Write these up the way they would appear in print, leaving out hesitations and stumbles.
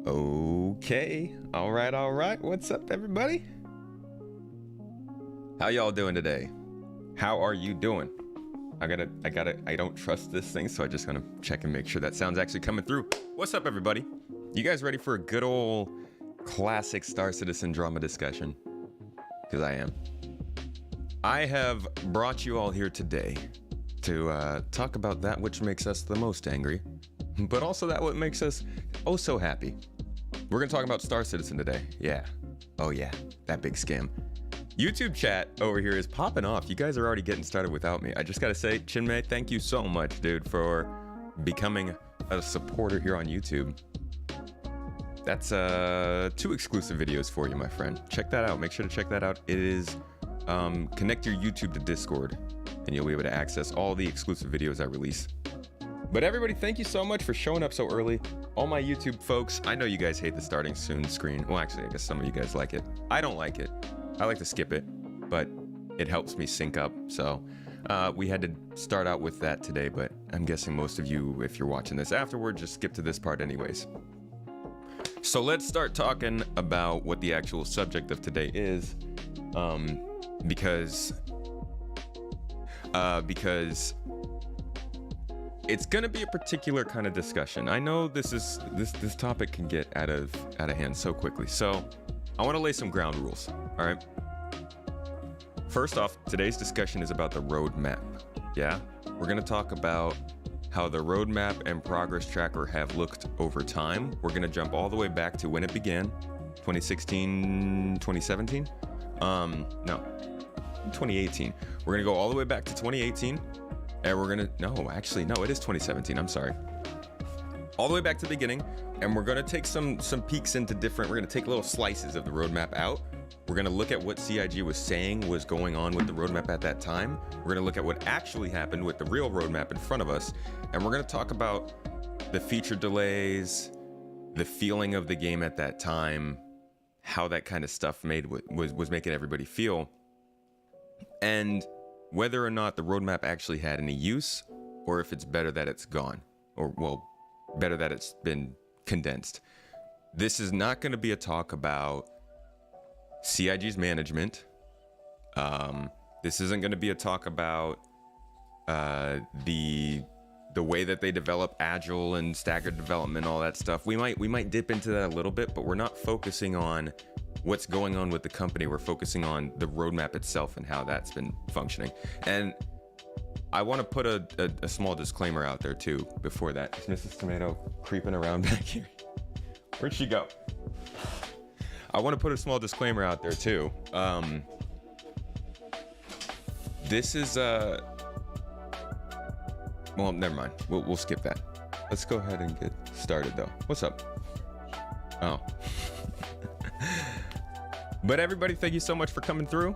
Okay. All right. What's up, everybody? How y'all doing today? How are you doing? I don't trust this thing, so I just gonna check and make sure that sound's actually coming through. What's up, everybody? You guys ready for a good old classic Star Citizen drama discussion? Because I am. I have brought you all here today to talk about that which makes us the most angry, but also that what makes us oh so happy. We're gonna talk about Star Citizen today. Yeah. Oh yeah, that big scam. YouTube chat over here is popping off. You guys are already getting started without me. I just gotta say, Chinmay, thank you so much, dude, for becoming a supporter here on YouTube. That's 2 exclusive videos for you, my friend. Check that out. Make sure to check that out. It is connect your YouTube to Discord, and you'll be able to access all the exclusive videos I release. But everybody, thank you so much for showing up so early. All my YouTube folks, I know you guys hate the starting soon screen. Well, actually, I guess some of you guys like it. I don't like it. I like to skip it, but it helps me sync up. So we had to start out with that today, but I'm guessing most of you, if you're watching this afterward, just skip to this part anyways. So let's start talking about what the actual subject of today is, because it's gonna be a particular kind of discussion. I know this topic can get out of hand so quickly. So I want to lay some ground rules. All right. First off, today's discussion is about the roadmap. Yeah, we're gonna talk about how the roadmap and progress tracker have looked over time. We're gonna jump all the way back to when it began, 2016, 2017. No, 2018. We're gonna go all the way back to 2018. And we're gonna, no, it is 2017, I'm sorry. All the way back to the beginning, and we're gonna take some peeks into we're gonna take little slices of the roadmap out. We're gonna look at what CIG was saying was going on with the roadmap at that time. We're gonna look at what actually happened with the real roadmap in front of us. And we're gonna talk about the feature delays, the feeling of the game at that time, how that kind of stuff was making everybody feel. And whether or not the roadmap actually had any use, or if it's better that it's gone, or well, better that it's been condensed. This is not going to be a talk about CIG's management. This isn't going to be a talk about the way that they develop agile and staggered development, all that stuff. We might dip into that a little bit, but we're not focusing on what's going on with the company. We're focusing on the roadmap itself and how that's been functioning. And I want to put a small disclaimer out there too before that. Is Mrs. Tomato creeping around back here? Where'd she go? I want to put a small disclaimer out there too. This is well, never mind. We'll skip that. Let's go ahead and get started though. What's up? Oh. But everybody, thank you so much for coming through.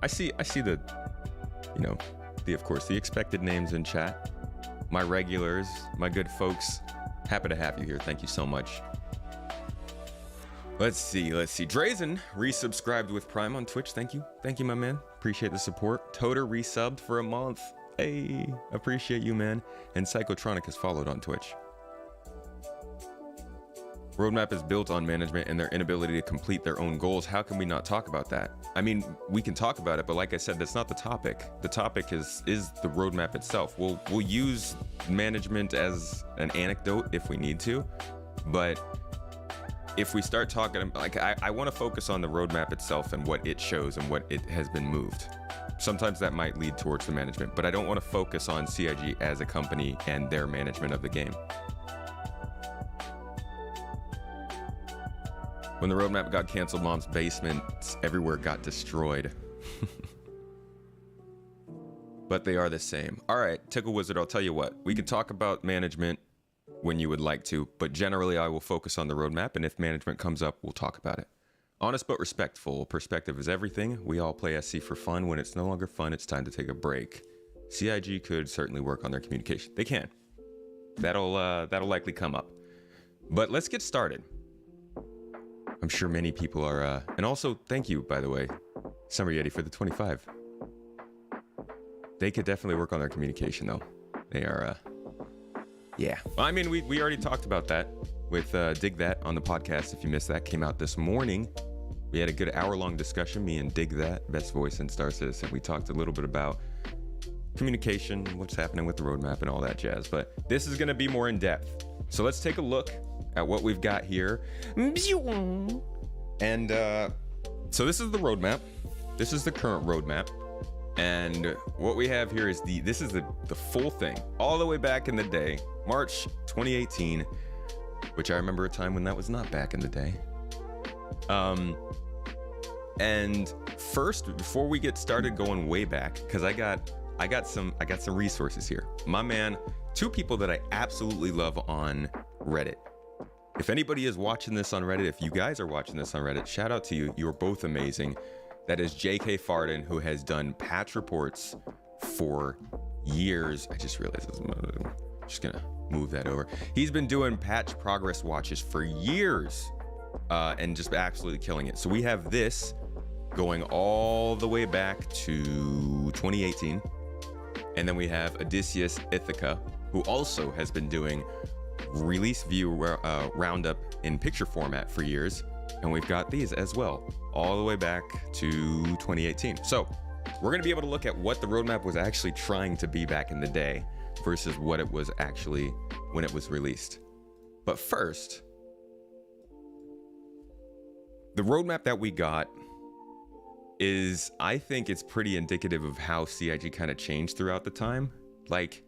I see the, of course, the expected names in chat. My regulars, my good folks, happy to have you here. Thank you so much. Let's see. Drazen resubscribed with Prime on Twitch. Thank you, my man. Appreciate the support. Toter resubbed for a month. Hey, appreciate you, man. And Psychotronic has followed on Twitch. Roadmap is built on management and their inability to complete their own goals. How can we not talk about that? I mean, we can talk about it, but like I said, that's not the topic. The topic is the roadmap itself. We'll use management as an anecdote if we need to, but if we start talking, like I want to focus on the roadmap itself and what it shows and what it has been moved. Sometimes that might lead towards the management, but I don't want to focus on CIG as a company and their management of the game. When the roadmap got canceled, Mom's basements everywhere got destroyed. But they are the same. All right, Tickle Wizard, I'll tell you what. We can talk about management when you would like to, but generally I will focus on the roadmap, and if management comes up, we'll talk about it. Honest but respectful. Perspective is everything. We all play SC for fun. When it's no longer fun, it's time to take a break. CIG could certainly work on their communication. They can. That'll likely come up. But let's get started. I'm sure many people are, and also thank you, by the way, Summer Yeti, for the 25. They could definitely work on their communication though. They are, yeah. Well, I mean, we already talked about that. with Dig That on the podcast. If you missed that, came out this morning. We had a good hour-long discussion, me and Dig That, best voice in Star Citizen. We talked a little bit about communication, what's happening with the roadmap and all that jazz, but this is going to be more in depth. So let's take a look at what we've got here. And so this is the roadmap. This is the current roadmap. And what we have here is this is the full thing, all the way back in the day, March 2018, which I remember a time when that was not back in the day. And first, before we get started going way back, because I got some resources here. My man, two people that I absolutely love on Reddit. If anybody is watching this on Reddit, if you guys are watching this on Reddit, shout out to you. You're both amazing. That is JK Farden, who has done patch reports for years. I just realized I'm just gonna move that over. He's been doing patch progress watches for years and just absolutely killing it. So we have this going all the way back to 2018. And then we have Odysseus Ithaca, who also has been doing release view roundup in picture format for years. And we've got these as well, all the way back to 2018. So we're going to be able to look at what the roadmap was actually trying to be back in the day versus what it was actually when it was released. But first, the roadmap that we got is, I think it's pretty indicative of how CIG kind of changed throughout the time. Like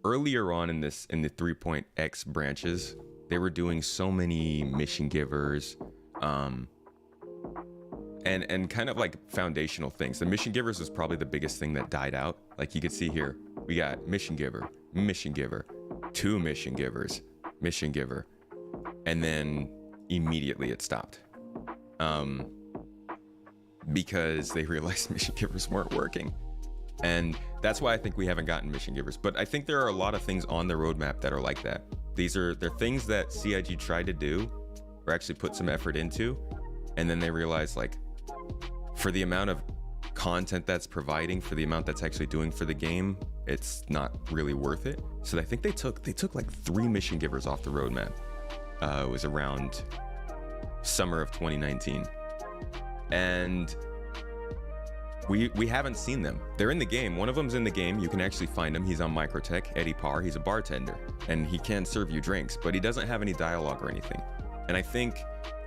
earlier on in the 3.x branches, they were doing so many mission givers, and kind of like foundational things. The mission givers was probably the biggest thing that died out. Like you can see here, we got mission giver, two mission givers, mission giver, and then immediately it stopped. Because they realized mission givers weren't working. And that's why I think we haven't gotten mission givers. But I think there are a lot of things on the roadmap that are like that. They're things that CIG tried to do or actually put some effort into, and then they realized, like, for the amount of content that's providing, for the amount that's actually doing for the game, it's not really worth it. So I think they took like 3 mission givers off the roadmap. It was around summer of 2019. And we haven't seen them. They're in the game. One of them's in the game. You can actually find him. He's on Microtech, Eddie Parr. He's a bartender, and he can serve you drinks, but he doesn't have any dialogue or anything. And I think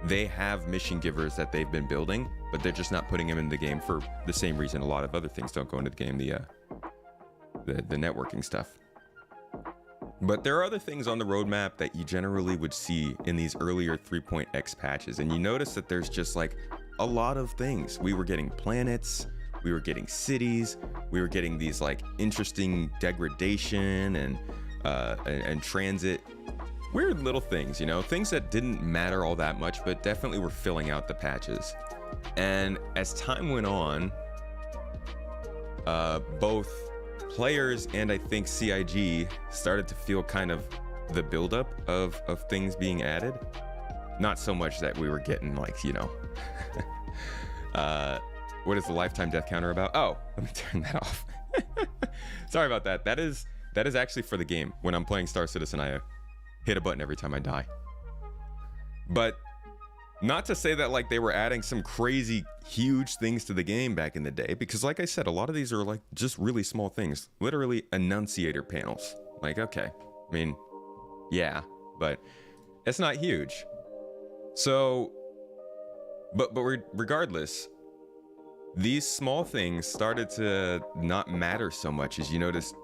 they have mission givers that they've been building, but they're just not putting him in the game for the same reason a lot of other things don't go into the game, the networking stuff. But there are other things on the roadmap that you generally would see in these earlier 3.x patches, and you notice that there's just like a lot of things. We were getting planets, we were getting cities, we were getting these like interesting degradation and transit, weird little things, you know, things that didn't matter all that much, but definitely were filling out the patches. And as time went on, both players and I think CIG started to feel kind of the buildup of things being added. Not so much that we were getting like, you know, what is the lifetime death counter about? Oh, let me turn that off. Sorry about that. That is actually for the game. When I'm playing Star Citizen, I hit a button every time I die. But not to say that like they were adding some crazy huge things to the game back in the day, because like I said, a lot of these are like just really small things, literally enunciator panels. Like, okay, I mean, yeah, but it's not huge. So, but regardless, these small things started to not matter so much. As you notice,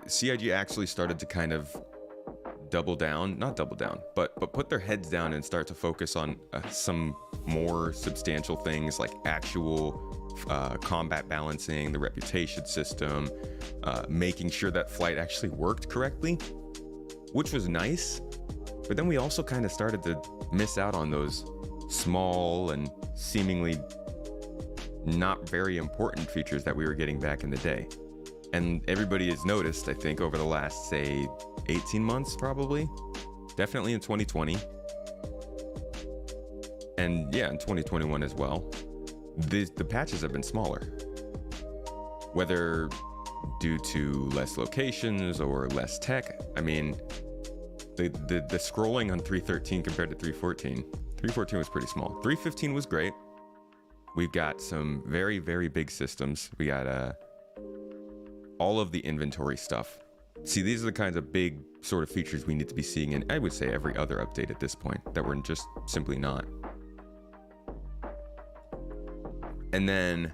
CIG actually started to kind of not double down, but put their heads down and start to focus on some more substantial things like actual combat balancing, the reputation system, making sure that flight actually worked correctly, which was nice. But then we also kind of started to miss out on those small and seemingly not very important features that we were getting back in the day. And everybody has noticed, I think, over the last, say, 18 months, probably, definitely in 2020, and yeah, in 2021 as well, the patches have been smaller. Whether due to less locations or less tech, I mean, the scrolling on 313 compared to 314. 314 was pretty small. 315 was great. We've got some very, very big systems. We got all of the inventory stuff. See, these are the kinds of big sort of features we need to be seeing in, I would say, every other update at this point that we're just simply not. And then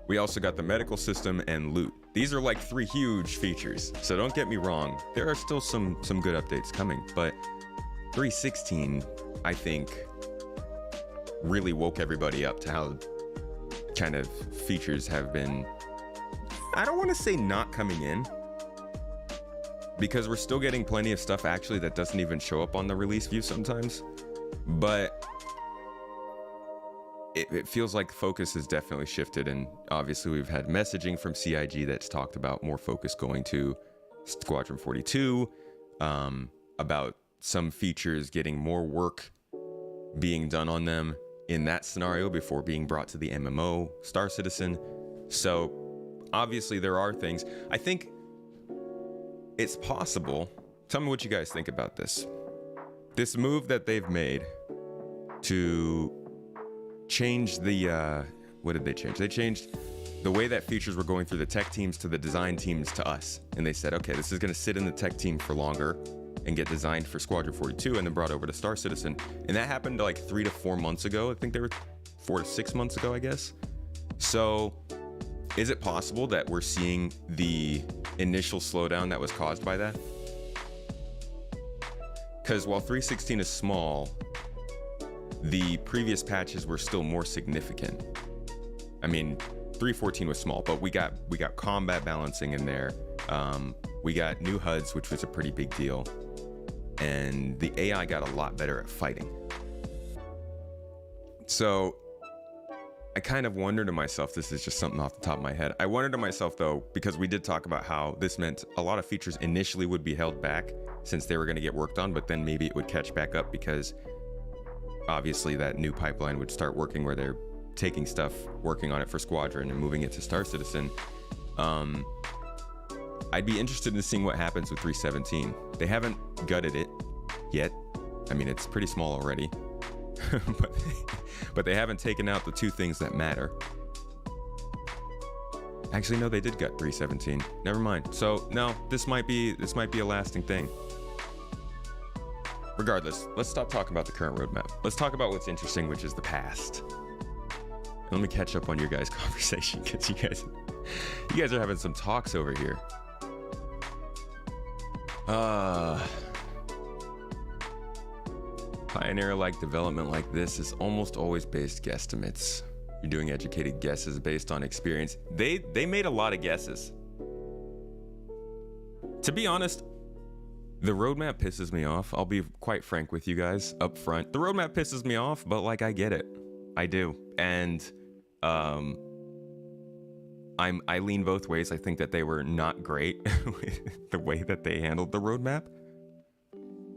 we also got the medical system and loot. These are like 3 huge features. So don't get me wrong, there are still some good updates coming, but 316, I think, really woke everybody up to how kind of features have been, I don't want to say not coming in, because we're still getting plenty of stuff actually that doesn't even show up on the release view sometimes, but it feels like focus has definitely shifted. And obviously we've had messaging from CIG that's talked about more focus going to Squadron 42, about some features getting more work being done on them in that scenario before being brought to the MMO Star Citizen. So obviously there are things. I think it's possible. Tell me what you guys think about this. This move that they've made to change the, what did they change? They changed the way that features were going through the tech teams to the design teams to us. And they said, okay, this is gonna sit in the tech team for longer and get designed for Squadron 42 and then brought over to Star Citizen. And that happened like 3 to 4 months ago. I think they were 4 to 6 months ago, I guess. So is it possible that we're seeing the initial slowdown that was caused by that? Because while 316 is small, the previous patches were still more significant. I mean, 314 was small, but we got combat balancing in there. We got new HUDs, which was a pretty big deal. And the AI got a lot better at fighting. So I kind of wonder to myself, this is just something off the top of my head. I wonder to myself though, because we did talk about how this meant a lot of features initially would be held back since they were going to get worked on, but then maybe it would catch back up because obviously that new pipeline would start working where they're taking stuff, working on it for Squadron and moving it to Star Citizen. I'd be interested in seeing what happens with 317. They haven't gutted it yet. I mean, it's pretty small already, but they haven't taken out the 2 things that matter. Actually, no, they did gut 317. Never mind. So no, this might be a lasting thing. Regardless, let's stop talking about the current roadmap. Let's talk about what's interesting, which is the past. And let me catch up on your guys' conversation, because you guys are having some talks over here. Pioneer-like development like this is almost always based guesstimates. You're doing educated guesses based on experience. They made a lot of guesses. To be honest, the roadmap pisses me off. I'll be quite frank with you guys up front. The roadmap pisses me off, but like I get it. I do. And I lean both ways. I think that they were not great with the way that they handled the roadmap.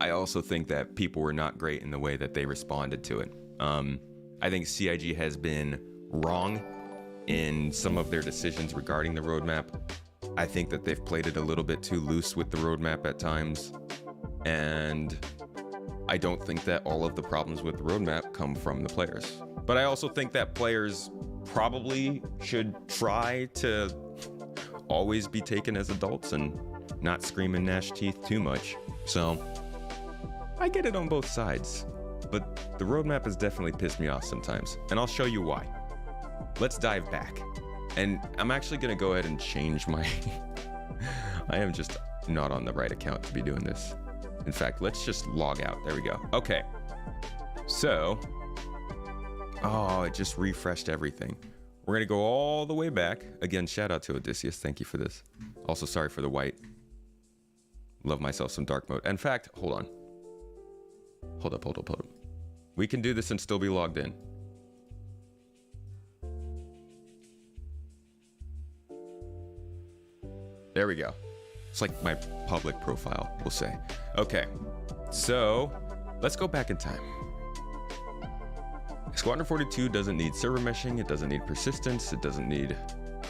I also think that people were not great in the way that they responded to it. I think CIG has been wrong in some of their decisions regarding the roadmap. I think that they've played it a little bit too loose with the roadmap at times. And I don't think that all of the problems with the roadmap come from the players. But I also think that players probably should try to always be taken as adults and not scream and gnash teeth too much. So I get it on both sides, but the roadmap has definitely pissed me off sometimes, and I'll show you why. Let's dive back. And I'm actually gonna go ahead and change my I am just not on the right account to be doing this. In fact, let's just log out. There we go. Okay. So, oh, it just refreshed everything. We're gonna go all the way back. Again, shout out to Odysseus. Thank you for this. Also, sorry for the white. Love myself some dark mode. In fact, hold on. Hold up. We can do this and still be logged in. There we go. It's like my public profile, we'll say. Okay, so let's go back in time. Squadron 42 doesn't need server meshing, it doesn't need persistence, it doesn't need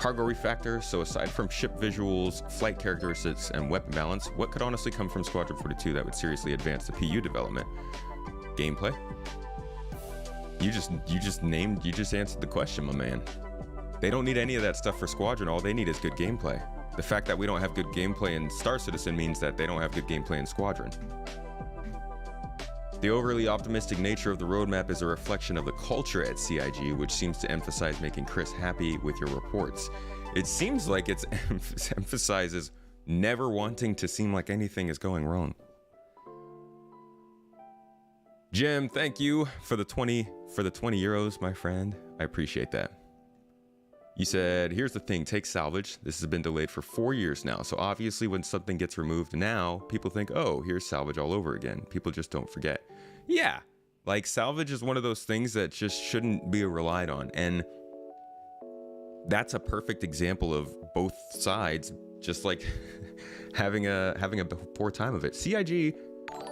Cargo refactor. So aside from ship visuals, flight characteristics, and weapon balance, what could honestly come from Squadron 42 that would seriously advance the PU development? Gameplay? You just answered the question, my man. They don't need any of that stuff for Squadron. All they need is good gameplay. The fact that we don't have good gameplay in Star Citizen means that they don't have good gameplay in Squadron. The overly optimistic nature of the roadmap is a reflection of the culture at CIG, which seems to emphasize making Chris happy with your reports. It seems like it emphasizes never wanting to seem like anything is going wrong. Jim, thank you for the 20 euros, my friend. I appreciate that. You said, here's the thing, take salvage. This has been delayed for 4 years now. So obviously when something gets removed now, people think, oh, here's salvage all over again. People just don't forget. Yeah, like salvage is one of those things that just shouldn't be relied on. And that's a perfect example of both sides just like having a poor time of it. CIG,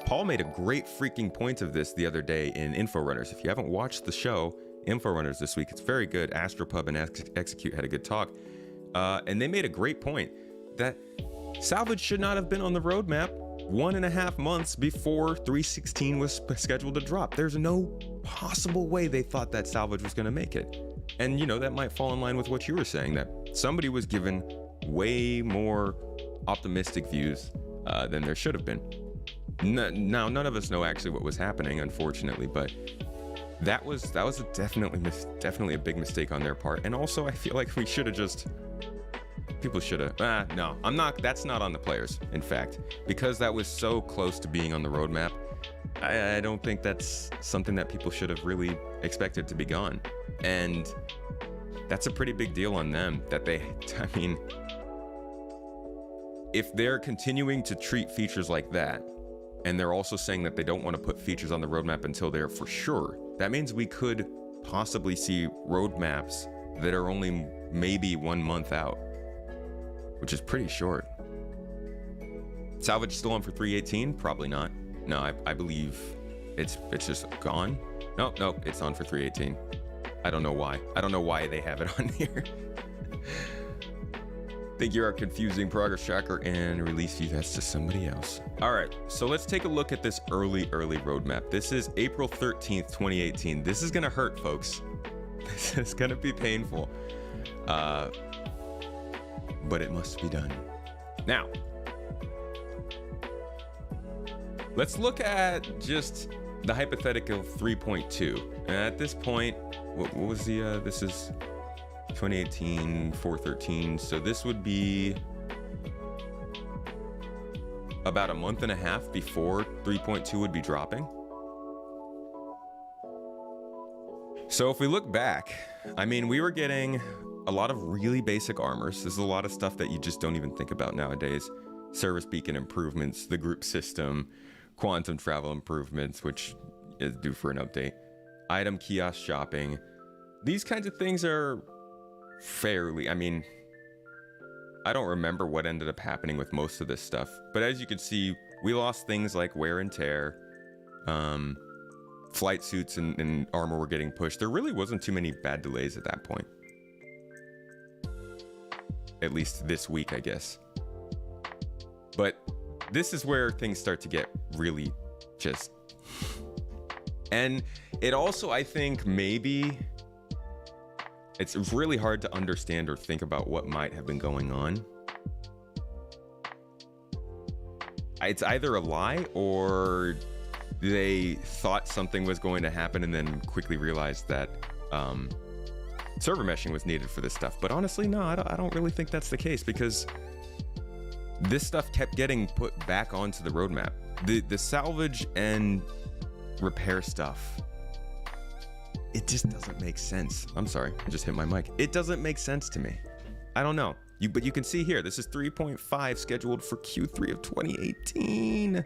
Paul made a great freaking point of this the other day in Inforunners. If you haven't watched the show, Inforunners this week, it's very good. Astropub and Execute had a good talk. And they made a great point that salvage should not have been on the roadmap 1.5 months before 3.16 was scheduled to drop. There's no possible way they thought that salvage was going to make it. And, you know, that might fall in line with what you were saying, that somebody was given way more optimistic views than there should have been. Now, none of us know actually what was happening, unfortunately, but that was definitely a big mistake on their part. And also, I feel like we should have just... People should have... no, I'm not... That's not on the players, in fact. Because that was so close to being on the roadmap, I don't think that's something that people should have really expected to be gone. And that's a pretty big deal on them, that they... I mean... If they're continuing to treat features like that, and they're also saying that they don't want to put features on the roadmap until they're for sure, that means we could possibly see roadmaps that are only maybe 1 month out, which is pretty short. Salvage still on for 3.18? Probably not. No, I believe it's just gone. Nope, it's on for 3.18. I don't know why. I don't know why they have it on here. Think you are confusing progress tracker and release view. That's to somebody else. All right, so let's take a look at this early roadmap. This is April 13th, 2018. This is gonna hurt, folks. This is gonna be painful, but it must be done. Now, let's look at just the hypothetical 3.2. At this point, what was the, this is 2018, 4.13. So this would be about 1.5 months before 3.2 would be dropping. So if we look back, I mean, we were getting a lot of really basic armors. There's a lot of stuff that you just don't even think about nowadays. Service beacon improvements, the group system, quantum travel improvements, which is due for an update, item kiosk shopping. These kinds of things are fairly, I mean, I don't remember what ended up happening with most of this stuff, but as you can see, we lost things like wear and tear. Flight suits and armor were getting pushed. There really wasn't too many bad delays at that point. At least this week, I guess. But this is where things start to get really just... And it also, I think, maybe... It's really hard to understand or think about what might have been going on. It's either a lie or they thought something was going to happen and then quickly realized that server meshing was needed for this stuff. But honestly, no, I don't really think that's the case, because this stuff kept getting put back onto the roadmap. The salvage and repair stuff, it just doesn't make sense. I'm sorry, I just hit my mic. It doesn't make sense to me. I don't know. But you can see here, this is 3.5 scheduled for Q3 of 2018.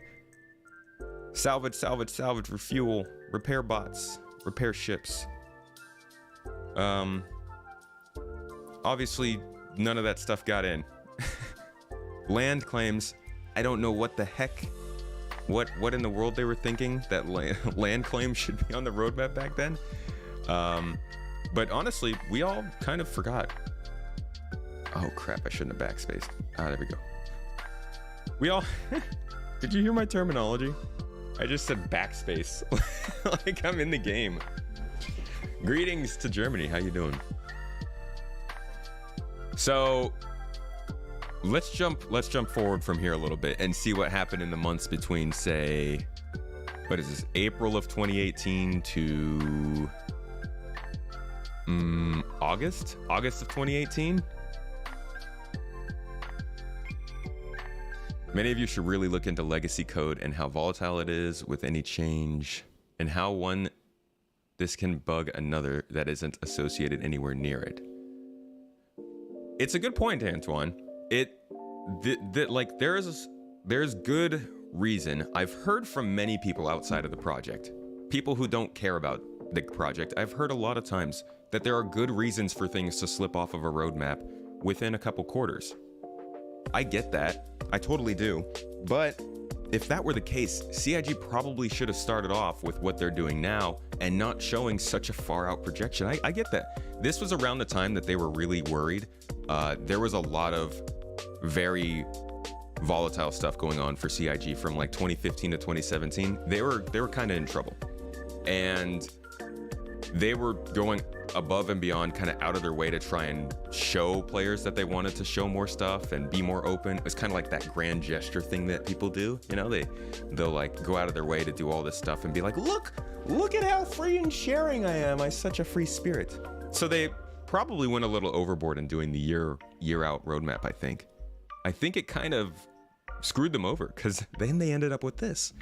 Salvage, refuel, repair bots, repair ships. Obviously, none of that stuff got in. Land claims, I don't know what the heck, what in the world they were thinking that land claims should be on the roadmap back then. But honestly, we all kind of forgot. Oh crap, I shouldn't have backspaced. Ah, there we go. We all, did you hear my terminology? I just said backspace, like I'm in the game. Greetings to Germany, how you doing? So, let's jump forward from here a little bit and see what happened in the months between, say, what is this, April of 2018 to August of 2018. Many of you should really look into legacy code and how volatile it is with any change, and how this can bug another that isn't associated anywhere near it. It's a good point, Antoine. Like there's good reason. I've heard from many people outside of the project, people who don't care about the project. I've heard a lot of times that there are good reasons for things to slip off of a roadmap within a couple quarters. I get that. I totally do. But if that were the case, CIG probably should have started off with what they're doing now and not showing such a far out projection. I get that. This was around the time that they were really worried. There was a lot of very volatile stuff going on for CIG from like 2015 to 2017. They were kind of in trouble. And they were going above and beyond, kind of out of their way to try and show players that they wanted to show more stuff and be more open. It's kind of like that grand gesture thing that people do. You know, they'll like go out of their way to do all this stuff and be like, look at how free and sharing I am. I'm such a free spirit. So they probably went a little overboard in doing the year out roadmap. I think it kind of screwed them over, because then they ended up with this.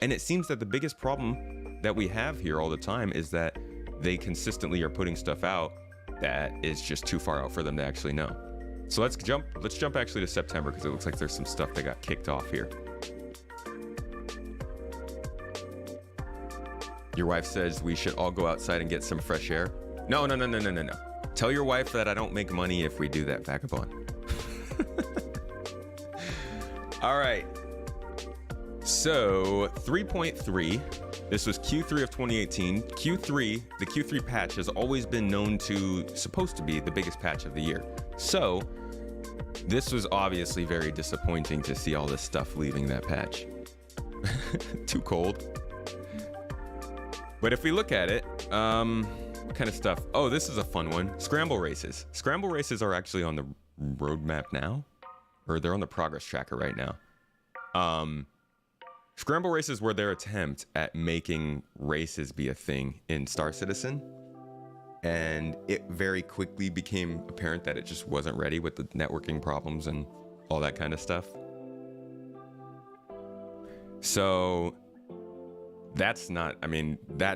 And it seems that the biggest problem that we have here all the time is that they consistently are putting stuff out that is just too far out for them to actually know. So let's jump actually to September, because it looks like there's some stuff that got kicked off here. Your wife says we should all go outside and get some fresh air. No. Tell your wife that I don't make money if we do that, Vagabond. All right. So 3.3. This was Q3 of 2018. The Q3 patch has always been supposed to be the biggest patch of the year. So this was obviously very disappointing to see all this stuff leaving that patch. Too cold. But if we look at it, what kind of stuff? Oh, this is a fun one. Scramble Races. Scramble Races are actually on the roadmap now, or they're on the progress tracker right now. Scramble Races were their attempt at making races be a thing in Star Citizen, and it very quickly became apparent that it just wasn't ready with the networking problems and all that kind of stuff. So that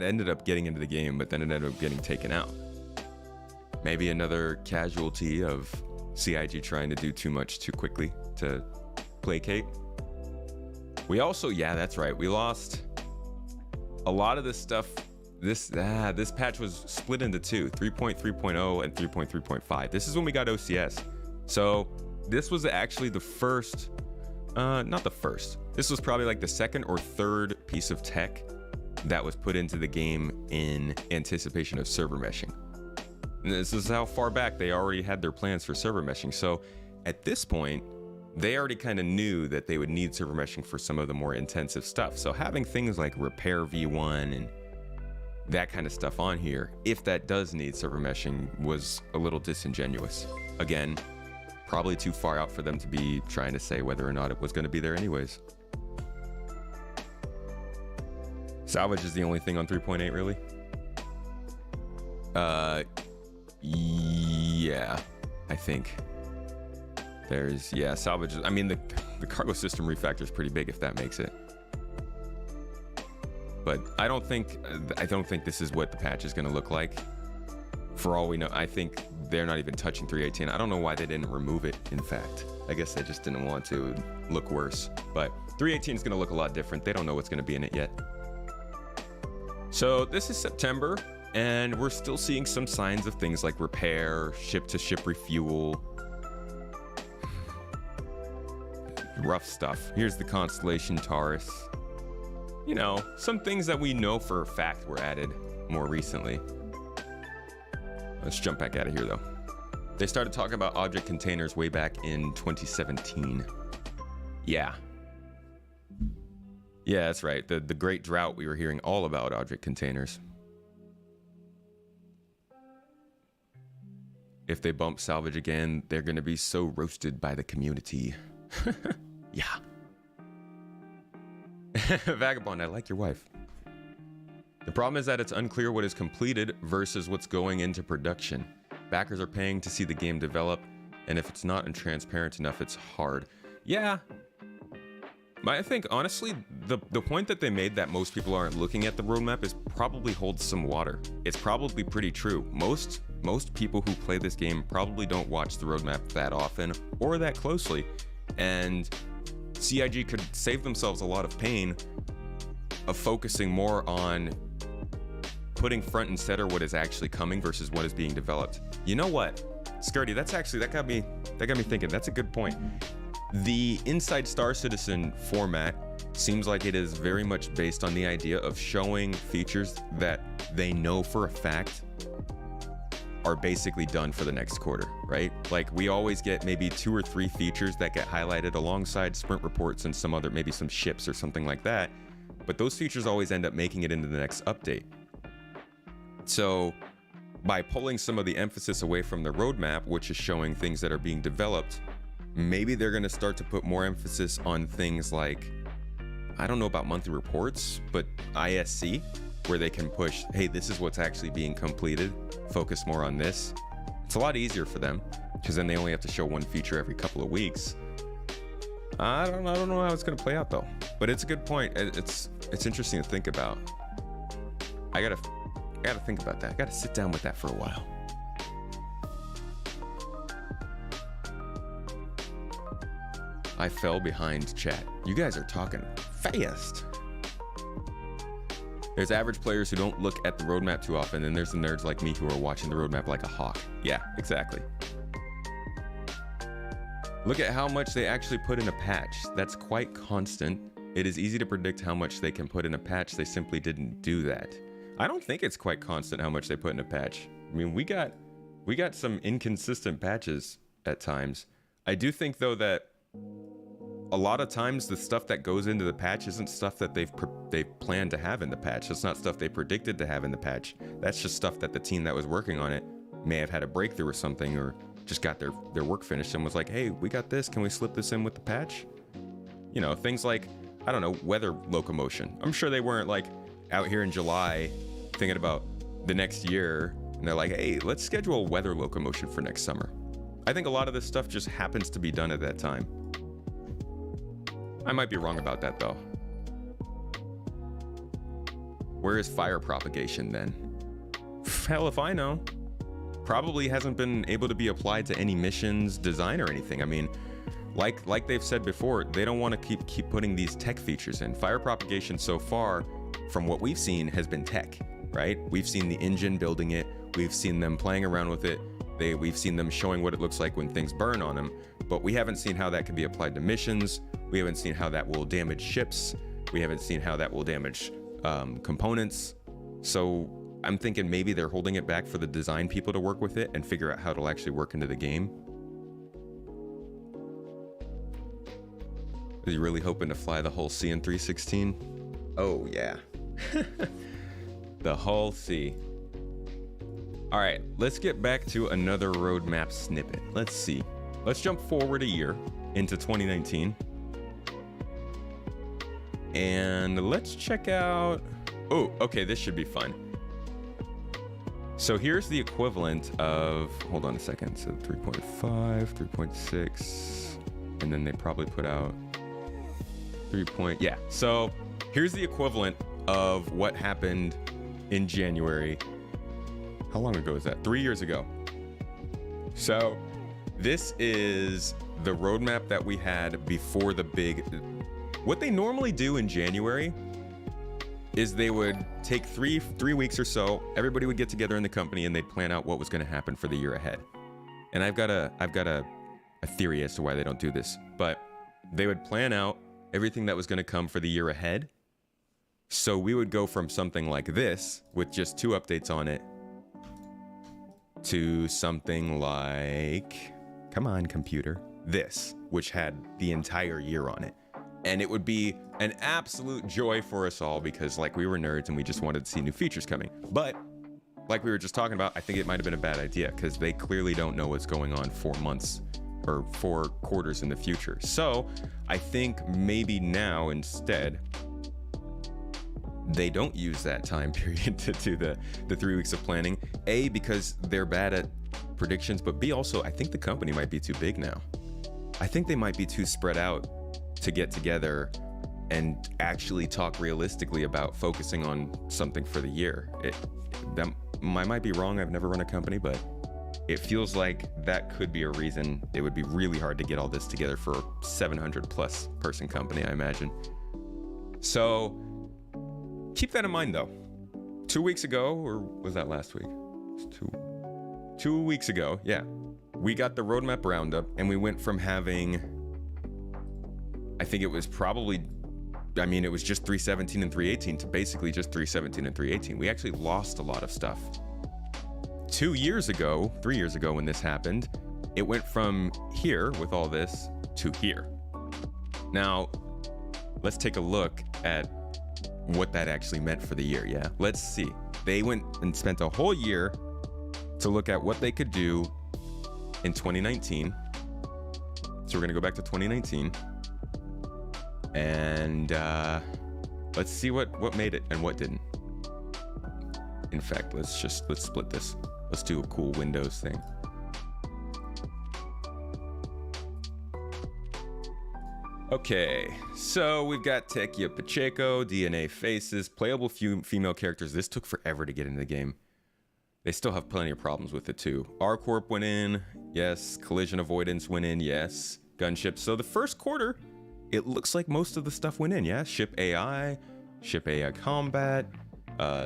ended up getting into the game, but then it ended up getting taken out. Maybe another casualty of CIG trying to do too much too quickly to placate. We also, yeah, that's right. We lost a lot of this stuff. This patch was split into two, 3.3.0 and 3.3.5. This is when we got OCS. So this was actually the first, not the first. This was probably like the second or third piece of tech that was put into the game in anticipation of server meshing. And this is how far back they already had their plans for server meshing. So at this point, they already kind of knew that they would need server meshing for some of the more intensive stuff. So having things like Repair V1 and that kind of stuff on here, if that does need server meshing, was a little disingenuous. Again, probably too far out for them to be trying to say whether or not it was going to be there anyways. Salvage is the only thing on 3.8, really? Yeah, I think. Salvage. I mean, the cargo system refactor is pretty big if that makes it. But I don't think this is what the patch is going to look like. For all we know, I think they're not even touching 318. I don't know why they didn't remove it, in fact. I guess they just didn't want to look worse. But 318 is going to look a lot different. They don't know what's going to be in it yet. So this is September, and we're still seeing some signs of things like repair, ship-to-ship refuel. Rough stuff. Here's the Constellation Taurus. You know, some things that we know for a fact were added more recently. Let's jump back out of here, though. They started talking about object containers way back in 2017. Yeah. Yeah, that's right. The great drought, we were hearing all about object containers. If they bump salvage again, they're going to be so roasted by the community. Yeah. Vagabond, I like your wife. The problem is that it's unclear what is completed versus what's going into production. Backers are paying to see the game develop, and if it's not transparent enough, it's hard. Yeah. I think, honestly, the point that they made that most people aren't looking at the roadmap is probably holds some water. It's probably pretty true. Most people who play this game probably don't watch the roadmap that often or that closely, and CIG could save themselves a lot of pain of focusing more on putting front and center what is actually coming versus what is being developed. You know what, Skirty, that got me thinking. That's a good point. The Inside Star Citizen format seems like it is very much based on the idea of showing features that they know for a fact are basically done for the next quarter, right? Like, we always get maybe 2 or 3 features that get highlighted alongside sprint reports and some other, maybe some ships or something like that, but those features always end up making it into the next update. So by pulling some of the emphasis away from the roadmap, which is showing things that are being developed, maybe they're going to start to put more emphasis on things like, I don't know about monthly reports, but ISC, where they can push, hey, this is what's actually being completed, focus more on this. It's a lot easier for them, because then they only have to show one feature every couple of weeks. I don't know how it's going to play out, though. But it's a good point. It's interesting to think about. I gotta think about that. I gotta sit down with that for a while. I fell behind, chat. You guys are talking fast. There's average players who don't look at the roadmap too often, and there's the nerds like me who are watching the roadmap like a hawk. Yeah, exactly. Look at how much they actually put in a patch. That's quite constant. It is easy to predict how much they can put in a patch. They simply didn't do that. I don't think it's quite constant how much they put in a patch. I mean, we got some inconsistent patches at times. I do think, though, that a lot of times the stuff that goes into the patch isn't stuff that they've planned to have in the patch. It's not stuff they predicted to have in the patch. That's just stuff that the team that was working on it may have had a breakthrough or something, or just got their work finished and was like, hey, we got this. Can we slip this in with the patch? You know, things like, I don't know, weather locomotion. I'm sure they weren't like out here in July thinking about the next year, and they're like, hey, let's schedule weather locomotion for next summer. I think a lot of this stuff just happens to be done at that time. I might be wrong about that, though. Where is fire propagation then? Hell if I know. Probably hasn't been able to be applied to any missions, design, or anything. I mean, like they've said before, they don't want to keep putting these tech features in. Fire propagation so far, from what we've seen, has been tech, right? We've seen the engine building it. We've seen them playing around with it. We've seen them showing what it looks like when things burn on them, but we haven't seen how that can be applied to missions. We haven't seen how that will damage ships. We haven't seen how that will damage components. So I'm thinking maybe they're holding it back for the design people to work with it and figure out how it'll actually work into the game. Are you really hoping to fly the whole sea in 316? Oh yeah. The whole sea. All right, let's get back to another roadmap snippet. Let's see. Let's jump forward a year into 2019. And let's check out... Oh, okay, this should be fun. So here's the equivalent of... Hold on a second. So 3.5, 3.6, and then they probably put out 3. Yeah, so here's the equivalent of what happened in January. How long ago is that? 3 years ago. So this is the roadmap that we had before the big... What they normally do in January is they would take three weeks or so, everybody would get together in the company and they'd plan out what was going to happen for the year ahead. And I've got a theory as to why they don't do this, but they would plan out everything that was going to come for the year ahead. So we would go from something like this with just 2 updates on it to something like, come on, computer, this, which had the entire year on it. And it would be an absolute joy for us all because like we were nerds and we just wanted to see new features coming. But like we were just talking about, I think it might have been a bad idea because they clearly don't know what's going on 4 months or 4 quarters in the future. So I think maybe now instead, they don't use that time period to do the 3 weeks of planning. A, because they're bad at predictions, but B, also, I think the company might be too big now. I think they might be too spread out to get together and actually talk realistically about focusing on something for the year. I might be wrong, I've never run a company, but it feels like that could be a reason it would be really hard to get all this together for a 700 plus person company, I imagine. So keep that in mind though. 2 weeks ago, or was that last week? Two weeks ago, yeah. We got the roadmap roundup and we went from having, I think it was probably, I mean, it was just 317 and 318 to basically just 317 and 318. We actually lost a lot of stuff. 3 years ago when this happened, it went from here with all this to here. Now, let's take a look at what that actually meant for the year, yeah? Let's see. They went and spent a whole year to look at what they could do in 2019. So we're gonna go back to 2019. And let's see what made it and what didn't. In fact, let's split this. Let's do a cool Windows thing. Okay, so we've got Tekia Pacheco, DNA faces, playable female characters. This took forever to get into the game. They still have plenty of problems with it too. R-Corp went in, yes. Collision avoidance went in, yes. Gunships. So the first quarter, it looks like most of the stuff went in, yeah? Ship AI combat,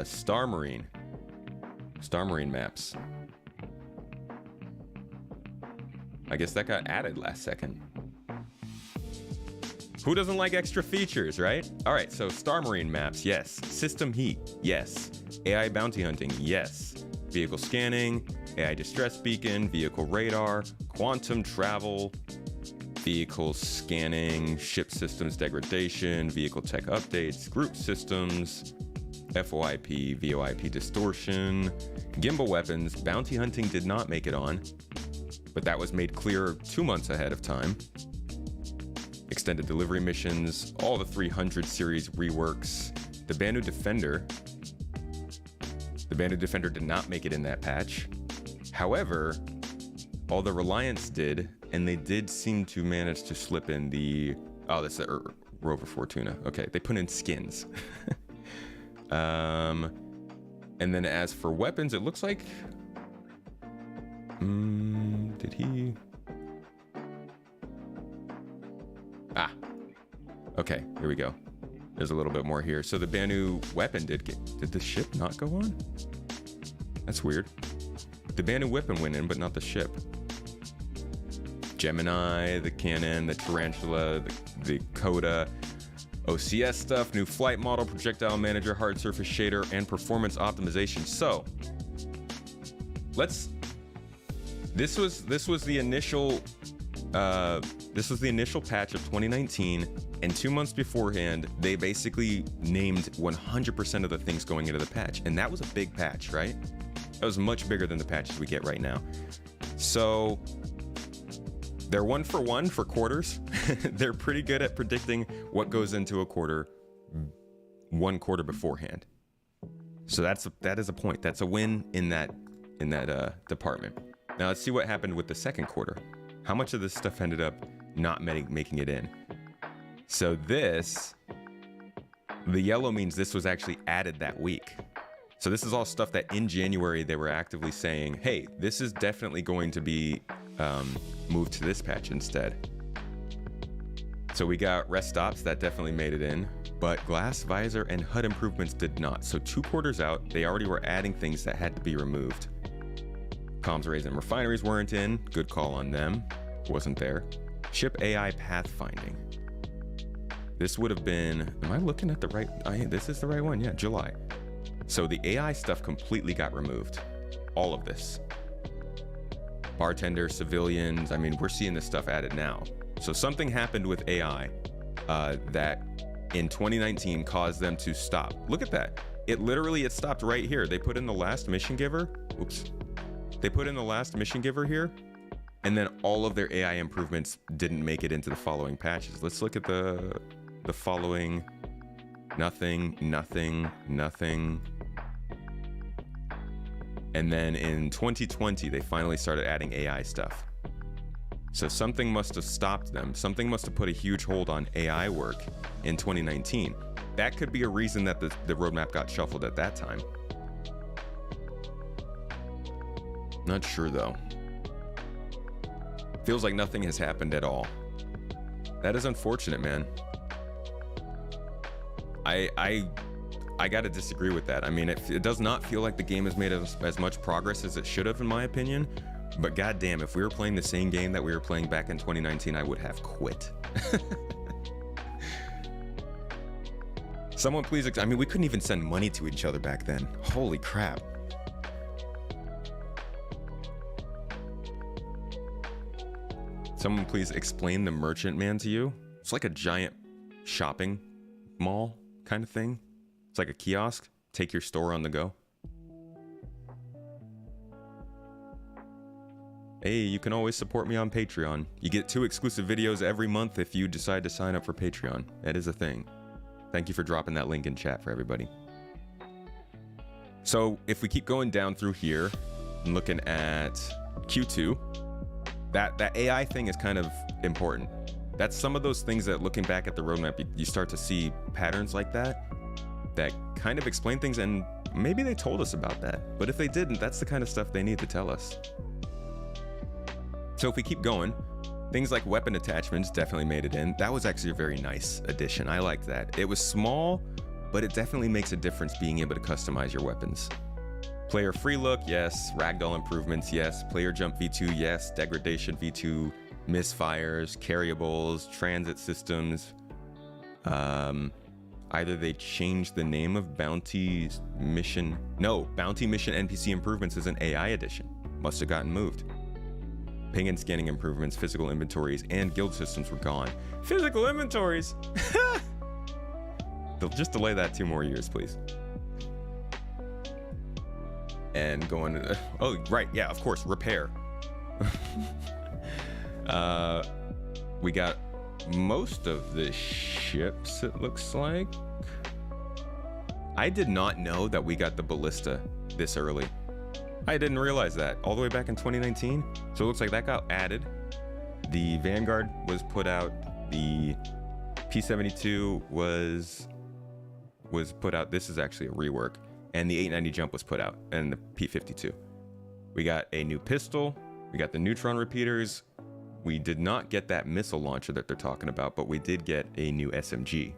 Star Marine maps. I guess that got added last second. Who doesn't like extra features, right? All right, so Star Marine maps, yes. System heat, yes. AI bounty hunting, yes. Vehicle scanning, AI distress beacon, vehicle radar, quantum travel, vehicle scanning, ship systems degradation, vehicle tech updates, group systems, FOIP, VOIP distortion, gimbal weapons. Bounty hunting did not make it on, but that was made clear 2 months ahead of time. Extended delivery missions, all the 300 series reworks. The Banu Defender did not make it in that patch. However, all the Reliance did, and they did seem to manage to slip in the, oh, that's the Rover Fortuna. Okay, they put in skins. And then as for weapons, it looks like, did he? Ah, okay, here we go. There's a little bit more here. So the Banu weapon did the ship not go on? That's weird. The Banu weapon went in, but not the ship. Gemini, the Cannon, the Tarantula, the Coda, OCS stuff, new flight model, projectile manager, hard surface shader, and performance optimization. So this was the initial patch of 2019, and 2 months beforehand, they basically named 100% of the things going into the patch, and that was a big patch, right? That was much bigger than the patches we get right now. So they're 1 for 1 for quarters. They're pretty good at predicting what goes into a quarter 1 quarter beforehand. So that is a point. That's a win in that department. Now let's see what happened with the second quarter. How much of this stuff ended up not making it in? So the yellow means this was actually added that week. So this is all stuff that in January they were actively saying, hey, this is definitely going to be moved to this patch instead. So we got rest stops, that definitely made it in, but glass, visor, and HUD improvements did not. So 2 quarters out, they already were adding things that had to be removed. Comms arrays and refineries weren't in, good call on them, wasn't there. Ship AI Pathfinding. This would have been, am I looking at the right, this is the right one, yeah, July. So the AI stuff completely got removed, all of this. bartenders, civilians. I mean, we're seeing this stuff added now. So something happened with AI that in 2019 caused them to stop. Look at that. It stopped right here. They put in the last mission giver. Oops. They put in the last mission giver here, and then all of their AI improvements didn't make it into the following patches. Let's look at the following. Nothing, nothing, nothing. And then in 2020, they finally started adding AI stuff. So something must have stopped them. Something must have put a huge hold on AI work in 2019. That could be a reason that the roadmap got shuffled at that time. Not sure though. Feels like nothing has happened at all. That is unfortunate, man. I gotta disagree with that. I mean, it does not feel like the game has made as much progress as it should have, in my opinion. But goddamn, if we were playing the same game that we were playing back in 2019, I would have quit. Someone please, I mean, we couldn't even send money to each other back then. Holy crap. Someone please explain the merchant man to you. It's like a giant shopping mall kind of thing. It's like a kiosk. Take your store on the go. Hey, you can always support me on Patreon. You get 2 exclusive videos every month if you decide to sign up for Patreon. That is a thing. Thank you for dropping that link in chat for everybody. So if we keep going down through here and looking at Q2, that AI thing is kind of important. That's some of those things that, looking back at the roadmap, you start to see patterns like that kind of explain things, and maybe they told us about that. But if they didn't, that's the kind of stuff they need to tell us. So if we keep going, things like weapon attachments definitely made it in. That was actually a very nice addition. I liked that. It was small, but it definitely makes a difference being able to customize your weapons. Player free look, yes. Ragdoll improvements, yes. Player jump V2, yes. Degradation V2, misfires, carryables, transit systems. Either they changed the name of Bounty Mission NPC improvements as an AI addition. Must have gotten moved. Ping and scanning improvements, physical inventories, and guild systems were gone. Physical inventories! They'll just delay that 2 more years, please. And going to, oh, right, yeah, of course, repair. We got most of the ships, it looks like. I did not know that we got the ballista this early. I didn't realize that all the way back in 2019. So it looks like that got added. The Vanguard was put out. The P-72 was put out. This is actually a rework. And the 890 jump was put out, and the P-52. We got a new pistol. We got the neutron repeaters. We did not get that missile launcher that they're talking about, but we did get a new SMG.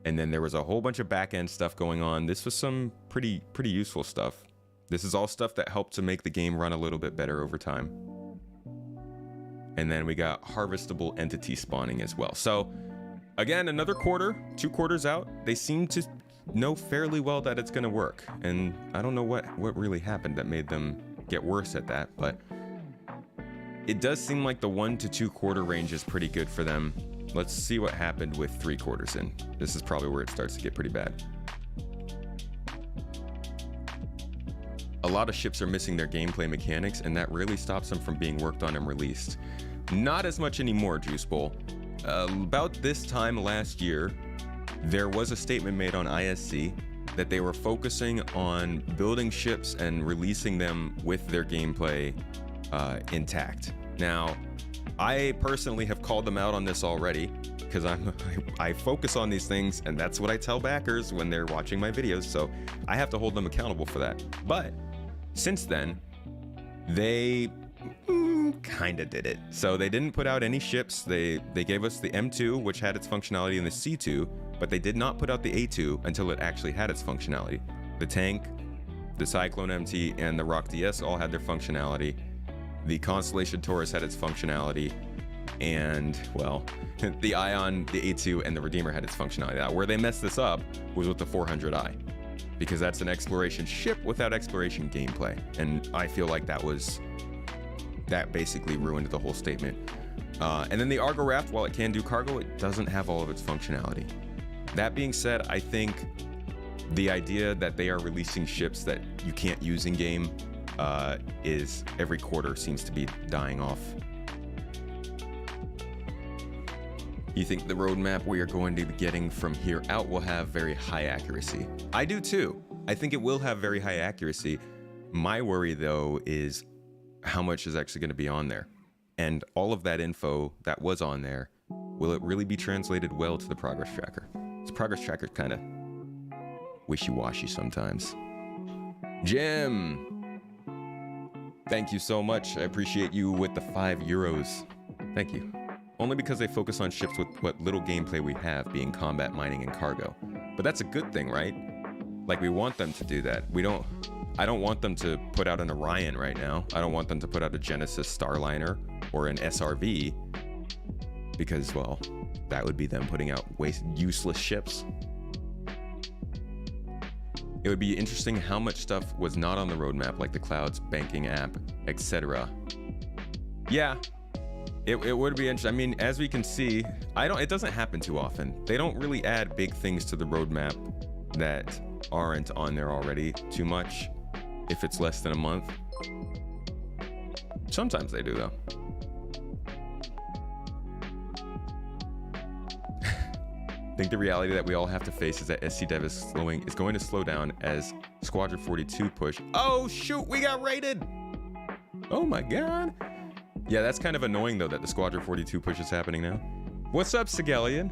And then there was a whole bunch of back-end stuff going on. This was some pretty useful stuff. This is all stuff that helped to make the game run a little bit better over time. And then we got harvestable entity spawning as well. So again, another quarter, 2 quarters out. They seem to know fairly well that it's gonna work. And I don't know what really happened that made them get worse at that, but it does seem like the 1 to 2 quarter range is pretty good for them. Let's see what happened with 3 quarters in. This is probably where it starts to get pretty bad. A lot of ships are missing their gameplay mechanics, and that really stops them from being worked on and released. Not as much anymore, Juice Bowl. About this time last year, there was a statement made on ISC that they were focusing on building ships and releasing them with their gameplay intact. Now, I personally have called them out on this already because I focus on these things, and that's what I tell backers when they're watching my videos, so I have to hold them accountable for that. But since then, they kind of did it. So they didn't put out any ships. They gave us the M2, which had its functionality, and the C2, but they did not put out the A2 until it actually had its functionality. The tank, the Cyclone MT, and the Rock DS all had their functionality. The Constellation Taurus had its functionality, and, well, the Ion, the A2, and the Redeemer had its functionality. Now, where they messed this up was with the 400i, because that's an exploration ship without exploration gameplay, and I feel like that was that basically ruined the whole statement. And then the Argo Raft, while it can do cargo, it doesn't have all of its functionality. That being said, I think the idea that they are releasing ships that you can't use in game is every quarter seems to be dying off. You think the roadmap we are going to be getting from here out will have very high accuracy? I do too. I think it will have very high accuracy. My worry though is how much is actually going to be on there. And all of that info that was on there, will it really be translated well to the progress tracker? This progress tracker kind of wishy-washy sometimes. Jim, thank you so much. I appreciate you with the €5. Thank you. Only because they focus on ships with what little gameplay we have, being combat, mining, and cargo. But that's a good thing, right? Like, we want them to do that. I don't want them to put out an Orion right now. I don't want them to put out a Genesis Starliner or an SRV, because, well, that would be them putting out useless ships. It would be interesting how much stuff was not on the roadmap, like the clouds, banking app, etc. Yeah, it would be interesting. I mean, as we can see, it doesn't happen too often. They don't really add big things to the roadmap that aren't on there already too much if it's less than a month. Sometimes they do though. I think the reality that we all have to face is that SC Dev is going to slow down as Squadron 42 push. Oh shoot, we got raided! Oh my god. Yeah, that's kind of annoying though that the Squadron 42 push is happening now. What's up, Sigelian?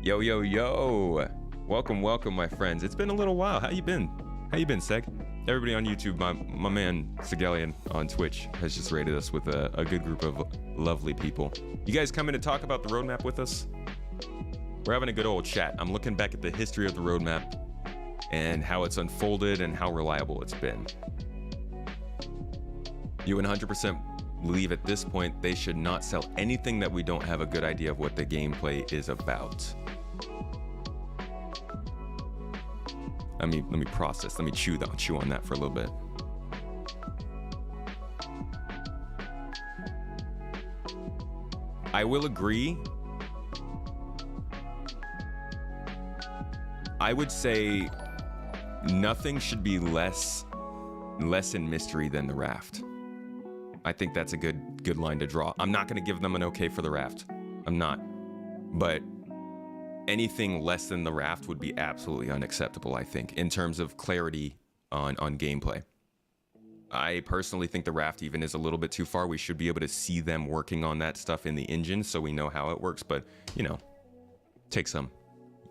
Yo, yo, yo. Welcome, welcome, my friends. It's been a little while. How you been? How you been, Seg? Everybody on YouTube, my man Sigelian on Twitch has just raided us with a good group of lovely people. You guys come in to talk about the roadmap with us? We're having a good old chat. I'm looking back at the history of the roadmap and how it's unfolded and how reliable it's been. You 100% believe at this point they should not sell anything that we don't have a good idea of what the gameplay is about. Let me process. Let me chew on that for a little bit. I will agree. I would say nothing should be less in mystery than the raft. I think that's a good line to draw. I'm not going to give them an okay for the raft. I'm not. But anything less than the raft would be absolutely unacceptable, I think, in terms of clarity on gameplay. I personally think the raft even is a little bit too far. We should be able to see them working on that stuff in the engine so we know how it works. But, you know, take some.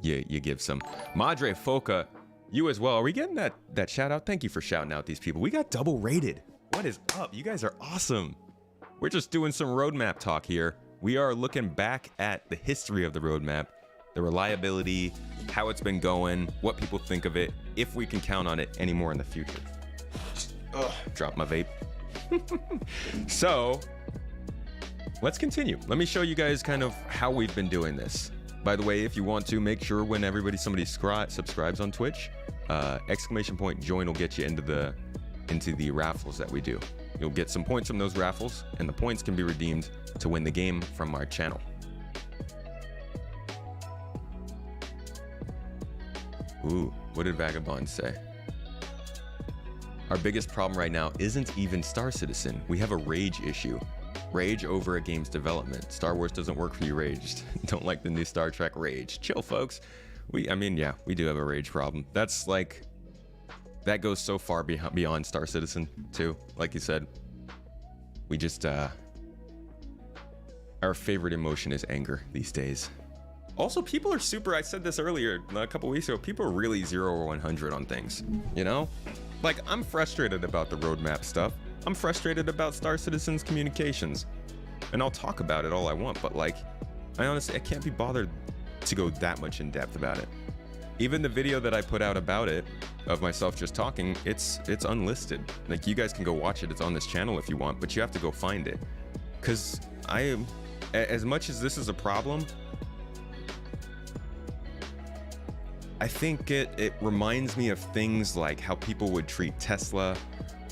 You give some. Madre Foca, you as well. Are we getting that shout out? Thank you for shouting out these people. We got double rated. What is up? You guys are awesome. We're just doing some roadmap talk here. We are looking back at the history of the roadmap, the reliability, how it's been going, what people think of it, if we can count on it anymore in the future. Ugh, drop my vape. So let's continue. Let me show you guys kind of how we've been doing this. By the way, if you want to, make sure when somebody subscribes on Twitch, !join will get you into the raffles that we do. You'll get some points from those raffles, and the points can be redeemed to win the game from our channel. Ooh, what did Vagabond say? Our biggest problem right now isn't even Star Citizen. We have a rage issue. Rage over a game's development. Star Wars doesn't work for you, raged. Don't like the new Star Trek. Rage. Chill, folks. I mean, yeah, we do have a rage problem. That's like, that goes so far beyond Star Citizen too. Like you said, we just, our favorite emotion is anger these days. Also, people are super, I said this earlier, a couple weeks ago, people are really 0 or 100 on things, you know? Like, I'm frustrated about the roadmap stuff. I'm frustrated about Star Citizen's communications. And I'll talk about it all I want, but like, I can't be bothered to go that much in depth about it. Even the video that I put out about it, of myself just talking, it's unlisted. Like, you guys can go watch it, it's on this channel if you want, but you have to go find it. Cause as much as this is a problem, I think it reminds me of things like how people would treat Tesla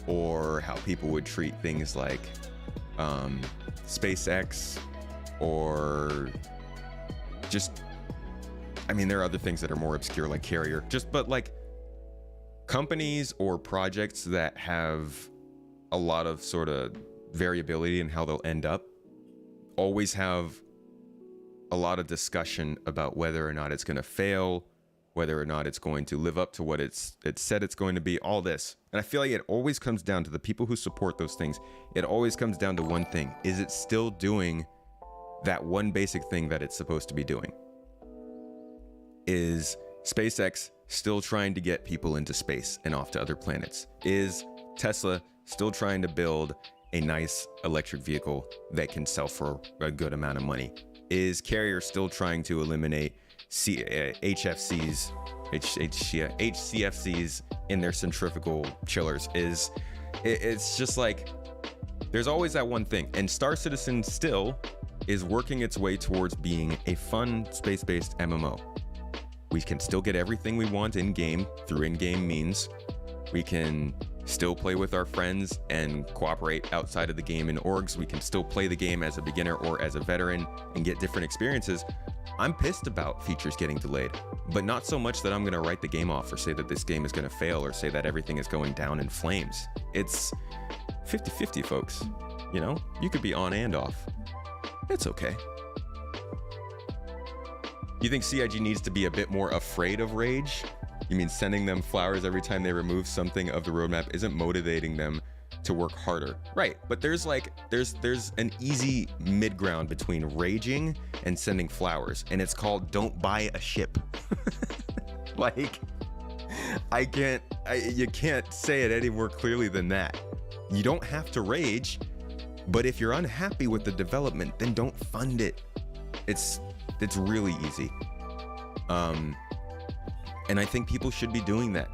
or how people would treat things like SpaceX, or just, I mean, there are other things that are more obscure like Carrier, but like companies or projects that have a lot of sort of variability in how they'll end up always have a lot of discussion about whether or not it's going to fail, whether or not it's going to live up to what it's said it's going to be, all this. And I feel like it always comes down to the people who support those things. It always comes down to one thing. Is it still doing that one basic thing that it's supposed to be doing? Is SpaceX still trying to get people into space and off to other planets? Is Tesla still trying to build a nice electric vehicle that can sell for a good amount of money? Is Carrier still trying to eliminate HFCs, HCFCs in their centrifugal chillers? It's just like, there's always that one thing. And Star Citizen still is working its way towards being a fun space-based MMO. We can still get everything we want in-game through in-game means. We can still play with our friends and cooperate outside of the game in orgs. We can still play the game as a beginner or as a veteran and get different experiences. I'm pissed about features getting delayed, but not so much that I'm going to write the game off or say that this game is going to fail or say that everything is going down in flames. It's 50-50, folks. You know, you could be on and off. It's okay. You think CIG needs to be a bit more afraid of rage? You mean sending them flowers every time they remove something of the roadmap isn't motivating them to work harder? Right, but there's an easy mid-ground between raging and sending flowers, and it's called don't buy a ship. Like, you can't say it any more clearly than that. You don't have to rage, but if you're unhappy with the development, then don't fund it. It's really easy. And I think people should be doing that.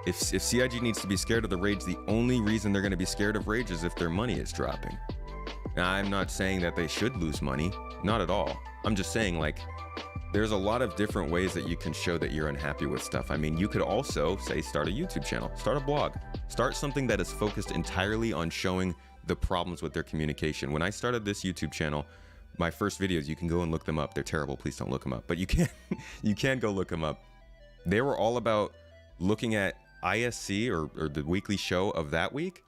If CIG needs to be scared of the rage, the only reason they're going to be scared of rage is if their money is dropping. Now, I'm not saying that they should lose money, not at all. I'm just saying, like, there's a lot of different ways that you can show that you're unhappy with stuff. I mean, you could also say start a YouTube channel, start a blog, start something that is focused entirely on showing the problems with their communication. When I started this YouTube channel, my first videos, you can go and look them up. They're terrible. Please don't look them up. But you can go look them up. They were all about looking at ISC or the weekly show of that week,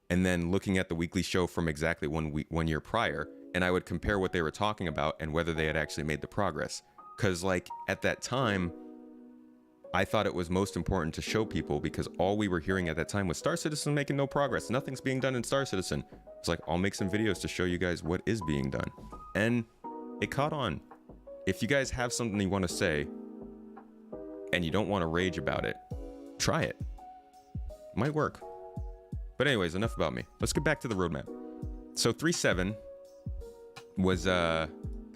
and then looking at the weekly show from exactly 1 year prior. And I would compare what they were talking about and whether they had actually made the progress. Because, like, at that time, I thought it was most important to show people, because all we were hearing at that time was Star Citizen making no progress. Nothing's being done in Star Citizen. It's like, I'll make some videos to show you guys what is being done. And it caught on. If you guys have something you want to say and you don't want to rage about it, try it. Might work. But anyways, enough about me. Let's get back to the roadmap. So 3.7 was that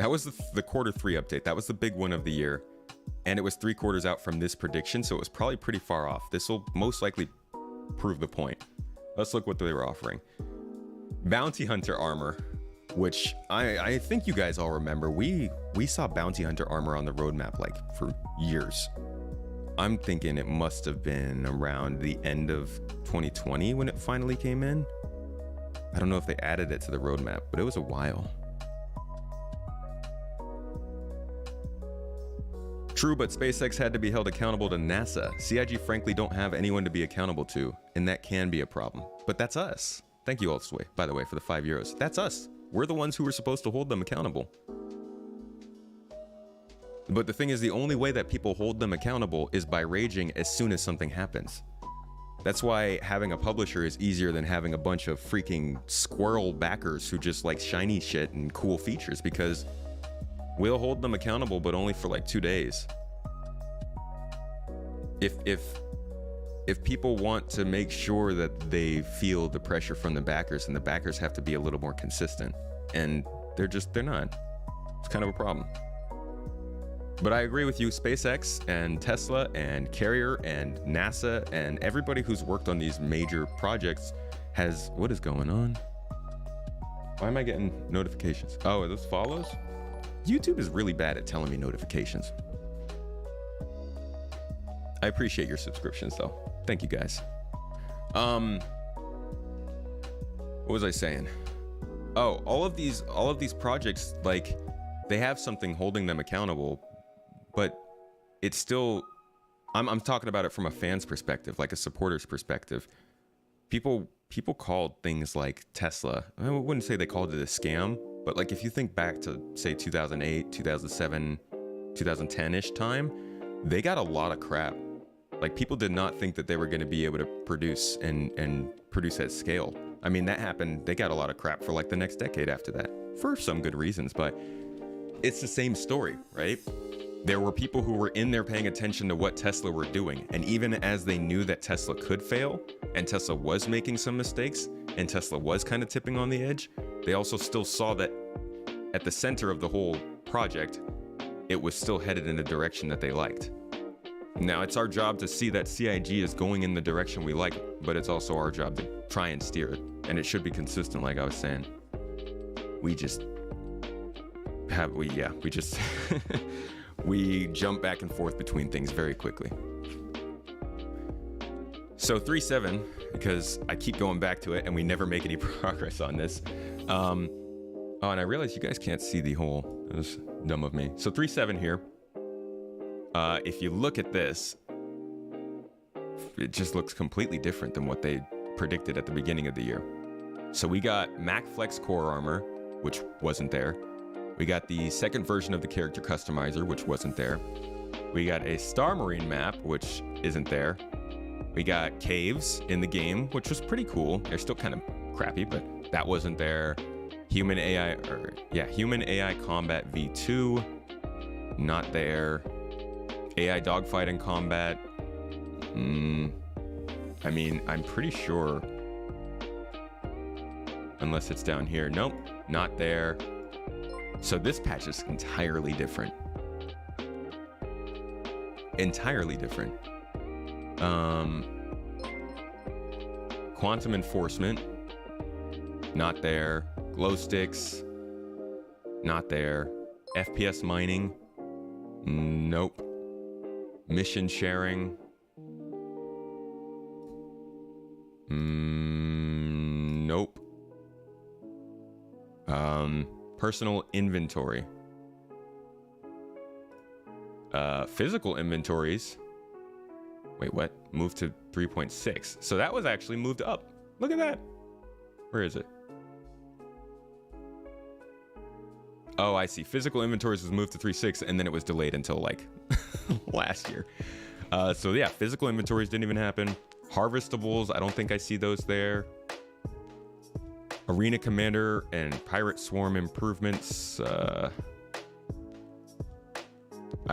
was the quarter 3 update. That was the big one of the year, and it was 3 quarters out from this prediction, so it was probably pretty far off. This will most likely prove the point. Let's look what they were offering. Bounty Hunter armor, which I think you guys all remember. We saw Bounty Hunter armor on the roadmap like for years. I'm thinking it must have been around the end of 2020 when it finally came in. I don't know if they added it to the roadmap, but it was a while. True, but SpaceX had to be held accountable to NASA. CIG frankly don't have anyone to be accountable to, and that can be a problem. But that's us. Thank you, Altsway, by the way, for the €5. That's us. We're the ones who were supposed to hold them accountable. But the thing is, the only way that people hold them accountable is by raging as soon as something happens. That's why having a publisher is easier than having a bunch of freaking squirrel backers who just like shiny shit and cool features, because we'll hold them accountable, but only for like 2 days. If people want to make sure that they feel the pressure from the backers, and the backers have to be a little more consistent, and they're not. It's kind of a problem. But I agree with you, SpaceX and Tesla and Carrier and NASA and everybody who's worked on these major projects has... What is going on? Why am I getting notifications? Oh, are those follows? YouTube is really bad at telling me notifications. I appreciate your subscriptions though. Thank you guys. What was I saying? Oh, all of these projects, like, they have something holding them accountable, but it's still, I'm talking about it from a fan's perspective, like a supporter's perspective. People called things like Tesla, I wouldn't say they called it a scam, but like if you think back to say 2008, 2007, 2010-ish time, they got a lot of crap. Like, people did not think that they were going to be able to produce and produce at scale. I mean, that happened. They got a lot of crap for like the next decade after that, for some good reasons, but it's the same story, right? There were people who were in there paying attention to what Tesla were doing. And even as they knew that Tesla could fail, and Tesla was making some mistakes, and Tesla was kind of tipping on the edge, they also still saw that at the center of the whole project, it was still headed in a direction that they liked. Now, it's our job to see that CIG is going in the direction we like, but it's also our job to try and steer it. And it should be consistent, like I was saying. We just have, we jump back and forth between things very quickly. So 3.7, because I keep going back to it and we never make any progress on this. Oh, and I realize you guys can't see the whole, that was dumb of me. So 3.7 here. If you look at this, it just looks completely different than what they predicted at the beginning of the year. So we got Mac Flex Core Armor, which wasn't there. We got the second version of the character customizer, which wasn't there. We got a Star Marine map, which isn't there. We got caves in the game, which was pretty cool. They're still kind of crappy, but that wasn't there. Human AI Combat V2, not there. AI Dogfighting Combat. I mean, I'm pretty sure, unless it's down here. Nope, not there. So this patch is entirely different. Entirely different. Quantum Enforcement, not there. Glow Sticks, not there. FPS Mining, nope. Mission Sharing, nope. Personal Inventory. Physical inventories. Wait, what? Moved to 3.6. So that was actually moved up. Look at that. Where is it? Oh, I see. Physical inventories was moved to 3.6 and then it was delayed until like last year. So yeah, physical inventories didn't even happen. Harvestables, I don't think I see those there. Arena Commander and Pirate Swarm improvements. I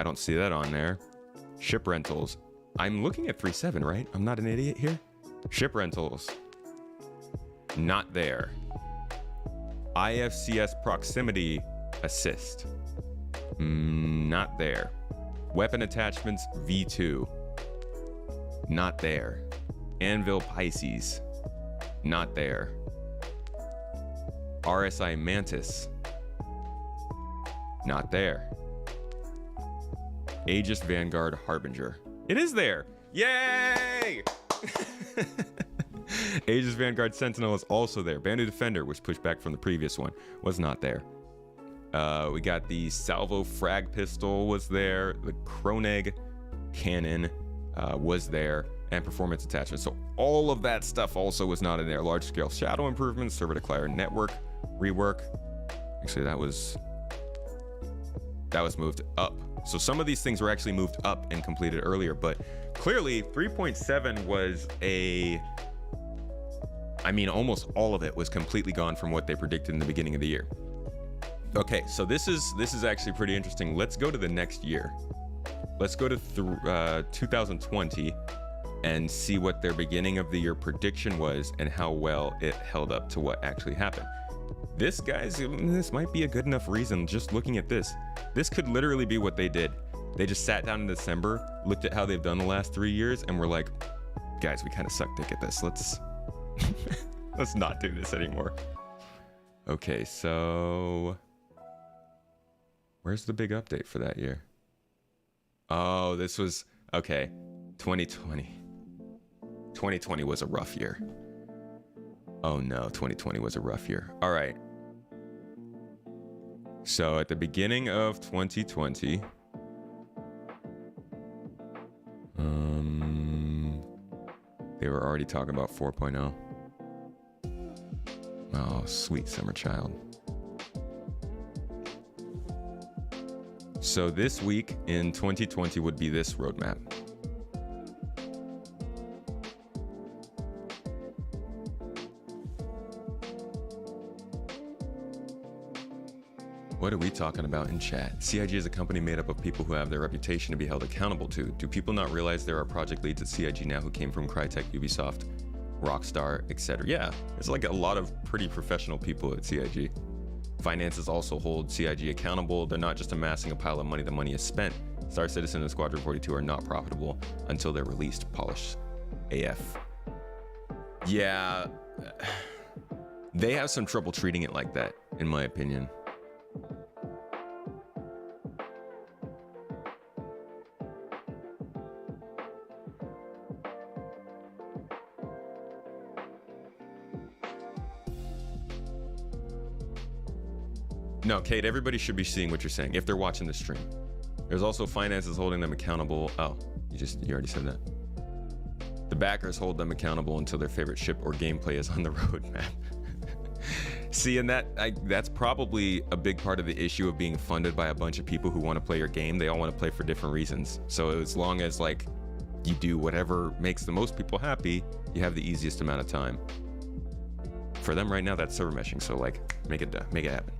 don't see that on there. Ship rentals. I'm looking at 3.7, right? I'm not an idiot here. Ship rentals. Not there. IFCS proximity assist. Not there. Weapon attachments V2. Not there. Anvil Pisces. Not there. RSI Mantis. Not there. Aegis Vanguard Harbinger. It is there. Yay! Aegis Vanguard Sentinel is also there. Bandu Defender was pushed back from the previous one. Was not there. We got the Salvo Frag Pistol was there. The Kroneg Cannon was there. And performance attachments. So all of that stuff also was not in there. Large scale shadow improvements, server declare network rework. Actually, that was moved up. So some of these things were actually moved up and completed earlier, but clearly 3.7 was almost all of it was completely gone from what they predicted in the beginning of the year. Okay, so this is actually pretty interesting. Let's go to the next year. Let's go to 2020 and see what their beginning of the year prediction was and how well it held up to what actually happened. This, guys, this might be a good enough reason. Just looking at this could literally be what they did. They just sat down in December, looked at how they've done the last 3 years, and were like, guys, we kind of suck dick at this. Let's not do this anymore. Okay, so where's the big update for that year? Oh, this was, okay, 2020. 2020 was a rough year. Oh no, 2020 was a rough year. All right. So at the beginning of 2020, they were already talking about 4.0. Oh, sweet summer child. So this week in 2020 would be this roadmap. What are we talking about in chat? CIG is a company made up of people who have their reputation to be held accountable to. Do people not realize there are project leads at CIG now who came from Crytek, Ubisoft, Rockstar, etc.? Yeah, there's like a lot of pretty professional people at CIG. Finances also hold CIG accountable. They're not just amassing a pile of money. The money is spent. Star Citizen and Squadron 42 are not profitable until they're released. Polished AF. Yeah, they have some trouble treating it like that, in my opinion. No, Kate, everybody should be seeing what you're saying if they're watching the stream. There's also finances holding them accountable. Oh, you already said that. The backers hold them accountable until their favorite ship or gameplay is on the roadmap. See, and that's probably a big part of the issue of being funded by a bunch of people who want to play your game. They all want to play for different reasons. So as long as like you do whatever makes the most people happy, you have the easiest amount of time. For them right now, that's server meshing. So like, make it happen.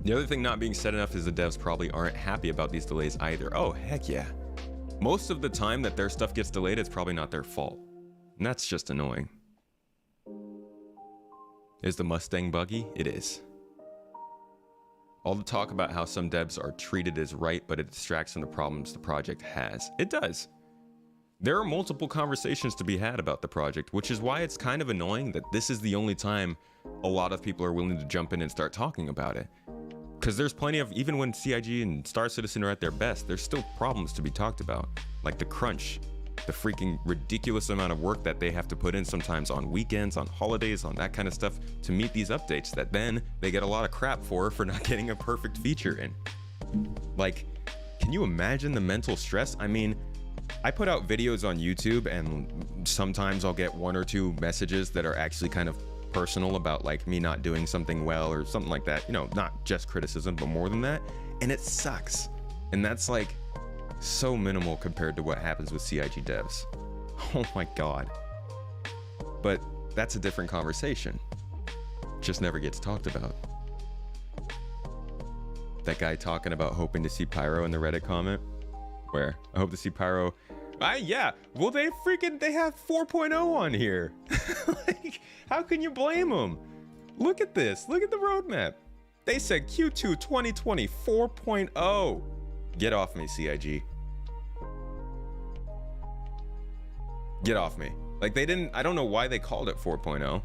The other thing not being said enough is the devs probably aren't happy about these delays either. Oh, heck yeah. Most of the time that their stuff gets delayed, it's probably not their fault. And that's just annoying. Is the Mustang buggy? It is. All the talk about how some devs are treated as right, but it distracts from the problems the project has. It does. There are multiple conversations to be had about the project, which is why it's kind of annoying that this is the only time a lot of people are willing to jump in and start talking about it. Because there's plenty of, even when CIG and Star Citizen are at their best, there's still problems to be talked about. Like the crunch, the freaking ridiculous amount of work that they have to put in sometimes on weekends, on holidays, on that kind of stuff to meet these updates that then they get a lot of crap for not getting a perfect feature in. Like, can you imagine the mental stress? I mean, I put out videos on YouTube and sometimes I'll get one or two messages that are actually kind of personal about like me not doing something well or something like that, you know, not just criticism but more than that, and it sucks. And that's like so minimal compared to what happens with CIG devs. Oh my god. But that's a different conversation. Just never gets talked about. That guy talking about hoping to see Pyro in the Reddit comment, where I hope to see Pyro. Yeah, well they have 4.0 on here. Like, how can you blame them? Look at this, look at the roadmap. They said Q2 2020 4.0. Get off me, CIG. Get off me. Like they didn't, I don't know why they called it 4.0.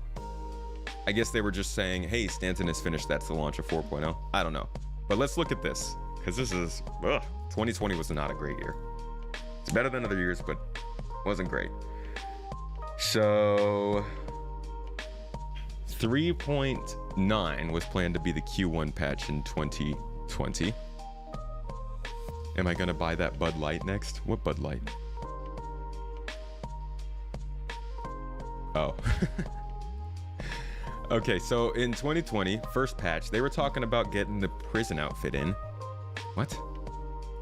I guess they were just saying, hey, Stanton is finished, that's the launch of 4.0. I don't know. But let's look at this, because this is, 2020 was not a great year. It's better than other years, but wasn't great. So 3.9 was planned to be the Q1 patch in 2020. Am I gonna buy that Bud Light next? What Bud Light? Oh. Okay, so in 2020, first patch, they were talking about getting the prison outfit in. What?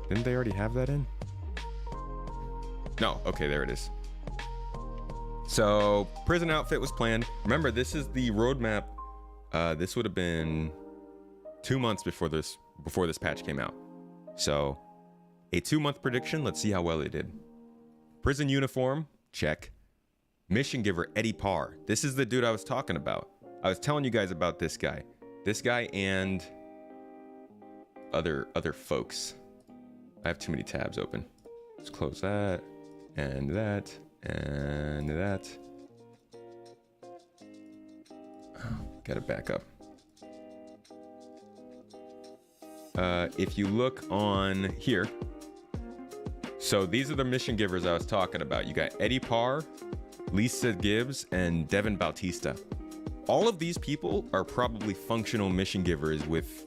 Didn't they already have that in? No, okay, there it is. So prison outfit was planned. Remember, this is the roadmap. This would have been 2 months before this patch came out. So a 2-month prediction. Let's see how well it did. Prison uniform, check. Mission giver Eddie Parr. This is the dude I was talking about. I was telling you guys about this guy. This guy and other folks. I have too many tabs open. Let's close that and that and that. Oh, gotta back up. If you look on here, so these are the mission givers I was talking about. You got Eddie Parr, Lisa Gibbs, and Devin Bautista. All of these people are probably functional mission givers with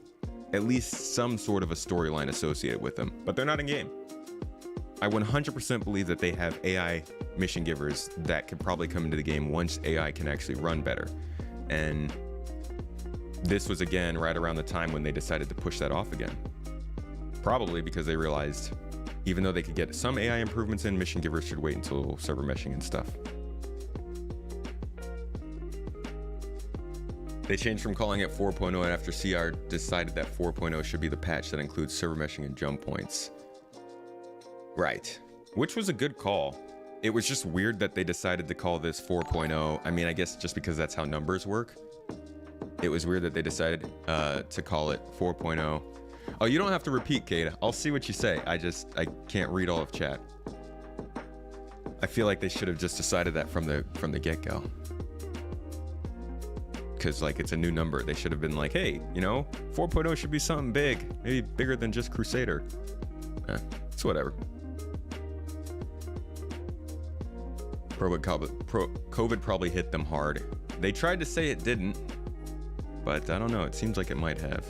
at least some sort of a storyline associated with them, but they're not in game. I 100% believe that they have AI mission givers that could probably come into the game once AI can actually run better. And this was again right around the time when they decided to push that off again. Probably because they realized even though they could get some AI improvements in, mission givers should wait until server meshing and stuff. They changed from calling it 4.0 after CR decided that 4.0 should be the patch that includes server meshing and jump points. Right, which was a good call. It was just weird that they decided to call this 4.0. I mean, I guess just because that's how numbers work. It was weird that they decided to call it 4.0. Oh, you don't have to repeat, Kate. I'll see what you say. I can't read all of chat. I feel like they should have just decided that from the get-go. Because like it's a new number. They should have been like, hey, you know, 4.0 should be something big. Maybe bigger than just Crusader. It's whatever. COVID probably hit them hard. They tried to say it didn't, but I don't know. It seems like it might have.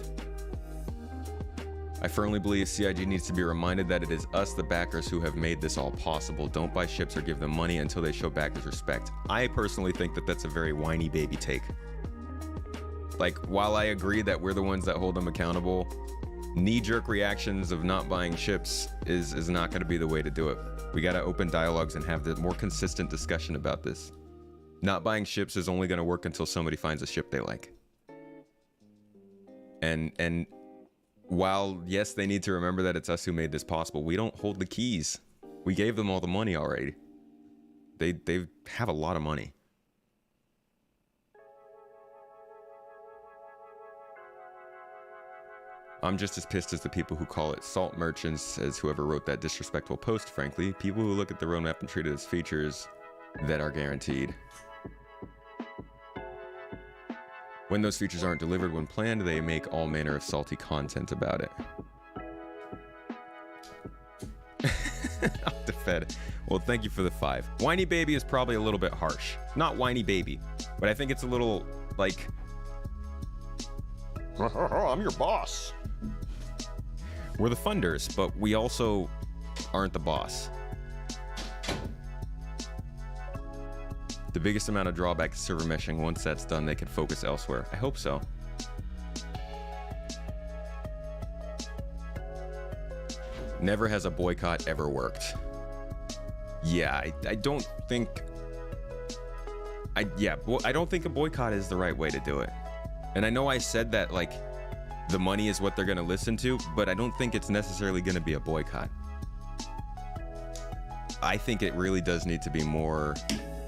I firmly believe CIG needs to be reminded that it is us, the backers, who have made this all possible. Don't buy ships or give them money until they show backers respect. I personally think that that's a very whiny baby take. Like, while I agree that we're the ones that hold them accountable, knee-jerk reactions of not buying ships is not going to be the way to do it. We got to open dialogues and have the more consistent discussion about this. Not buying ships is only going to work until somebody finds a ship they like. And while, yes, they need to remember that it's us who made this possible, we don't hold the keys. We gave them all the money already. They have a lot of money. I'm just as pissed as the people who call it salt merchants as whoever wrote that disrespectful post, frankly. People who look at the roadmap and treat it as features that are guaranteed. When those features aren't delivered when planned, they make all manner of salty content about it. Fed. Well, thank you for the 5. Whiny baby is probably a little bit harsh. Not whiny baby, but I think it's a little like, I'm your boss. We're the funders, but we also aren't the boss. The biggest amount of drawback is server meshing. Once that's done, they can focus elsewhere. I hope so. Never has a boycott ever worked. Yeah, I don't think... I don't think a boycott is the right way to do it. And I know I said that, like, the money is what they're going to listen to, but I don't think it's necessarily going to be a boycott. I think it really does need to be more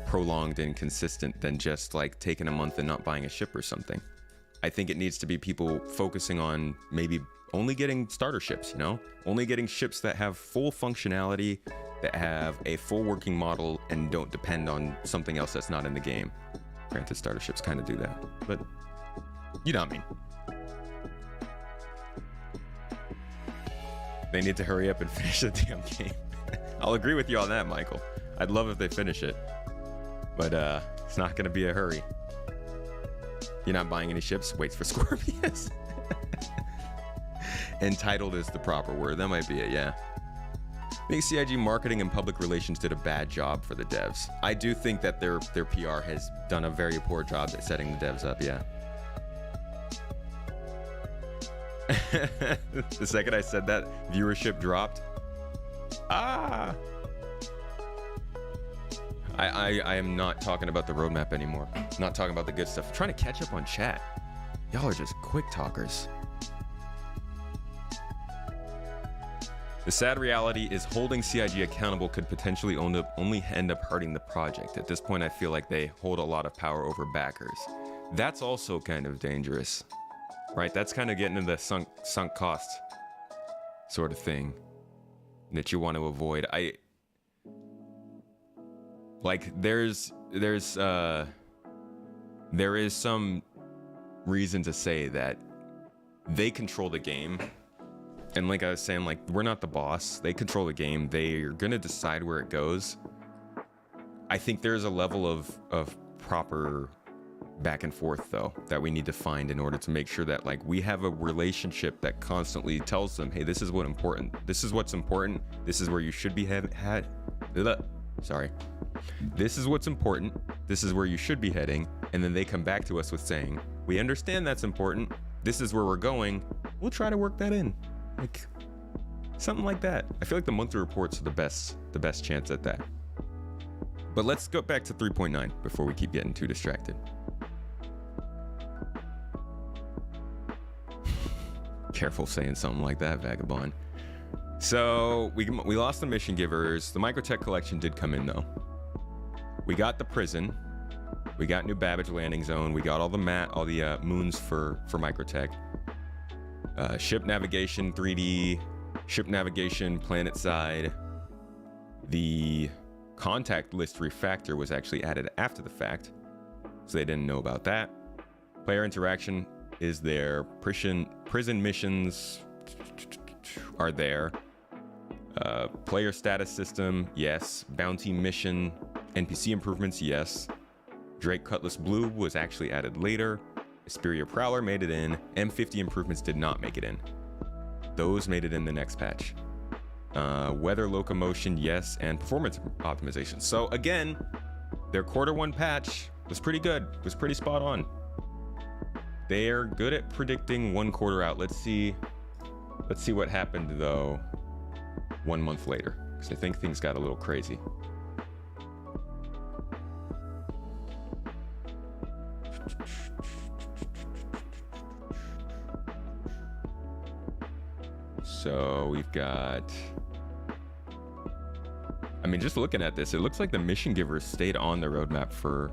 prolonged and consistent than just, like, taking a month and not buying a ship or something. I think it needs to be people focusing on maybe only getting starter ships, you know? Only getting ships that have full functionality, that have a full working model, and don't depend on something else that's not in the game. Granted, starter ships kind of do that, but you know what I mean. They need to hurry up and finish the damn game. I'll agree with you on that, Michael. I'd love if they finish it, but it's not going to be a hurry. You're not buying any ships? Waits for Scorpius. Entitled is the proper word. That might be it, yeah. I think CIG marketing and public relations did a bad job for the devs. I do think that their PR has done a very poor job at setting the devs up, yeah. The second I said that, viewership dropped. I am not talking about the roadmap anymore. Not talking about the good stuff. I'm trying to catch up on chat. Y'all are just quick talkers. The sad reality is holding CIG accountable could potentially only end up hurting the project. At this point, I feel like they hold a lot of power over backers. That's also kind of dangerous, right? That's kind of getting into the sunk cost sort of thing that you want to avoid. There is some reason to say that they control the game. And like I was saying, like, we're not the boss. They control the game. They're going to decide where it goes. I think there's a level of proper back and forth though that we need to find in order to make sure that like we have a relationship that constantly tells them, hey, this is what's important, this is what's important, this is where you should be this is what's important, this is where you should be heading, and then they come back to us with saying, we understand that's important, this is where we're going, we'll try to work that in, like something like that. I feel like the monthly reports are the best chance at that. But let's go back to 3.9 before we keep getting too distracted. Careful saying something like that, vagabond. So we lost the mission givers. The microtech collection did come in though. We got the prison. We got new Babbage landing zone. We got all the moons for microtech. Ship navigation 3D, ship navigation planet side. The contact list refactor was actually added after the fact, so they didn't know about that. Player interaction is there. Prison missions are there. Player status system, yes. Bounty mission, NPC improvements, yes. Drake Cutlass Blue was actually added later. Asperia Prowler made it in. M50 improvements did not make it in. Those made it in the next patch. Weather locomotion, yes, and performance optimization. So again, their Q1 patch was pretty good, was pretty spot on. They are good at predicting 1 quarter out. Let's see what happened though 1 month later, because I think things got a little crazy. So we've got, I mean, just looking at this, it looks like the mission givers stayed on the roadmap for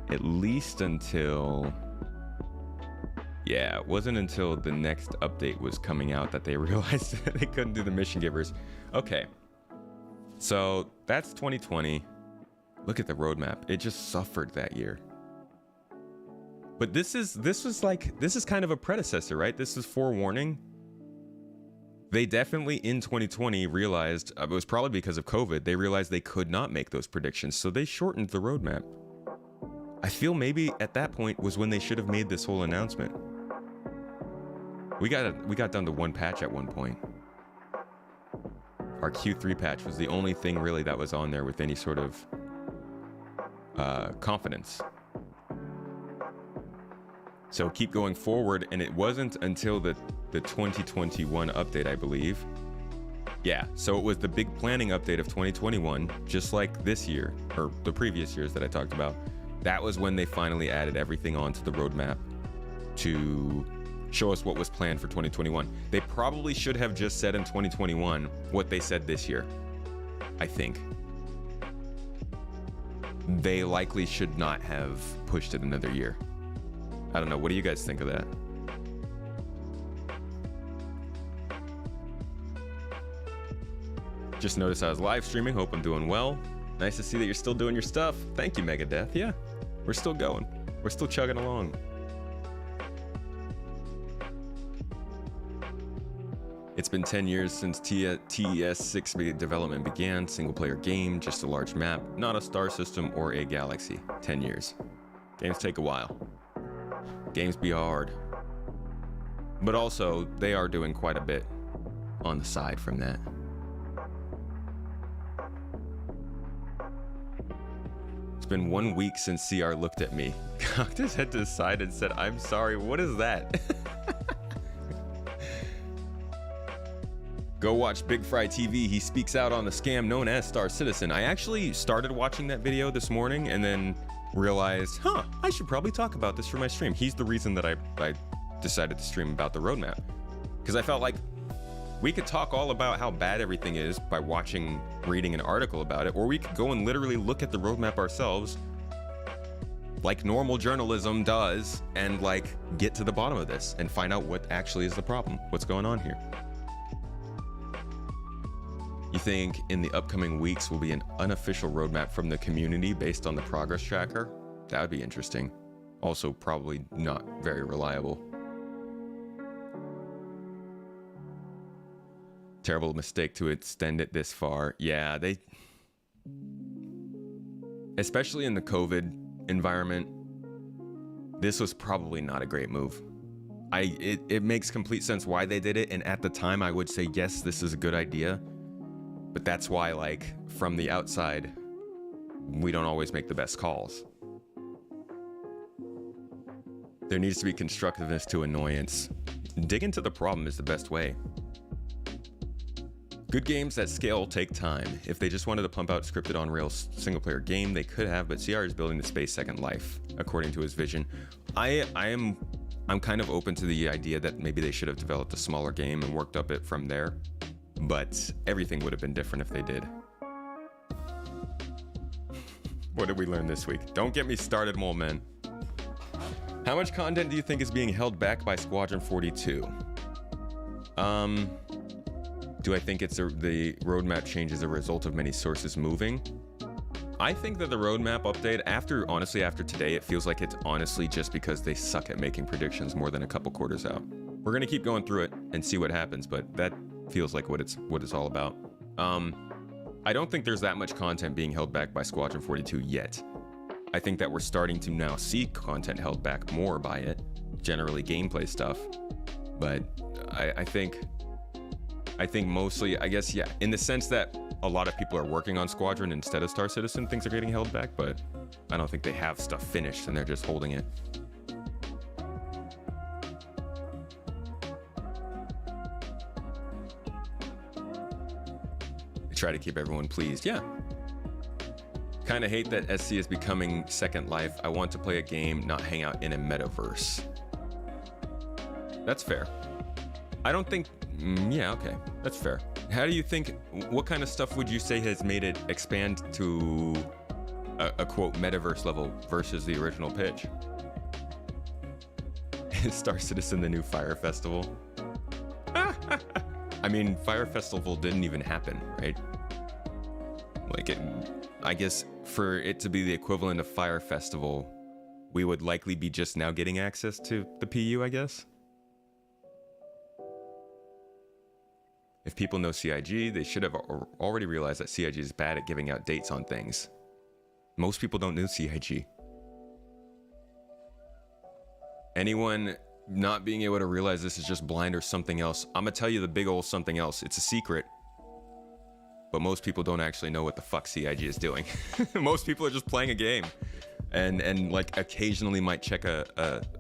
at least until, yeah, it wasn't until the next update was coming out that they realized that they couldn't do the mission givers. Okay, so that's 2020. Look at the roadmap. It just suffered that year. But this is kind of a predecessor, right? This is forewarning. They definitely in 2020 realized, it was probably because of COVID, they realized they could not make those predictions, so they shortened the roadmap. I feel maybe at that point was when they should have made this whole announcement. We got down to 1 patch at one point. Our Q3 patch was the only thing really that was on there with any sort of confidence. So keep going forward, and it wasn't until the 2021 update, I believe. Yeah, so it was the big planning update of 2021, just like this year, or the previous years that I talked about. That was when they finally added everything onto the roadmap to show us what was planned for 2021. They probably should have just said in 2021 what they said this year, I think. They likely should not have pushed it another year. I don't know. What do you guys think of that? Just noticed I was live streaming. Hope I'm doing well. Nice to see that you're still doing your stuff. Thank you, Megadeth. Yeah, we're still going. We're still chugging along. It's been 10 years since TES 6 development began. Single player game, just a large map, not a star system or a galaxy. 10 years. Games take a while. Games be hard. But also, they are doing quite a bit on the side from that. It's been 1 week since CR looked at me, cocked his head to the side and said, "I'm sorry, what is that?" Go watch Big Fry TV. He speaks out on the scam known as Star Citizen. I actually started watching that video this morning and then realized, I should probably talk about this for my stream. He's the reason that I decided to stream about the roadmap. Because I felt like we could talk all about how bad everything is by reading an article about it, or we could go and literally look at the roadmap ourselves, like normal journalism does, and like get to the bottom of this and find out what actually is the problem, what's going on here. You think in the upcoming weeks will be an unofficial roadmap from the community based on the progress tracker? That would be interesting. Also, probably not very reliable. Terrible mistake to extend it this far. Yeah, especially in the COVID environment, this was probably not a great move. It makes complete sense why they did it, and at the time I would say yes, this is a good idea. But that's why, like, from the outside, we don't always make the best calls. There needs to be constructiveness to annoyance. Dig into the problem is the best way. Good games that scale take time. If they just wanted to pump out scripted on-rails single-player game, they could have, but CR is building the space second life, according to his vision. I'm kind of open to the idea that maybe they should have developed a smaller game and worked up it from there, but everything would have been different if they did. What did we learn this week? Don't get me started, mole man. How much content do you think is being held back by Squadron 42? Do I think the roadmap change as a result of many sources moving? I think that the roadmap update, after today, it feels like it's honestly just because they suck at making predictions more than a couple quarters out. We're gonna keep going through it and see what happens, but that feels like what it's all about. I don't think there's that much content being held back by Squadron 42 yet. I think that we're starting to now see content held back more by it, generally gameplay stuff. But I think mostly, I guess, yeah, in the sense that a lot of people are working on Squadron instead of Star Citizen, things are getting held back, but I don't think they have stuff finished and they're just holding it. They try to keep everyone pleased, yeah. Kind of hate that SC is becoming Second Life. I want to play a game, not hang out in a metaverse. That's fair. I don't think, yeah, okay, that's fair. How do you think, what kind of stuff would you say has made it expand to a quote metaverse level versus the original pitch? Is Star Citizen the new Fire Festival? I mean, Fire Festival didn't even happen, right? Like, I guess for it to be the equivalent of Fire Festival, we would likely be just now getting access to the PU, I guess. If people know CIG, they should have already realized that CIG is bad at giving out dates on things. Most people don't know CIG. Anyone not being able to realize this is just blind or something else, I'm gonna tell you the big old something else. It's a secret. But most people don't actually know what the fuck CIG is doing. Most people are just playing a game and like occasionally might check a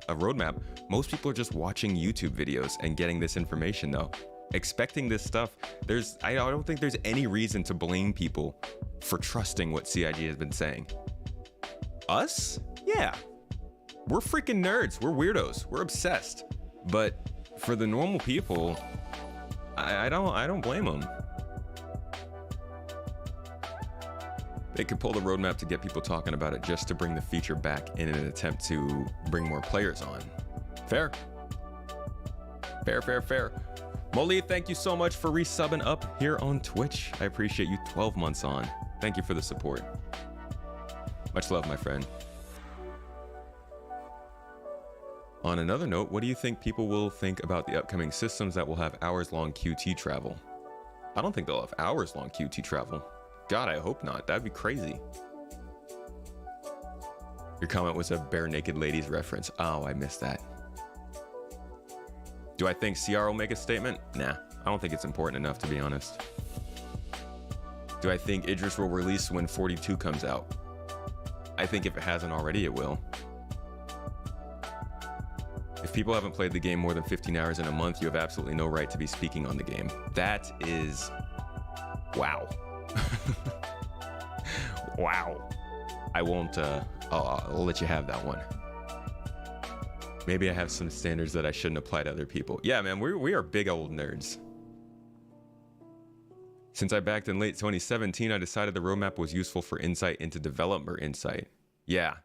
roadmap. Most people are just watching YouTube videos and getting this information though. Expecting this stuff, I don't think there's any reason to blame people for trusting what CIG has been saying. Us? Yeah. We're freaking nerds. We're weirdos. We're obsessed. But for the normal people, I don't blame them. They could pull the roadmap to get people talking about it just to bring the feature back in an attempt to bring more players on. Fair. Fair, fair, fair. Molly, thank you so much for resubbing up here on Twitch. I appreciate you 12 months on. Thank you for the support. Much love, my friend. On another note, what do you think people will think about the upcoming systems that will have hours-long QT travel? I don't think they'll have hours-long QT travel. God, I hope not. That'd be crazy. Your comment was a bare naked ladies reference. Oh, I missed that. Do I think CR will make a statement? Nah, I don't think it's important enough, to be honest. Do I think Idris will release when 42 comes out? I think if it hasn't already, it will. If people haven't played the game more than 15 hours in a month, you have absolutely no right to be speaking on the game. That is... wow. Wow. I won't, I'll let you have that one. Maybe I have some standards that I shouldn't apply to other people. Yeah, man, we are big old nerds. Since I backed in late 2017, I decided the roadmap was useful for insight into developer insight. Yeah.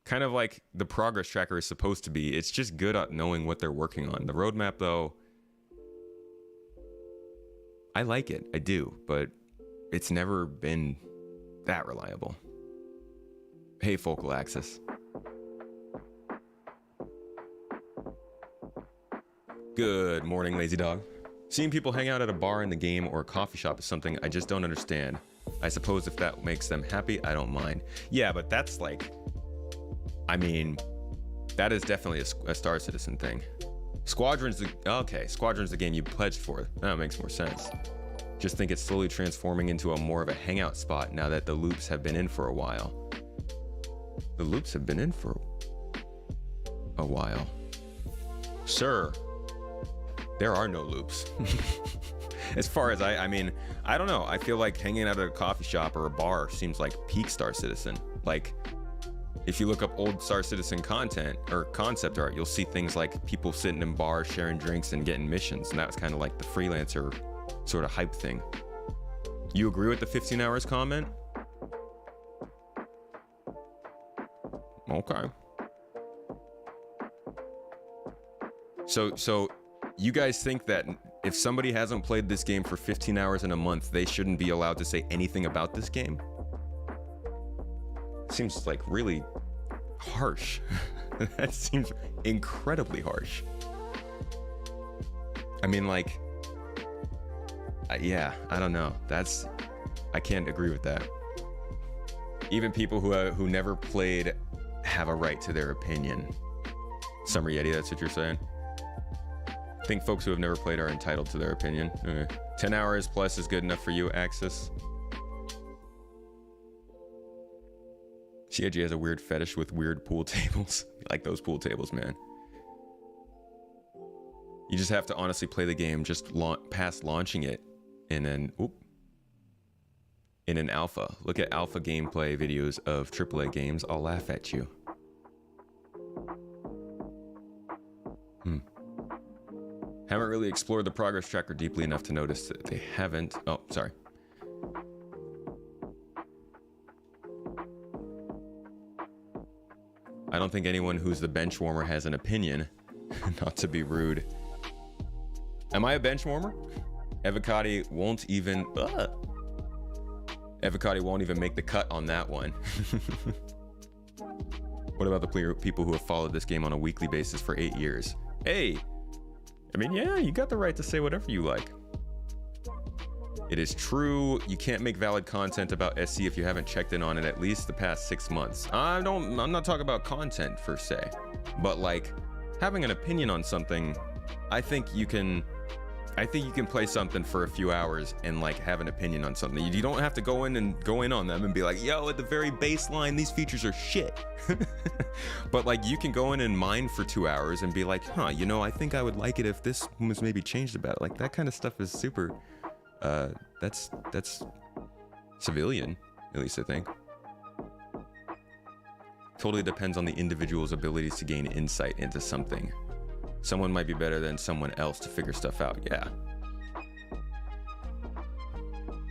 Kind of like the progress tracker is supposed to be. It's just good at knowing what they're working on. The roadmap, though, I like it. I do, but it's never been that reliable. Hey, Focal Axis. Good morning, lazy dog. Seeing people hang out at a bar in the game or a coffee shop is something I just don't understand. I suppose if that makes them happy, I don't mind. Yeah, but that's like, I mean, that is definitely a Star Citizen thing. Squadron's the game you pledged for. That makes more sense. Just think it's slowly transforming into a more of a hangout spot now that the loops have been in for a while. The loops have been in for a while. Sir, there are no loops. As far as I mean, I don't know. I feel like hanging out at a coffee shop or a bar seems like peak Star Citizen. Like, if you look up old Star Citizen content or concept art, you'll see things like people sitting in bars, sharing drinks and getting missions. And that was kind of like the freelancer sort of hype thing. You agree with the 15 hours comment? Okay. So you guys think that if somebody hasn't played this game for 15 hours in a month, they shouldn't be allowed to say anything about this game? Seems like really harsh. That seems incredibly harsh. I mean, like, yeah, I don't know. I can't agree with that. Even people who never played have a right to their opinion. Summer Yeti, that's what you're saying? I think folks who have never played are entitled to their opinion. 10 hours plus is good enough for you, Axis. CIG has a weird fetish with weird pool tables. I like those pool tables, man. You just have to honestly play the game just past launching it in an alpha. Look at alpha gameplay videos of AAA games. I'll laugh at you. Haven't really explored the progress tracker deeply enough to notice that they haven't. Oh, sorry. I don't think anyone who's the bench warmer has an opinion. Not to be rude. Am I a bench warmer? Evocati won't even make the cut on that one. What about the people who have followed this game on a weekly basis for 8 years? Hey, I mean, yeah, you got the right to say whatever you like. It is true, you can't make valid content about SC if you haven't checked in on it at least the past 6 months. I'm not talking about content per se, but like having an opinion on something, I think you can play something for a few hours and like have an opinion on something. You don't have to go in on them and be like, yo, at the very baseline, these features are shit. But like you can go in and mine for 2 hours and be like, huh, you know, I think I would like it if this was maybe changed about it. Like that kind of stuff is super, that's civilian, at least I think. Totally depends on the individual's abilities to gain insight into something. Someone might be better than someone else to figure stuff out. Yeah.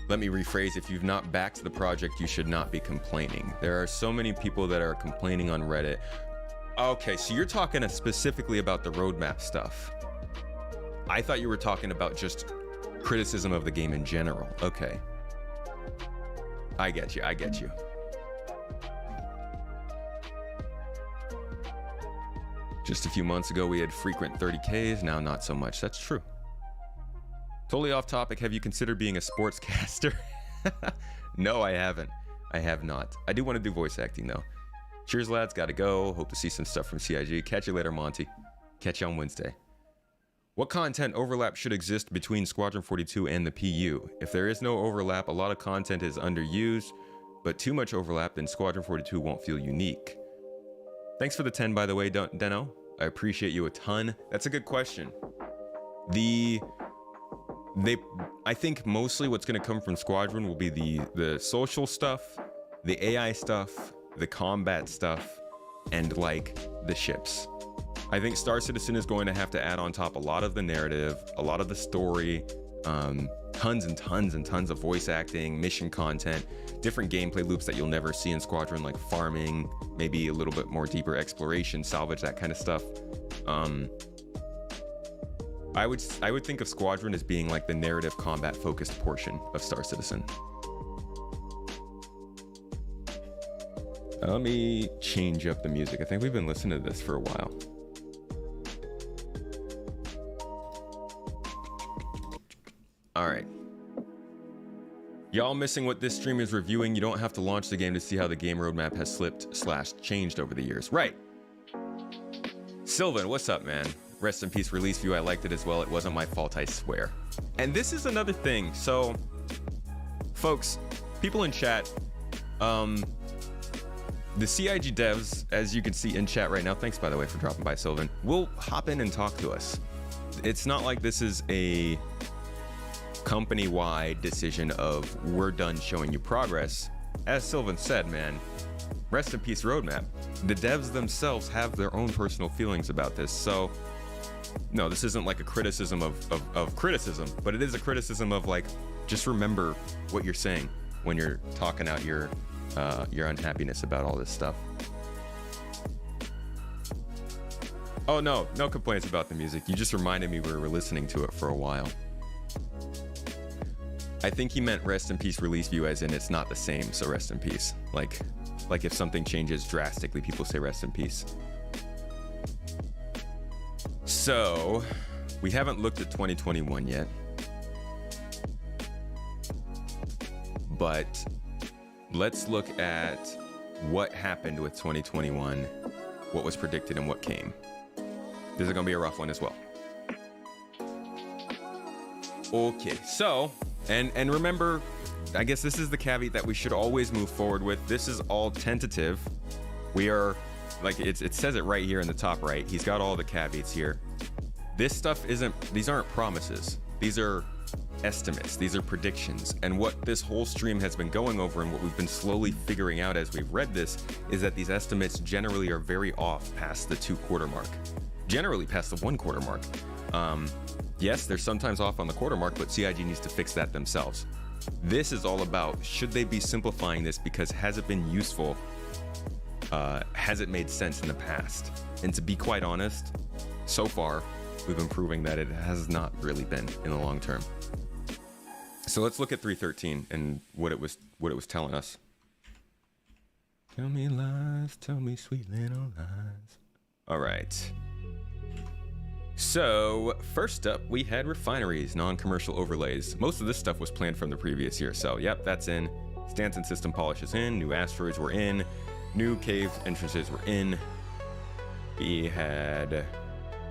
Let me rephrase, if you've not backed the project, you should not be complaining. There are so many people that are complaining on Reddit. Okay, so you're talking specifically about the roadmap stuff. I thought you were talking about just criticism of the game in general. Okay. I get you. Just a few months ago, we had frequent 30Ks, now not so much. That's true. Totally off topic, have you considered being a sportscaster? No, I haven't. I have not. I do want to do voice acting, though. Cheers, lads. Gotta go. Hope to see some stuff from CIG. Catch you later, Monty. Catch you on Wednesday. What content overlap should exist between Squadron 42 and the PU? If there is no overlap, a lot of content is underused, but too much overlap, then Squadron 42 won't feel unique. Thanks for the 10, by the way, Deno. I appreciate you a ton. That's a good question. I think mostly what's going to come from Squadron will be the social stuff, the AI stuff, the combat stuff, and like the ships. I think Star Citizen is going to have to add on top a lot of the narrative, a lot of the story, tons and tons and tons of voice acting, mission content, different gameplay loops that you'll never see in Squadron, like farming, maybe a little bit more deeper exploration, salvage, that kind of stuff. I would think of Squadron as being like the narrative combat focused portion of Star Citizen. Let me change up the music. I think we've been listening to this for a while. All right. Y'all missing what this stream is reviewing. You don't have to launch the game to see how the game roadmap has slipped/changed over the years. Right. Sylvan, what's up, man? Rest in peace, release view. I liked it as well. It wasn't my fault, I swear. And this is another thing. So, folks, people in chat, the CIG devs, as you can see in chat right now, thanks by the way for dropping by, Sylvan, will hop in and talk to us. It's not like this is a company-wide decision of we're done showing you progress. As Sylvan said, man, rest in peace roadmap. The devs themselves have their own personal feelings about this. So no, this isn't like a criticism of criticism, but it is a criticism of like, just remember what you're saying when you're talking out your unhappiness about all this stuff. Oh no, no complaints about the music. You just reminded me we were listening to it for a while. I think he meant rest in peace release view as in it's not the same, so rest in peace. Like if something changes drastically, people say rest in peace. So, we haven't looked at 2021 yet. But let's look at what happened with 2021, what was predicted and what came. This is gonna be a rough one as well. Okay, so, and remember, I guess this is the caveat that we should always move forward with. This is all tentative. We are, like, it says it right here in the top right. He's got all the caveats here. This stuff these aren't promises. These are estimates. These are predictions. And what this whole stream has been going over and what we've been slowly figuring out as we've read this is that these estimates generally are very off past the 2-quarter mark. Generally past the 1-quarter mark. Yes, they're sometimes off on the quarter mark, but CIG needs to fix that themselves. This is all about, should they be simplifying this because has it been useful? Has it made sense in the past? And to be quite honest, so far, we've been proving that it has not really been in the long term. So let's look at 313 and what it was telling us. Tell me lies, tell me sweet little lies. All right. So first up, we had refineries, non-commercial overlays. Most of this stuff was planned from the previous year. So yep, that's in. Stanton system polishes in. New asteroids were in. New cave entrances were in. We had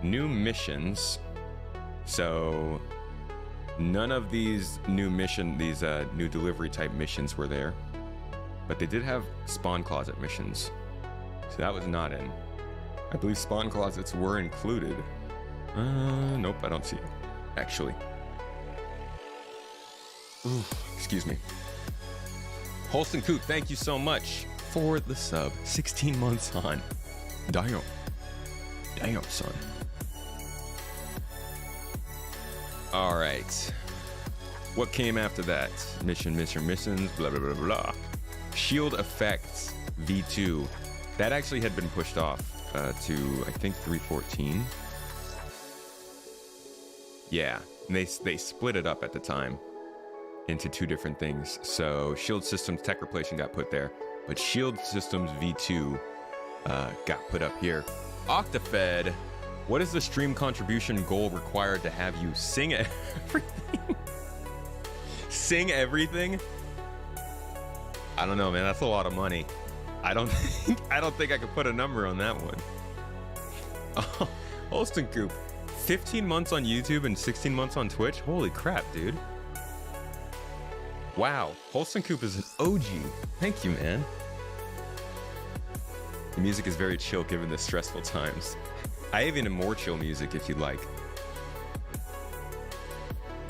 new missions. So none of these new new delivery type missions were there. But they did have spawn closet missions. So that was not in. I believe spawn closets were included. Nope, I don't see it, actually. Ooh, excuse me. Holston Coot, thank you so much for the sub. 16 months on. Damn. Damn, son. All right. What came after that? Missions, blah, blah, blah, blah. Shield effects V2. That actually had been pushed off to, I think, 314. Yeah, and they split it up at the time into 2 different things. So Shield Systems Tech Replacement got put there, but Shield Systems V2 got put up here. Octafed, what is the stream contribution goal required to have you sing everything? Sing everything? I don't know, man. That's a lot of money. I don't think I could put a number on that one. Oh, Holston Coop. 15 months on YouTube and 16 months on Twitch? Holy crap, dude. Wow. Holston Coop is an OG. Thank you, man. The music is very chill given the stressful times. I have even more chill music if you'd like.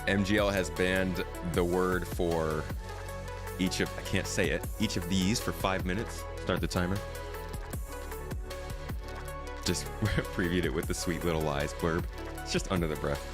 MGL has banned the word for each of, I can't say it, each of these for 5 minutes. Start the timer. Just previewed it with the sweet little lies blurb. It's just under the breath.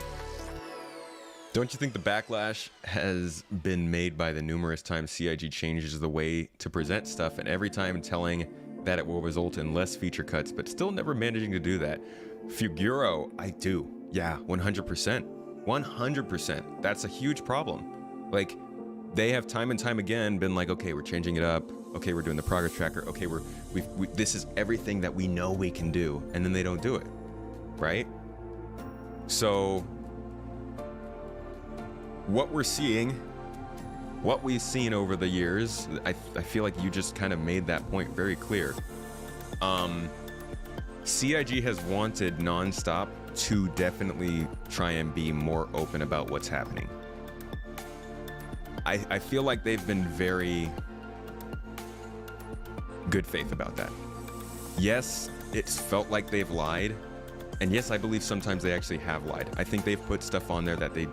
Don't you think the backlash has been made by the numerous times CIG changes the way to present stuff and every time telling that it will result in less feature cuts, but still never managing to do that? Fuguro, I do. Yeah, 100%. 100%. That's a huge problem. Like, they have time and time again been like, okay, we're changing it up. Okay, we're doing the progress tracker. Okay, this is everything that we know we can do, and then they don't do it, right? So what we're seeing what we've seen over the years, I feel like you just kind of made that point very clear. CIG has wanted Nonstop to definitely try and be more open about what's happening. I feel like they've been very good faith about that. Yes, it's felt like they've lied. And yes, I believe sometimes they actually have lied. I think they've put stuff on there that they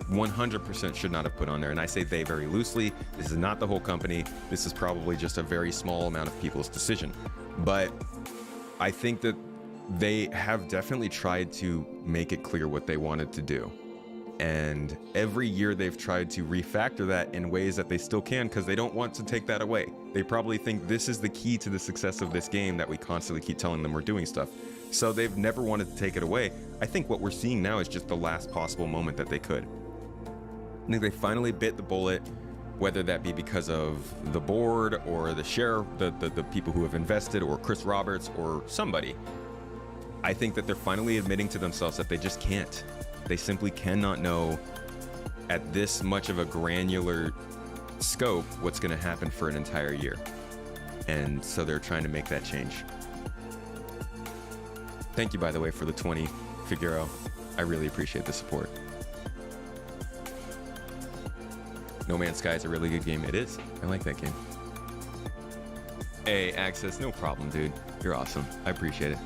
100% should not have put on there. And I say they very loosely. This is not the whole company. This is probably just a very small amount of people's decision. But I think that they have definitely tried to make it clear what they wanted to do. And every year they've tried to refactor that in ways that they still can, because they don't want to take that away. They probably think this is the key to the success of this game, that we constantly keep telling them we're doing stuff. So they've never wanted to take it away. I think what we're seeing now is just the last possible moment that they could. I think they finally bit the bullet, whether that be because of the board or the the people who have invested, or Chris Roberts or somebody. I think that they're finally admitting to themselves that they just can't. They simply cannot know at this much of a granular scope what's going to happen for an entire year. And so they're trying to make that change. Thank you, by the way, for the 20, Figueroa. I really appreciate the support. No Man's Sky is a really good game. It is. I like that game. Hey, Access, no problem, dude. You're awesome. I appreciate it.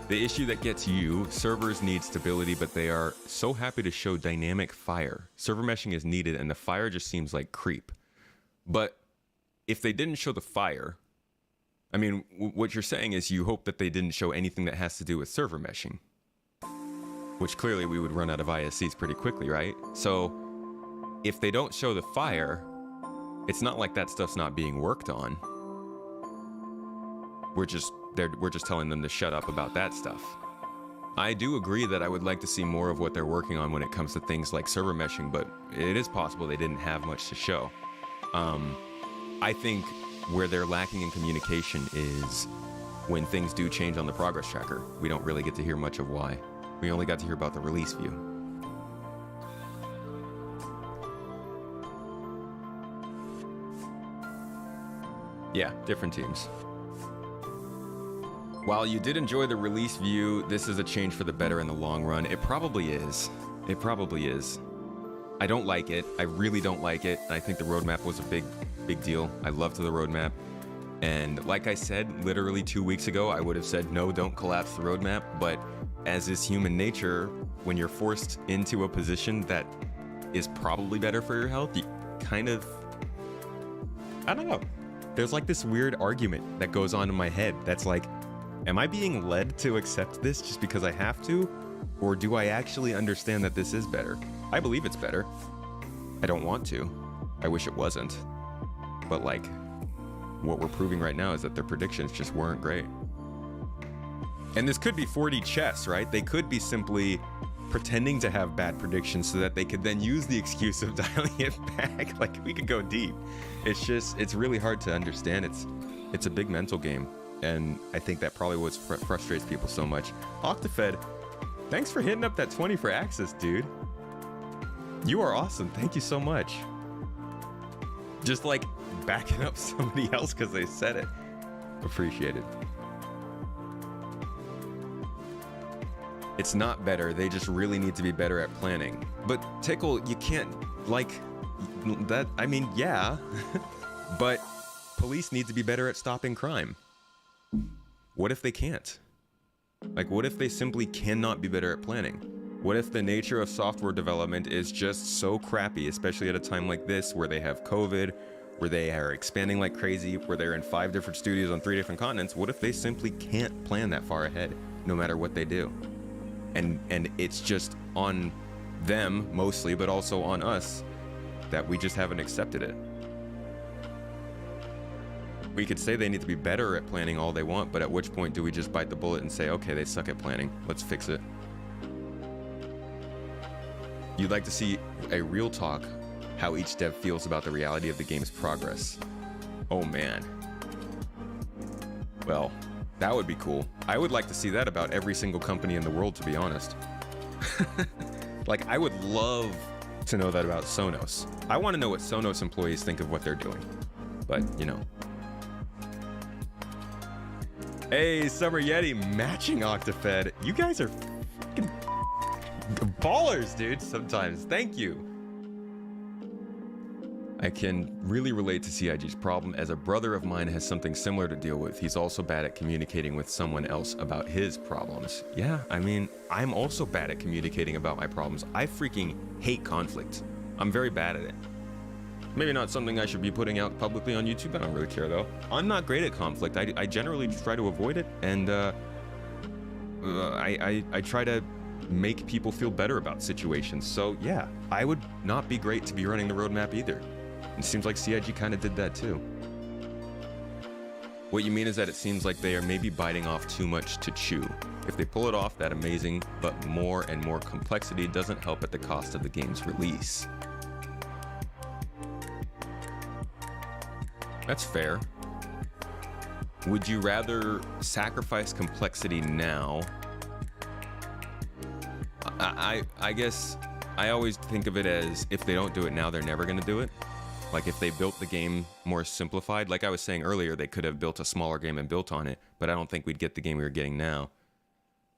The issue that gets you, servers need stability, but they are so happy to show dynamic fire. Server meshing is needed, and the fire just seems like creep. But if they didn't show the fire, I mean, what you're saying is you hope that they didn't show anything that has to do with server meshing, which clearly we would run out of ISCs pretty quickly, right? So if they don't show the fire, it's not like that stuff's not being worked on. We're just telling them to shut up about that stuff. I do agree that I would like to see more of what they're working on when it comes to things like server meshing, but it is possible they didn't have much to show. I think where they're lacking in communication is when things do change on the progress tracker. We don't really get to hear much of why. We only got to hear about the release view. Yeah, different teams. While you did enjoy the release view, this is a change for the better in the long run. It probably is. It probably is. I don't like it. I really don't like it. I think the roadmap was a big deal. I loved the roadmap. And like I said, literally 2 weeks ago, I would have said, no, don't collapse the roadmap. But as is human nature, when you're forced into a position that is probably better for your health, you kind of, I don't know. There's like this weird argument that goes on in my head that's like, am I being led to accept this just because I have to? Or do I actually understand that this is better? I believe it's better. I don't want to. I wish it wasn't. But like, what we're proving right now is that their predictions just weren't great. And this could be 4D chess, right? They could be simply pretending to have bad predictions so that they could then use the excuse of dialing it back. Like, we could go deep. It's just, it's really hard to understand. It's a big mental game. And I think that probably what frustrates people so much. Octafed, thanks for hitting up that 20 for access, dude. You are awesome. Thank you so much. Just like backing up somebody else because they said it. Appreciate it. It's not better. They just really need to be better at planning. But Tickle, you can't like that. I mean, yeah, but police need to be better at stopping crime. What if they can't? Like, what if they simply cannot be better at planning? What if the nature of software development is just so crappy, especially at a time like this where they have COVID, where they are expanding like crazy, where they're in 5 different studios on 3 different continents? What if they simply can't plan that far ahead, no matter what they do? And it's just on them mostly, but also on us, that we just haven't accepted it. We could say they need to be better at planning all they want, but at which point do we just bite the bullet and say, okay, they suck at planning, let's fix it? You'd like to see a real talk, how each dev feels about the reality of the game's progress. Oh man. Well, that would be cool. I would like to see that about every single company in the world, to be honest. Like, I would love to know that about Sonos. I want to know what Sonos employees think of what they're doing, but you know. Hey, Summer Yeti, matching Octafed. You guys are fucking ballers, dude, sometimes. Thank you. I can really relate to CIG's problem, as a brother of mine has something similar to deal with. He's also bad at communicating with someone else about his problems. Yeah, I mean, I'm also bad at communicating about my problems. I freaking hate conflict. I'm very bad at it. Maybe not something I should be putting out publicly on YouTube. I don't really care though. I'm not great at conflict. I generally try to avoid it, and I try to make people feel better about situations. So yeah, I would not be great to be running the roadmap either. It seems like CIG kind of did that too. What you mean is that it seems like they are maybe biting off too much to chew. If they pull it off, that amazing, but more and more complexity doesn't help at the cost of the game's release. That's fair. Would you rather sacrifice complexity now? I guess I always think of it as, if they don't do it now, they're never going to do it. Like if they built the game more simplified, like I was saying earlier, they could have built a smaller game and built on it, but I don't think we'd get the game we were getting now.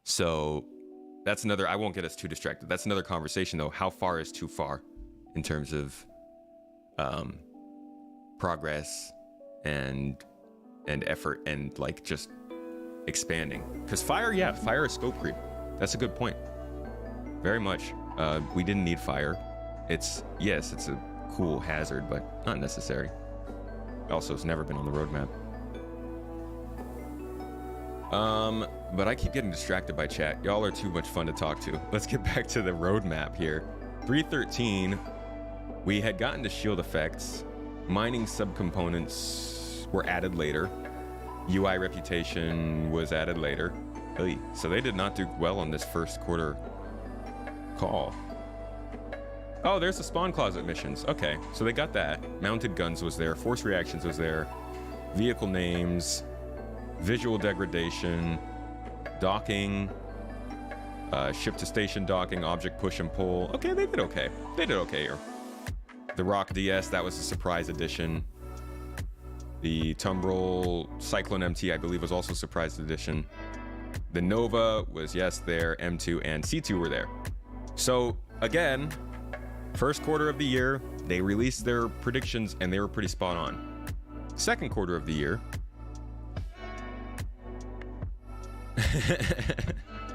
So that's another, I won't get us too distracted. That's another conversation though. How far is too far in terms of progress and effort and like just expanding? Because fire is scope creep. That's a good point. Very much. We didn't need fire. It's a cool hazard, but not necessary. Also, it's never been on the roadmap. But I keep getting distracted by chat. Y'all are too much fun to talk to. Let's get back to the roadmap here. 3.13, we had gotten to shield effects. Mining subcomponents were added later. UI reputation was added later. So they did not do well on this first quarter call. Oh, there's the spawn closet missions. Okay, so they got that. Mounted guns was there. Force reactions was there. Vehicle names. Visual degradation. Docking. Ship to station docking. Object push and pull. Okay, they did okay. They did okay here. The Rock DS, that was a surprise edition. The Tumbrel Cyclone MT, I believe, was also a surprise edition. The Nova was, yes, there. M2 and C2 were there. So, again, first quarter of the year, they released their predictions and they were pretty spot on. Second quarter of the year,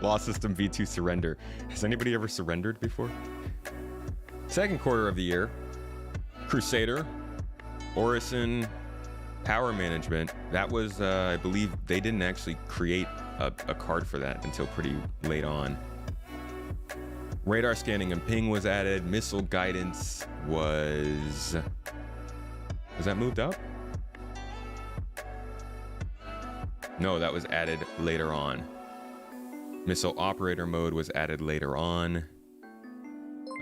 Law System V2 surrender. Has anybody ever surrendered before? Second quarter of the year, Crusader, Orison, Power Management. That was, I believe, they didn't actually create a card for that until pretty late on. Radar scanning and ping was added. Missile guidance was that moved up? No, that was added later on. Missile operator mode was added later on.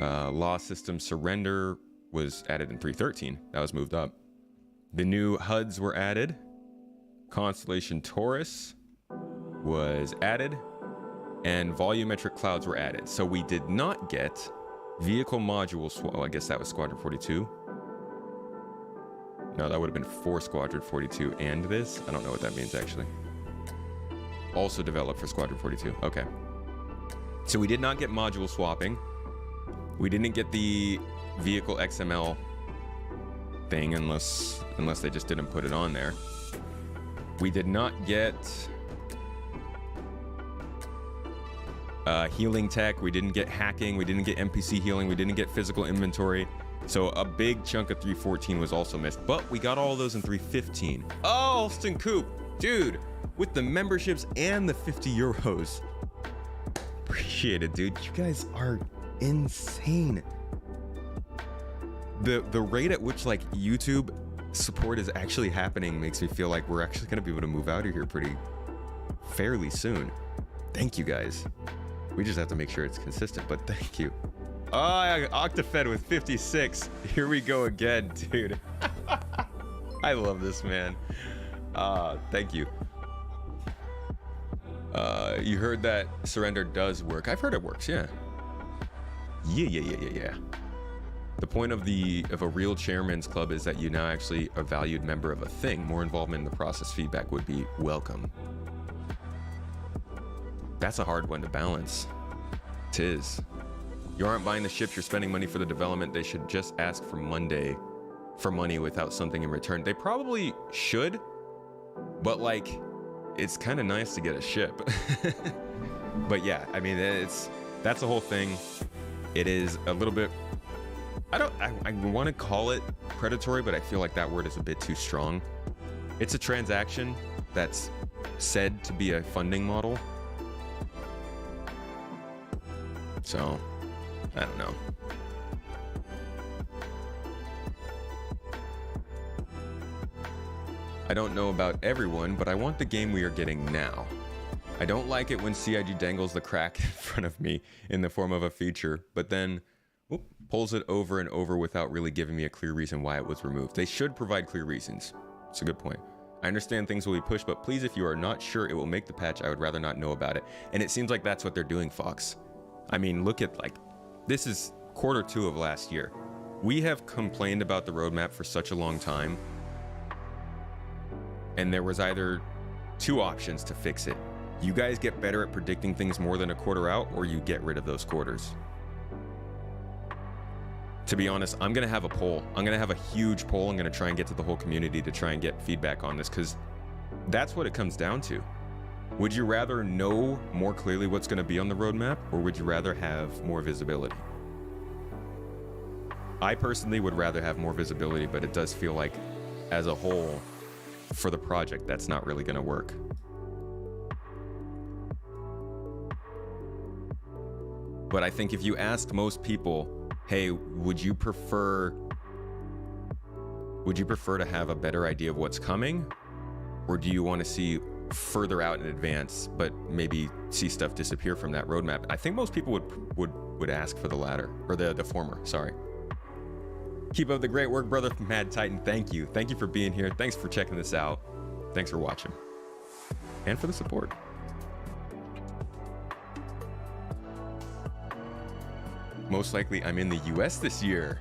Law system surrender was added in 3.13. That was moved up. The new HUDs were added. Constellation Taurus was added. And volumetric clouds were added. So we did not get vehicle module swap. Oh, I guess that was Squadron 42. No, that would have been for Squadron 42 and this. I don't know what that means actually. Also developed for Squadron 42. Okay. So we did not get module swapping. We didn't get the vehicle XML thing unless they just didn't put it on there. We did not get healing tech. We didn't get hacking. We didn't get NPC healing. We didn't get physical inventory. So a big chunk of 3.14 was also missed, but we got all those in 3.15. Oh, Alston Coop, dude, with the memberships and the 50 euros. Appreciate it, dude. You guys are insane. The rate at which like YouTube support is actually happening makes me feel like we're actually gonna be able to move out of here pretty fairly soon. Thank you guys. We just have to make sure it's consistent, but thank you. Oh, Octafed with 56. Here we go again, dude. I love this, man. Thank you. You heard that surrender does work. I've heard it works, yeah. Yeah. The point of a real chairman's club is that you now actually a valued member of a thing. More involvement in the process feedback would be welcome. That's a hard one to balance. 'Tis. You aren't buying the ships, you're spending money for the development. They should just ask for money without something in return. They probably should, but like, it's kind of nice to get a ship. But yeah, I mean, that's the whole thing. It is a little bit, I want to call it predatory, but I feel like that word is a bit too strong. It's a transaction that's said to be a funding model. So, I don't know. I don't know about everyone, but I want the game we are getting now. I don't like it when CIG dangles the crack in front of me in the form of a feature, but then pulls it over and over without really giving me a clear reason why it was removed. They should provide clear reasons. It's a good point. I understand things will be pushed, but please, if you are not sure it will make the patch, I would rather not know about it. And it seems like that's what they're doing, Fox. I mean, look at, like, this is Q2 of last year. We have complained about the roadmap for such a long time, and there was either two options to fix it. You guys get better at predicting things more than a quarter out, or you get rid of those quarters. To be honest, I'm gonna have a poll. I'm gonna have a huge poll. I'm gonna try and get to the whole community to try and get feedback on this, because that's what it comes down to. Would you rather know more clearly what's gonna be on the roadmap, or would you rather have more visibility? I personally would rather have more visibility, but it does feel like, as a whole, for the project, that's not really gonna work. But I think if you asked most people, hey, would you prefer to have a better idea of what's coming? Or do you want to see further out in advance, but maybe see stuff disappear from that roadmap? I think most people would ask for the latter, or the former, sorry. Keep up the great work, brother. Mad Titan, thank you. Thank you for being here. Thanks for checking this out. Thanks for watching. And for the support. Most likely I'm in the US this year.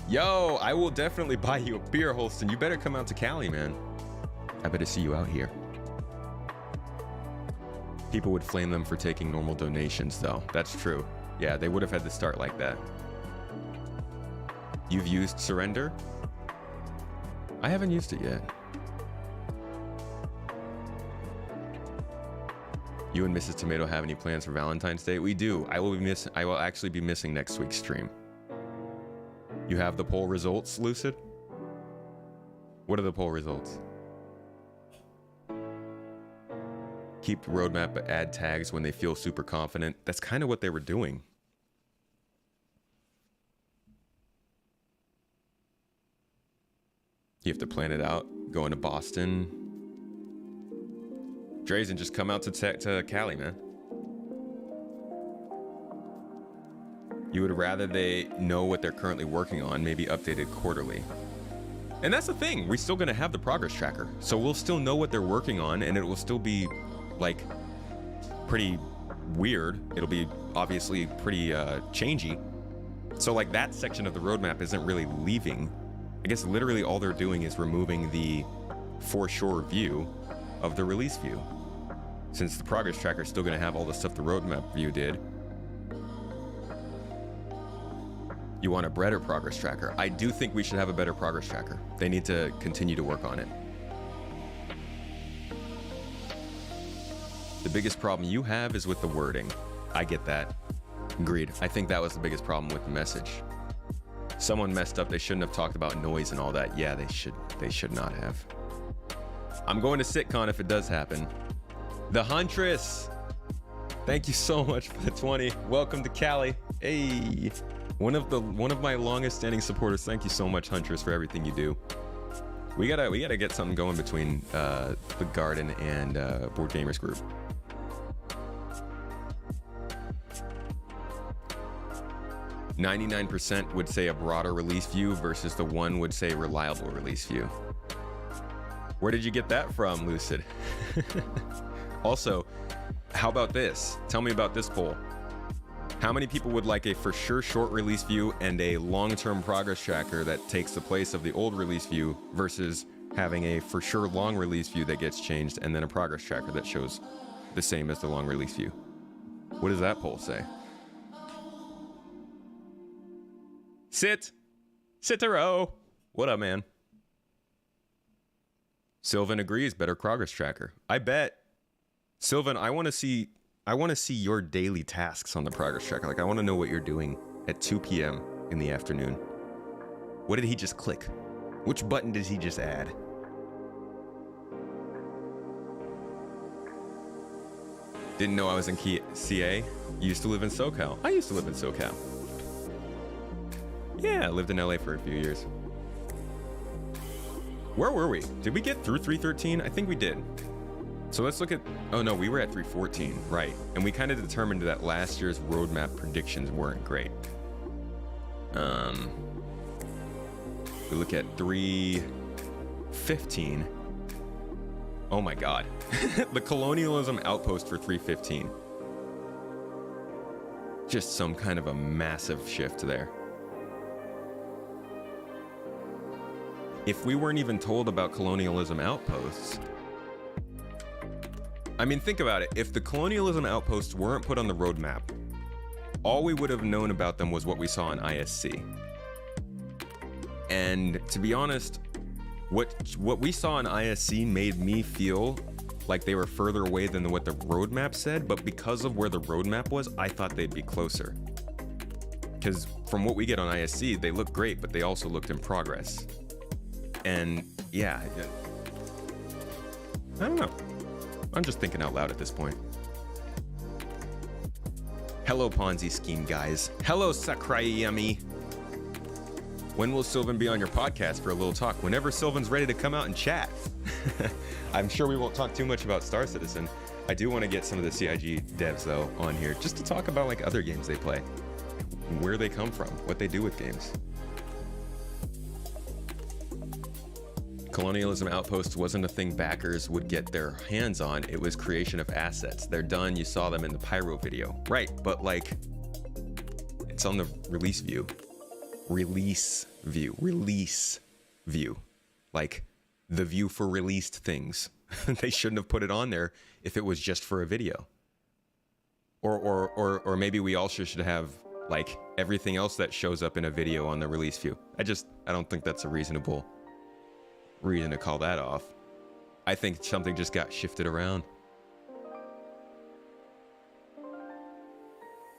Yo, I will definitely buy you a beer, Holston. You better come out to Cali, man. I better see you out here. People would flame them for taking normal donations, though. That's true. Yeah, they would have had to start like that. You've used Surrender? I haven't used it yet. You and Mrs. Tomato have any plans for Valentine's Day? We do. I will actually be missing next week's stream. You have the poll results, Lucid? What are the poll results? Keep the roadmap but add tags when they feel super confident. That's kind of what they were doing. You have to plan it out. Going to Boston. Drazen, just come out to Cali, man. You would rather they know what they're currently working on, maybe updated quarterly. And that's the thing, we're still gonna have the progress tracker. So we'll still know what they're working on, and it will still be, like, pretty weird. It'll be obviously pretty changey. So like that section of the roadmap isn't really leaving. I guess literally all they're doing is removing the for sure view of the release view. Since the progress tracker is still gonna have all the stuff the roadmap view did. You want a better progress tracker? I do think we should have a better progress tracker. They need to continue to work on it. The biggest problem you have is with the wording. I get that. Agreed. I think that was the biggest problem with the message. Someone messed up. They shouldn't have talked about noise and all that. Yeah, they should not have. I'm going to SitCon if it does happen. The Huntress. Thank you so much for the 20. Welcome to Cali. Hey. One of my longest standing supporters. Thank you so much, Huntress, for everything you do. We gotta get something going between the Garden and Board Gamers Group. .99% would say a broader release view versus the 1 would say reliable release view. Where did you get that from, Lucid? Also, how about this? Tell me about this poll. How many people would like a for sure short release view and a long-term progress tracker that takes the place of the old release view versus having a for sure long release view that gets changed and then a progress tracker that shows the same as the long release view? What does that poll say? Sit-a-row. What up, man? Sylvan agrees, better progress tracker. I bet. Sylvan, I want to see your daily tasks on the progress tracker. Like, I want to know what you're doing at 2 p.m. in the afternoon. What did he just click? Which button did he just add? Didn't know I was in CA. Used to live in SoCal. I used to live in SoCal. Yeah, I lived in LA for a few years. Where were we? Did we get through 313? I think we did. So let's look at, oh no, we were at 314, right. And we kind of determined that last year's roadmap predictions weren't great. We look at 315. Oh my God. The colonialism outpost for 315. Just some kind of a massive shift there. If we weren't even told about colonialism outposts, I mean, think about it. If the colonialism outposts weren't put on the roadmap, all we would have known about them was what we saw in ISC. And to be honest, what we saw in ISC made me feel like they were further away than what the roadmap said, but because of where the roadmap was, I thought they'd be closer. Because from what we get on ISC, they look great, but they also looked in progress. And yeah, I don't know. I'm just thinking out loud at this point. Hello, Ponzi scheme guys. Hello, Sakurayami. When will Sylvan be on your podcast for a little talk? Whenever Sylvan's ready to come out and chat. I'm sure we won't talk too much about Star Citizen. I do want to get some of the CIG devs though on here just to talk about like other games they play, where they come from, what they do with games. Colonialism Outpost wasn't a thing backers would get their hands on. It was creation of assets. They're done. You saw them in the Pyro video. Right, but like, it's on the release view. Release view. Like, the view for released things. They shouldn't have put it on there if it was just for a video. Or maybe we also should have, like, everything else that shows up in a video on the release view. I don't think that's a reasonable reason to call that off. I think something just got shifted around.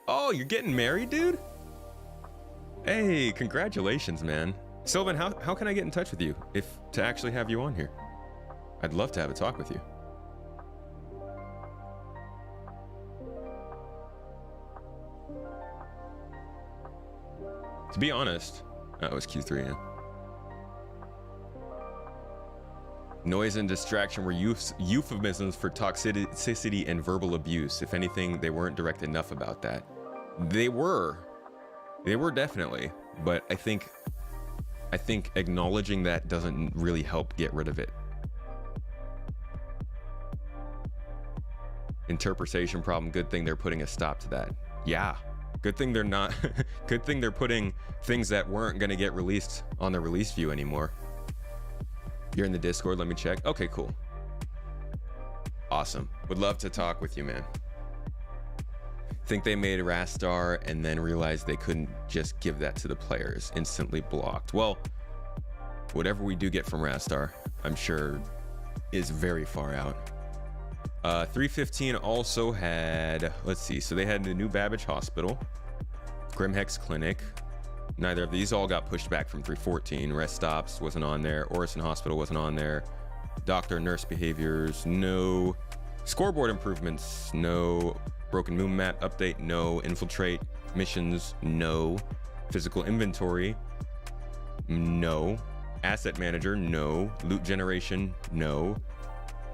Oh, you're getting married, dude? Hey, congratulations, man. Sylvan, how can I get in touch with you to actually have you on here? I'd love to have a talk with you. To be honest, that was Q3, yeah. Noise and distraction were euphemisms for toxicity and verbal abuse. If anything, they weren't direct enough about that. They were definitely, but I think acknowledging that doesn't really help get rid of it. Interpretation problem, good thing they're putting a stop to that. Yeah, good thing they're not, good thing they're putting things that weren't gonna get released on the release view anymore. You're in the Discord, let me check. Okay, cool. Awesome, would love to talk with you, man. Think they made Rastar and then realized they couldn't just give that to the players, instantly blocked. Well, whatever we do get from Rastar, I'm sure is very far out. 315 also had, let's see, so they had the new Babbage Hospital, Grimhex Clinic. Neither of these all got pushed back from 314. Rest Stops wasn't on there. Orison Hospital wasn't on there. Doctor Nurse Behaviors, no. Scoreboard Improvements, no. Broken Moon Mat Update, no. Infiltrate Missions, no. Physical Inventory, no. Asset Manager, no. Loot Generation, no.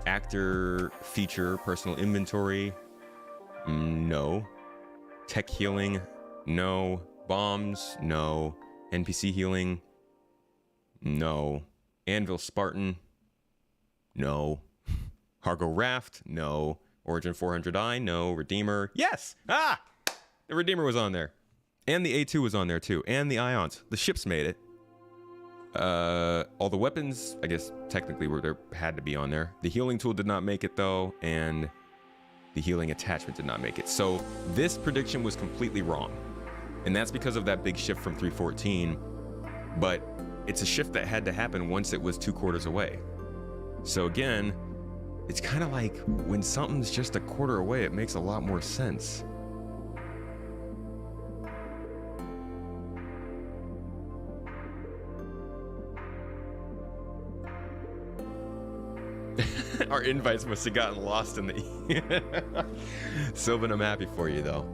Actor Feature Personal Inventory, no. Tech Healing, no. Bombs, no. NPC Healing, no. Anvil Spartan, no. Hargo Raft, no. Origin 400i, no. Redeemer, yes! Ah! The Redeemer was on there. And the A2 was on there too. And the Ions. The ships made it. All the weapons, I guess, technically were there, had to be on there. The healing tool did not make it though. And the healing attachment did not make it. So this prediction was completely wrong. And that's because of that big shift from 314. But it's a shift that had to happen once it was 2 quarters away. So again, it's kind of like when something's just a quarter away, it makes a lot more sense. Our invites must have gotten lost in the... Sylvan, I'm happy for you though.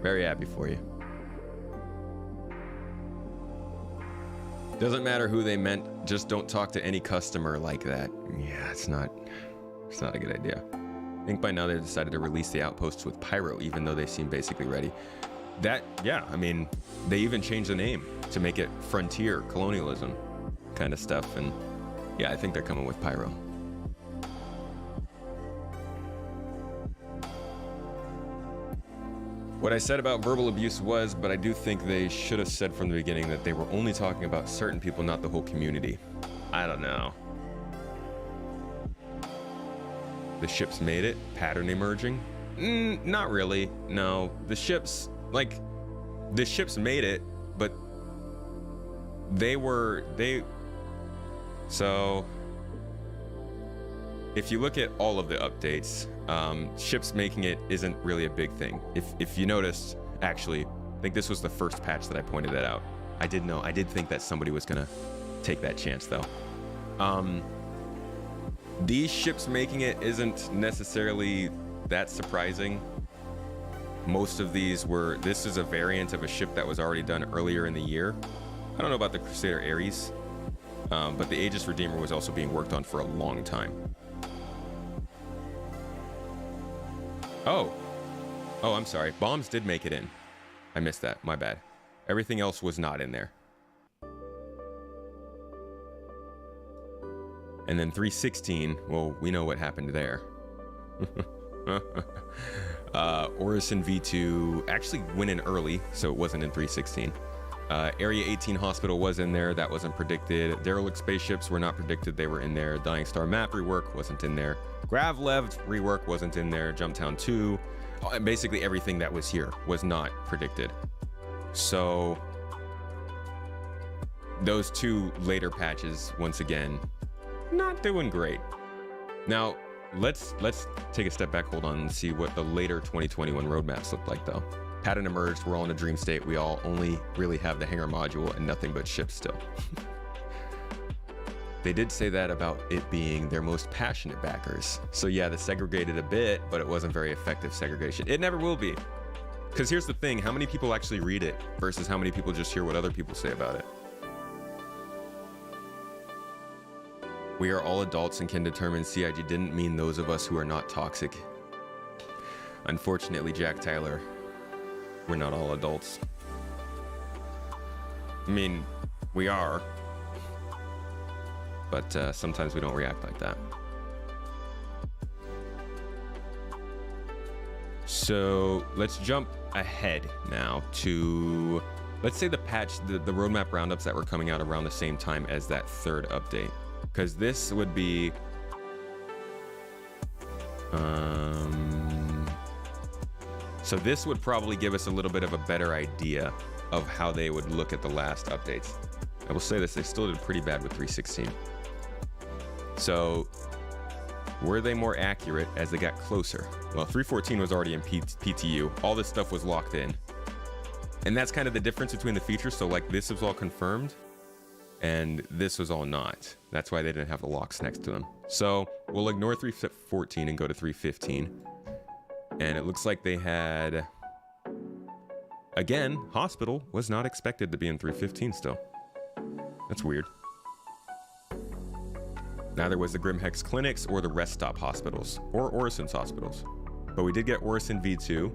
Very happy for you. Doesn't matter who they meant, just don't talk to any customer like that. Yeah, it's not a good idea. I think by now they've decided to release the outposts with Pyro, even though they seem basically ready. That, yeah, I mean, they even changed the name to make it Frontier Colonialism kind of stuff. And yeah, I think they're coming with Pyro. What I said about verbal abuse was, but I do think they should have said from the beginning that they were only talking about certain people, not the whole community. I don't know. The ships made it? Pattern emerging? Not really. No. The ships made it, but so if you look at all of the updates, ships making it isn't really a big thing. If you notice, actually, I think this was the first patch that I pointed that out. I did think that somebody was gonna take that chance though. These ships making it isn't necessarily that surprising. Most of these this is a variant of a ship that was already done earlier in the year. I don't know about the Crusader Ares, but the Aegis Redeemer was also being worked on for a long time. Oh, I'm sorry. Bombs did make it in. I missed that. My bad. Everything else was not in there. And then 316, well, we know what happened there. Orison V2 actually went in early, so it wasn't in 316. Area 18 Hospital was in there. That wasn't predicted. Derelict spaceships were not predicted. They were in there. Dying Star map rework wasn't in there. Gravlev rework wasn't in there. Jumptown 2. Basically everything that was here was not predicted. So those 2 later patches, once again, not doing great. Now, let's take a step back, hold on, and see what the later 2021 roadmaps look like though. Pattern emerged, we're all in a dream state. We all only really have the hangar module and nothing but ships still. They did say that about it being their most passionate backers. So yeah, they segregated a bit, but it wasn't very effective segregation. It never will be. Because here's the thing, how many people actually read it versus how many people just hear what other people say about it? We are all adults and can determine CIG didn't mean those of us who are not toxic. Unfortunately, Jack Tyler, we're not all adults. I mean, we are. But sometimes we don't react like that. So let's jump ahead now to, let's say the roadmap roundups that were coming out around the same time as that 3rd update. Because this would be, so this would probably give us a little bit of a better idea of how they would look at the last updates. I will say this, they still did pretty bad with 316. So were they more accurate as they got closer? Well, 314 was already in PTU. All this stuff was locked in. And that's kind of the difference between the features. So like this was all confirmed and this was all not. That's why they didn't have the locks next to them. So we'll ignore 314 and go to 315. And it looks like they had, again, hospital was not expected to be in 315 still. That's weird. Neither was the Grimhex clinics or the rest stop hospitals or Orison's hospitals. But we did get Orison V2.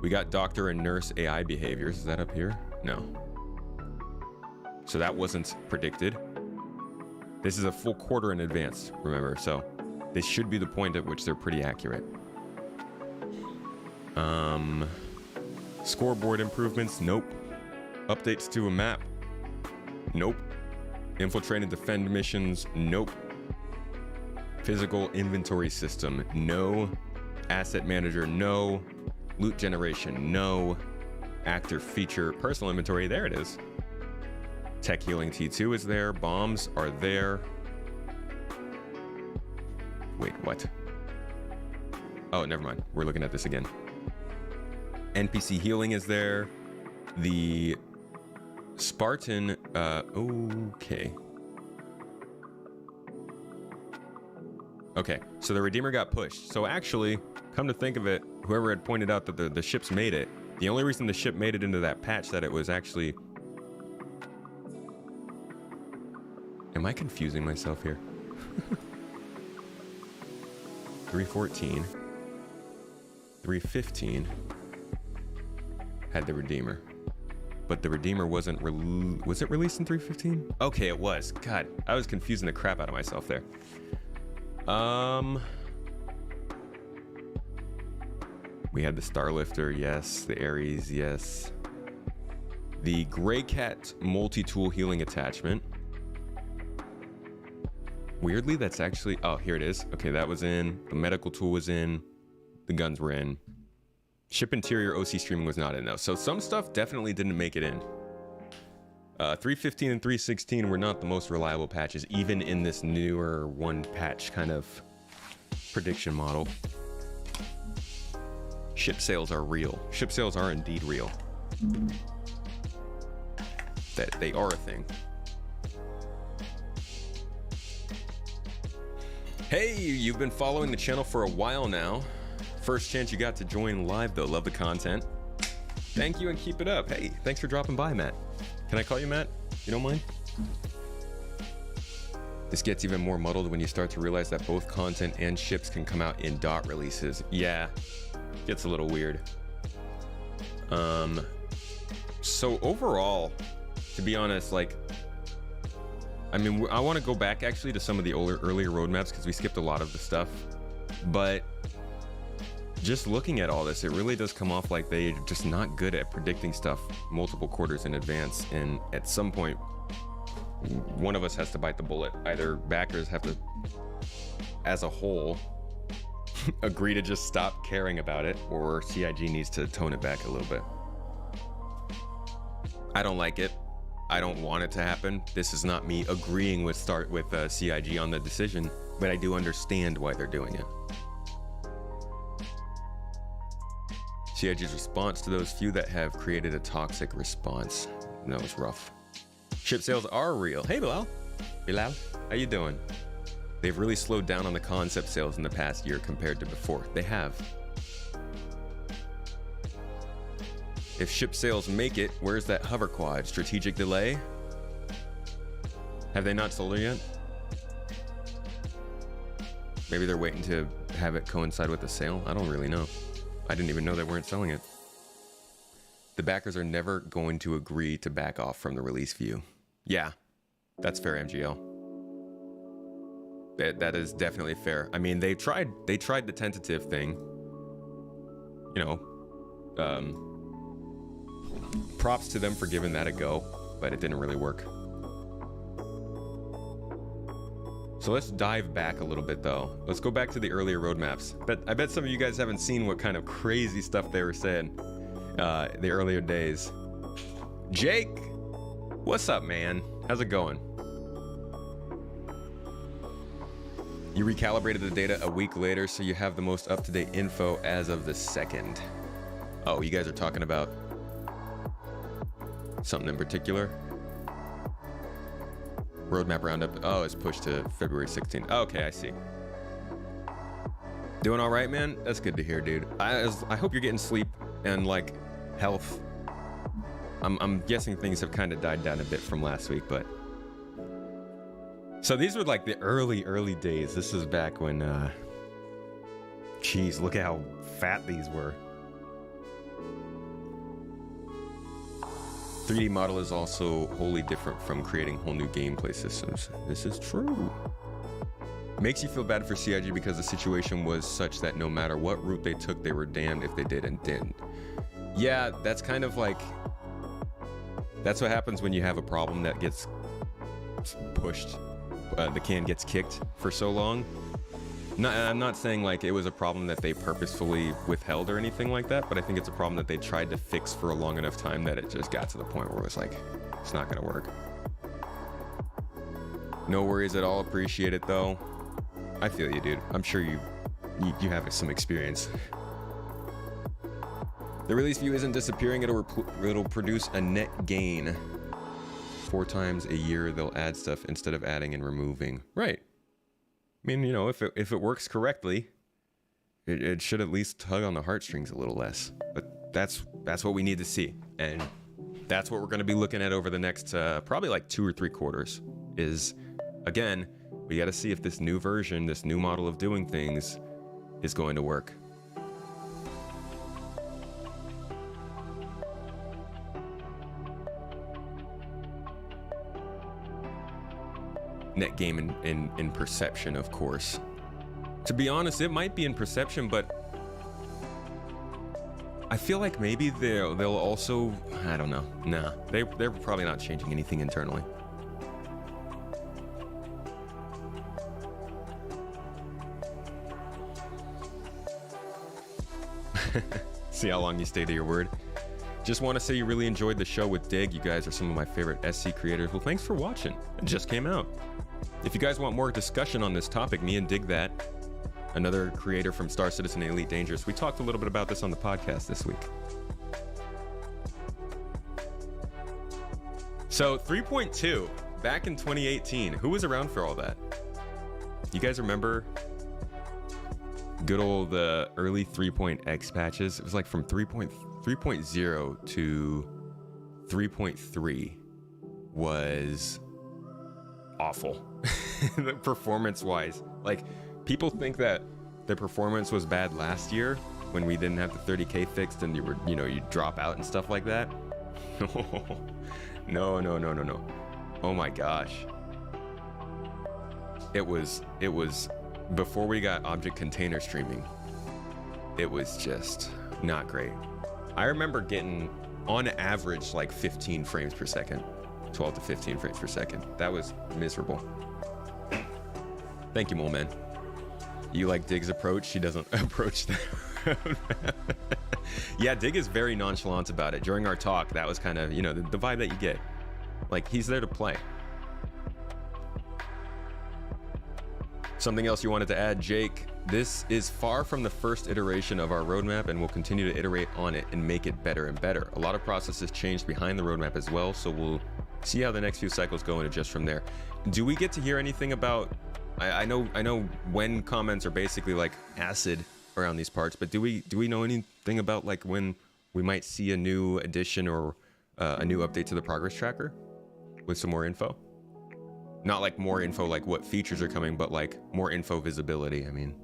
We got doctor and nurse AI behaviors. Is that up here? No. So that wasn't predicted. This is a full quarter in advance, remember, so this should be the point at which they're pretty accurate. Scoreboard improvements, nope. Updates to a map, nope. Infiltrate and defend missions, nope. Physical inventory system, no. Asset manager, no. Loot generation, no. Actor feature, personal inventory, there it is. Tech healing T2 is there, bombs are there. Wait, what? Oh, never mind. We're looking at this again. NPC healing is there. The Spartan, okay. Okay, so the Redeemer got pushed. So actually, come to think of it, whoever had pointed out that the ships made it, the only reason the ship made it into that patch that it was actually... Am I confusing myself here? 314. 315 had the Redeemer. But the Redeemer wasn't was it released in 315? Okay, it was. God, I was confusing the crap out of myself there. We had the Starlifter, yes. The Ares, yes. The Grey Cat multi-tool healing attachment. Weirdly, that's actually... Oh, here it is. Okay, that was in. The medical tool was in. The guns were in. Ship interior OC streaming was not in, though. So some stuff definitely didn't make it in. 315 and 316 were not the most reliable patches, even in this newer one patch kind of prediction model. Ship sales are real. Ship sales are indeed real. That they are a thing. Hey, you've been following the channel for a while now. First chance you got to join live though. Love the content. Thank you and keep it up. Hey, thanks for dropping by, Matt. Can I call you Matt? You don't mind? This gets even more muddled when you start to realize that both content and ships can come out in dot releases. Yeah, gets a little weird. So overall, to be honest, like, I mean, I want to go back actually to some of the earlier roadmaps because we skipped a lot of the stuff, but just looking at all this, it really does come off like they're just not good at predicting stuff multiple quarters in advance. And at some point, one of us has to bite the bullet. Either backers have to, as a whole, agree to just stop caring about it, or CIG needs to tone it back a little bit. I don't like it. I don't want it to happen. This is not me agreeing with CIG on the decision, but I do understand why they're doing it. CIG's response to those few that have created a toxic response. That was rough. Ship sales are real. Hey, Bilal. Bilal, how you doing? They've really slowed down on the concept sales in the past year compared to before. They have. If ship sales make it, where's that hover quad? Strategic delay? Have they not sold it yet? Maybe they're waiting to have it coincide with the sale? I don't really know. I didn't even know they weren't selling it. The backers are never going to agree to back off from the release view. Yeah, that's fair, MGL. That is definitely fair. I mean, they tried the tentative thing. You know, props to them for giving that a go, but it didn't really work. So let's dive back a little bit though. Let's go back to the earlier roadmaps. But I bet some of you guys haven't seen what kind of crazy stuff they were saying the earlier days. Jake, what's up, man? How's it going? You recalibrated the data a week later, so you have the most up-to-date info as of the 2nd. Oh, you guys are talking about something in particular? Roadmap roundup. Oh, it's pushed to February 16th. Okay, I see. Doing all right, man? That's good to hear, dude. I hope you're getting sleep and like health. I'm guessing things have kind of died down a bit from last week, but so these were like the early days. This is back when geez, look at how fat these were. 3D model is also wholly different from creating whole new gameplay systems. This is true. Makes you feel bad for CIG because the situation was such that no matter what route they took, they were damned if they did and didn't. Yeah, that's kind of like, that's what happens when you have a problem that gets pushed, the can gets kicked for so long. I'm not saying like it was a problem that they purposefully withheld or anything like that, but I think it's a problem that they tried to fix for a long enough time that it just got to the point where it was like, it's not gonna work. No worries at all, appreciate it though. I feel you, dude. I'm sure you have some experience. The release view isn't disappearing, it'll produce a net gain. 4 times a year they'll add stuff instead of adding and removing. Right. I mean, you know, if it works correctly, it should at least tug on the heartstrings a little less. But that's what we need to see, and that's what we're going to be looking at over the next probably like 2 or 3 quarters. Is again, we got to see if this new version, this new model of doing things, is going to work. Net game in perception, of course. To be honest, it might be in perception, but I feel like maybe they'll also, I don't know. Nah, they're probably not changing anything internally. See how long you stay to your word. Just want to say you really enjoyed the show with Dig. You guys are some of my favorite SC creators. Well, thanks for watching. It just came out. If you guys want more discussion on this topic, me and Dig That, another creator from Star Citizen and Elite Dangerous, we talked a little bit about this on the podcast this week. So 3.2, back in 2018, who was around for all that? You guys remember good old the early 3.x patches? It was like from 3.0 to 3.3 was awful. The performance-wise, like people think that the performance was bad last year when we didn't have the 30K fixed and you drop out and stuff like that. No. Oh my gosh. It was before we got object container streaming. It was just not great. I remember getting on average like 15 frames per second, 12 to 15 frames per second. That was miserable. Thank you, Mole Man. You like Dig's approach? She doesn't approach that. Yeah, Dig is very nonchalant about it. During our talk, that was kind of, the vibe that you get. Like, he's there to play. Something else you wanted to add, Jake? This is far from the first iteration of our roadmap, and we'll continue to iterate on it and make it better and better. A lot of processes changed behind the roadmap as well, so we'll see how the next few cycles go and adjust from there. Do we get to hear anything about... I know when comments are basically like acid around these parts, but do we know anything about like when we might see a new addition or a new update to the progress tracker with some more info? Not like more info like what features are coming, but like more info visibility. I mean,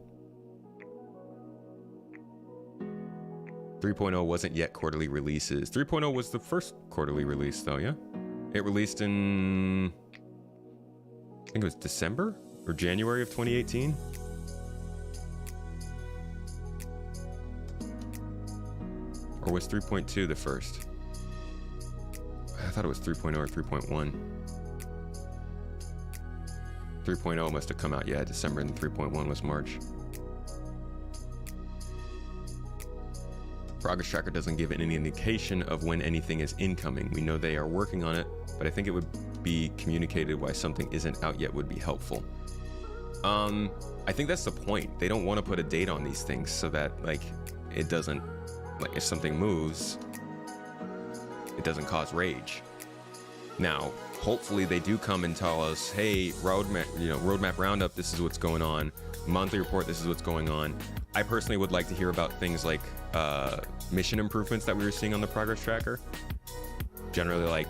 3.0 wasn't yet quarterly releases. 3.0 was the first quarterly release though, yeah? It released in, I think it was December or January of 2018. Or was 3.2 the first? I thought it was 3.0 or 3.1. 3.0 must have come out, yeah, December, and 3.1 was March. Progress tracker doesn't give any indication of when anything is incoming. We know they are working on it, but I think it would be communicated why something isn't out yet would be helpful. I think that's the point. They don't want to put a date on these things so that like it doesn't, like if something moves, it doesn't cause rage. Now, hopefully they do come and tell us, hey, roadmap roundup, this is what's going on. Monthly report, this is what's going on. I personally would like to hear about things like mission improvements that we were seeing on the progress tracker. Generally like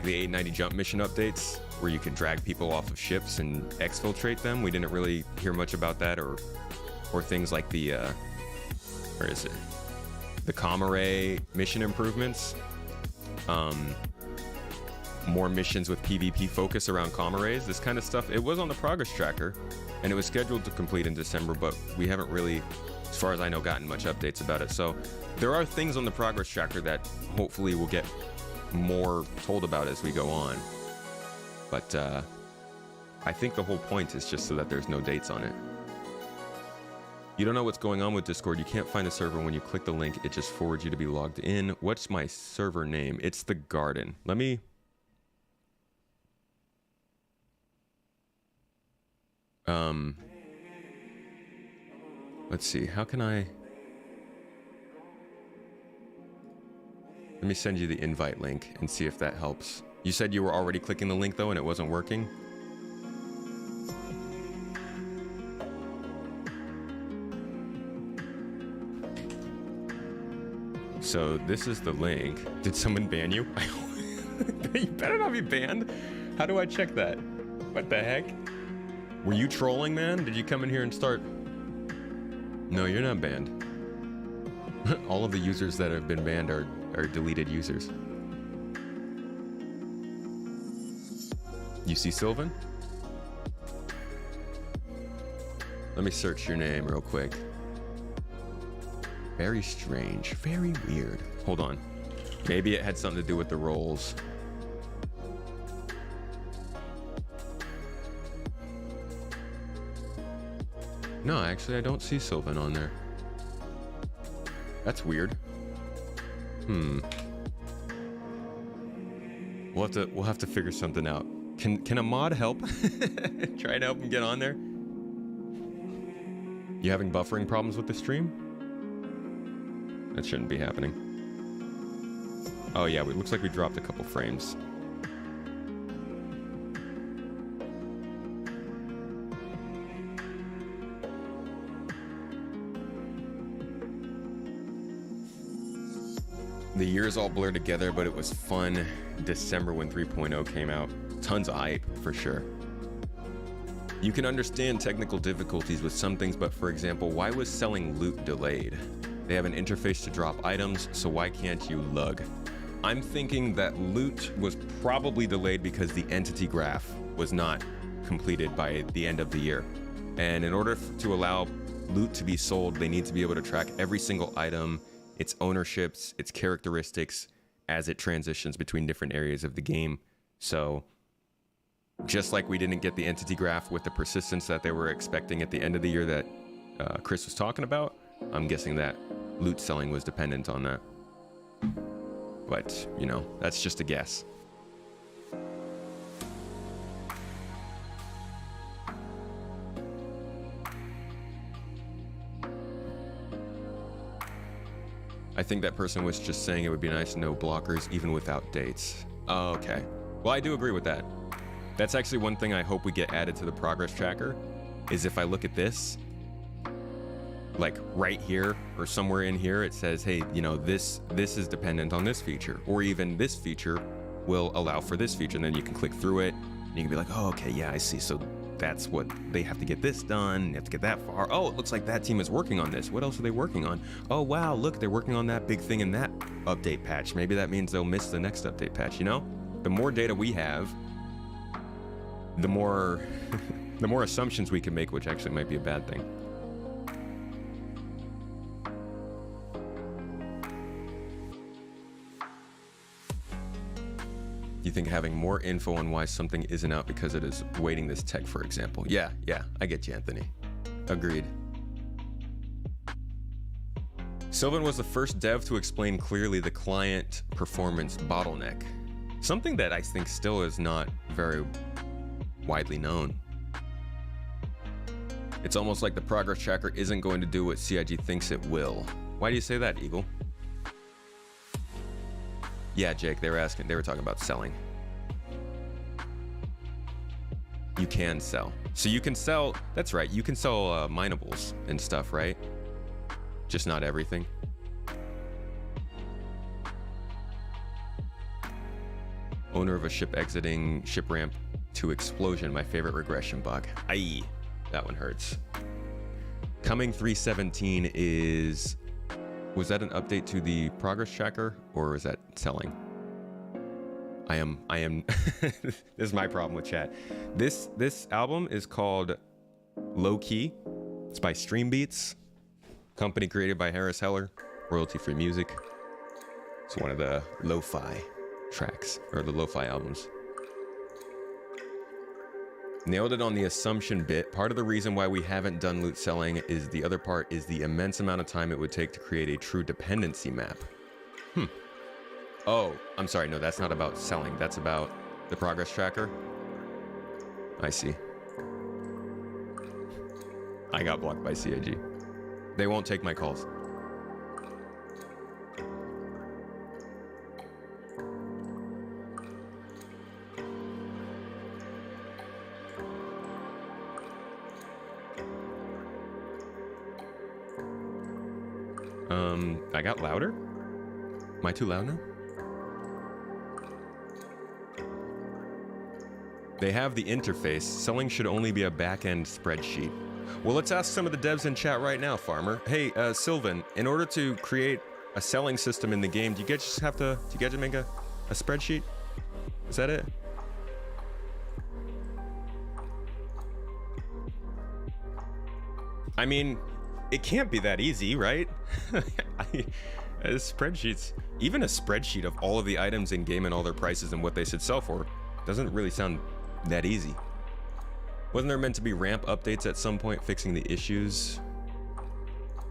the 890 jump mission updates where you can drag people off of ships and exfiltrate them. We didn't really hear much about that, or things like the where is it? The comm array mission improvements. more missions with PvP focus around comma rays, this kind of stuff. It was on the progress tracker, and it was scheduled to complete in December, but we haven't really, as far as I know, gotten much updates about it. So there are things on the progress tracker that hopefully we'll get more told about as we go on. But I think the whole point is just so that there's no dates on it. You don't know what's going on with Discord. You can't find the server. When you click the link, it just forwards you to be logged in. What's my server name? It's the Garden. Let me... let's see. How can I... Let me send you the invite link and see if that helps. You said you were already clicking the link, though, and it wasn't working? So this is the link. Did someone ban you? You better not be banned. How do I check that? What the heck? Were you trolling, man? Did you come in here and start? No, you're not banned. All of the users that have been banned are deleted users. You see Sylvan? Let me search your name real quick. Very strange. Very weird. Hold on. Maybe it had something to do with the roles. No, actually, I don't see Sylvan on there. That's weird. We'll have to figure something out. Can a mod help? Try to help him get on there. You having buffering problems with the stream? That shouldn't be happening. Oh yeah, it looks like we dropped a couple frames. The years all blur together, but it was fun. December when 3.0 came out. Tons of hype, for sure. You can understand technical difficulties with some things, but for example, why was selling loot delayed? They have an interface to drop items, so why can't you lug? I'm thinking that loot was probably delayed because the entity graph was not completed by the end of the year. And in order to allow loot to be sold, they need to be able to track every single item, its ownerships, its characteristics, as it transitions between different areas of the game. So just like we didn't get the entity graph with the persistence that they were expecting at the end of the year that Chris was talking about, I'm guessing that loot selling was dependent on that. But, you know, that's just a guess. I think that person was just saying it would be nice to know blockers even without dates. Oh, okay. Well, I do agree with that. That's actually one thing I hope we get added to the progress tracker, is if I look at this, like right here or somewhere in here, it says, hey, you know, this is dependent on this feature, or even this feature will allow for this feature. And then you can click through it and you can be like, oh, okay, yeah, I see. So that's what they have to get this done. They have to get that far. Oh, it looks like that team is working on this. What else are they working on? Oh, wow, look, they're working on that big thing in that update patch. Maybe that means they'll miss the next update patch, you know? The more data we have, the more the more assumptions we can make, which actually might be a bad thing. You think having more info on why something isn't out because it is waiting this tech, for example. Yeah, I get you, Anthony. Agreed. Sylvan was the first dev to explain clearly the client performance bottleneck. Something that I think still is not very widely known. It's almost like the progress tracker isn't going to do what CIG thinks it will. Why do you say that, Eagle? Yeah, Jake, they were talking about selling. You can sell. So you can sell, that's right, you can sell minables and stuff, right? Just not everything. Owner of a ship exiting ship ramp to explosion, my favorite regression bug. Aye, that one hurts. Coming 317 is... Was that an update to the progress tracker, or was that selling? I am this is my problem with chat. This album is called Low Key. It's by Stream Beats, company created by Harris Heller, royalty free music. It's one of the lo-fi tracks, or the lo-fi albums. Nailed it on the assumption bit. Part of the reason why we haven't done loot selling is the other part is the immense amount of time it would take to create a true dependency map. Oh, I'm sorry. No, that's not about selling. That's about the progress tracker. I see. I got blocked by CIG. They won't take my calls. I got louder? Am I too loud now? They have the interface. Selling should only be a back-end spreadsheet. Well, let's ask some of the devs in chat right now, Farmer. Hey, Sylvan, in order to create a selling system in the game, do you guys just have to, make a spreadsheet? Is that it? I mean, it can't be that easy, right? Spreadsheets, even a spreadsheet of all of the items in game and all their prices and what they should sell for, doesn't really sound that easy. Wasn't there meant to be ramp updates at some point fixing the issues?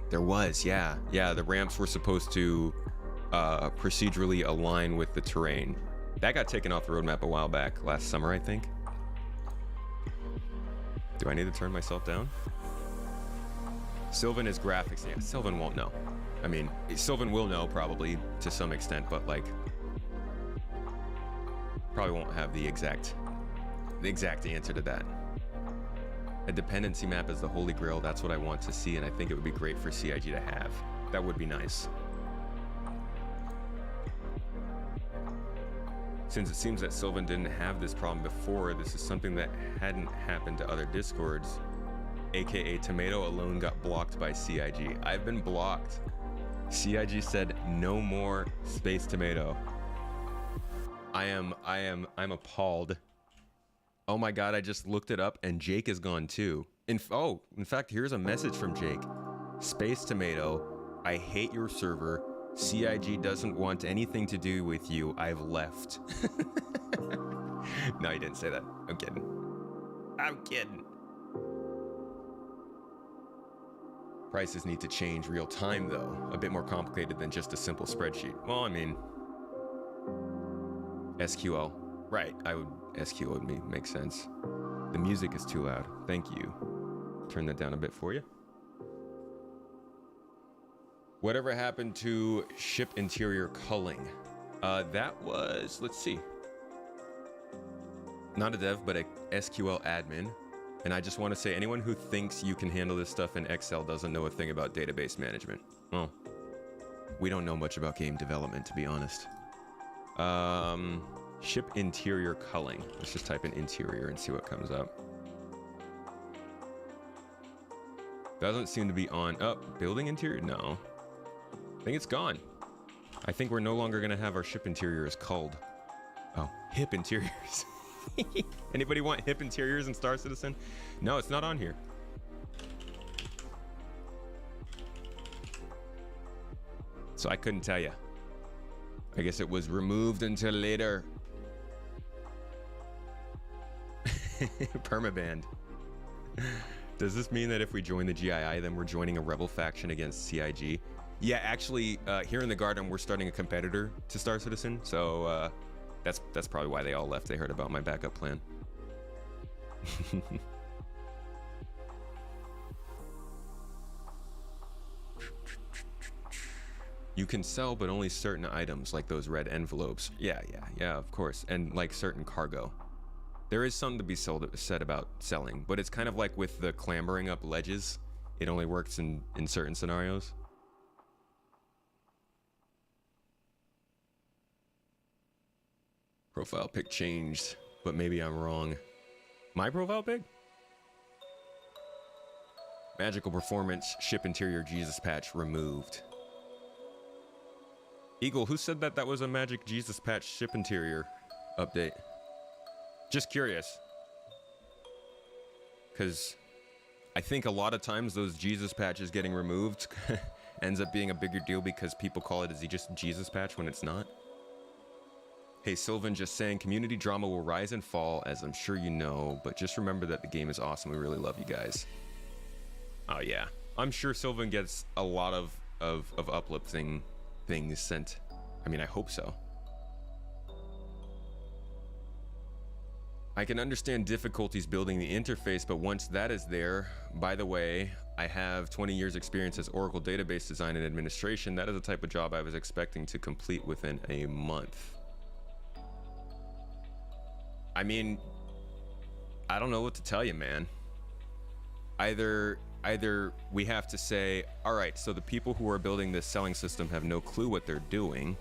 There was, yeah. Yeah, the ramps were supposed to procedurally align with the terrain. That got taken off the roadmap a while back, last summer, I think. Do I need to turn myself down? Sylvan is graphics. Yeah, Sylvan won't know. I mean, Sylvan will know probably to some extent, but like, probably won't have the exact answer to that. A dependency map is the holy grail. That's what I want to see, and I think it would be great for CIG to have. That would be nice. Since it seems that Sylvan didn't have this problem before, this is something that hadn't happened to other Discords. AKA Tomato alone got blocked by CIG. I've been blocked. CIG said no more Space Tomato. I'm appalled. Oh my god, I just looked it up and Jake is gone too. In fact, here's a message from Jake. Space Tomato, I hate your server. CIG doesn't want anything to do with you. I've left. No, he didn't say that. I'm kidding. I'm kidding. Prices need to change real time though. A bit more complicated than just a simple spreadsheet. Well, I mean, SQL. Right, SQL would make sense. The music is too loud. Thank you. Turn that down a bit for you. Whatever happened to ship interior culling? That was, let's see. Not a dev, but a SQL admin. And I just want to say, anyone who thinks you can handle this stuff in Excel doesn't know a thing about database management. Well, we don't know much about game development, to be honest. Ship interior culling. Let's just type in interior and see what comes up. Doesn't seem to be on. Oh, building interior? No. I think it's gone. I think we're no longer going to have our ship interiors culled. Oh, hip interiors. Anybody want hip interiors in Star Citizen? No, it's not on here. So I couldn't tell you. I guess it was removed until later. Permabanned. Does this mean that if we join the GII, then we're joining a rebel faction against CIG? Yeah, actually, here in the garden, we're starting a competitor to Star Citizen, so that's probably why they all left. They heard about my backup plan. You can sell, but only certain items, like those red envelopes. Yeah, of course. And like certain cargo. There is something to be said about selling, but it's kind of like with the clambering up ledges. It only works in certain scenarios. Profile pic changed, but maybe I'm wrong. My profile pic? Magical performance, ship interior Jesus patch removed. Eagle, who said that was a magic Jesus patch ship interior? update. Just curious. Because I think a lot of times those Jesus patches getting removed ends up being a bigger deal because people call it as just Jesus patch when it's not. Hey, Sylvan just saying community drama will rise and fall, as I'm sure you know, but just remember that the game is awesome. We really love you guys. Oh yeah. I'm sure Sylvan gets a lot of uplifting things sent. I mean, I hope so. I can understand difficulties building the interface, but once that is there, by the way, I have 20 years experience as Oracle database design and administration. That is the type of job I was expecting to complete within a month. I mean, I don't know what to tell you, man. Either we have to say, all right, so the people who are building this selling system have no clue what they're doing,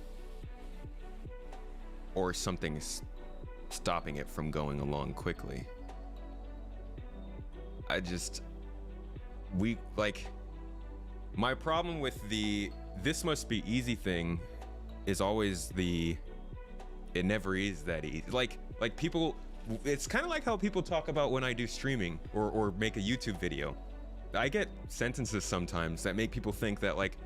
or something's stopping it from going along quickly. My problem with the this must be easy thing is always it never is that easy. Like people, it's kind of like how people talk about when I do streaming or make a YouTube video. I get sentences sometimes that make people think that like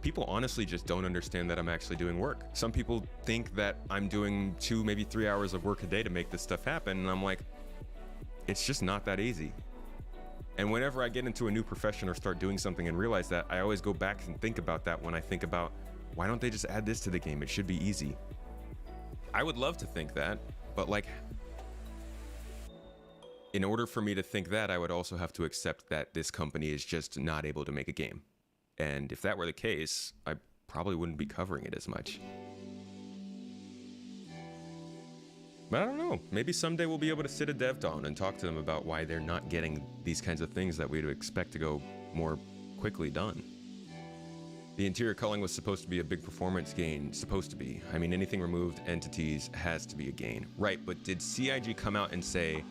people honestly just don't understand that I'm actually doing work. Some people think that I'm doing 2, maybe 3 hours of work a day to make this stuff happen, and I'm like, it's just not that easy. And whenever I get into a new profession or start doing something and realize that, I always go back and think about that when I think about, why don't they just add this to the game? It should be easy. I would love to think that, but like, in order for me to think that, I would also have to accept that this company is just not able to make a game. And if that were the case, I probably wouldn't be covering it as much. But I don't know, maybe someday we'll be able to sit a dev down and talk to them about why they're not getting these kinds of things that we'd expect to go more quickly done. The interior culling was supposed to be a big performance gain, supposed to be. I mean, anything removed entities has to be a gain. Right, but did CIG come out and say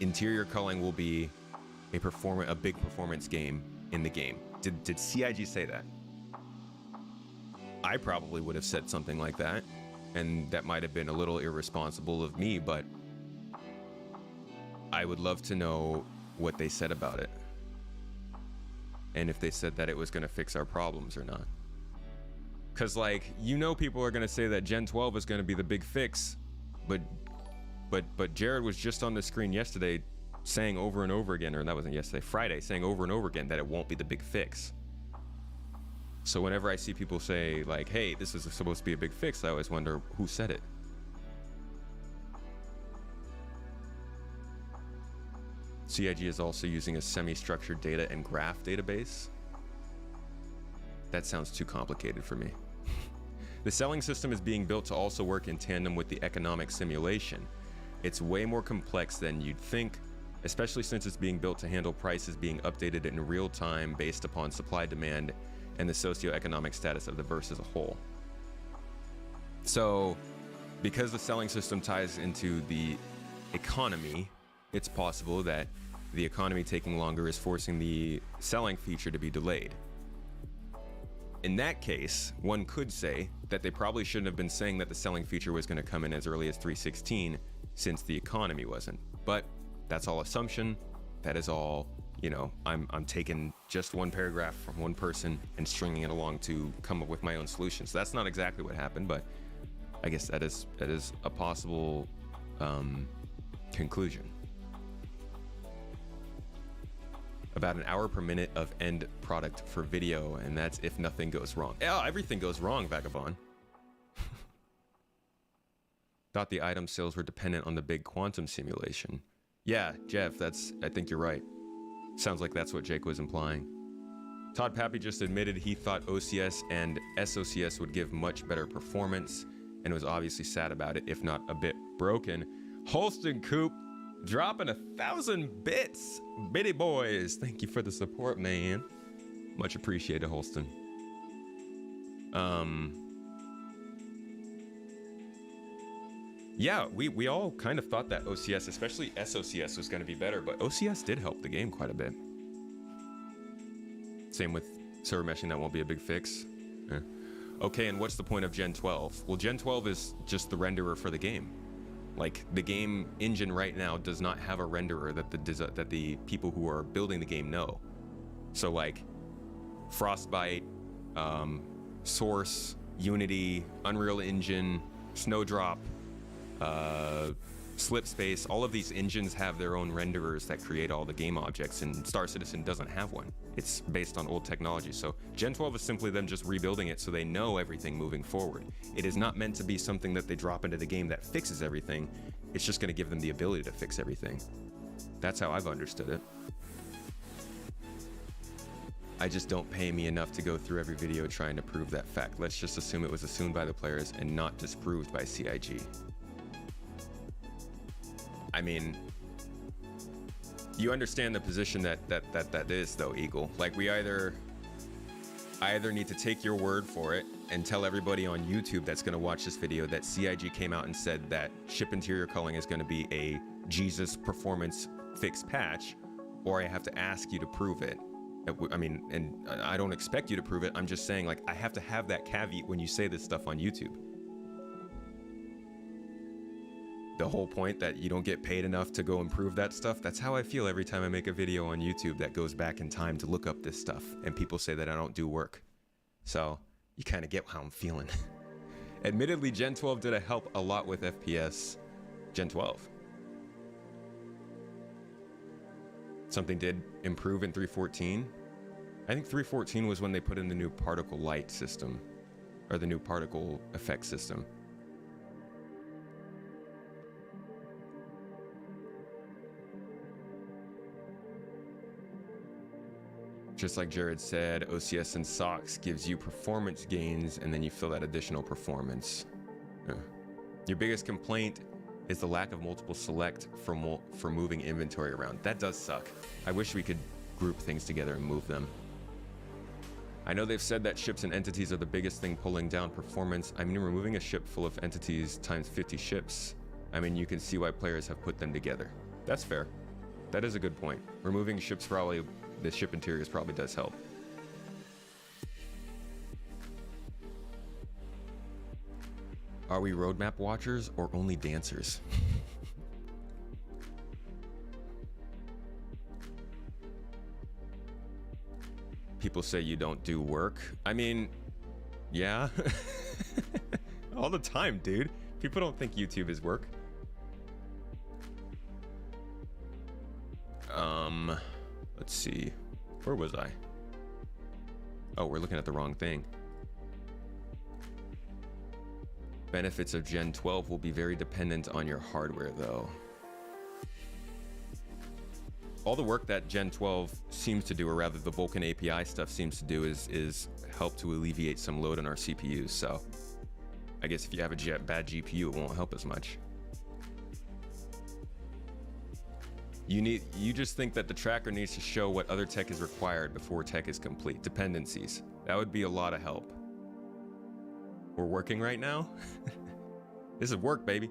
interior culling will be a big performance gain in the game? Did CIG say that? I probably would have said something like that, and that might have been a little irresponsible of me, but I would love to know what they said about it. And if they said that it was going to fix our problems or not. Because, like, you know, people are going to say that Gen 12 is going to be the big fix, but Jared was just on the screen yesterday saying over and over again, or that wasn't yesterday, Friday, saying over and over again that it won't be the big fix. So whenever I see people say, like, hey, this is supposed to be a big fix, I always wonder who said it. CIG is also using a semi-structured data and graph database. That sounds too complicated for me. The selling system is being built to also work in tandem with the economic simulation. It's way more complex than you'd think, especially since it's being built to handle prices being updated in real time based upon supply, demand, and the socioeconomic status of the verse as a whole. So, because the selling system ties into the economy, it's possible that the economy taking longer is forcing the selling feature to be delayed. In that case, one could say that they probably shouldn't have been saying that the selling feature was going to come in as early as 3.16 since the economy wasn't. But that's all assumption. That is all, you know, I'm taking just one paragraph from one person and stringing it along to come up with my own solution. So that's not exactly what happened, but I guess that is a possible conclusion. About an hour per minute of end product for video, and that's if nothing goes wrong. Yeah, everything goes wrong, Vagabond. Thought the item sales were dependent on the big quantum simulation. Yeah, Jeff, I think you're right. Sounds like that's what Jake was implying. Todd Pappy just admitted he thought OCS and SOCS would give much better performance, and was obviously sad about it, if not a bit broken. Holston Coop dropping 1,000 bits. Bitty boys, thank you for the support, man. Much appreciated, Holston. Yeah, we all kind of thought that OCS, especially SOCS, was going to be better, but OCS did help the game quite a bit. Same with server meshing, that won't be a big fix. Okay, and what's the point of Gen 12? Well, Gen 12 is just the renderer for the game. Like, the game engine right now does not have a renderer that the people who are building the game know. So like Frostbite, Source, Unity, Unreal Engine, Snowdrop, Slipspace, all of these engines have their own renderers that create all the game objects, and Star Citizen doesn't have one. It's based on old technology. So Gen 12 is simply them just rebuilding it so they know everything moving forward. It is not meant to be something that they drop into the game that fixes everything. It's just going to give them the ability to fix everything. That's how I've understood it. I just don't pay me enough to go through every video trying to prove that fact. Let's just assume it was assumed by the players and not disproved by CIG. I mean, you understand the position that is though, Eagle. Like, I either need to take your word for it and tell everybody on YouTube that's going to watch this video that CIG came out and said that ship interior culling is going to be a Jesus performance fix patch, or I have to ask you to prove it. I mean, and I don't expect you to prove it. I'm just saying, like, I have to have that caveat when you say this stuff on YouTube. The whole point that you don't get paid enough to go improve that stuff, that's how I feel every time I make a video on YouTube that goes back in time to look up this stuff, and people say that I don't do work. So you kind of get how I'm feeling. Admittedly, Gen 12 did help a lot with FPS. Gen 12. Something did improve in 3.14. I think 3.14 was when they put in the new particle light system, or the new particle effect system. Just like Jared said, OCS and SOX gives you performance gains, and then you feel that additional performance. Your biggest complaint is the lack of multiple select for moving inventory around. That does suck. I wish we could group things together and move them. I know they've said that ships and entities are the biggest thing pulling down performance. I mean, removing a ship full of entities times 50 ships. I mean, you can see why players have put them together. That's fair. That is a good point. Removing ships probably, the ship interiors probably does help. Are we roadmap watchers or only dancers? People say you don't do work. I mean, yeah. All the time, dude. People don't think YouTube is work. Let's see. Where was I? Oh, we're looking at the wrong thing. Benefits of Gen 12 will be very dependent on your hardware, though. All the work that Gen 12 seems to do, or rather the Vulkan API stuff seems to do, is help to alleviate some load on our CPUs. So I guess if you have a bad GPU, it won't help as much. You just think that the tracker needs to show what other tech is required before tech is complete. Dependencies. That would be a lot of help. We're working right now. This is work, baby.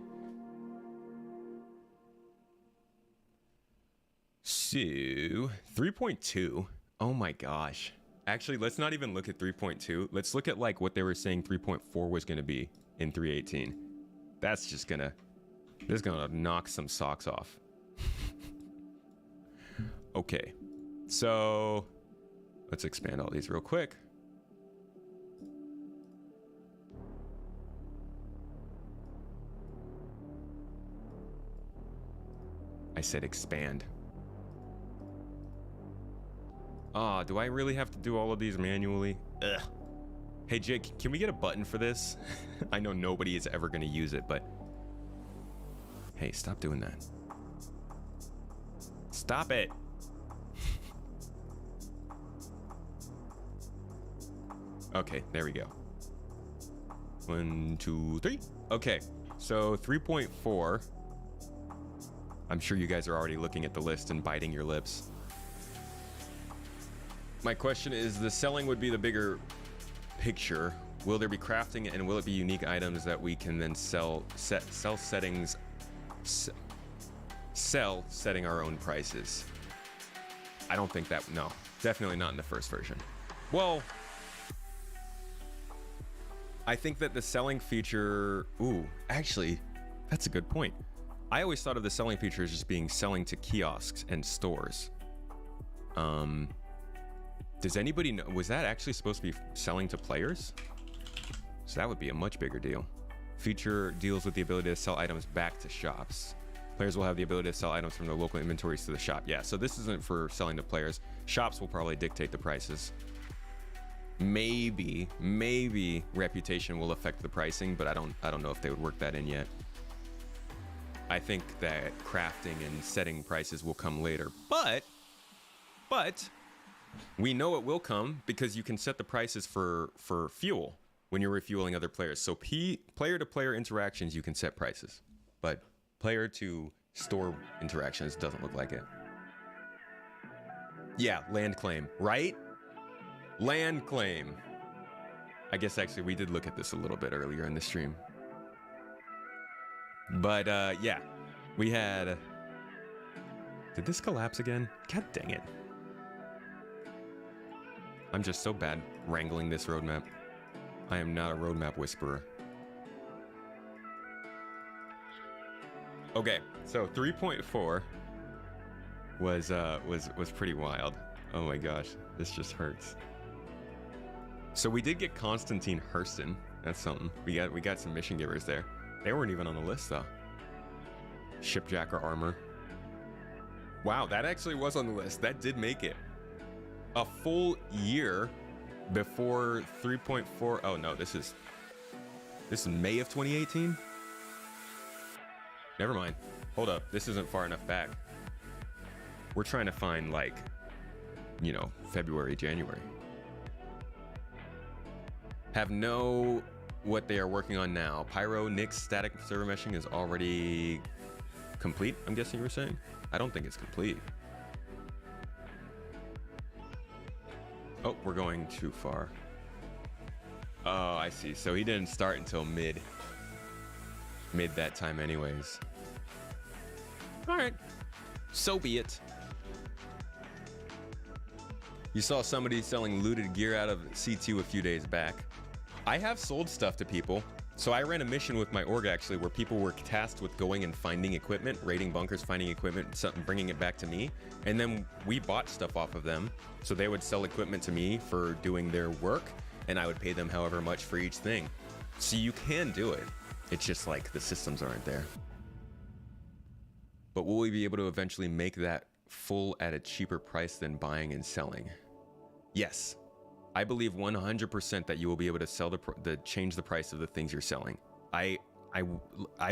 So 3.2. Oh my gosh. Actually, let's not even look at 3.2. Let's look at like what they were saying 3.4 was going to be in 3.18. That's just gonna, this is gonna knock some socks off. Okay, so let's expand all these real quick. I said expand. Ah, do I really have to do all of these manually? Ugh. Hey Jake, can we get a button for this? I know nobody is ever gonna use it, but hey, stop doing that. Stop it. Okay, there we go. 1, 2, 3. Okay, so 3.4. I'm sure you guys are already looking at the list and biting your lips. My question is, the selling would be the bigger picture. Will there be crafting, and will it be unique items that we can then sell setting our own prices? I don't think that, no, definitely not in the first version. Well, I think that the selling feature, ooh, actually, that's a good point. I always thought of the selling feature as just being selling to kiosks and stores. Does anybody know, was that actually supposed to be selling to players? So that would be a much bigger deal. Feature deals with the ability to sell items back to shops. Players will have the ability to sell items from their local inventories to the shop. Yeah, so this isn't for selling to players. Shops will probably dictate the prices. Maybe reputation will affect the pricing, but I don't know if they would work that in yet. I think that crafting and setting prices will come later, but we know it will come because you can set the prices for fuel when you're refueling other players. So player to player interactions, you can set prices, but player to store interactions doesn't look like it. Yeah, land claim, right? Land claim. I guess actually we did look at this a little bit earlier in the stream. But yeah, we had... Did this collapse again? God dang it. I'm just so bad wrangling this roadmap. I am not a roadmap whisperer. Okay, so 3.4 was pretty wild. Oh my gosh, this just hurts. So we did get Constantine Hurston. That's something. We got some mission givers there. They weren't even on the list though. Shipjacker armor. Wow, that actually was on the list. That did make it. A full year before 3.4. Oh no, this is May of 2018. Never mind. Hold up. This isn't far enough back. We're trying to find like, you know, February, January. Have no what they are working on now. Pyro Nix static server meshing is already complete, I'm guessing you were saying? I don't think it's complete. Oh, we're going too far. Oh, I see. So he didn't start until mid that time anyways. All right, so be it. You saw somebody selling looted gear out of C2 a few days back. I have sold stuff to people. So I ran a mission with my org actually where people were tasked with going and finding equipment, raiding bunkers, finding equipment, bringing it back to me. And then we bought stuff off of them. So they would sell equipment to me for doing their work and I would pay them however much for each thing. So you can do it. It's just like the systems aren't there. But will we be able to eventually make that full at a cheaper price than buying and selling? Yes. I believe 100% that you will be able to sell change the price of the things you're selling. I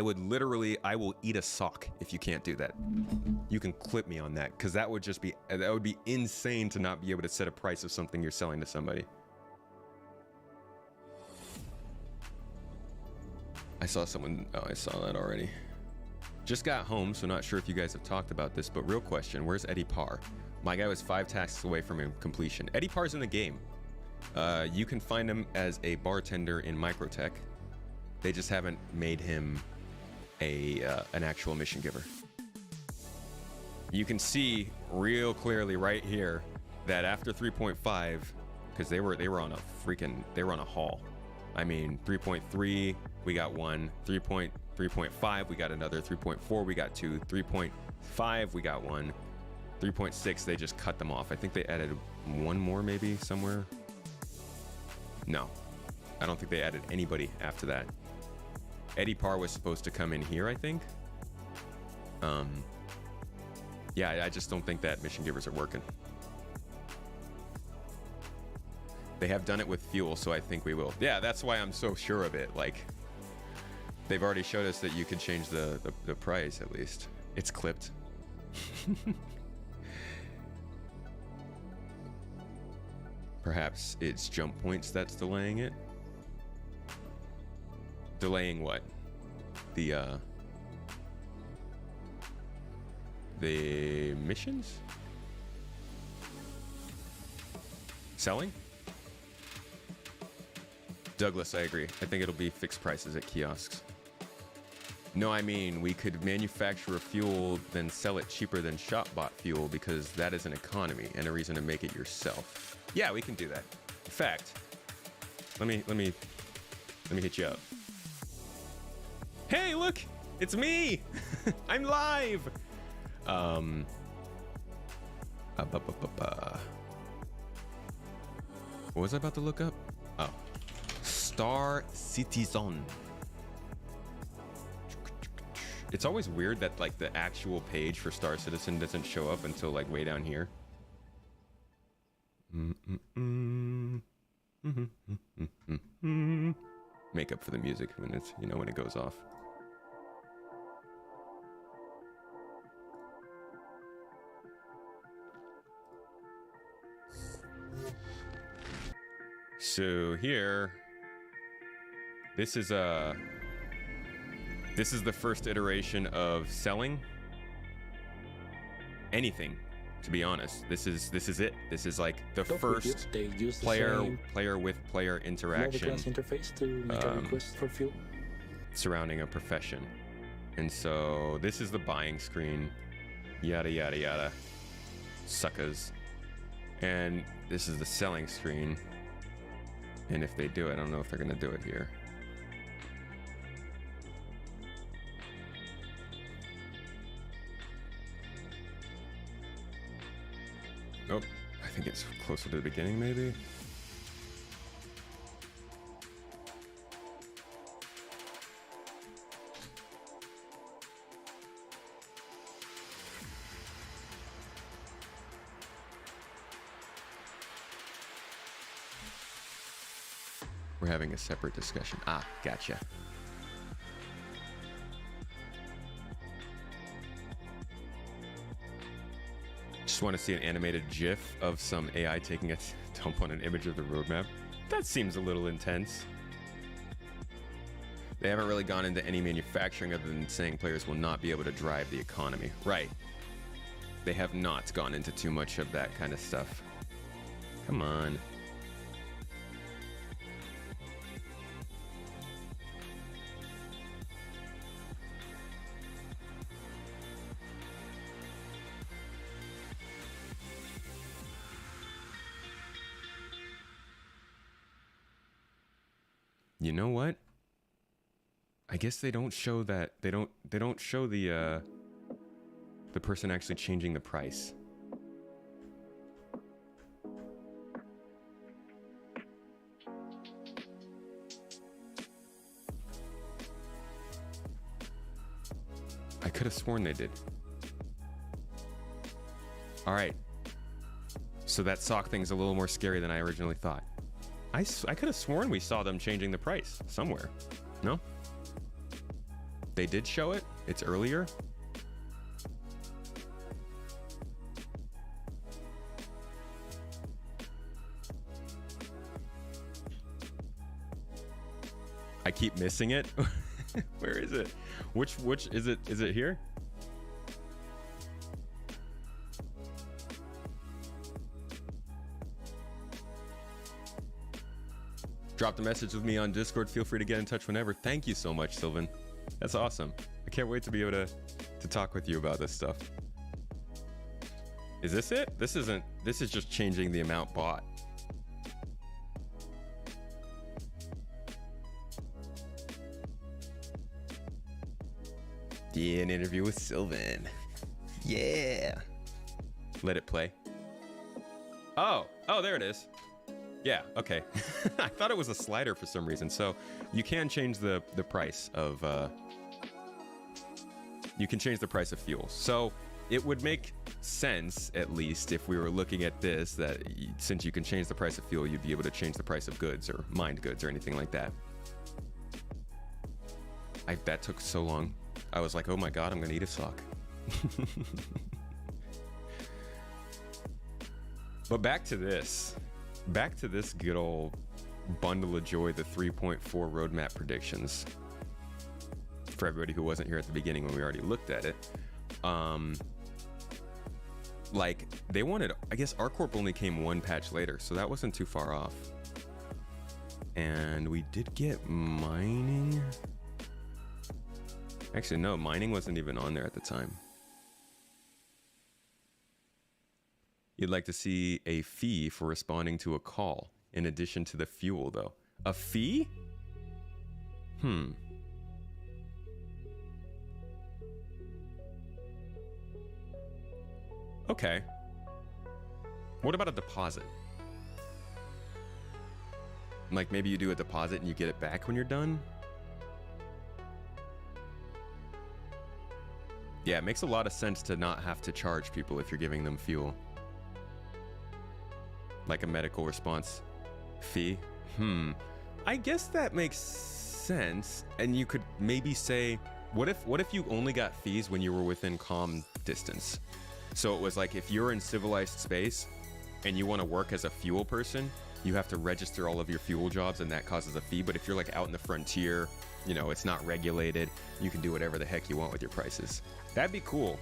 would literally, I will eat a sock if you can't do that. You can clip me on that because that would be insane to not be able to set a price of something you're selling to somebody. I saw someone, oh, I saw that already. Just got home, so not sure if you guys have talked about this, but real question, where's Eddie Parr? My guy was 5 tasks away from completion. Eddie Parr's in the game. You can find him as a bartender in Microtech. They just haven't made him an actual mission giver. You can see real clearly right here that after 3.5, because they were on a haul. I mean, 3.3 we got 1, 3.5 we got another, 3.4 we got 2, 3.5 we got 1, 3.6 they just cut them off. I think they added 1 more maybe somewhere. No, I don't think they added anybody after that. Eddie Parr was supposed to come in here, I think. Yeah, I just don't think that mission givers are working. They have done it with fuel, so I think we will. Yeah, that's why I'm so sure of it. Like, they've already showed us that you can change the price at least. It's clipped. Perhaps it's jump points that's delaying it. Delaying what? The missions? Selling? Douglas, I agree. I think it'll be fixed prices at kiosks. No, I mean, we could manufacture a fuel, then sell it cheaper than shop bought fuel because that is an economy and a reason to make it yourself. Yeah, we can do that. In fact, let me hit you up. Hey, look, It's me. I'm live. What was I about to look up? Oh, Star Citizen. It's always weird that like the actual page for Star Citizen doesn't show up until like way down here. Make up for the music when it's, you know, when it goes off. So here, this is the first iteration of selling anything. To be honest, this is it. This is like the first player with player interaction interface to make a request for fuel surrounding a profession. And so this is the buying screen, yada yada yada, suckers. And this is the selling screen. And if they do it, I don't know if they're gonna do it here. Oh, I think it's closer to the beginning, maybe. We're having a separate discussion. Ah, gotcha. Just want to see an animated GIF of some AI taking a dump on an image of the roadmap. That seems a little intense. They haven't really gone into any manufacturing other than saying players will not be able to drive the economy. Right. They have not gone into too much of that kind of stuff. Come on. You know what? I guess they don't show that. They don't show the person actually changing the price. I could have sworn they did. All right. So that sock thing's a little more scary than I originally thought. I could have sworn we saw them changing the price somewhere. No? They did show it? It's earlier? I keep missing it. Where is it? Which is it? Is it here? Drop the message with me on Discord. Feel free to get in touch whenever. Thank you so much, Sylvan. That's awesome. I can't wait to be able to talk with you about this stuff. Is this it? This is just changing the amount bought. Yeah, an interview with Sylvan. Yeah. Let it play. Oh, there it is. Yeah, okay. I thought it was a slider for some reason. So you can change the price of fuel. So it would make sense, at least if we were looking at this, that since you can change the price of fuel, you'd be able to change the price of goods or mined goods or anything like that. That took so long. I was like, oh my God, I'm gonna eat a sock. But back to this good old bundle of joy, the 3.4 roadmap predictions. For everybody who wasn't here at the beginning when we already looked at it, like they wanted, I guess ArcCorp only came one patch later, so that wasn't too far off. And we did get mining. Actually, no, mining wasn't even on there at the time. You'd like to see a fee for responding to a call in addition to the fuel, though. A fee? Okay. What about a deposit? Like maybe you do a deposit and you get it back when you're done? Yeah, it makes a lot of sense to not have to charge people if you're giving them fuel. Like a medical response fee. I guess that makes sense. And you could maybe say, what if you only got fees when you were within calm distance? So it was like if you're in civilized space and you want to work as a fuel person, you have to register all of your fuel jobs and that causes a fee. But if you're like out in the frontier, you know, it's not regulated, you can do whatever the heck you want with your prices. That'd be cool.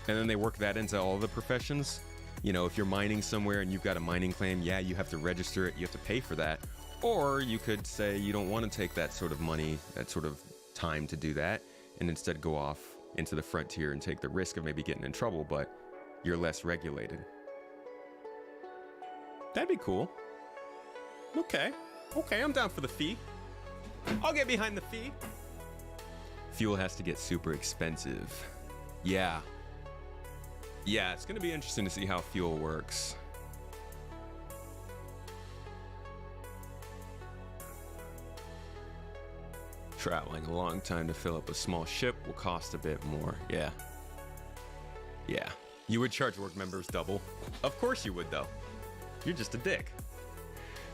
And then they work that into all the professions. You know, if you're mining somewhere and you've got a mining claim, yeah, you have to register it, you have to pay for that. Or you could say you don't want to take that sort of money, that sort of time to do that, and instead go off into the frontier and take the risk of maybe getting in trouble, but you're less regulated. That'd be cool. Okay, I'm down for the fee. I'll get behind the fee. Fuel has to get super expensive. Yeah, it's gonna be interesting to see how fuel works. Traveling a long time to fill up a small ship will cost a bit more. Yeah. You would charge work members double. Of course you would, though. You're just a dick.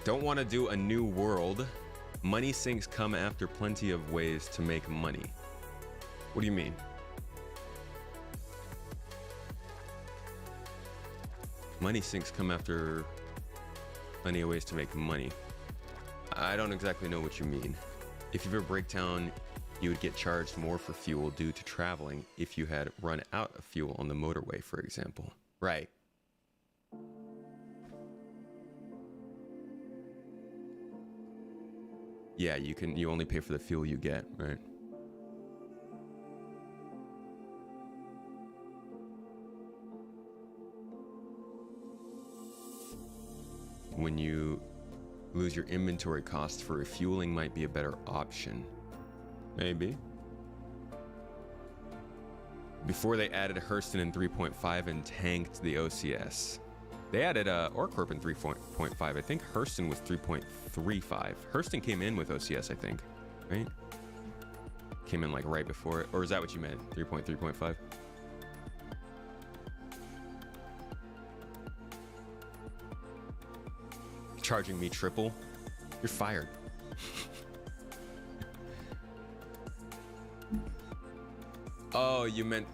Don't want to do a new world. Money sinks come after plenty of ways to make money. What do you mean? Money sinks come after plenty of ways to make money. I don't exactly know what you mean. If you have a breakdown, you would get charged more for fuel due to traveling if you had run out of fuel on the motorway, for example. Right. Yeah, you only pay for the fuel you get, right? When you lose your inventory costs for refueling might be a better option. Maybe. Before they added Hurston in 3.5 and tanked the OCS. They added OrCorp in 3.5. I think Hurston was 3.35. Hurston came in with OCS, I think, right? Came in like right before it. Or is that what you meant? 3.3.5? Charging me triple? You're fired. Oh, you meant...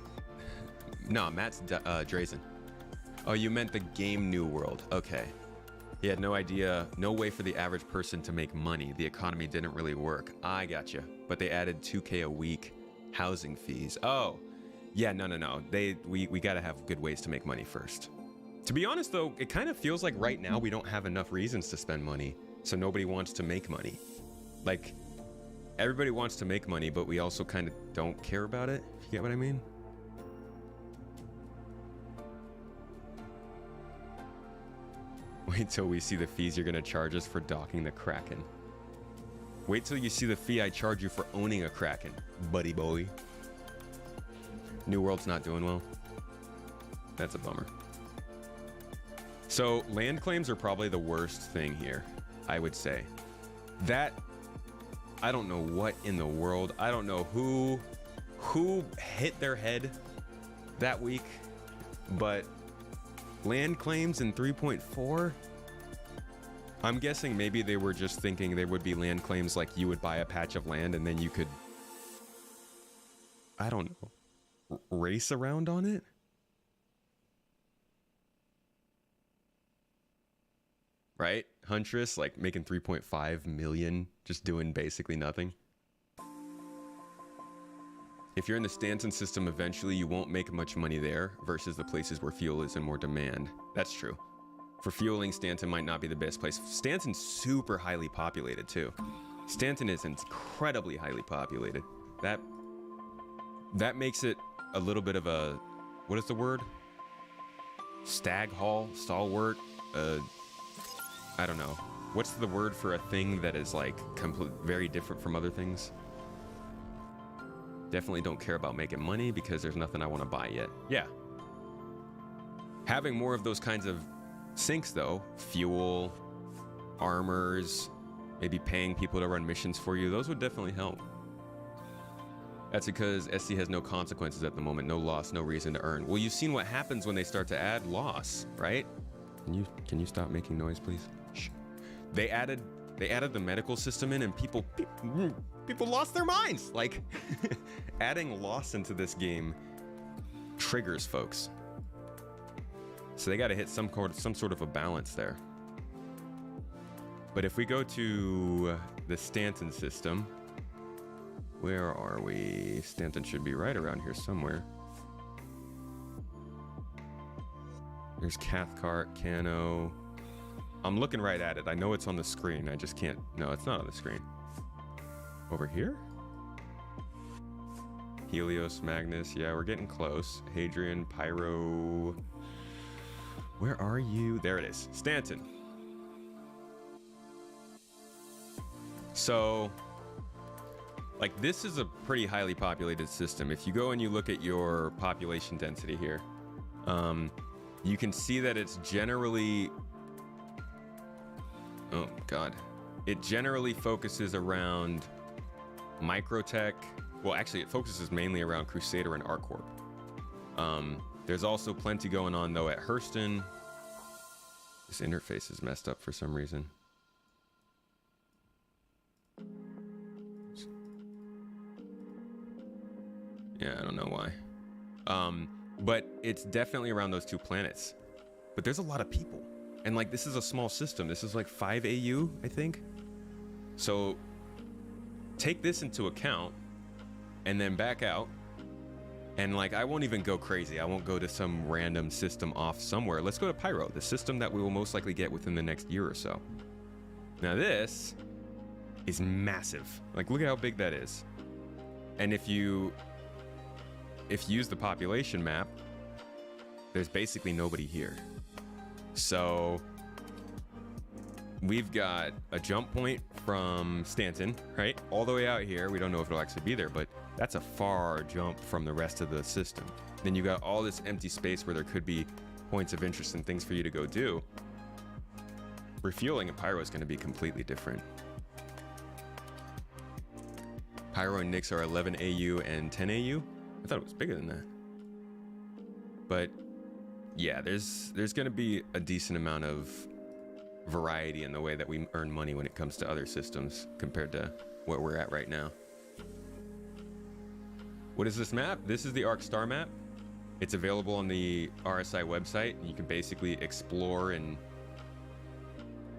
No, Matt's Drazen. Oh, you meant the game New World. Okay. He had no idea, no way for the average person to make money. The economy didn't really work. I gotcha. But they added 2K a week housing fees. Oh, yeah, no. We gotta have good ways to make money first. To be honest, though, it kind of feels like right now we don't have enough reasons to spend money, so nobody wants to make money. Like, everybody wants to make money, but we also kind of don't care about it, if you get what I mean? Wait till we see the fees you're gonna charge us for docking the Kraken. Wait till you see the fee I charge you for owning a Kraken, buddy boy. New World's not doing well. That's a bummer. So land claims are probably the worst thing here, I would say. That, I don't know what in the world, I don't know who hit their head that week, but land claims in 3.4? I'm guessing maybe they were just thinking there would be land claims like you would buy a patch of land and then you could, I don't know, race around on it? Right? Huntress, like making 3.5 million, just doing basically nothing. If you're in the Stanton system, eventually you won't make much money there versus the places where fuel is in more demand. That's true. For fueling, Stanton might not be the best place. Stanton's super highly populated too. Stanton is incredibly highly populated. That makes it a little bit of a, what is the word? Stag haul, stalwart, I don't know. What's the word for a thing that is like very different from other things? Definitely don't care about making money because there's nothing I want to buy yet. Yeah. Having more of those kinds of sinks, though, fuel, armors, maybe paying people to run missions for you, those would definitely help. That's because SC has no consequences at the moment, no loss, no reason to earn. Well, you've seen what happens when they start to add loss, right? Can you stop making noise, please? Shh. They added the medical system in, and people lost their minds. Like, adding loss into this game triggers folks. So they got to hit some sort of a balance there. But if we go to the Stanton system, where are we? Stanton should be right around here somewhere. There's Cathcart, Cano. I'm looking right at it. I know it's on the screen. I just can't. No, it's not on the screen. Over here? Helios, Magnus. Yeah, we're getting close. Hadrian, Pyro. Where are you? There it is. Stanton. So, like, this is a pretty highly populated system. If you go and you look at your population density here, you can see that it's generally, oh God, it generally focuses around Microtech. Well, actually, it focuses mainly around Crusader and ArcCorp. There's also plenty going on, though, at Hurston. This interface is messed up for some reason. Yeah, I don't know why. But it's definitely around those two planets. But there's a lot of people. And, like, this is a small system. This is like 5 AU, I think. So take this into account and then back out. And, like, I won't even go crazy. I won't go to some random system off somewhere. Let's go to Pyro, the system that we will most likely get within the next year or so. Now, this is massive. Like, look at how big that is. And if you use the population map, there's basically nobody here. So we've got a jump point from Stanton, right? All the way out here. We don't know if it'll actually be there, but that's a far jump from the rest of the system. Then you got all this empty space where there could be points of interest and things for you to go do. Refueling at Pyro is going to be completely different. Pyro and Nyx are 11 AU and 10 AU. I thought it was bigger than that. But yeah, there's going to be a decent amount of variety in the way that we earn money when it comes to other systems compared to what we're at right now. What is this map? This is the Arc Star map. It's available on the RSI website. You can basically explore and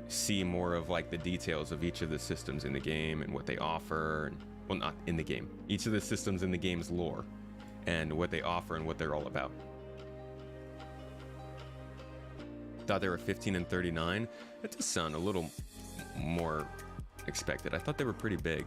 see more of, like, the details of each of the systems in the game and what they offer. And, well, not in the game. Each of the systems in the game's lore and what they offer and what they're all about. Thought they were 15 and 39. That does sound a little more expected. I thought they were pretty big.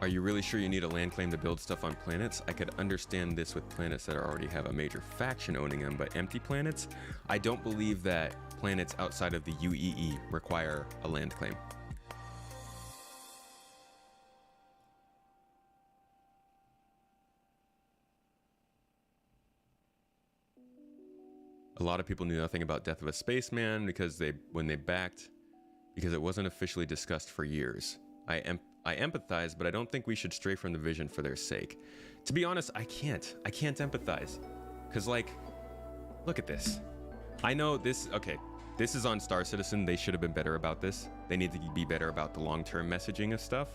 Are you really sure you need a land claim to build stuff on planets? I could understand this with planets that already have a major faction owning them, but empty planets? I don't believe that planets outside of the UEE require a land claim. A lot of people knew nothing about Death of a Spaceman because it wasn't officially discussed for years. I empathize, but I don't think we should stray from the vision for their sake. To be honest, I can't empathize. Cause, like, look at this. I know this, okay, this is on Star Citizen. They should have been better about this. They need to be better about the long-term messaging of stuff.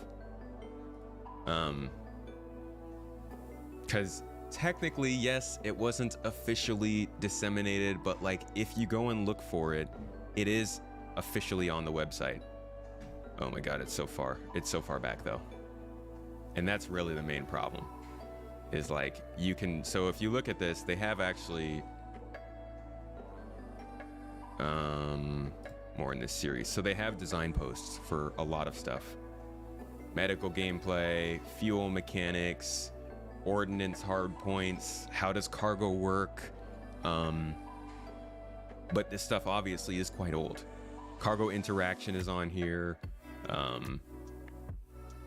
Cause technically, yes, it wasn't officially disseminated, but, like, if you go and look for it, it is officially on the website. Oh my God, it's so far back though. And that's really the main problem. Is, like, so if you look at this, they have actually more in this series. So they have design posts for a lot of stuff. Medical gameplay, fuel mechanics, ordnance hard points, how does cargo work? But this stuff obviously is quite old. Cargo interaction is on here.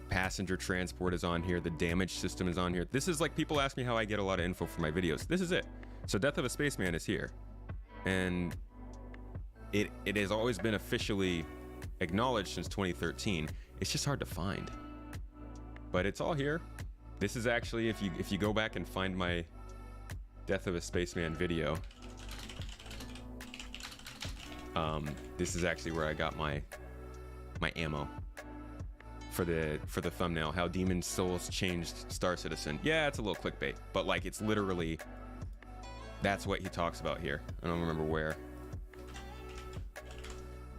passenger transport is on here. The damage system is on here. This is like, people ask me how I get a lot of info for my videos. This is it. So Death of a Spaceman is here. And it has always been officially acknowledged since 2013. It's just hard to find. But it's all here. This is actually, if you go back and find my Death of a Spaceman video, this is actually where I got my ammo for the thumbnail. How Demon Souls changed Star Citizen. Yeah, it's a little clickbait, but like, it's literally, that's what he talks about here. I don't remember where.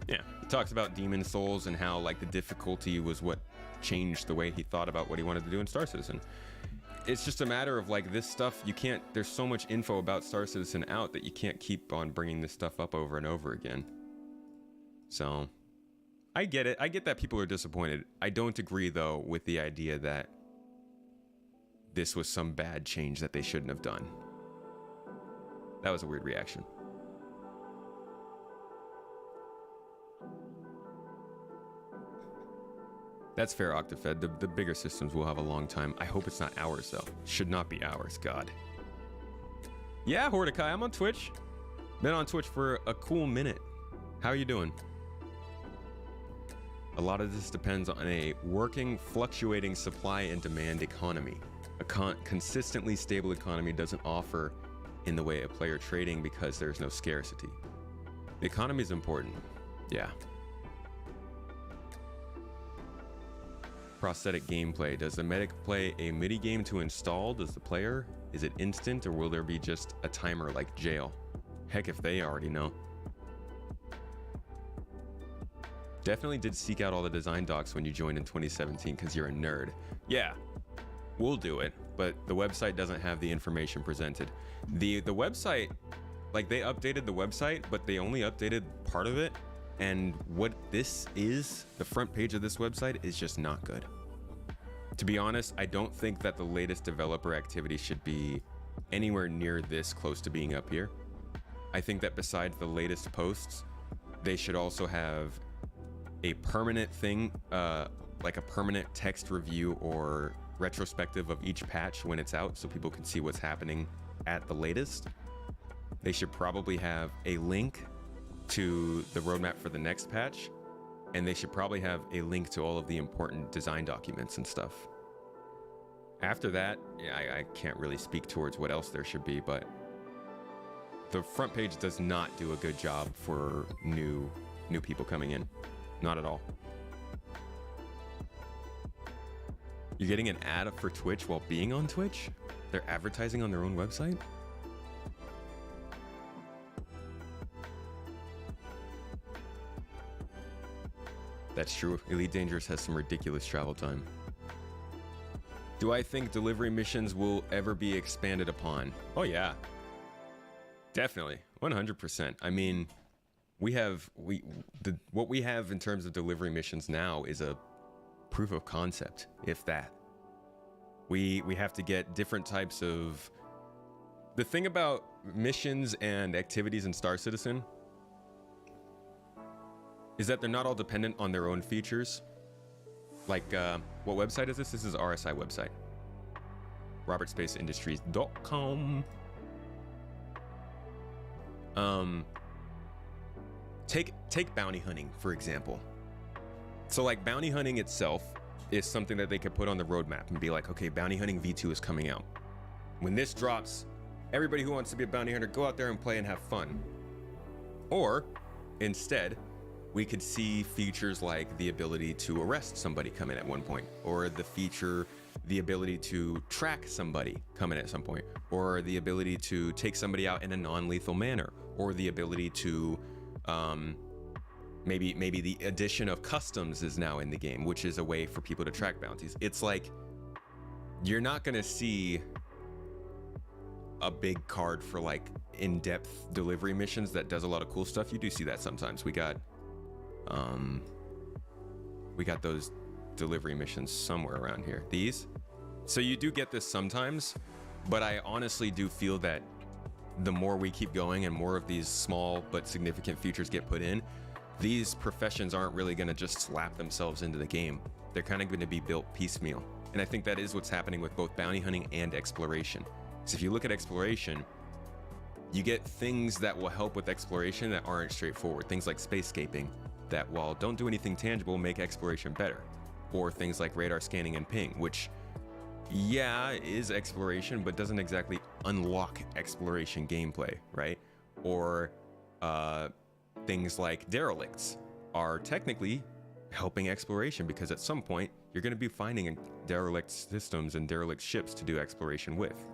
Yeah, he talks about Demon Souls and how like the difficulty was what changed the way he thought about what he wanted to do in Star Citizen. It's just a matter of like, this stuff, you can't, there's so much info about Star Citizen out that you can't keep on bringing this stuff up over and over again. So I get it. I get that people are disappointed. I don't agree though with the idea that this was some bad change that they shouldn't have done. That was a weird reaction. That's fair, Octafed. The bigger systems will have a long time. I hope it's not ours, though. Should not be ours, God. Yeah, Hordekai, I'm on Twitch. Been on Twitch for a cool minute. How are you doing? A lot of this depends on a working, fluctuating supply and demand economy. A consistently stable economy doesn't offer in the way of player trading because there's no scarcity. The economy is important. Yeah. Prosthetic gameplay. Does the medic play a MIDI game to install? Does the player? Is it instant, or will there be just a timer like jail? Heck if they already know. Definitely did seek out all the design docs when you joined in 2017 because you're a nerd. Yeah, we'll do it, but the website doesn't have the information presented. The website, like, they updated the website, but they only updated part of it. And what this is, the front page of this website, is just not good. To be honest, I don't think that the latest developer activity should be anywhere near this close to being up here. I think that besides the latest posts, they should also have a permanent thing, like a permanent text review or retrospective of each patch when it's out so people can see what's happening at the latest. They should probably have a link to the roadmap for the next patch, and they should probably have a link to all of the important design documents and stuff. After that, yeah, I can't really speak towards what else there should be, but the front page does not do a good job for new people coming in. Not at all. You're getting an ad for Twitch while being on Twitch? They're advertising on their own website? That's true. Elite Dangerous has some ridiculous travel time. Do I think delivery missions will ever be expanded upon? Oh yeah. Definitely. 100%. I mean, what we have in terms of delivery missions now is a proof of concept, if that. We have to get different types of... The thing about missions and activities in Star Citizen is that they're not all dependent on their own features. Like, what website is this? This is RSI website. RobertSpaceIndustries.com. Take bounty hunting, for example. So like bounty hunting itself is something that they could put on the roadmap and be like, okay, bounty hunting V2 is coming out. When this drops, everybody who wants to be a bounty hunter, go out there and play and have fun. Or instead, we could see features like the ability to arrest somebody come in at one point, or the ability to track somebody come in at some point, or the ability to take somebody out in a non-lethal manner, or the ability to maybe the addition of customs is now in the game, which is a way for people to track bounties. It's like, you're not gonna see a big card for like in-depth delivery missions that does a lot of cool stuff. You do see that sometimes. We got those delivery missions somewhere around here. These. So you do get this sometimes, but I honestly do feel that the more we keep going and more of these small but significant features get put in, these professions aren't really going to just slap themselves into the game. They're kind of going to be built piecemeal. And I think that is what's happening with both bounty hunting and exploration. So if you look at exploration, you get things that will help with exploration that aren't straightforward. Things like spacescaping that, while don't do anything tangible, make exploration better. Or things like radar scanning and ping, which, yeah, is exploration, but doesn't exactly unlock exploration gameplay, right? Or things like derelicts are technically helping exploration, because at some point you're going to be finding derelict systems and derelict ships to do exploration with.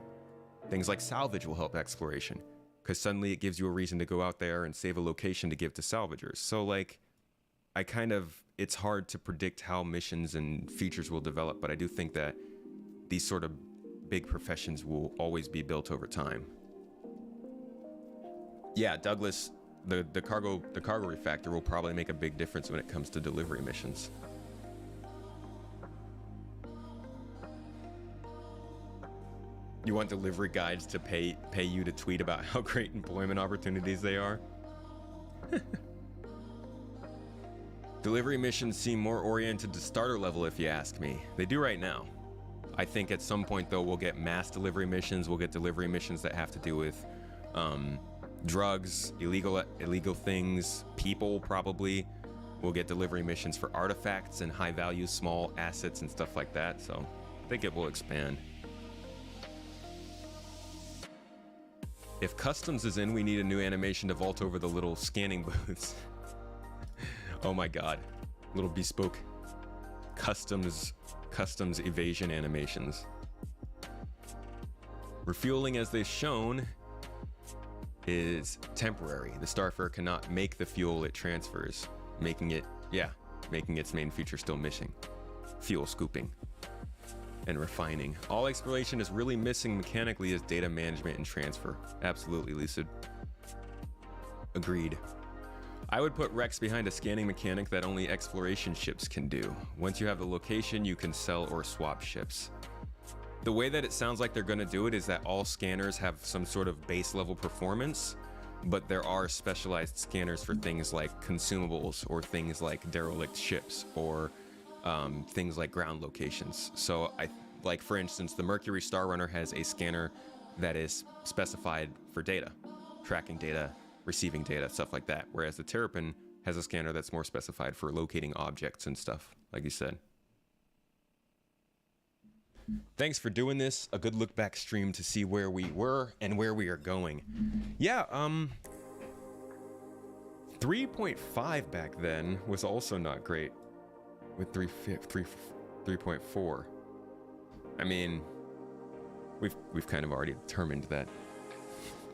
Things like salvage will help exploration, because suddenly it gives you a reason to go out there and save a location to give to salvagers. So like, it's hard to predict how missions and features will develop, but I do think that these sort of big professions will always be built over time. Yeah, Douglas, the cargo refactor will probably make a big difference when it comes to delivery missions. You want delivery guides to pay you to tweet about how great employment opportunities they are? Delivery missions seem more oriented to starter level, if you ask me. They do right now. I think at some point, though, we'll get mass delivery missions. We'll get delivery missions that have to do with drugs, illegal things, people, probably. We'll get delivery missions for artifacts and high-value small assets and stuff like that. So I think it will expand. If customs is in, we need a new animation to vault over the little scanning booths. Oh my god. Little bespoke customs evasion animations. Refueling, as they've shown, is temporary. The Starfarer cannot make the fuel it transfers, making its main feature still missing. Fuel scooping and refining. All exploration is really missing mechanically is data management and transfer. Absolutely, Lucid. Agreed. I would put Rex behind a scanning mechanic that only exploration ships can do. Once you have the location, you can sell or swap ships. The way that it sounds like they're going to do it is that all scanners have some sort of base level performance, but there are specialized scanners for things like consumables or things like derelict ships or things like ground locations. So like for instance, the Mercury Star Runner has a scanner that is specified for data, tracking data, receiving data, stuff like that. Whereas the Terrapin has a scanner that's more specified for locating objects and stuff, like you said. Thanks for doing this. A good look back stream to see where we were and where we are going. Yeah, 3.5 back then was also not great with 3.4. I mean, we've kind of already determined that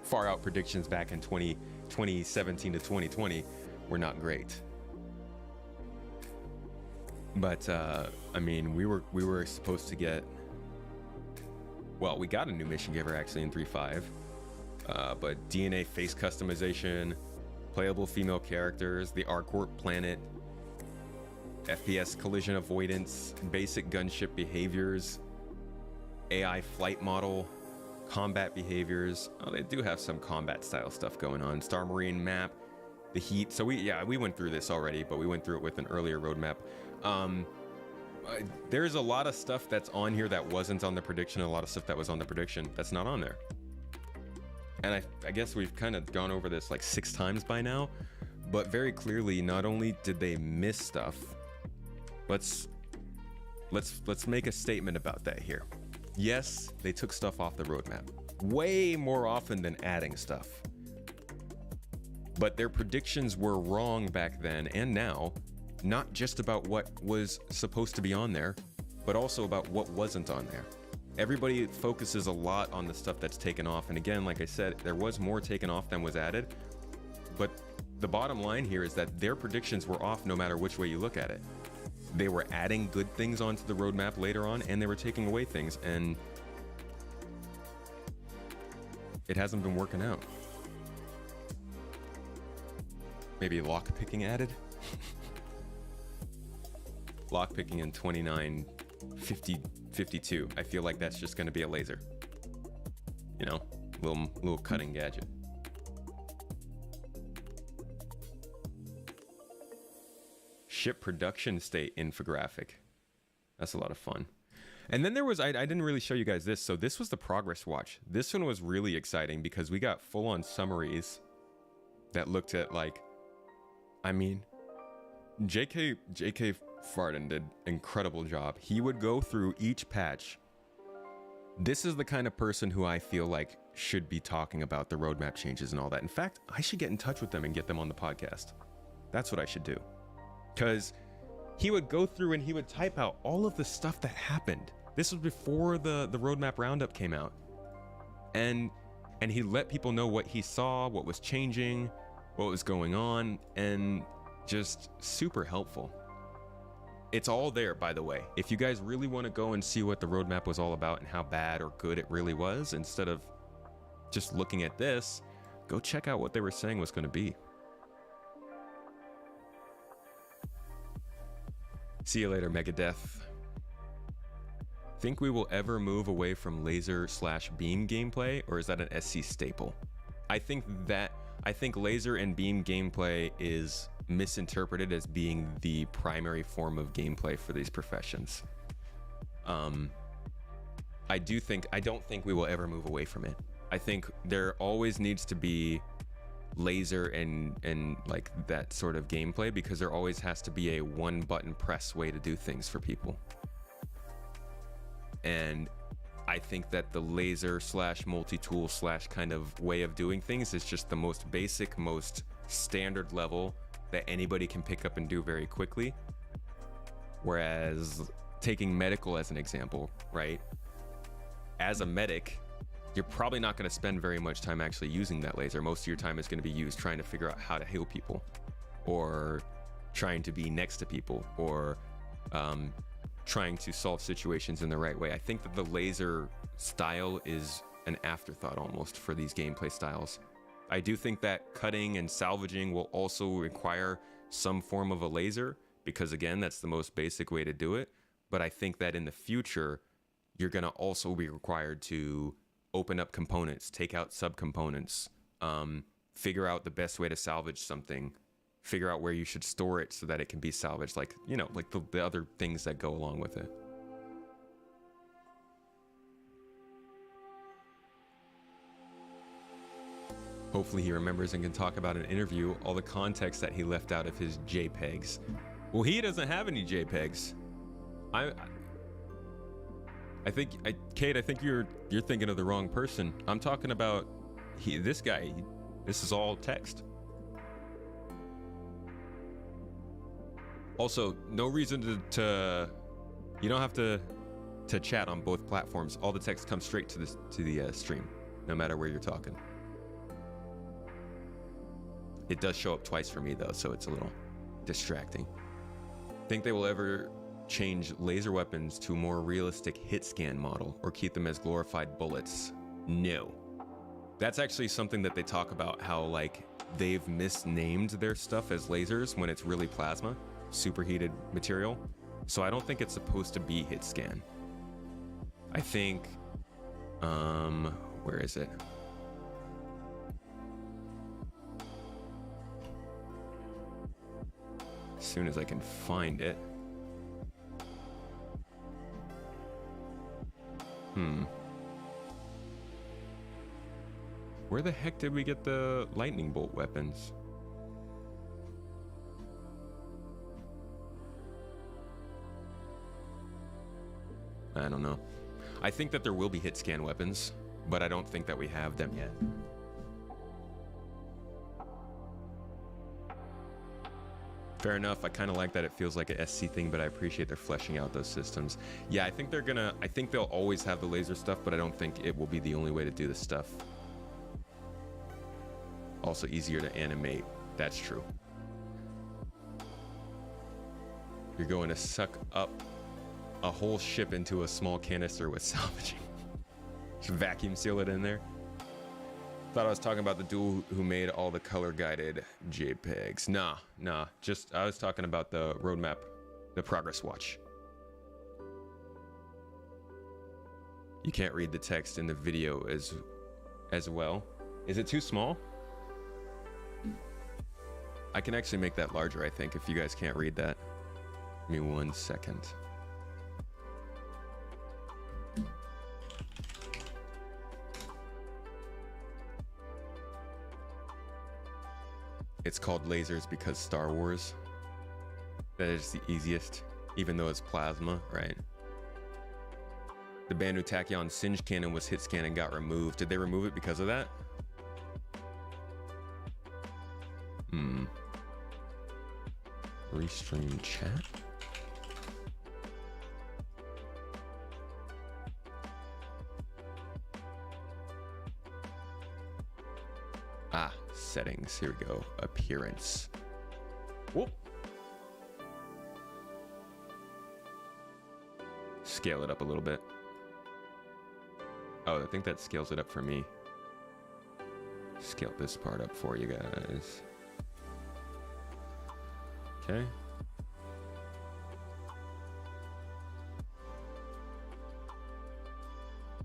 far out predictions back in 2017 to 2020 were not great. But I mean, we were supposed to get, well, we got a new mission giver actually in 3.5, but DNA face customization, playable female characters, the Arcorp planet, FPS collision avoidance, basic gunship behaviors, AI flight model, combat behaviors. Oh, they do have some combat style stuff going on. Star Marine map, the heat. So we went through this already, but we went through it with an earlier roadmap. There's a lot of stuff that's on here that wasn't on the prediction, and a lot of stuff that was on the prediction that's not on there. And I guess we've kind of gone over this like 6 times by now, but very clearly, not only did they miss stuff, let's make a statement about that here. Yes, they took stuff off the roadmap way more often than adding stuff. But their predictions were wrong back then and now, not just about what was supposed to be on there, but also about what wasn't on there. Everybody focuses a lot on the stuff that's taken off. And again, like I said, there was more taken off than was added. But the bottom line here is that their predictions were off no matter which way you look at it. They were adding good things onto the roadmap later on, and they were taking away things, and it hasn't been working out. Maybe lockpicking added? Lockpicking in 29, 50, 52. I feel like that's just going to be a laser. You know, little cutting gadget. ship production state infographic. That's a lot of fun. And then there was, I didn't really show you guys this. So this was the progress watch. This one was really exciting because we got full on summaries that looked at like, I mean, JK Farden did incredible job. He would go through each patch. This is the kind of person who I feel like should be talking about the roadmap changes and all that. In fact, I should get in touch with them and get them on the podcast. That's what I should do. Because he would go through and he would type out all of the stuff that happened. This was before the roadmap roundup came out. And he let people know what he saw, what was changing, what was going on, and just super helpful. It's all there, by the way. If you guys really want to go and see what the roadmap was all about and how bad or good it really was, instead of just looking at this, go check out what they were saying was going to be. See you later, Megadeth. Think we will ever move away from laser/beam gameplay, or is that an SC staple? I think laser and beam gameplay is misinterpreted as being the primary form of gameplay for these professions. I don't think we will ever move away from it. I think there always needs to be laser and like that sort of gameplay, because there always has to be a one button press way to do things for people. And I think that the laser/multi-tool/ kind of way of doing things is just the most basic, most standard level that anybody can pick up and do very quickly. Whereas taking medical as an example, right? As a medic, you're probably not going to spend very much time actually using that laser. Most of your time is going to be used trying to figure out how to heal people, or trying to be next to people, or trying to solve situations in the right way. I think that the laser style is an afterthought almost for these gameplay styles. I do think that cutting and salvaging will also require some form of a laser, because again, that's the most basic way to do it. But I think that in the future, you're going to also be required to open up components, take out subcomponents, figure out the best way to salvage something, figure out where you should store it so that it can be salvaged, like, you know, like the other things that go along with it. Hopefully he remembers and can talk about in an interview all the context that he left out of his JPEGs. Well, he doesn't have any JPEGs. Kate, I think you're thinking of the wrong person. I'm talking about this guy. This is all text. Also, no reason to you don't have to chat on both platforms. All the text comes straight to the stream, no matter where you're talking. It does show up twice for me though, so it's a little distracting. Think they will ever change laser weapons to a more realistic hit scan model, or keep them as glorified bullets? No. That's actually something that they talk about, how like they've misnamed their stuff as lasers when it's really plasma, superheated material. So I don't think it's supposed to be hit scan. I think, where is it? As soon as I can find it. Where the heck did we get the lightning bolt weapons? I don't know. I think that there will be hit scan weapons, but I don't think that we have them yet. Fair enough. I kind of like that it feels like a SC thing, but I appreciate they're fleshing out those systems. Yeah, I think they'll always have the laser stuff, but I don't think it will be the only way to do this stuff. Also easier to animate. That's true. You're going to suck up a whole ship into a small canister with salvaging. Just vacuum seal it in there. Thought I was talking about the dude who made all the color guided JPEGs. Nah. Just, I was talking about the roadmap, the progress watch. You can't read the text in the video as well. Is it too small? I can actually make that larger, I think, if you guys can't read that. Give me 1 second. It's called lasers because Star Wars. That is the easiest, even though it's plasma, right? The Bandu Tachyon Singe cannon was hit scan and got removed. Did they remove it because of that? Restream chat. Ah, settings. Here we go. Appearance. Whoop. Scale it up a little bit. Oh, I think that scales it up for me. Scale this part up for you guys. Okay.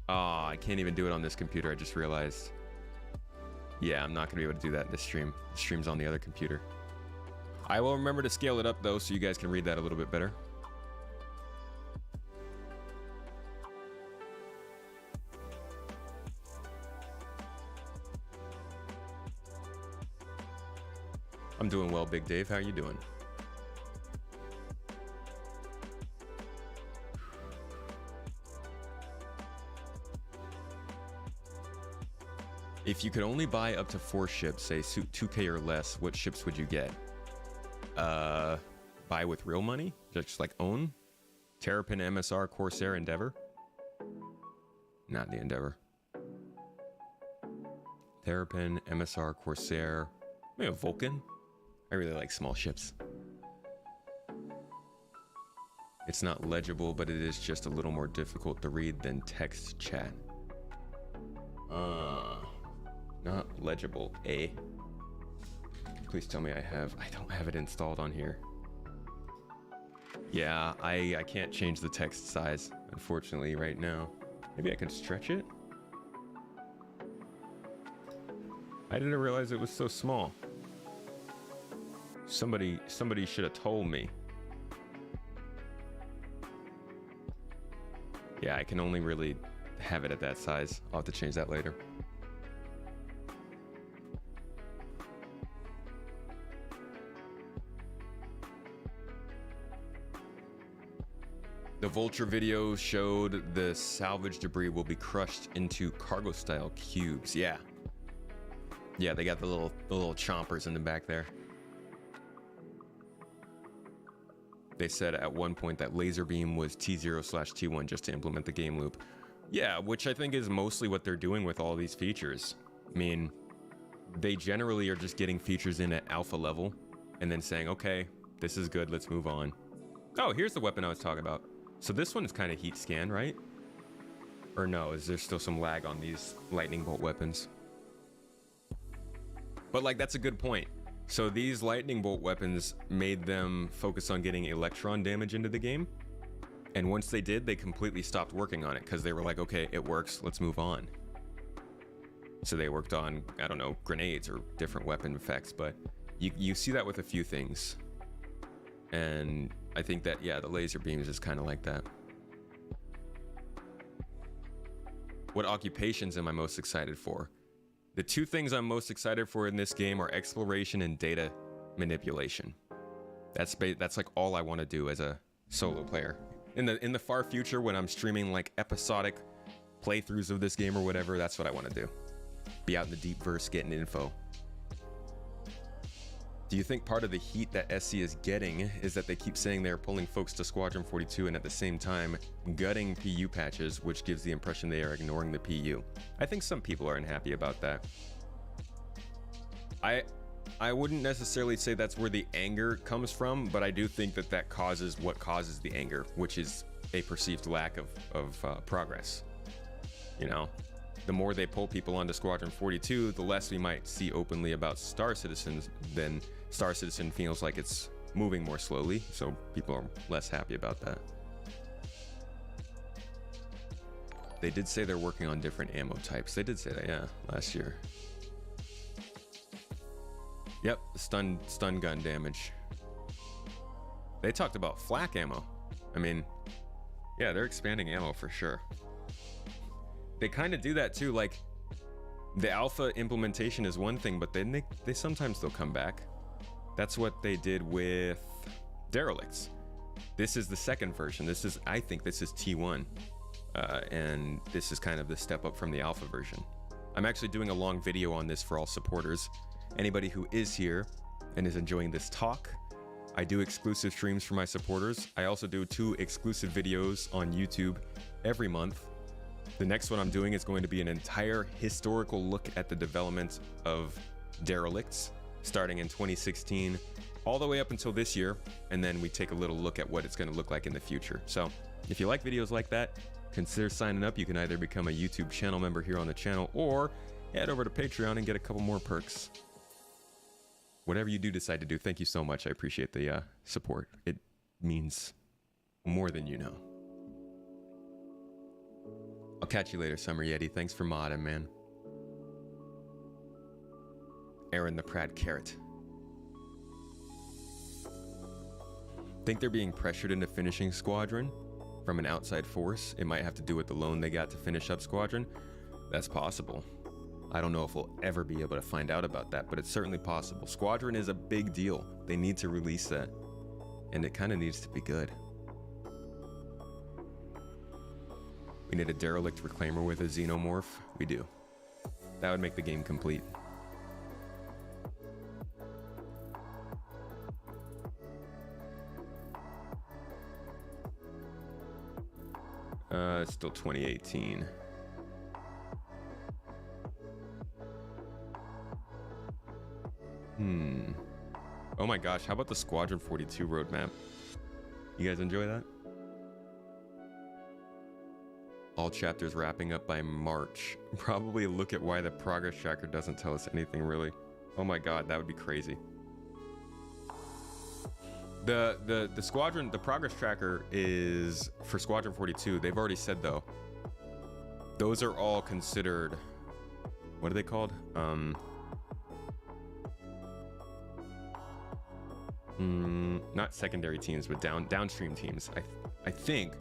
Oh, I can't even do it on this computer. I just realized. Yeah, I'm not gonna be able to do that in this stream. The stream's on the other computer. I will remember to scale it up though, so you guys can read that a little bit better. I'm doing well, Big Dave. How are you doing? If you could only buy up to 4 ships, say 2K or less, what ships would you get? Buy with real money? Just like own? Terrapin, MSR, Corsair, Endeavor? Not the Endeavor. Terrapin, MSR, Corsair. Maybe a Vulcan? I really like small ships. It's not legible, but it is just a little more difficult to read than text chat. Not legible, eh? Please tell me I don't have it installed on here. Yeah, I can't change the text size, unfortunately, right now. Maybe I can stretch it? I didn't realize it was so small. Somebody should have told me. Yeah, I can only really have it at that size. I'll have to change that later. The Vulture video showed the salvage debris will be crushed into cargo-style cubes. Yeah. Yeah, they got the little chompers in the back there. They said at one point that laser beam was T0/T1 just to implement the game loop. Yeah, which I think is mostly what they're doing with all these features. I mean, they generally are just getting features in at alpha level and then saying, okay, this is good, let's move on. Oh, here's the weapon I was talking about. So this one is kind of heat scan, right? Or no, is there still some lag on these lightning bolt weapons? But like, that's a good point. So these lightning bolt weapons made them focus on getting electron damage into the game. And once they did, they completely stopped working on it because they were like, okay, it works, let's move on. So they worked on, I don't know, grenades or different weapon effects, but you see that with a few things. And I think that, yeah, the laser beams is kind of like that. What occupations am I most excited for? The two things I'm most excited for in this game are exploration and data manipulation. That's like all I want to do as a solo player. In the far future, when I'm streaming like episodic playthroughs of this game or whatever, that's what I want to do. Be out in the deep verse getting info. Do you think part of the heat that SC is getting is that they keep saying they're pulling folks to Squadron 42 and at the same time gutting PU patches, which gives the impression they are ignoring the PU? I think some people are unhappy about that. I wouldn't necessarily say that's where the anger comes from, but I do think that that causes what causes the anger, which is a perceived lack of progress. You know? The more they pull people onto Squadron 42, the less we might see openly about Star Citizens. Then Star Citizen feels like it's moving more slowly, so people are less happy about that. They did say they're working on different ammo types. They did say that, yeah, last year. Yep, stun gun damage. They talked about flak ammo. I mean, yeah, they're expanding ammo for sure. They kind of do that too. Like, the alpha implementation is one thing, but then they sometimes they'll come back. That's what they did with derelicts. This is the second version. I think this is T1. And this is kind of the step up from the alpha version. I'm actually doing a long video on this for all supporters. Anybody who is here and is enjoying this talk, I do exclusive streams for my supporters. I also do 2 exclusive videos on YouTube every month. The next one I'm doing is going to be an entire historical look at the development of derelicts, starting in 2016, all the way up until this year, and then we take a little look at what it's going to look like in the future. So if you like videos like that, consider signing up. You can either become a YouTube channel member here on the channel or head over to Patreon and get a couple more perks. Whatever you do decide to do, thank you so much. I appreciate the support. It means more than you know. I'll catch you later, Summer Yeti. Thanks for modding, man. Aaron the Prad Carrot. Think they're being pressured into finishing Squadron from an outside force? It might have to do with the loan they got to finish up Squadron. That's possible. I don't know if we'll ever be able to find out about that, but it's certainly possible. Squadron is a big deal. They need to release that. And it kind of needs to be good. We need a derelict reclaimer with a xenomorph. We do. That would make the game complete. It's still 2018. Oh my gosh, how about the Squadron 42 roadmap? You guys enjoy that? All chapters wrapping up by March. Probably look at why the progress tracker doesn't tell us anything really. Oh my god, that would be crazy. The Squadron, the progress tracker is for Squadron 42. They've already said though, those are all considered, what are they called? Not secondary teams, but downstream teams. I think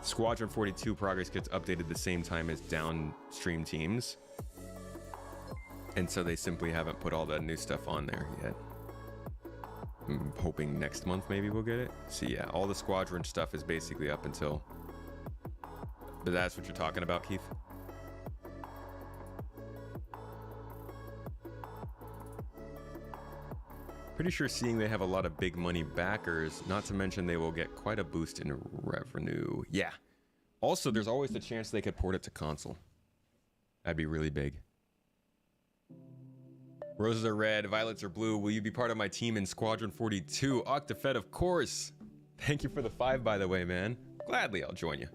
Squadron 42 progress gets updated the same time as downstream teams. And so they simply haven't put all the new stuff on there yet. I'm hoping next month maybe we'll get it. So yeah, all the Squadron stuff is basically up until... But that's what you're talking about, Keith? Pretty sure seeing they have a lot of big money backers, not to mention they will get quite a boost in revenue. Yeah. Also, there's always the chance they could port it to console. That'd be really big. Roses are red, violets are blue. Will you be part of my team in Squadron 42? Octafed, of course. Thank you for the 5, by the way, man. Gladly, I'll join you.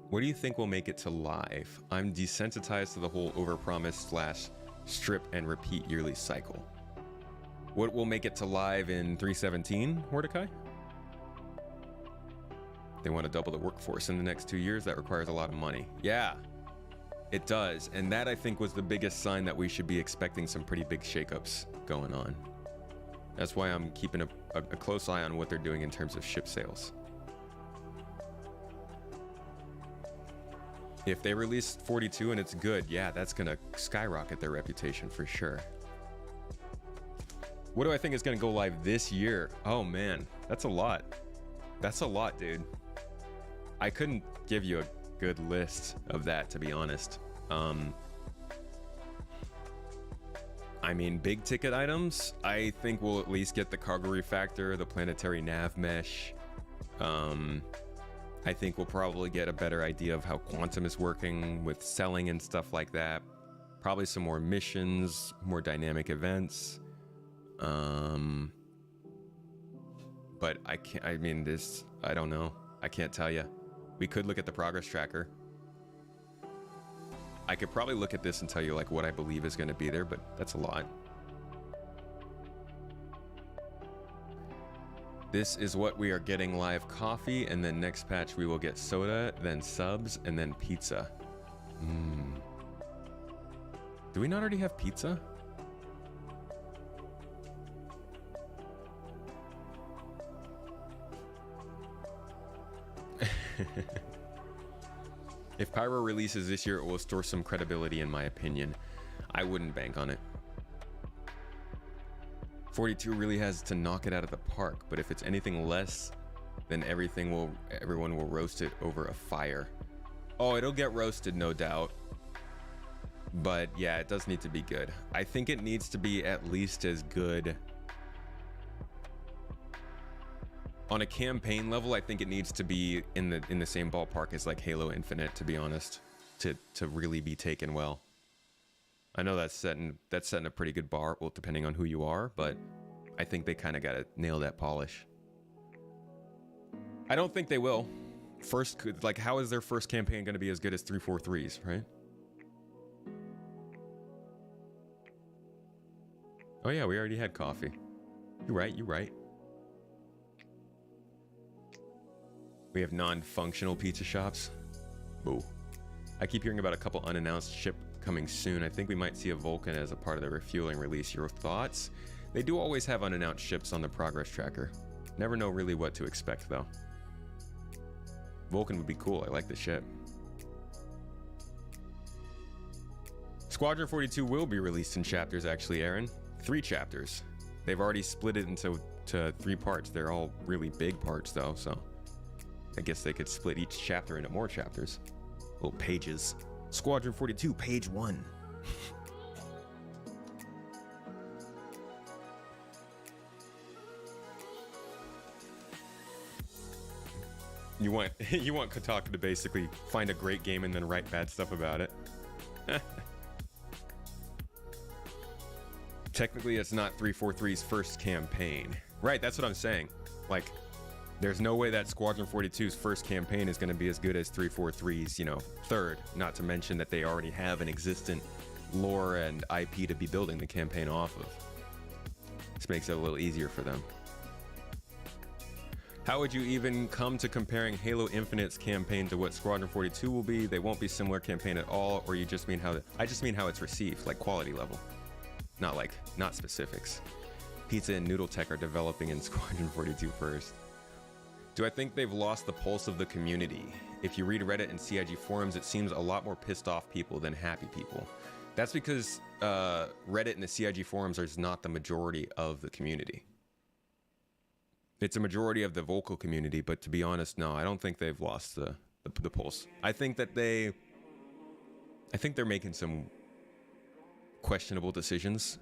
What do you think will make it to live? I'm desensitized to the whole overpromise / strip and repeat yearly cycle. What will make it to live in 317, Mordecai? They want to double the workforce in the next 2 years. That requires a lot of money. Yeah, it does. And that, I think, was the biggest sign that we should be expecting some pretty big shakeups going on. That's why I'm keeping a close eye on what they're doing in terms of ship sales. If they release 42 and it's good, yeah, that's going to skyrocket their reputation for sure. What do I think is going to go live this year? Oh, man, that's a lot. That's a lot, dude. I couldn't give you a good list of that, to be honest. I mean, big ticket items, I think we'll at least get the cargo refactor, the planetary nav mesh. I think we'll probably get a better idea of how Quantum is working with selling and stuff like that. Probably some more missions, more dynamic events. But I can't, I mean, this, I don't know. I can't tell you. We could look at the progress tracker. I could probably look at this and tell you like what I believe is going to be there, but that's a lot. This is what we are getting live: coffee, and then next patch we will get soda, then subs, and then pizza. Do we not already have pizza? If Pyro releases this year, it will store some credibility, in my opinion. I wouldn't bank on it. 42 really has to knock it out of the park, but if it's anything less, then everyone will roast it over a fire. Oh, it'll get roasted, no doubt. But yeah, it does need to be good. I think it needs to be at least as good. On a campaign level, I think it needs to be in the same ballpark as like Halo Infinite, to be honest, to really be taken well. I know that's setting a pretty good bar, well, depending on who you are, but I think they kind of got to nail that polish. I don't think they will. First, like, how is their first campaign going to be as good as 343's, right? Oh yeah, we already had coffee. You're right. We have non-functional pizza shops. Boo. I keep hearing about a couple unannounced ship coming soon. I think we might see a Vulcan as a part of the refueling release. Your thoughts? They do always have unannounced ships on the progress tracker. Never know really what to expect though. Vulcan would be cool. I like the ship. Squadron 42 will be released in chapters actually, Aaron. 3 chapters. They've already split it into 3 parts. They're all really big parts though, so I guess they could split each chapter into more chapters. Little pages. Squadron 42, page 1. You want Kotaku to basically find a great game and then write bad stuff about it. Technically, it's not 343's first campaign. Right, that's what I'm saying. Like, there's no way that Squadron 42's first campaign is going to be as good as 343's, you know, third. Not to mention that they already have an existent lore and IP to be building the campaign off of. This makes it a little easier for them. How would you even come to comparing Halo Infinite's campaign to what Squadron 42 will be? They won't be similar campaign at all, or you just mean how... I just mean how it's received, like quality level. Not specifics. Pizza and Noodle Tech are developing in Squadron 42 first. Do I think they've lost the pulse of the community? If you read Reddit and CIG forums, it seems a lot more pissed off people than happy people. That's because Reddit and the CIG forums are not the majority of the community. It's a majority of the vocal community, but to be honest, no, I don't think they've lost the pulse. I think they're making some questionable decisions,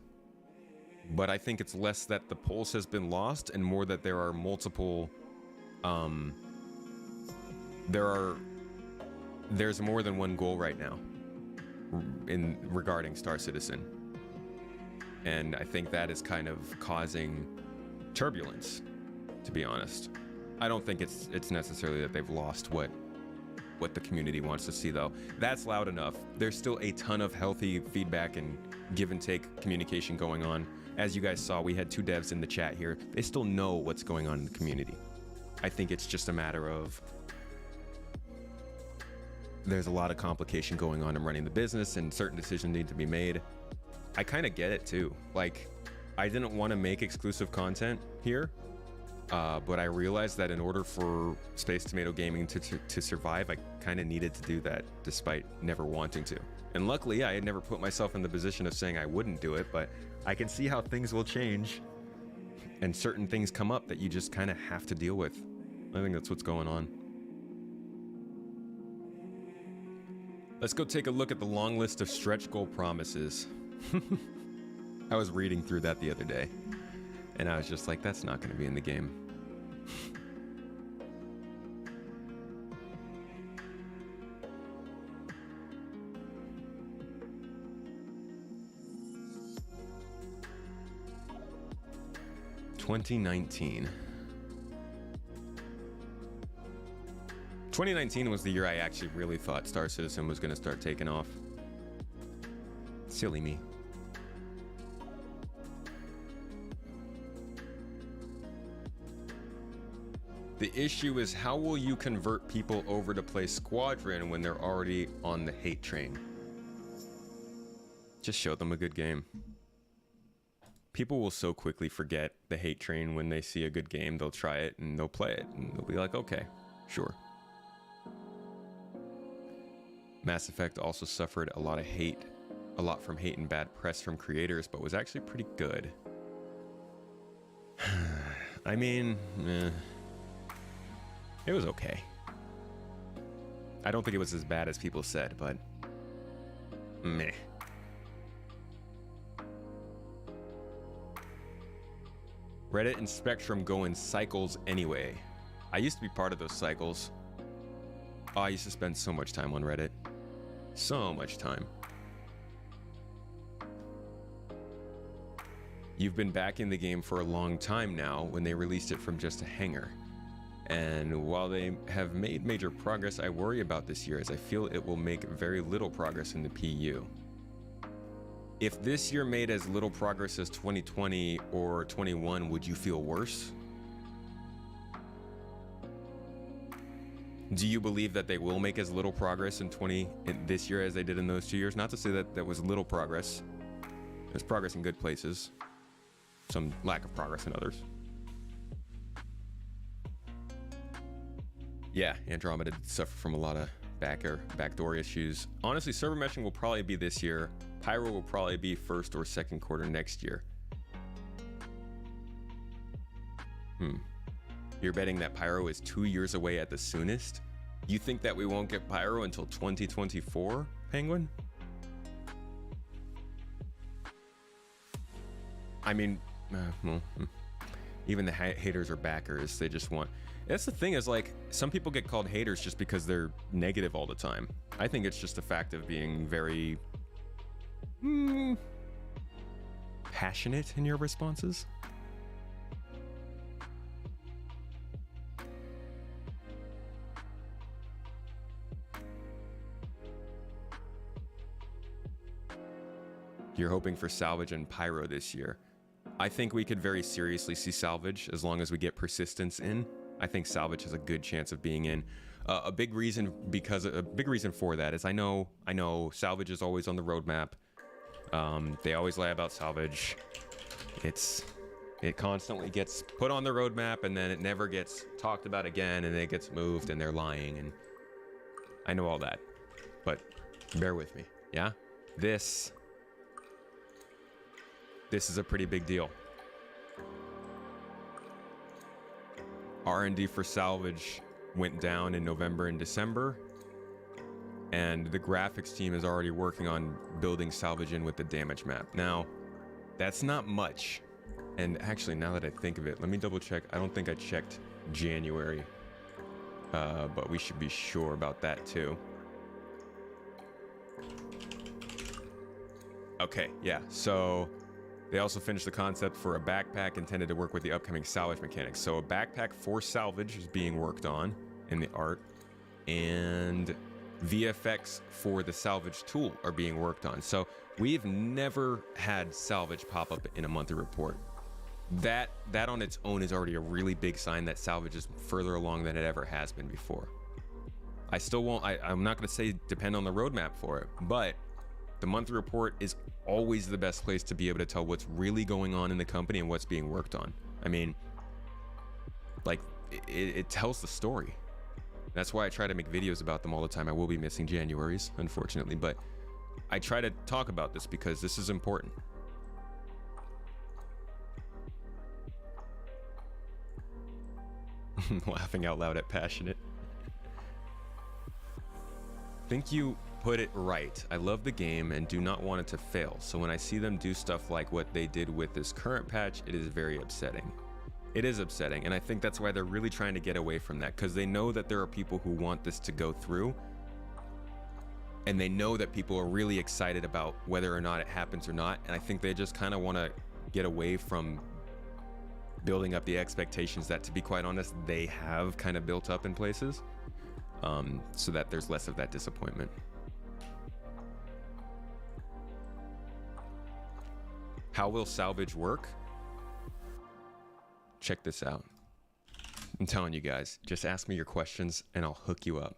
but I think it's less that the pulse has been lost and more that there are multiple there's more than one goal right now regarding Star Citizen, and I think that is kind of causing turbulence, to be honest. I don't think it's necessarily that they've lost what the community wants to see, though. That's loud enough. There's still a ton of healthy feedback and give and take communication going on. As you guys saw, we had 2 devs in the chat here. They still know what's going on in the community. I think it's just a matter of there's a lot of complication going on in running the business and certain decisions need to be made. I kind of get it too. Like, I didn't want to make exclusive content here, but I realized that in order for Space Tomato Gaming to survive, I kind of needed to do that despite never wanting to. And luckily, I had never put myself in the position of saying I wouldn't do it, but I can see how things will change and certain things come up that you just kind of have to deal with. I think that's what's going on. Let's go take a look at the long list of stretch goal promises. I was reading through that the other day, and I was just like, that's not going to be in the game. ...2019 was the year I actually really thought Star Citizen was going to start taking off. Silly me. The issue is, how will you convert people over to play Squadron when they're already on the hate train? Just show them a good game. People will so quickly forget the hate train when they see a good game. They'll try it and they'll play it and they'll be like, okay, sure. Mass Effect also suffered a lot from hate and bad press from creators, but was actually pretty good. I mean, it was okay. I don't think it was as bad as people said, but meh. Reddit and Spectrum go in cycles anyway. I used to be part of those cycles. Oh, I used to spend so much time on Reddit. So much time. You've been back in the game for a long time now when they released it from just a hangar. And while they have made major progress, I worry about this year as I feel it will make very little progress in the PU. If this year made as little progress as 2020 or 21, would you feel worse? Do you believe that they will make as little progress in this year as they did in those 2 years? Not to say that there was little progress. There's progress in good places. Some lack of progress in others. Yeah, Andromeda did suffer from a lot of backdoor issues. Honestly, server meshing will probably be this year. Pyro will probably be first or second quarter next year. You're betting that Pyro is 2 years away at the soonest? You think that we won't get Pyro until 2024, Penguin? I mean, even the haters are backers. They just want... That's the thing is, like, some people get called haters just because they're negative all the time. I think it's just a fact of being very... passionate in your responses. You're hoping for Salvage and Pyro this year. I think we could very seriously see Salvage as long as we get persistence in. I think Salvage has a good chance of being in. A big reason for that is I know Salvage is always on the roadmap. They always lie about Salvage. It constantly gets put on the roadmap and then it never gets talked about again, and it gets moved and they're lying, and I know all that. But bear with me, yeah? This is a pretty big deal. R&D for Salvage went down in November and December, and the graphics team is already working on building Salvage in with the damage map. Now, that's not much. And actually, now that I think of it, let me double check. I don't think I checked January, but we should be sure about that too. Okay, yeah, so they also finished the concept for a backpack intended to work with the upcoming salvage mechanics. So a backpack for salvage is being worked on in the art, and VFX for the salvage tool are being worked on. So we've never had salvage pop up in a monthly report. That on its own is already a really big sign that salvage is further along than it ever has been before. I'm not going to say depend on the roadmap for it, but the monthly report is always the best place to be able to tell what's really going on in the company and what's being worked on. I mean, like, it tells the story. That's why I try to make videos about them all the time. I will be missing January's, unfortunately, but I try to talk about this because this is important. Laughing out loud at passionate. Think you put it right. I love the game and do not want it to fail. So when I see them do stuff like what they did with this current patch, it is very upsetting. It is upsetting, and I think that's why they're really trying to get away from that, because they know that there are people who want this to go through, and they know that people are really excited about whether or not it happens or not, and I think they just kind of want to get away from building up the expectations that, to be quite honest, they have kind of built up in places, so that there's less of that disappointment. How will salvage work? Check this out. I'm telling you guys, just ask me your questions and I'll hook you up.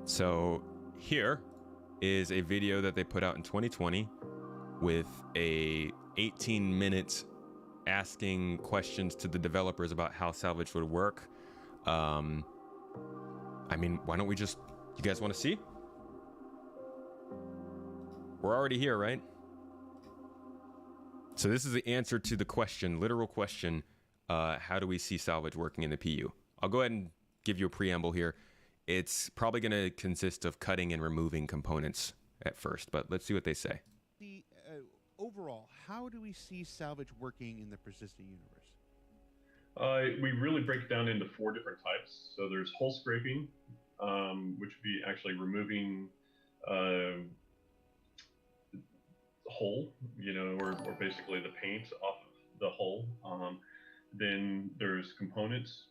So here is a video that they put out in 2020 with a 18-minute asking questions to the developers about how salvage would work. I mean, why don't we just... You guys want to see? We're already here, right? So this is the answer to the question, literal question, how do we see salvage working in the PU? I'll go ahead and give you a preamble here. It's probably going to consist of cutting and removing components at first, but let's see what they say. Overall, how do we see salvage working in the persistent universe? We really break it down into 4 different types. So there's hull scraping, which would be actually removing hull, or basically the paint off of the hull. Then there's components,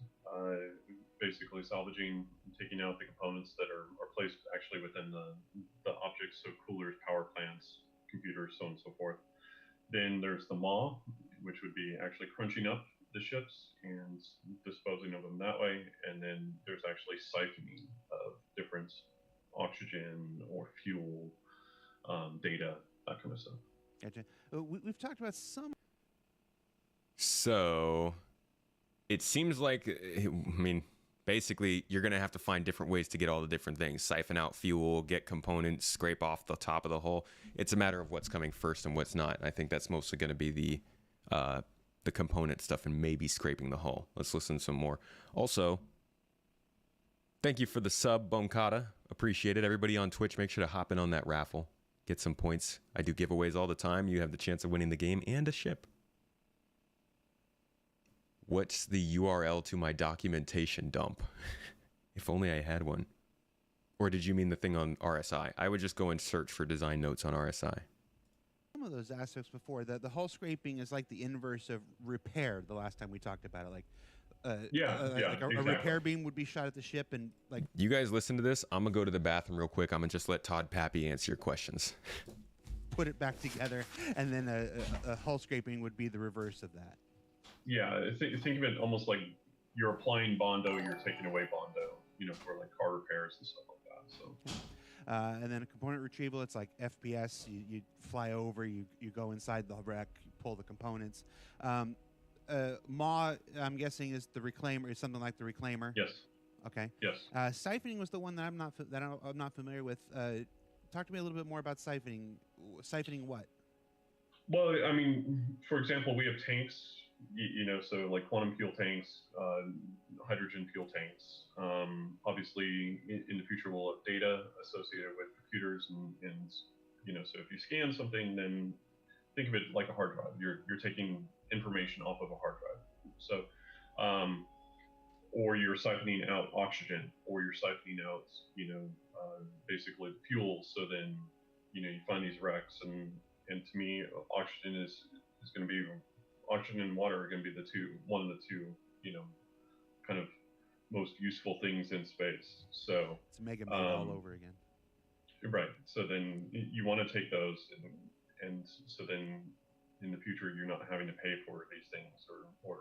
basically salvaging, taking out the components that are placed actually within the objects, so coolers, power plants, computers, so on and so forth. Then there's the maw, which would be actually crunching up the ships and disposing of them that way. And then there's actually siphoning of different oxygen or fuel, data, that kind of stuff. Gotcha. We've talked about some. So it seems like, I mean, basically you're going to have to find different ways to get all the different things. Siphon out fuel, get components, scrape off the top of the hull. It's a matter of what's coming first and what's not. I think that's mostly going to be the component stuff and maybe scraping the hull. Let's listen to some more. Also, thank you for the sub, Boncata. Appreciate it. Everybody on Twitch, make sure to hop in on that raffle. Get some points. I do giveaways all the time. You have the chance of winning the game and a ship. What's the URL to my documentation dump? If only I had one. Or did you mean the thing on RSI? I would just go and search for design notes on RSI. Some of those aspects before. The hull scraping is like the inverse of repair. The last time we talked about it, like exactly. a repair beam would be shot at the ship, and like you guys listen to this. I'm gonna go to the bathroom real quick. I'm gonna just let Todd Pappy answer your questions. put it back together, and then a hull scraping would be the reverse of that. Yeah, think of it almost like you're applying Bondo, you're taking away Bondo, for like car repairs and stuff like that. So. And then a component retrieval, it's like FPS. You fly over, you go inside the wreck, you pull the components. Maw, I'm guessing, is the reclaimer, is something like the reclaimer. Yes. Okay. Yes. Siphoning was the one that I'm not familiar with. Talk to me a little bit more about siphoning. Siphoning what? Well, I mean, for example, we have tanks, so like quantum fuel tanks, hydrogen fuel tanks. Obviously, in the future, we'll have data associated with computers, and so if you scan something, then think of it like a hard drive. You're taking information off of a hard drive. So, or you're siphoning out oxygen, or you're siphoning out, basically the fuel. So then, you find these wrecks, and to me, oxygen is going to be, oxygen and water are going to be one of the two, kind of most useful things in space. So it's Mega Man all over again. Right. So then you want to take those, and so then in the future you're not having to pay for these things, or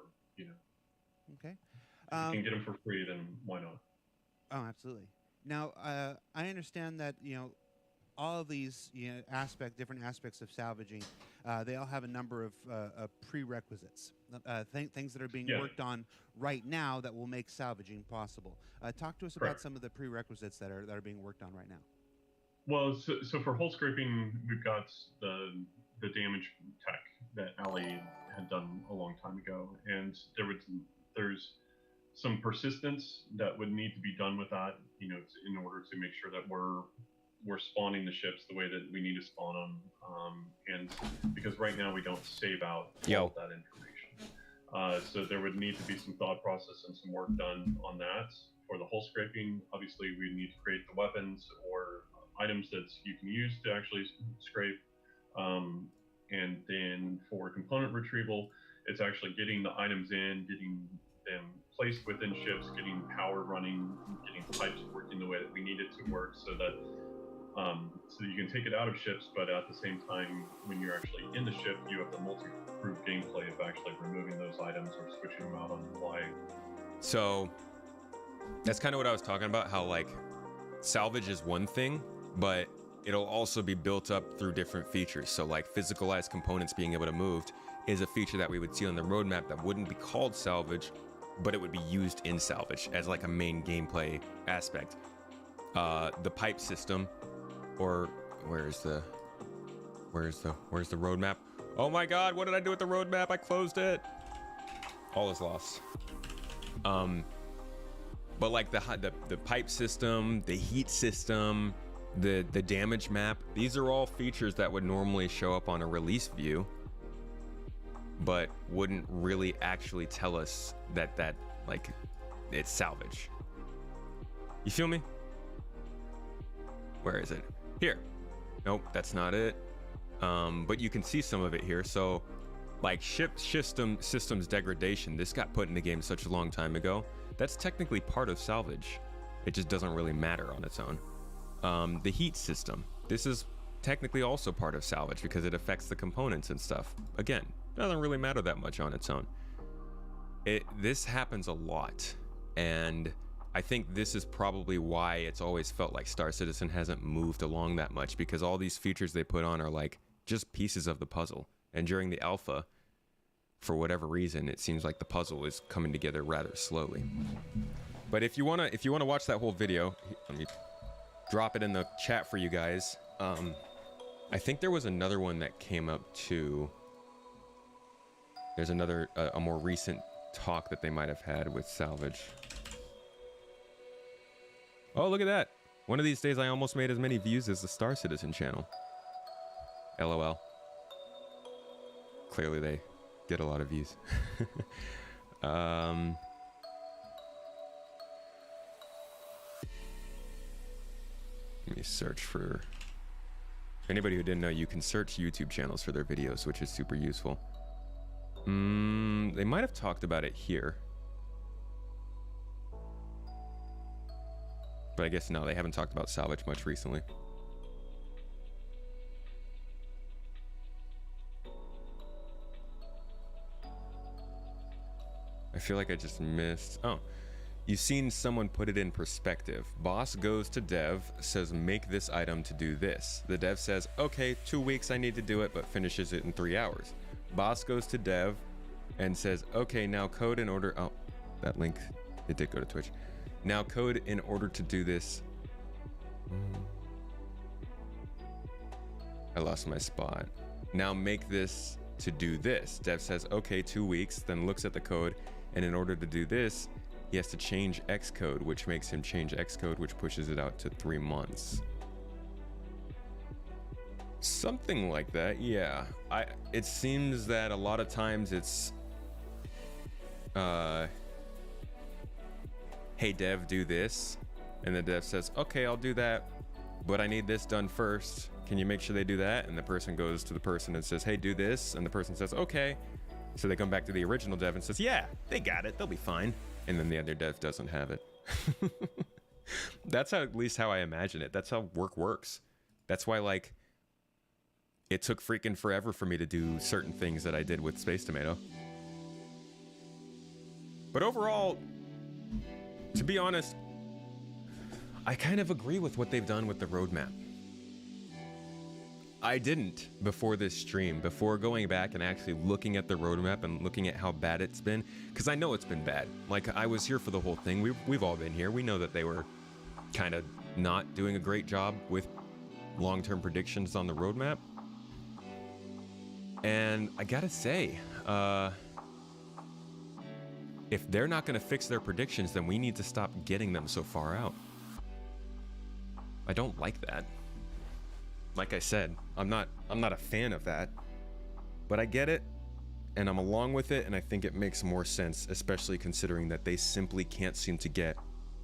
Okay. If you can get them for free, then why not? Oh, absolutely. Now, I understand that all of these different aspects of salvaging, they all have a number of prerequisites, things that are being worked on right now that will make salvaging possible. Talk to us about some of the prerequisites that are being worked on right now. Well, so for hull scraping, we've got the damage tech that Ali had done a long time ago, and there's some persistence that would need to be done with that, in order to make sure that we're spawning the ships the way that we need to spawn them, and because right now we don't save out all of that information. So there would need to be some thought process and some work done on that. For the hull scraping, obviously we need to create the weapons or items that you can use to actually scrape. And then for component retrieval, it's actually getting the items in, getting them placed within ships, getting power running, getting pipes working the way that we need it to work, so that you can take it out of ships, but at the same time, when you're actually in the ship, you have the multi-proof gameplay of actually removing those items or switching them out on the fly. So that's kind of what I was talking about, how like salvage is one thing, but it'll also be built up through different features. So like physicalized components being able to move, is a feature that we would see on the roadmap that wouldn't be called salvage, but it would be used in salvage as like a main gameplay aspect. The pipe system, or where's the roadmap? Oh my god, what did I do with the roadmap? I closed it. All is lost. But like the pipe system, the heat system, the damage map, these are all features that would normally show up on a release view, but wouldn't really actually tell us that like it's salvage. You feel me? Where is it? Here. Nope, that's not it. But you can see some of it here. So like systems degradation, this got put in the game such a long time ago. That's technically part of salvage. It just doesn't really matter on its own. The heat system, this is technically also part of salvage because it affects the components and stuff. Again, doesn't really matter that much on its own. This happens a lot, and I think this is probably why it's always felt like Star Citizen hasn't moved along that much, because all these features they put on are like just pieces of the puzzle. And during the alpha, for whatever reason, it seems like the puzzle is coming together rather slowly. But if you wanna watch that whole video, let me drop it in the chat for you guys. I think there was another one that came up too. There's another, a more recent talk that they might have had with salvage. Oh, look at that. One of these days I almost made as many views as the Star Citizen channel. LOL. Clearly they get a lot of views. Let me search for... Anybody who didn't know, you can search YouTube channels for their videos, which is super useful. They might have talked about it here. But I guess no, they haven't talked about salvage much recently. I feel like I just missed... Oh. You've seen someone put it in perspective. Boss goes to dev, says make this item to do this. The dev says, okay, 2 weeks I need to do it, but finishes it in 3 hours. Boss goes to dev and says, okay, now code in order... Oh, that link, it did go to Twitch. Now code in order to do this. I lost my spot. Now make this to do this. Dev says, okay, 2 weeks, then looks at the code, and in order to do this, he has to change Xcode, which makes him change Xcode, which pushes it out to 3 months. Something like that, yeah. It seems that a lot of times it's... hey dev, do this. And the dev says, okay, I'll do that, but I need this done first. Can you make sure they do that? And the person goes to the person and says, hey, do this. And the person says, okay. So they come back to the original dev and says, yeah, they got it, they'll be fine. And then the other dev doesn't have it. That's at least how I imagine it. That's how work works. That's why, like, it took freaking forever for me to do certain things that I did with Space Tomato. But overall, to be honest, I kind of agree with what they've done with the roadmap. I didn't before this stream, before going back and actually looking at the roadmap and looking at how bad it's been, because I know it's been bad. Like, I was here for the whole thing. We've all been here. We know that they were kind of not doing a great job with long-term predictions on the roadmap. And I gotta say, if they're not gonna fix their predictions, then we need to stop getting them so far out. I don't like that. Like I said, I'm not a fan of that, but I get it and I'm along with it, and I think it makes more sense, especially considering that they simply can't seem to get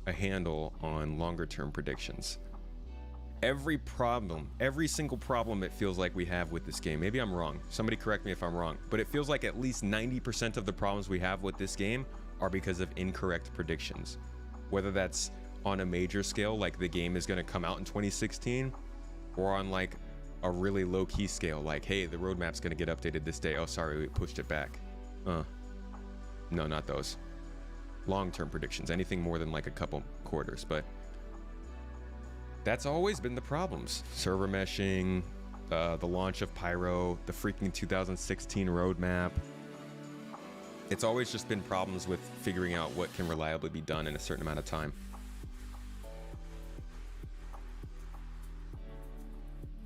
a handle on longer term predictions. Every single problem it feels like we have with this game, maybe I'm wrong, somebody correct me if I'm wrong, but it feels like at least 90% of the problems we have with this game are because of incorrect predictions. Whether that's on a major scale, like the game is going to come out in 2016, or on like a really low-key scale, like, hey, the roadmap's gonna get updated this day. Oh, sorry, we pushed it back. No, not those. Long-term predictions, anything more than like a couple quarters, but that's always been the problems. Server meshing, the launch of Pyro, the freaking 2016 roadmap. It's always just been problems with figuring out what can reliably be done in a certain amount of time.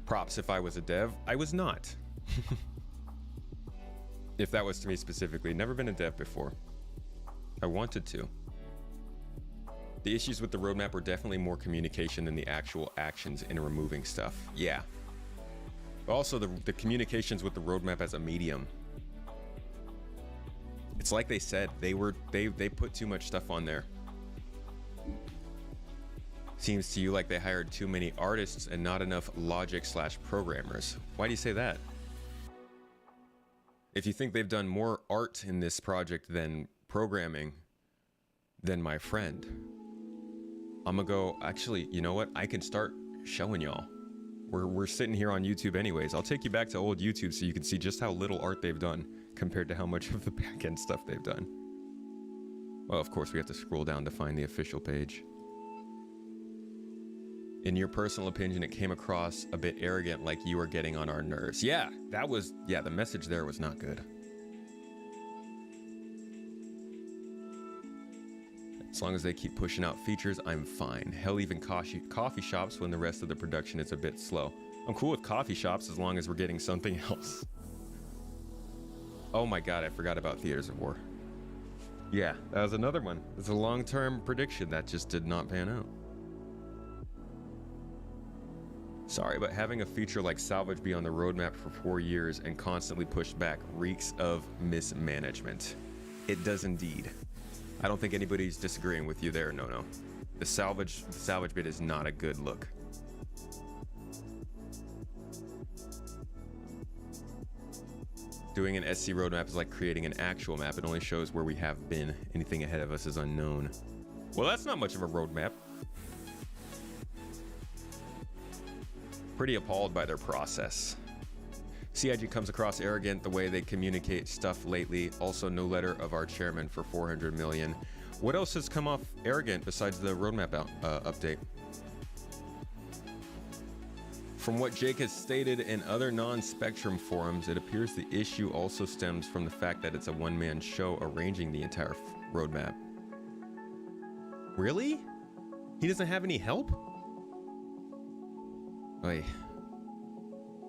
Props if I was a dev. I was not. If that was to me specifically. Never been a dev before. I wanted to. The issues with the roadmap were definitely more communication than the actual actions in removing stuff. Yeah. Also, the communications with the roadmap as a medium. It's like they said, they put too much stuff on there. Seems to you like they hired too many artists and not enough logic/programmers. Why do you say that? If you think they've done more art in this project than programming, then my friend, I'm gonna go, actually, you know what? I can start showing y'all. We're sitting here on YouTube anyways. I'll take you back to old YouTube so you can see just how little art they've done compared to how much of the back-end stuff they've done. Well, of course, we have to scroll down to find the official page. In your personal opinion, it came across a bit arrogant, like you were getting on our nerves. Yeah, the message there was not good. As long as they keep pushing out features, I'm fine. Hell, even coffee shops when the rest of the production is a bit slow. I'm cool with coffee shops as long as we're getting something else. Oh my god, I forgot about Theaters of War. Yeah, that was another one. It's a long-term prediction that just did not pan out. Sorry, but having a feature like salvage be on the roadmap for 4 years and constantly pushed back reeks of mismanagement. It does indeed. I don't think anybody's disagreeing with you there, no. The salvage bit is not a good look. Doing an SC roadmap is like creating an actual map. It only shows where we have been. Anything ahead of us is unknown. Well, that's not much of a roadmap. Pretty appalled by their process. CIG comes across arrogant the way they communicate stuff lately. Also, no letter of our chairman for 400 million. What else has come off arrogant besides the roadmap update? From what Jake has stated in other non-Spectrum forums, it appears the issue also stems from the fact that it's a one-man show arranging the entire roadmap. Really? He doesn't have any help? Oy.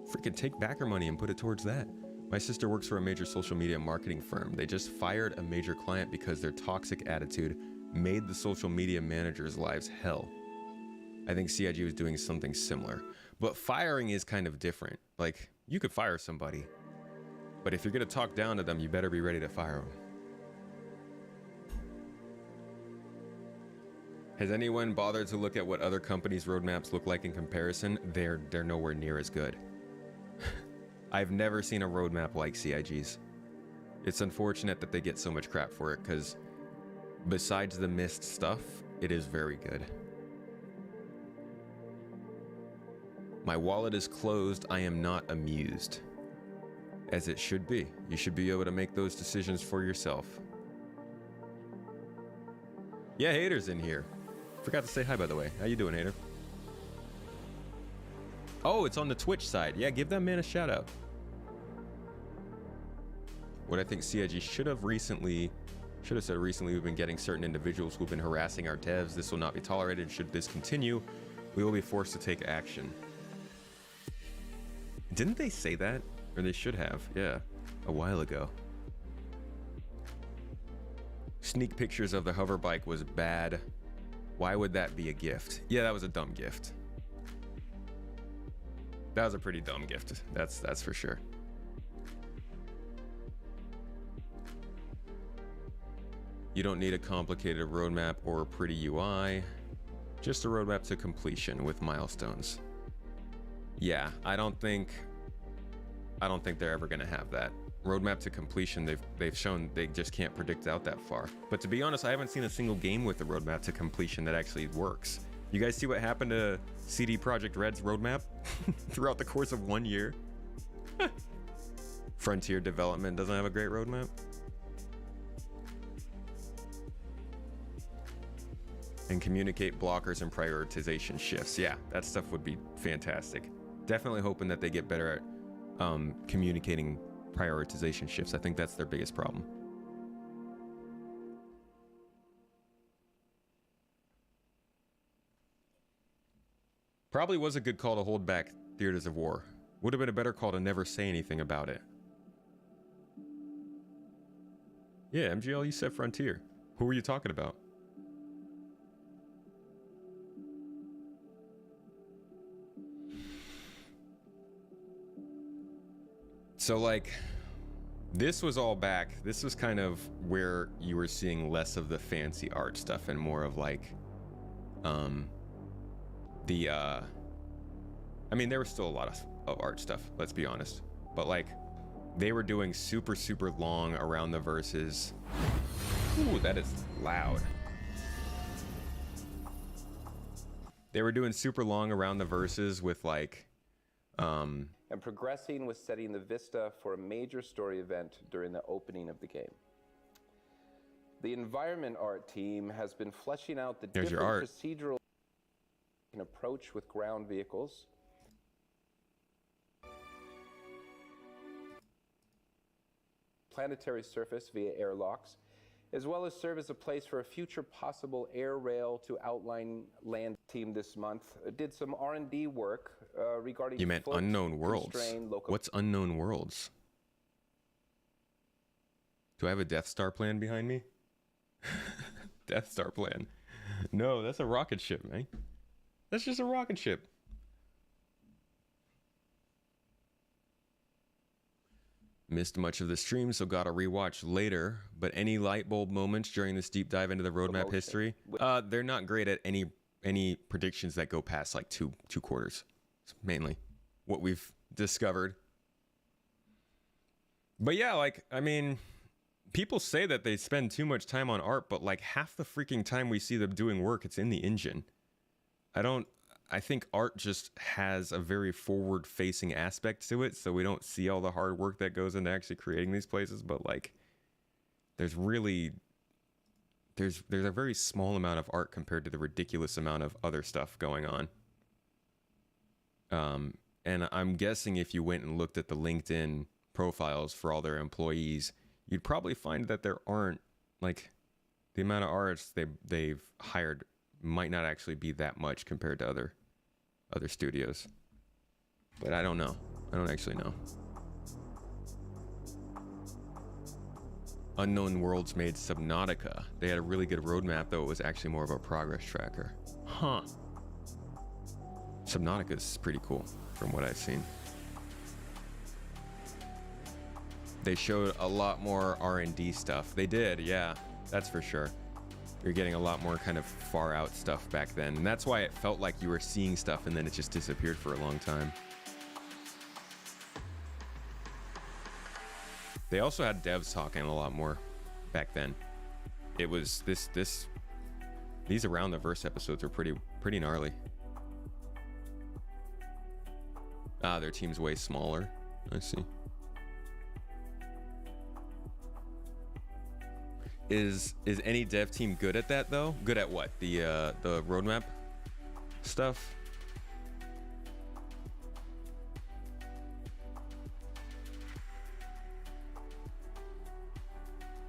Freaking take backer money and put it towards that. My sister works for a major social media marketing firm. They just fired a major client because their toxic attitude made the social media managers' lives hell. I think CIG was doing something similar. But firing is kind of different. Like, you could fire somebody, but if you're gonna talk down to them, you better be ready to fire them. Has anyone bothered to look at what other companies' roadmaps look like in comparison? They're nowhere near as good. I've never seen a roadmap like CIG's. It's unfortunate that they get so much crap for it, because besides the missed stuff, it is very good. My wallet is closed. I am not amused. As it should be. You should be able to make those decisions for yourself. Yeah, Hater's in here. Forgot to say hi, by the way. How you doing, Hater? Oh, it's on the Twitch side. Yeah, give that man a shout out. What I think CIG should have said recently, we've been getting certain individuals who've been harassing our devs. This will not be tolerated. Should this continue, we will be forced to take action. Didn't they say that? Or they should have, yeah, a while ago. Sneak pictures of the hover bike was bad. Why would that be a gift? Yeah, that was a dumb gift. That was a pretty dumb gift. That's for sure. You don't need a complicated roadmap or a pretty UI. Just a roadmap to completion with milestones. Yeah, I don't think they're ever gonna have that. Roadmap to completion, they've shown they just can't predict out that far. But to be honest, I haven't seen a single game with the roadmap to completion that actually works. You guys see what happened to CD Projekt Red's roadmap throughout the course of 1 year? Frontier Development doesn't have a great roadmap. And communicate blockers and prioritization shifts. Yeah, that stuff would be fantastic. definitely hoping that they get better at communicating prioritization shifts. I think that's their biggest problem. Probably was a good call to hold back Theaters of War. Would have been a better call to never say anything about it. Yeah, MGL, you said Frontier. Who were you talking about? So, like, this was all back. This was kind of where you were seeing less of the fancy art stuff and more of, like, I mean, there was still a lot of art stuff, let's be honest. But, like, they were doing super, super long around the verses. Ooh, that is loud. They were doing super long around the verses with, like, and progressing with setting the vista for a major story event during the opening of the game. The environment art team has been fleshing out the different procedural approach with ground vehicles. Planetary surface via airlocks, as well as serve as a place for a future possible air rail to outline land. Team this month did some R&D work regarding. You meant Unknown Worlds. What's Unknown Worlds? Do I have a Death Star plan behind me? Death Star plan. No, that's a rocket ship, man. That's just a rocket ship. Missed much of the stream, so gotta rewatch later. But any light bulb moments during this deep dive into the roadmap history? They're not great at any predictions that go past like two quarters. It's mainly what we've discovered. But yeah, like, I mean, people say that they spend too much time on art, but like half the freaking time we see them doing work, it's in the engine. I think art just has a very forward-facing aspect to it, so we don't see all the hard work that goes into actually creating these places. But like, there's a very small amount of art compared to the ridiculous amount of other stuff going on. And I'm guessing if you went and looked at the LinkedIn profiles for all their employees, you'd probably find that there aren't, like, the amount of artists they've hired might not actually be that much compared to other studios. But I don't know. I don't actually know. Unknown Worlds made Subnautica. They had a really good roadmap, though it was actually more of a progress tracker. Huh. Subnautica is pretty cool from what I've seen. They showed a lot more R&D stuff. They did, yeah, that's for sure. You're getting a lot more kind of far out stuff back then. And that's why it felt like you were seeing stuff and then it just disappeared for a long time. They also had devs talking a lot more back then. It was these Around the Verse episodes were pretty gnarly. Ah, their team's way smaller. I see. Is any dev team good at that though? Good at what? The roadmap stuff?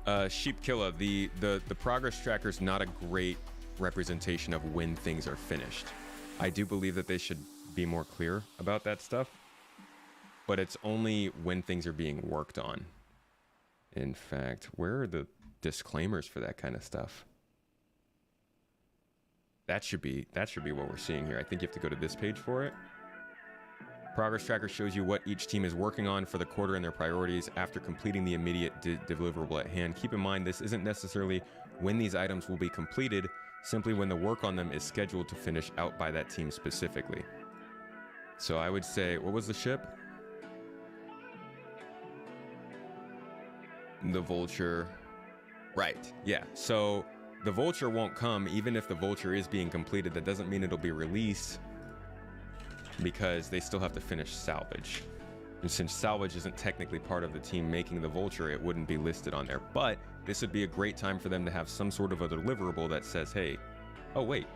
Sheepkilla, the progress tracker is not a great representation of when things are finished. I do believe that they should be more clear about that stuff, but it's only when things are being worked on. In fact, where are the disclaimers for that kind of stuff? That should be what we're seeing here. I think you have to go to this page for it. Progress tracker shows you what each team is working on for the quarter and their priorities after completing the immediate deliverable at hand. Keep in mind, this isn't necessarily when these items will be completed, simply when the work on them is scheduled to finish out by that team specifically. So I would say, what was the ship? The Vulture. Right, yeah. So the Vulture won't come even if the Vulture is being completed. That doesn't mean it'll be released because they still have to finish salvage. And since salvage isn't technically part of the team making the Vulture, it wouldn't be listed on there. But this would be a great time for them to have some sort of a deliverable that says, hey, oh wait,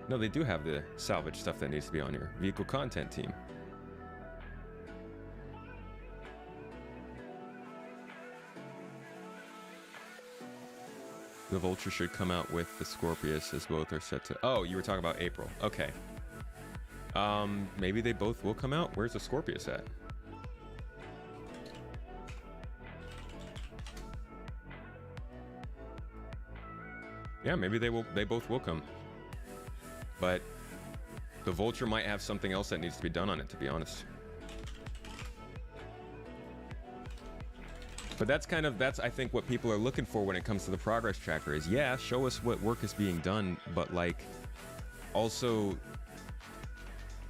no, they do have the salvage stuff that needs to be on here. Vehicle content team. The Vulture should come out with the Scorpius as both are set to... Oh, you were talking about April. Okay. Maybe they both will come out. Where's the Scorpius at? Yeah, maybe they both will come. But the Vulture might have something else that needs to be done on it, to be honest. But that's I think what people are looking for when it comes to the progress tracker is, yeah, show us what work is being done, but like also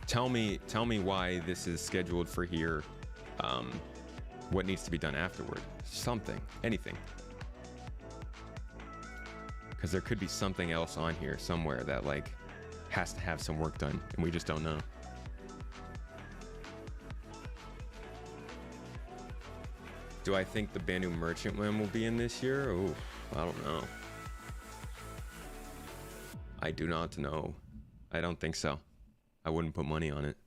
tell me why this is scheduled for here, what needs to be done afterward, something, anything. Because there could be something else on here somewhere that like has to have some work done and we just don't know. Do I think the Banu Merchant one will be in this year? Oh, I don't know. I do not know. I don't think so. I wouldn't put money on it.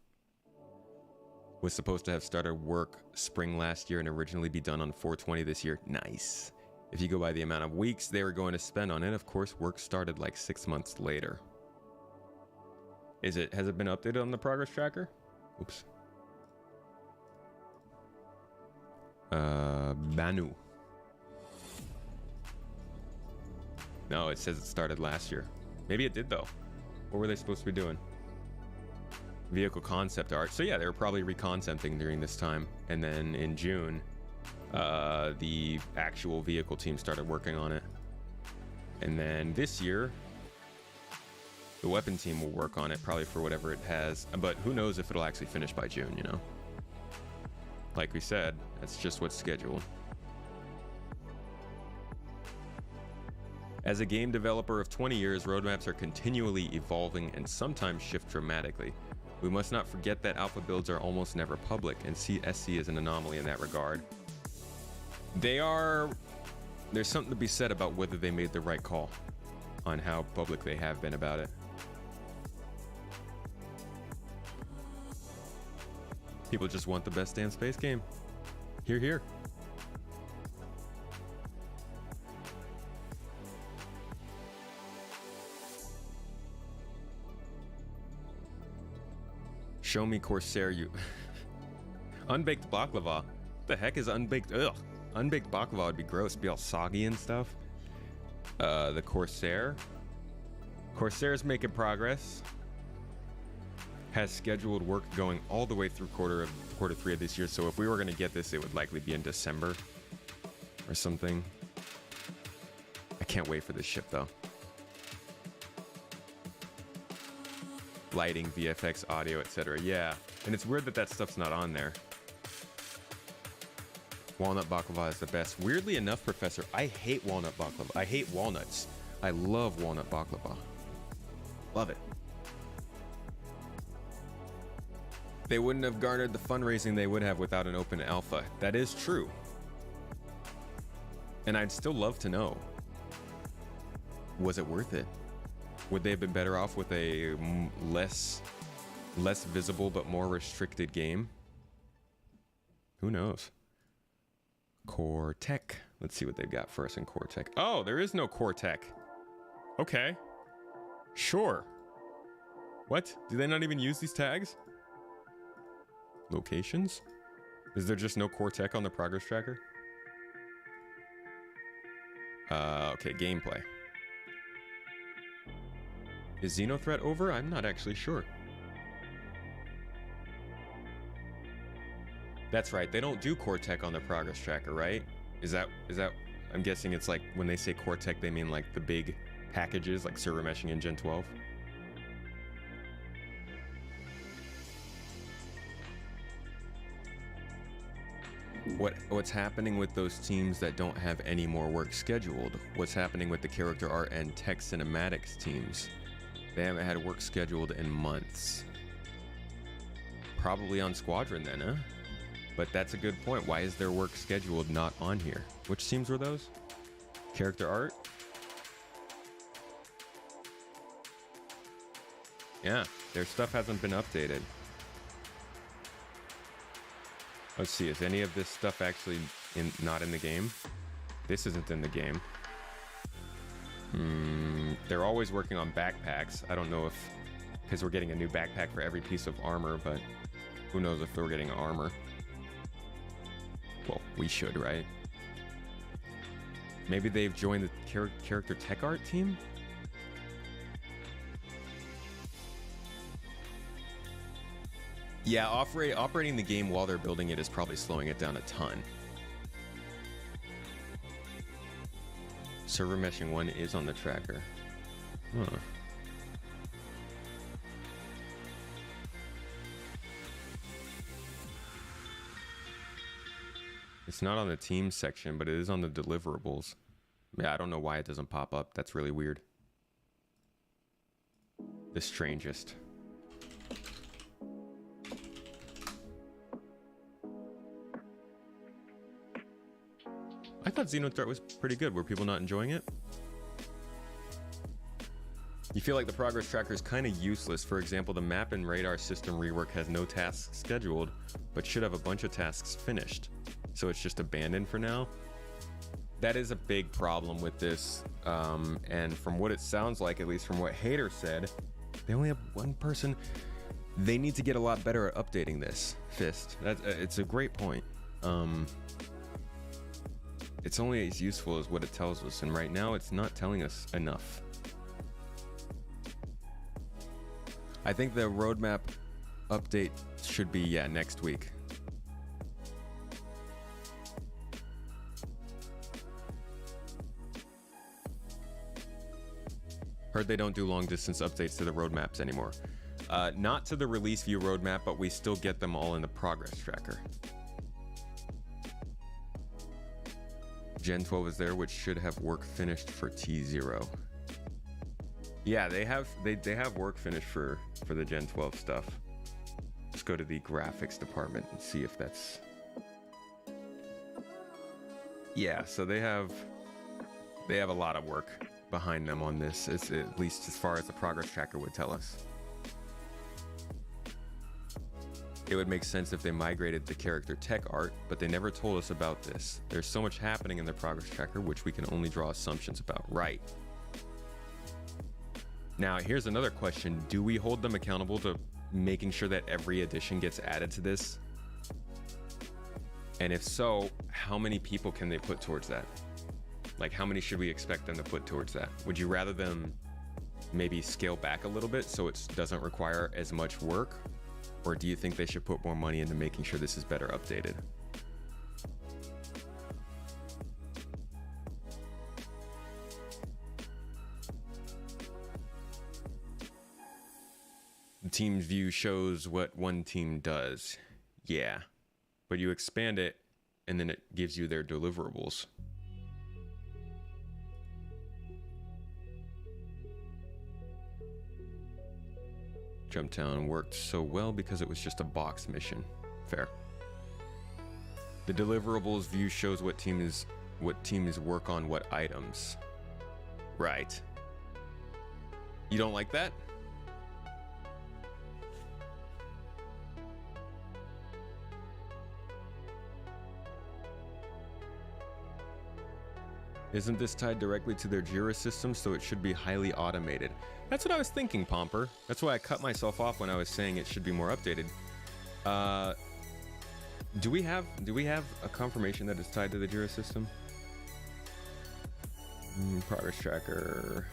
Was supposed to have started work spring last year and originally be done on 4/20 this year. Nice. If you go by the amount of weeks they were going to spend on it, of course, work started like 6 months later. Has it been updated on the progress tracker? Oops. Banu. No, it says it started last year. Maybe it did though. What were they supposed to be doing? Vehicle concept art. So yeah, they were probably reconcepting during this time. And then in June, the actual vehicle team started working on it. And then this year, the weapon team will work on it probably for whatever it has. But who knows if it'll actually finish by June, you know? Like we said, that's just what's scheduled. As a game developer of 20 years, roadmaps are continually evolving and sometimes shift dramatically. We must not forget that alpha builds are almost never public, and CSC is an anomaly in that regard. There's something to be said about whether they made the right call on how public they have been about it. People just want the best damn space game. Hear, hear. Show me Corsair, you... Unbaked baklava. What the heck is unbaked? Ugh. Unbaked baklava would be gross. It'd be all soggy and stuff. The Corsair. Corsair's making progress. Has scheduled work going all the way through quarter 3 of this year. So if we were going to get this, it would likely be in December or something. I can't wait for this ship though. Lighting, VFX, audio, etc. Yeah, and it's weird that that stuff's not on there. Walnut baklava is the best. Weirdly enough, Professor, I hate walnut baklava. I hate walnuts. I love walnut baklava. Love it. They wouldn't have garnered the fundraising they would have without an open alpha. That is true. And I'd still love to know. Was it worth it? Would they have been better off with a less visible but more restricted game? Who knows? Core Tech. Let's see what they've got for us in Core Tech. Oh, there is no Core Tech. Okay. Sure. What? Do they not even use these tags? Locations? Is there just no Core Tech on the progress tracker? Okay, gameplay. Is Xenothreat over? I'm not actually sure. That's right, they don't do Core Tech on the progress tracker, right? Is that I'm guessing it's like when they say Core Tech, they mean like the big packages like server meshing in Gen 12. What's happening with those teams that don't have any more work scheduled? What's happening with the character art and tech cinematics teams? They haven't had work scheduled in months. Probably on Squadron then, huh? But that's a good point. Why is their work scheduled not on here? Which teams were those? Character art? Yeah, their stuff hasn't been updated. Let's see, is any of this stuff actually not in the game? This isn't in the game. They're always working on backpacks. I don't know if, because we're getting a new backpack for every piece of armor, but who knows if we're getting armor. Well, we should, right? Maybe they've joined the character tech art team? Yeah, operating the game while they're building it is probably slowing it down a ton. Server meshing 1 is on the tracker. Huh. It's not on the team section, but it is on the deliverables. Yeah, I don't know why it doesn't pop up. That's really weird. The strangest. I thought Xenothreat was pretty good. Were people not enjoying it? You feel like the progress tracker is kind of useless. For example, the map and radar system rework has no tasks scheduled, but should have a bunch of tasks finished. So it's just abandoned for now. That is a big problem with this. And from what it sounds like, at least from what Hater said, they only have one person. They need to get a lot better at updating this. Fist. It's a great point. It's only as useful as what it tells us, and right now it's not telling us enough. I think the roadmap update should be, yeah, next week. Heard they don't do long distance updates to the roadmaps anymore. Not to the release view roadmap, but we still get them all in the progress tracker. Gen 12 is there, which should have work finished for T0. Yeah, they have work finished for the Gen 12 stuff. Let's go to the graphics department and see if that's. Yeah, so they have a lot of work behind them on this. It's at least as far as the progress tracker would tell us. It would make sense if they migrated the character tech art, but they never told us about this. There's so much happening in the progress tracker, which we can only draw assumptions about. Right. Now, here's another question. Do we hold them accountable to making sure that every addition gets added to this? And if so, how many people can they put towards that? Like, how many should we expect them to put towards that? Would you rather them maybe scale back a little bit so it doesn't require as much work? Or do you think they should put more money into making sure this is better updated? The team's view shows what one team does. Yeah, but you expand it and then it gives you their deliverables. Jumptown worked so well because it was just a box mission. Fair. The deliverables view shows what teams work on what items. Right. You don't like that? Isn't this tied directly to their Jira system, so it should be highly automated? That's what I was thinking, Pomper. That's why I cut myself off when I was saying it should be more updated. Do we have a confirmation that it's tied to the Jira system? Progress tracker.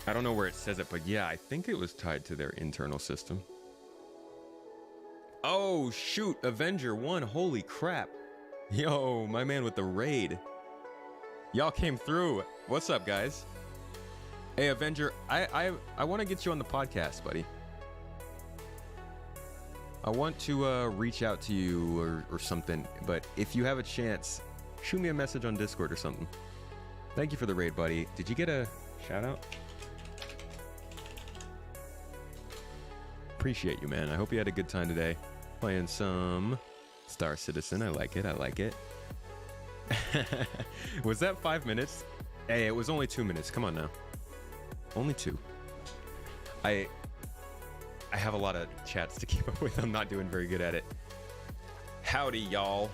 I don't know where it says it, but yeah, I think it was tied to their internal system. Oh, shoot, Avenger 1, holy crap. Yo, my man with the raid. Y'all came through. What's up, guys? Hey, Avenger, I want to get you on the podcast, buddy. I want to reach out to you or something, but if you have a chance, shoot me a message on Discord or something. Thank you for the raid, buddy. Did you get a shout out? Appreciate you, man. I hope you had a good time today. Playing some Star Citizen. I like it. I like it. Was that 5 minutes? Hey, it was only 2 minutes. Come on now. Only 2. I have a lot of chats to keep up with. I'm not doing very good at it. Howdy, y'all.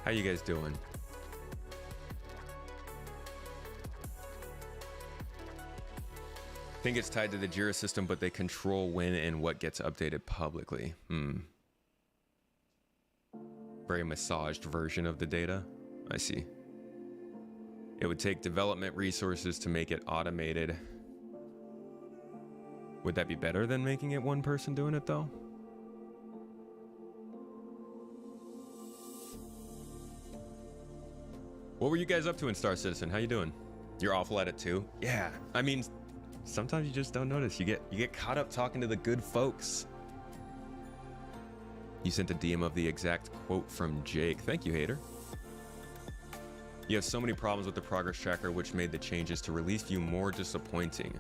How you guys doing? I think it's tied to the Jira system, but they control when and what gets updated publicly. Very massaged version of the data. I see. It would take development resources to make it automated. Would that be better than making it one person doing it, though? What were you guys up to in Star Citizen? How you doing? You're awful at it too? Yeah, I mean, sometimes you just don't notice. You get caught up talking to the good folks. You sent a DM of the exact quote from Jake. Thank you, hater. You have so many problems with the progress tracker, which made the changes to release view more disappointing.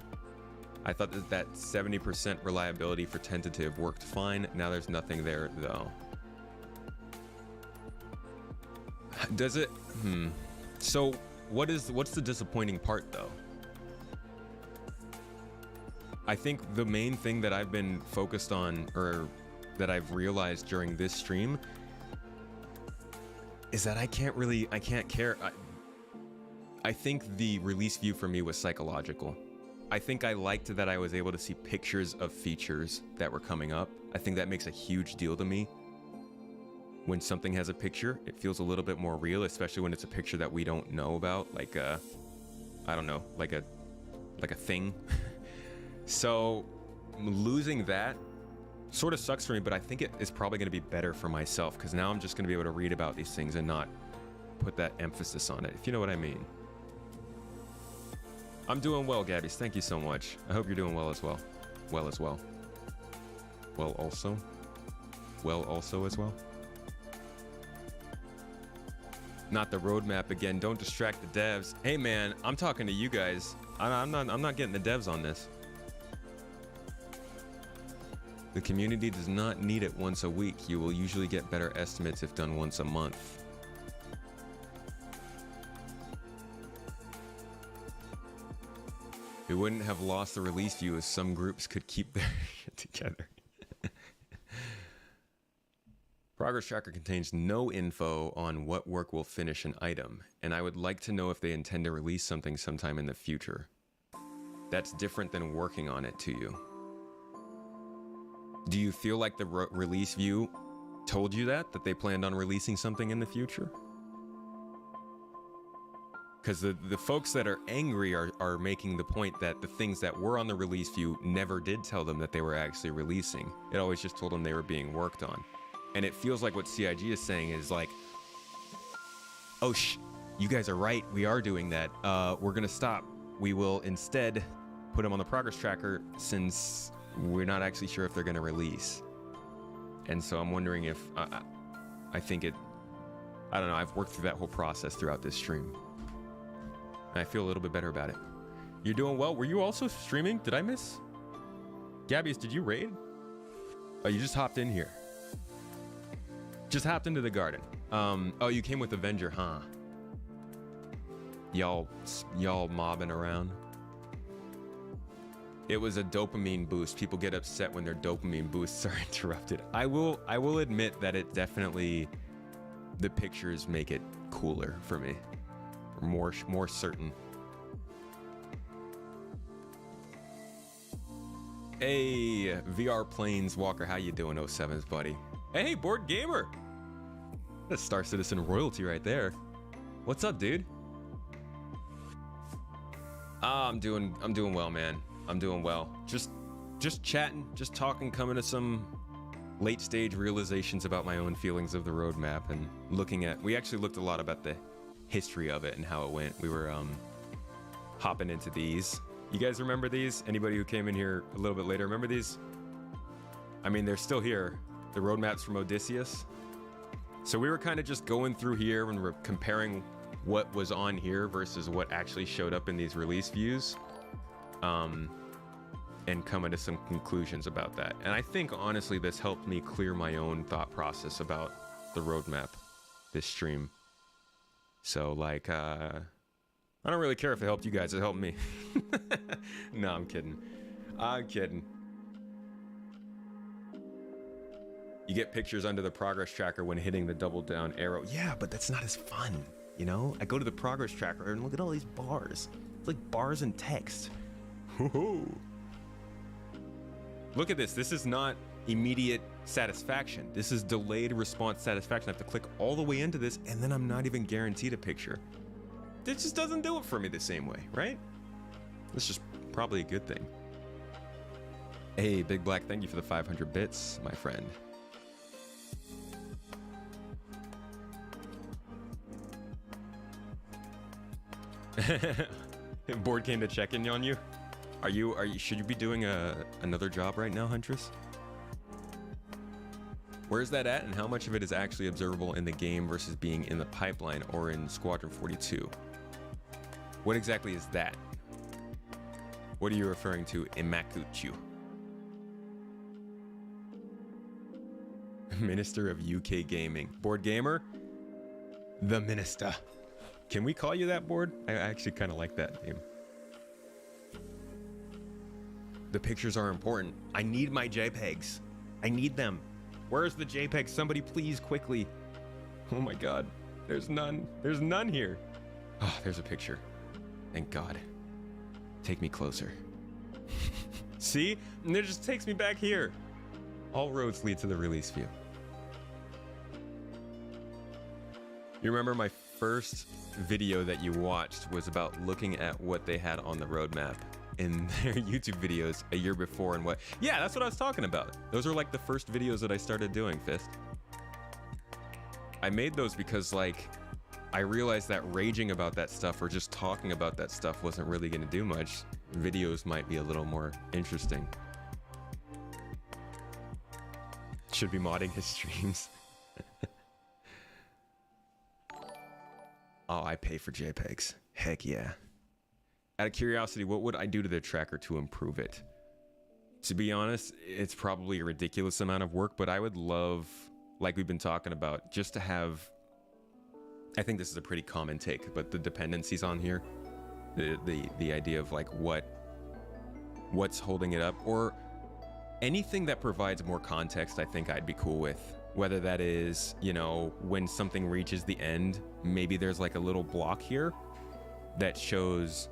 I thought that 70% reliability for tentative worked fine. Now there's nothing there, though. Does it? So what's the disappointing part, though? I think the main thing that I've been focused on, or that I've realized during this stream, is that I can't care. I think the release view for me was psychological. I think I liked that I was able to see pictures of features that were coming up. I think that makes a huge deal to me. When something has a picture, it feels a little bit more real, especially when it's a picture that we don't know about, like I don't know, like a thing. So losing that sort of sucks for me, but I think it is probably going to be better for myself, because now I'm just going to be able to read about these things and not put that emphasis on it, if you know what I mean. I'm doing well, Gabbies. Thank you so much. I hope you're doing well as well. Well as well. Well also. Well also as well. Not the roadmap again. Don't distract the devs. Hey man, I'm talking to you guys. I'm not getting the devs on this. The community does not need it once a week. You will usually get better estimates if done once a month. We wouldn't have lost the release view if some groups could keep their shit together. Progress tracker contains no info on what work will finish an item, and I would like to know if they intend to release something sometime in the future. That's different than working on it to you. Do you feel like the release view told you that they planned on releasing something in the future? Because the folks that are angry are making the point that the things that were on the release view never did tell them that they were actually releasing. It always just told them they were being worked on. And it feels like what CIG is saying is like, oh, you guys are right. We are doing that. We're going to stop. We will instead put them on the progress tracker since we're not actually sure if they're going to release. And so I'm wondering if, I think it, I don't know. I've worked through that whole process throughout this stream. And I feel a little bit better about it. You're doing well. Were you also streaming? Did I miss? Gabbies, did you raid? Oh, you just hopped in here. Just hopped into the garden. Oh, you came with Avenger, huh? Y'all mobbing around. It was a dopamine boost. People get upset when their dopamine boosts are interrupted. I will admit that it definitely, the pictures make it cooler for me. More certain. Hey, VR Planeswalker, how you doing, 07s, buddy? Hey, Board Gamer! That's Star Citizen royalty right there. What's up, dude? I'm doing well, man. I'm doing well. Just chatting, just talking, coming to some late stage realizations about my own feelings of the roadmap, and we actually looked a lot about the history of it and how it went. We were hopping into these. You guys remember these? Anybody who came in here a little bit later, remember these? I mean, they're still here. The roadmaps from Odysseus. So we were kind of just going through here and we're comparing what was on here versus what actually showed up in these release views, and coming to some conclusions about that. And I think honestly this helped me clear my own thought process about the roadmap this stream. So like I don't really care if it helped you guys, it helped me. No, I'm kidding. I'm kidding. You get pictures under the progress tracker when hitting the double down arrow. Yeah, but that's not as fun, you know? I go to the progress tracker and look at all these bars. It's like bars and text. Woohoo! Look at this. This is not immediate satisfaction. This is delayed response satisfaction. I have to click all the way into this, and then I'm not even guaranteed a picture. This just doesn't do it for me the same way, right? This is probably a good thing. Hey, Big Black, thank you for the 500 bits, my friend. Board came to check in on you. Are you should you be doing another job right now, Huntress? Where's that at, and how much of it is actually observable in the game versus being in the pipeline or in Squadron 42? What exactly is that? What are you referring to, Imakuchu? Minister of UK Gaming. Board Gamer? The Minister. Can we call you that, Board? I actually kind of like that name. The pictures are important. I need my JPEGs. I need them. Where's the JPEG? Somebody please, quickly. Oh my God. There's none. There's none here. Oh, there's a picture. Thank God. Take me closer. See? And it just takes me back here. All roads lead to the release view. You remember my first video that you watched was about looking at what they had on the roadmap in their YouTube videos a year before and what? Yeah, that's what I was talking about. Those are like the first videos that I started doing, Fist. I made those because like I realized that raging about that stuff or just talking about that stuff wasn't really going to do much. Videos might be a little more interesting. Should be modding his streams. Oh, I pay for JPEGs. Heck yeah. Out of curiosity, what would I do to the tracker to improve it? To be honest, it's probably a ridiculous amount of work, but I would love, like we've been talking about, just to have, I think this is a pretty common take, but the dependencies on here, the idea of like what's holding it up, or anything that provides more context, I think I'd be cool with. Whether that is, you know, when something reaches the end, maybe there's like a little block here that shows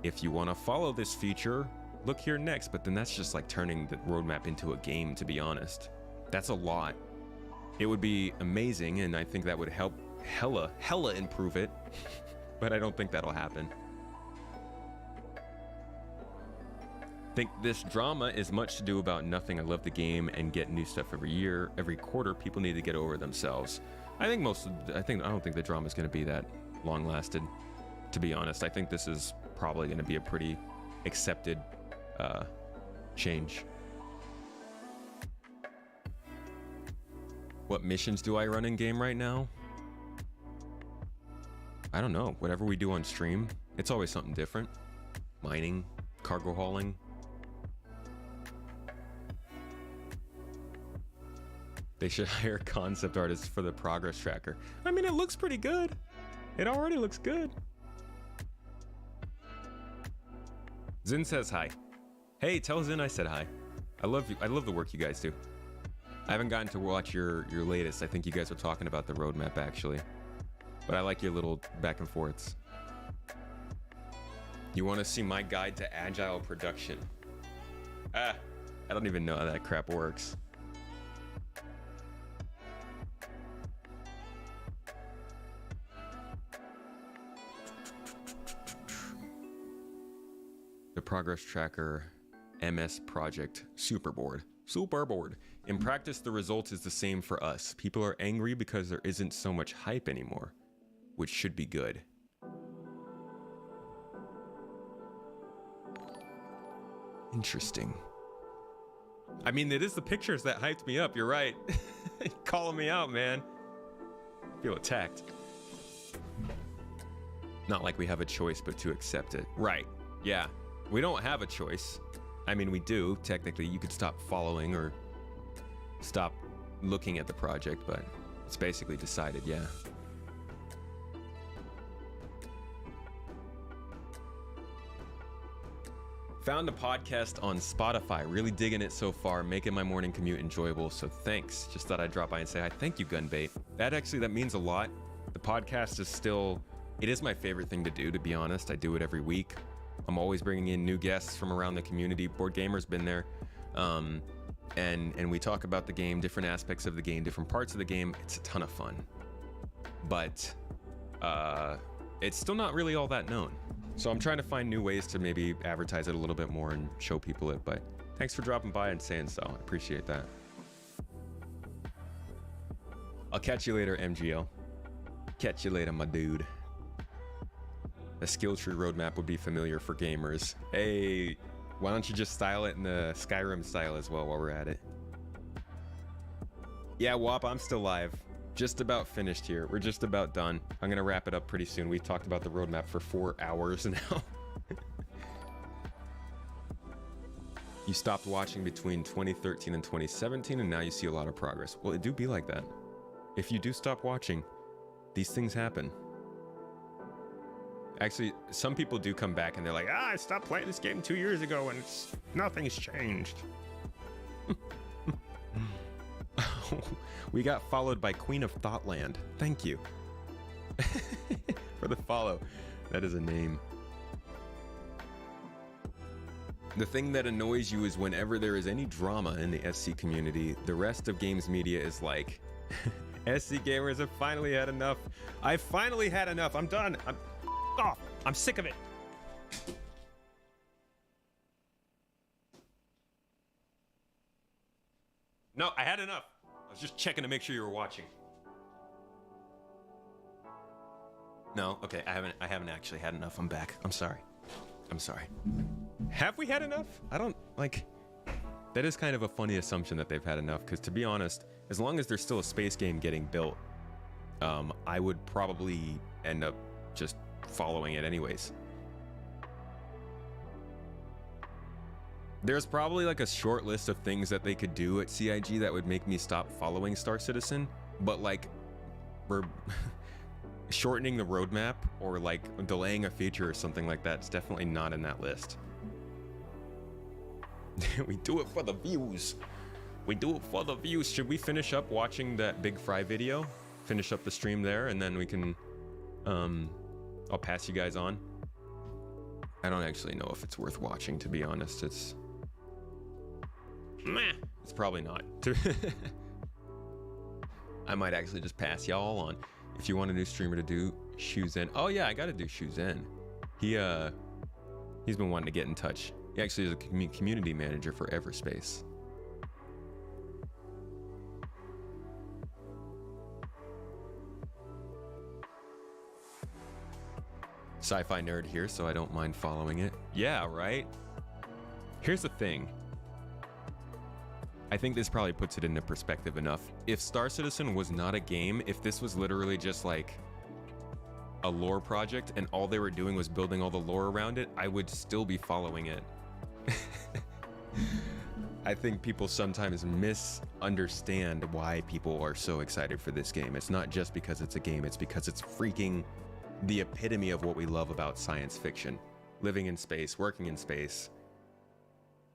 if you want to follow this feature, look here next. But then that's just like turning the roadmap into a game, to be honest. That's a lot. It would be amazing, and I think that would help hella improve it. But I don't think that'll happen. Think this drama is much to do about nothing. I love the game and get new stuff every year, every quarter. People need to get over themselves. I don't think the drama is going to be that long lasted, to be honest. I think this is probably going to be a pretty accepted change. What missions do I run in game right now? I don't know. Whatever we do on stream, it's always something different. Mining, cargo hauling. They should hire concept artists for the progress tracker. I mean, it looks pretty good. It already looks good. Zin says hi. Hey, tell Zin I said hi. I love you. I love the work you guys do. I haven't gotten to watch your latest. I think you guys are talking about the roadmap actually. But I like your little back and forths. You want to see my guide to agile production? I don't even know how that crap works. The progress tracker MS project superboard. In practice, the result is the same for us. People are angry because there isn't so much hype anymore, which should be good. Interesting. I mean, it is the pictures that hyped me up. You're right. Calling me out, man. I feel attacked. Not like we have a choice but to accept it. Right. Yeah. We don't have a choice. I mean, we do. Technically, you could stop following or stop looking at the project, but it's basically decided, yeah. Found a podcast on Spotify. Really digging it so far, making my morning commute enjoyable. So thanks. Just thought I'd drop by and say hi. Thank you, Gunbait. That means a lot. The podcast is still, it is my favorite thing to do, to be honest. I do it every week. I'm always bringing in new guests from around the community. Board Gamer's been there. And we talk about the game, different aspects of the game, different parts of the game. It's a ton of fun. But it's still not really all that known. So I'm trying to find new ways to maybe advertise it a little bit more and show people it. But thanks for dropping by and saying so. I appreciate that. I'll catch you later, MGL. Catch you later, my dude. The skill tree roadmap would be familiar for gamers. Hey, why don't you just style it in the Skyrim style as well while we're at it? Yeah, Wop, I'm still live. Just about finished here. We're just about done. I'm gonna wrap it up pretty soon. We've talked about the roadmap for 4 hours now. You stopped watching between 2013 and 2017, and now you see a lot of progress. Well, it do be like that. If you do stop watching, these things happen. Actually, some people do come back and they're like, I stopped playing this game 2 years ago and nothing's changed. We got followed by Queen of Thoughtland. Thank you for the follow. That is a name. The thing that annoys you is whenever there is any drama in the SC community, the rest of games media is like, SC gamers have finally had enough. I finally had enough. I'm done. I'm off. I'm sick of it. No, I had enough. I was just checking to make sure you were watching. No, okay, I haven't actually had enough. I'm back. I'm sorry. Have we had enough? I don't like. That is kind of a funny assumption that they've had enough, because to be honest, as long as there's still a space game getting built, I would probably end up just following it anyways. There's probably like a short list of things that they could do at CIG that would make me stop following Star Citizen, but like we're shortening the roadmap or like delaying a feature or something like that. It's definitely not in that list. We do it for the views. We do it for the views. Should we finish up watching that Big Fry video? Finish up the stream there, and then we can I'll pass you guys on. I don't actually know if it's worth watching, to be honest. It's probably not. I might actually just pass y'all on. If you want a new streamer to do Shuzen. Oh yeah, I gotta do Shuzen. He's been wanting to get in touch. He actually is a community manager for Everspace. Sci-Fi nerd here, so I don't mind following it. Yeah, right? Here's the thing. I think this probably puts it into perspective enough. If Star Citizen was not a game, if this was literally just like a lore project and all they were doing was building all the lore around it, I would still be following it. I think people sometimes misunderstand why people are so excited for this game. It's not just because it's a game, it's because it's freaking the epitome of what we love about science fiction. Living in space, working in space,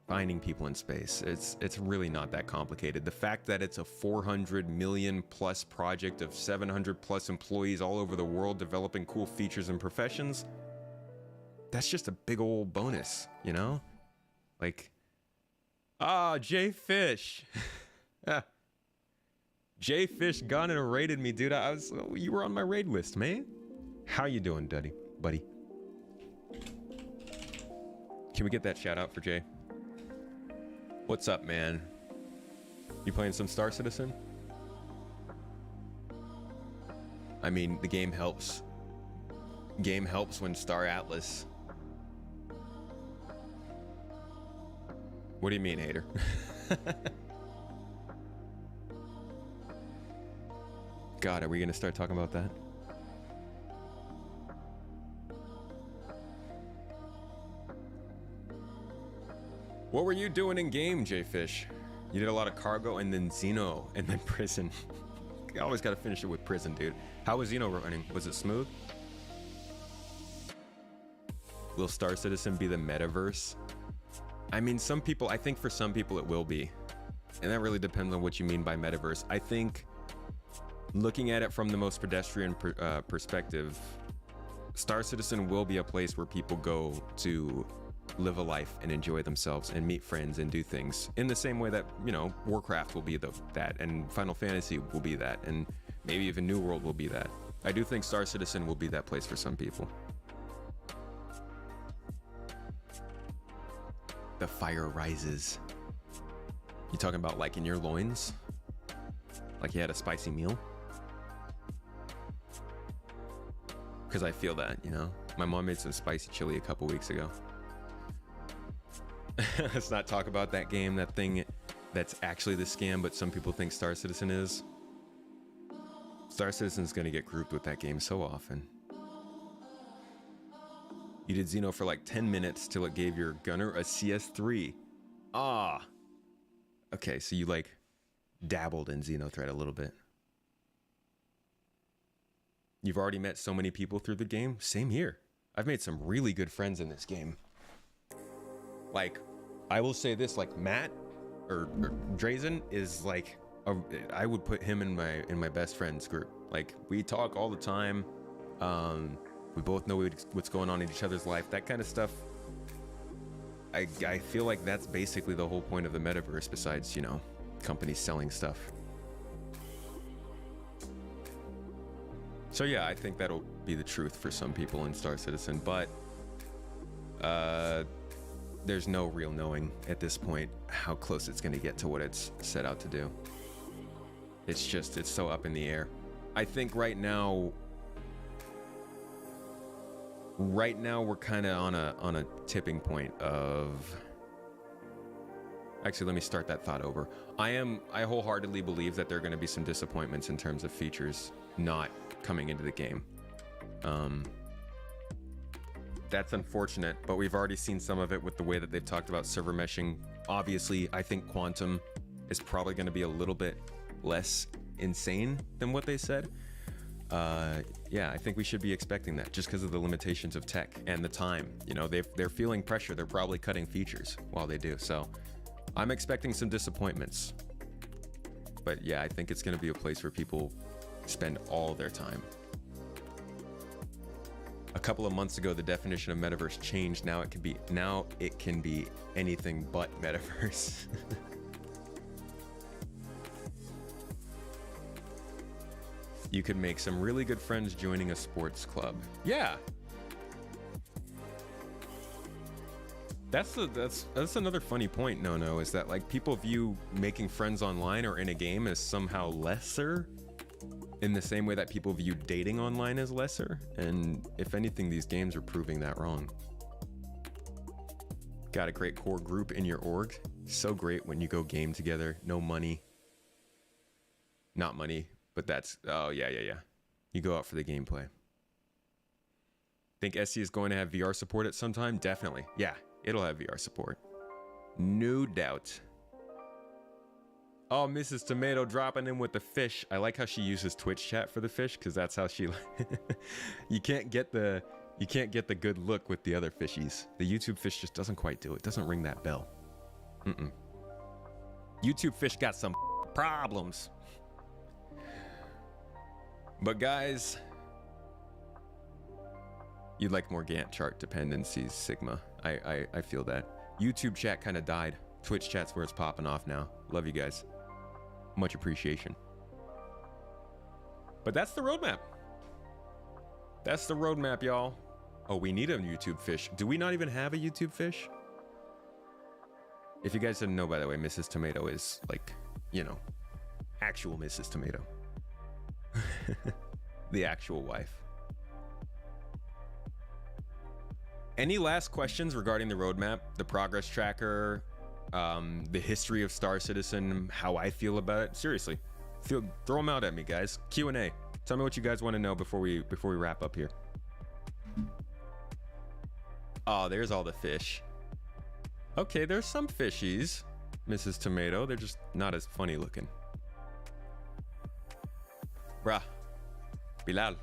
finding people in space. It's really not that complicated. The fact that it's a 400 million plus project of 700 plus employees all over the world developing cool features and professions, that's just a big old bonus, you know? Like, Jay Fish. Jay Fish gone and raided me, dude. You were on my raid list, man. How you doing, buddy? Can we get that shout out for Jay? What's up, man? You playing some Star Citizen? I mean, the game helps. Game helps when Star Atlas. What do you mean, hater? God, are we gonna start talking about that? What were you doing in game, J-Fish? You did a lot of cargo and then Xeno and then prison. You always gotta finish it with prison, dude. How was Xeno running? Was it smooth? Will Star Citizen be the metaverse? I mean, some people, I think for some people it will be. And that really depends on what you mean by metaverse. I think looking at it from the most pedestrian perspective, Star Citizen will be a place where people go to live a life and enjoy themselves and meet friends and do things in the same way that, you know, Warcraft will be that, and Final Fantasy will be that, and maybe even New World will be that. I do think Star Citizen will be that place for some people. The fire rises. You talking about like in your loins? Like you had a spicy meal? Because I feel that, you know? My mom made some spicy chili a couple weeks ago. Let's not talk about that game, that thing that's actually the scam, but some people think Star Citizen is. Star Citizen's gonna get grouped with that game so often. You did Xeno for like 10 minutes till it gave your gunner a CS3. Ah. Okay, so you like dabbled in Xenothreat a little bit. You've already met so many people through the game. Same here. I've made some really good friends in this game. Like, I will say this, like Matt or Drazen is like, I would put him in my best friends group. Like, we talk all the time. We both know what's going on in each other's life. That kind of stuff. I feel like that's basically the whole point of the metaverse, besides, you know, companies selling stuff. So yeah, I think that'll be the truth for some people in Star Citizen, but there's no real knowing at this point how close it's going to get to what it's set out to do. It's so up in the air. I think right now we're kind of on a tipping point of... Actually, let me start that thought over. I wholeheartedly believe that there are going to be some disappointments in terms of features not coming into the game. That's unfortunate, but we've already seen some of it with the way that they've talked about server meshing. Obviously, I think Quantum is probably going to be a little bit less insane than what they said. Yeah, I think we should be expecting that just because of the limitations of tech and the time. You know, they're feeling pressure. They're probably cutting features while they do. So I'm expecting some disappointments. But yeah, I think it's going to be a place where people spend all their time. A couple of months ago, the definition of metaverse changed. Now it can be anything but metaverse. You could make some really good friends joining a sports club. Yeah. That's another funny point, No, is that like people view making friends online or in a game as somehow lesser, in the same way that people view dating online as lesser. And if anything, these games are proving that wrong. Got a great core group in your org. So great when you go game together. No money. Not money, but that's... Oh, yeah. You go out for the gameplay. Think SC is going to have VR support at some time? Definitely. Yeah, it'll have VR support. No doubt. Oh, Mrs. Tomato dropping in with the fish. I like how she uses Twitch chat for the fish, because that's how she... You can't get the good look with the other fishies. The YouTube fish just doesn't quite do it. Doesn't ring that bell. YouTube fish got some problems. But guys, you'd like more Gantt chart dependencies, Sigma. I feel that. YouTube chat kind of died. Twitch chat's where it's popping off now. Love you guys. Much appreciation. But that's the roadmap. That's the roadmap, y'all. Oh, we need a YouTube fish. Do we not even have a YouTube fish? If you guys didn't know, by the way, Mrs. Tomato is like, you know, actual Mrs. Tomato. The actual wife. Any last questions regarding the roadmap, the progress tracker, the history of Star Citizen, how I feel about it? Seriously, throw them out at me, guys. Q&A. Tell me what you guys want to know before we wrap up here. Oh, there's all the fish. Okay, there's some fishies, Mrs. Tomato. They're just not as funny looking. Bruh. Bilal.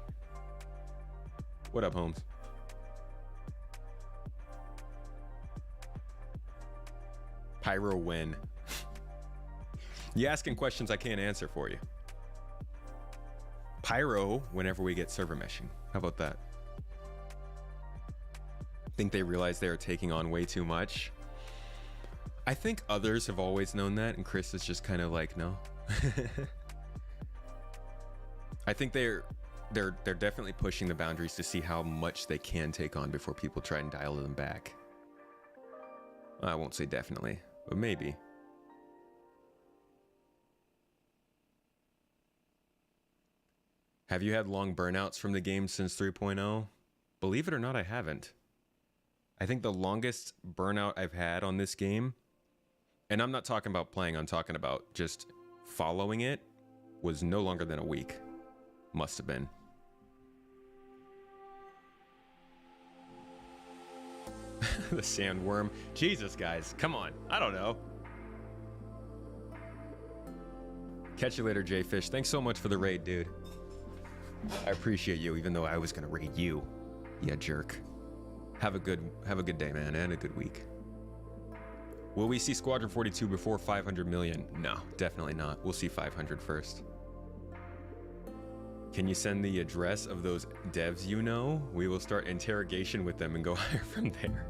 What up, Holmes? Pyro win. You asking questions I can't answer for you. Pyro whenever we get server meshing. How about that? Think they realize they are taking on way too much. I think others have always known that, and Chris is just kind of like, no. I think they're definitely pushing the boundaries to see how much they can take on before people try and dial them back. I won't say definitely, but maybe. Have you had long burnouts from the game since 3.0? Believe it or not, I haven't. I think the longest burnout I've had on this game, and I'm not talking about playing, I'm talking about just following it, was no longer than a week. Must have been. The sandworm. Jesus, guys. Come on. I don't know. Catch you later, Jfish. Thanks so much for the raid, dude. I appreciate you, even though I was going to raid you. Yeah, jerk. Have a good day, man, and a good week. Will we see Squadron 42 before 500 million? No, definitely not. We'll see 500 first. Can you send the address of those devs you know? We will start interrogation with them and go higher from there.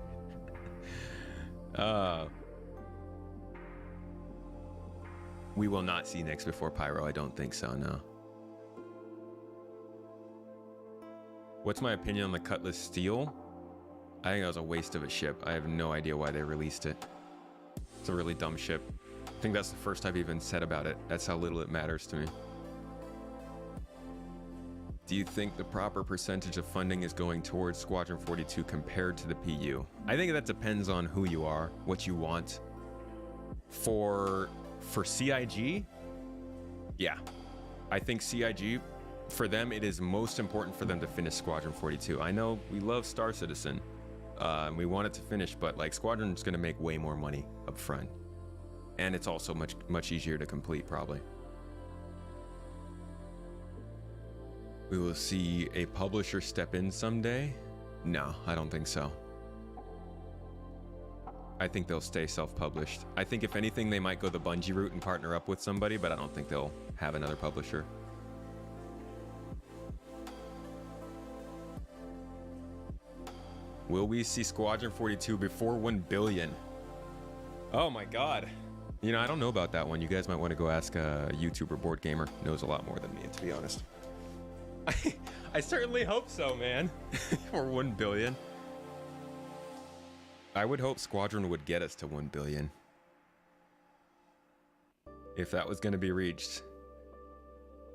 We will not see Nyx before Pyro. I don't think so, no. What's my opinion on the Cutlass Steel? I think that was a waste of a ship. I have no idea why they released it. It's a really dumb ship. I think that's the first I've even said about it. That's how little it matters to me. Do you think the proper percentage of funding is going towards Squadron 42 compared to the PU? I think that depends on who you are, what you want. For CIG, yeah. I think CIG, for them, it is most important for them to finish Squadron 42. I know we love Star Citizen, and we want it to finish, but like Squadron's gonna make way more money up front. And it's also much easier to complete, probably. We will see a publisher step in someday? No, I don't think so. I think they'll stay self-published. I think if anything, they might go the Bungie route and partner up with somebody, but I don't think they'll have another publisher. Will we see Squadron 42 before 1 billion? Oh my god. You know, I don't know about that one. You guys might want to go ask a YouTuber Board Gamer. Knows a lot more than me, to be honest. I certainly hope so, man. For 1 billion. I would hope Squadron would get us to 1 billion. If that was going to be reached,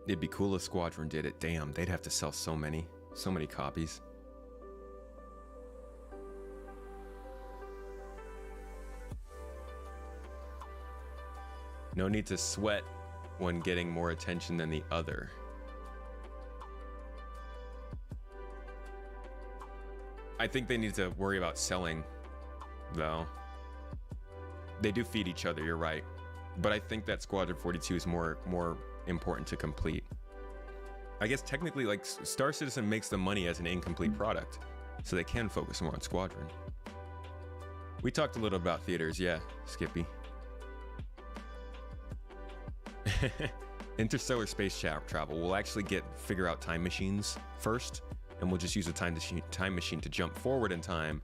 it'd be cool if Squadron did it. Damn, they'd have to sell so many copies. No need to sweat when getting more attention than the other. I think they need to worry about selling, though. They do feed each other, you're right. But I think that Squadron 42 is more important to complete. I guess technically, like, Star Citizen makes the money as an incomplete product, so they can focus more on Squadron. We talked a little about theaters, yeah, Skippy. Interstellar space travel. We'll actually figure out time machines first, and we'll just use a time machine to jump forward in time,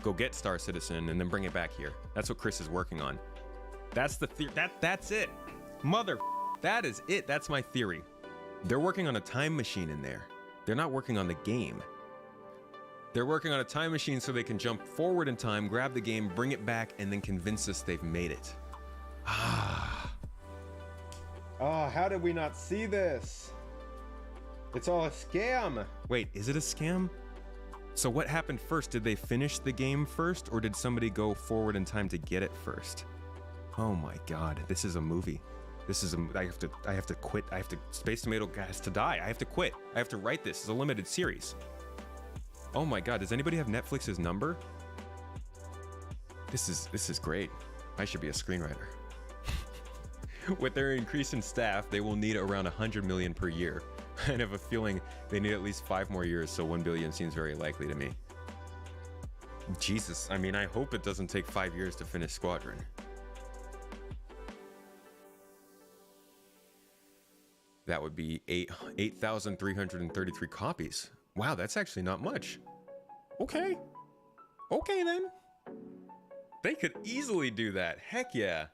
go get Star Citizen, and then bring it back here. That's what Chris is working on. That's the theory. That's it. That is it. That's my theory. They're working on a time machine in there. They're not working on the game. They're working on a time machine so they can jump forward in time, grab the game, bring it back, and then convince us they've made it. Oh, how did we not see this? It's all a scam. Wait, is it a scam? So what happened first? Did they finish the game first, or did somebody go forward in time to get it first? Oh my god, this is a movie. I have to quit. Space Tomato has to die. I have to quit. I have to write this as a limited series. Oh my god, does anybody have Netflix's number? This is great. I should be a screenwriter. With their increase in staff, they will need around 100 million per year. I have a feeling they need at least 5 more years, so 1 billion seems very likely to me. Jesus, I mean, I hope it doesn't take 5 years to finish Squadron. That would be 8,333 copies. Wow, that's actually not much. Okay. Okay, then. They could easily do that. Heck yeah.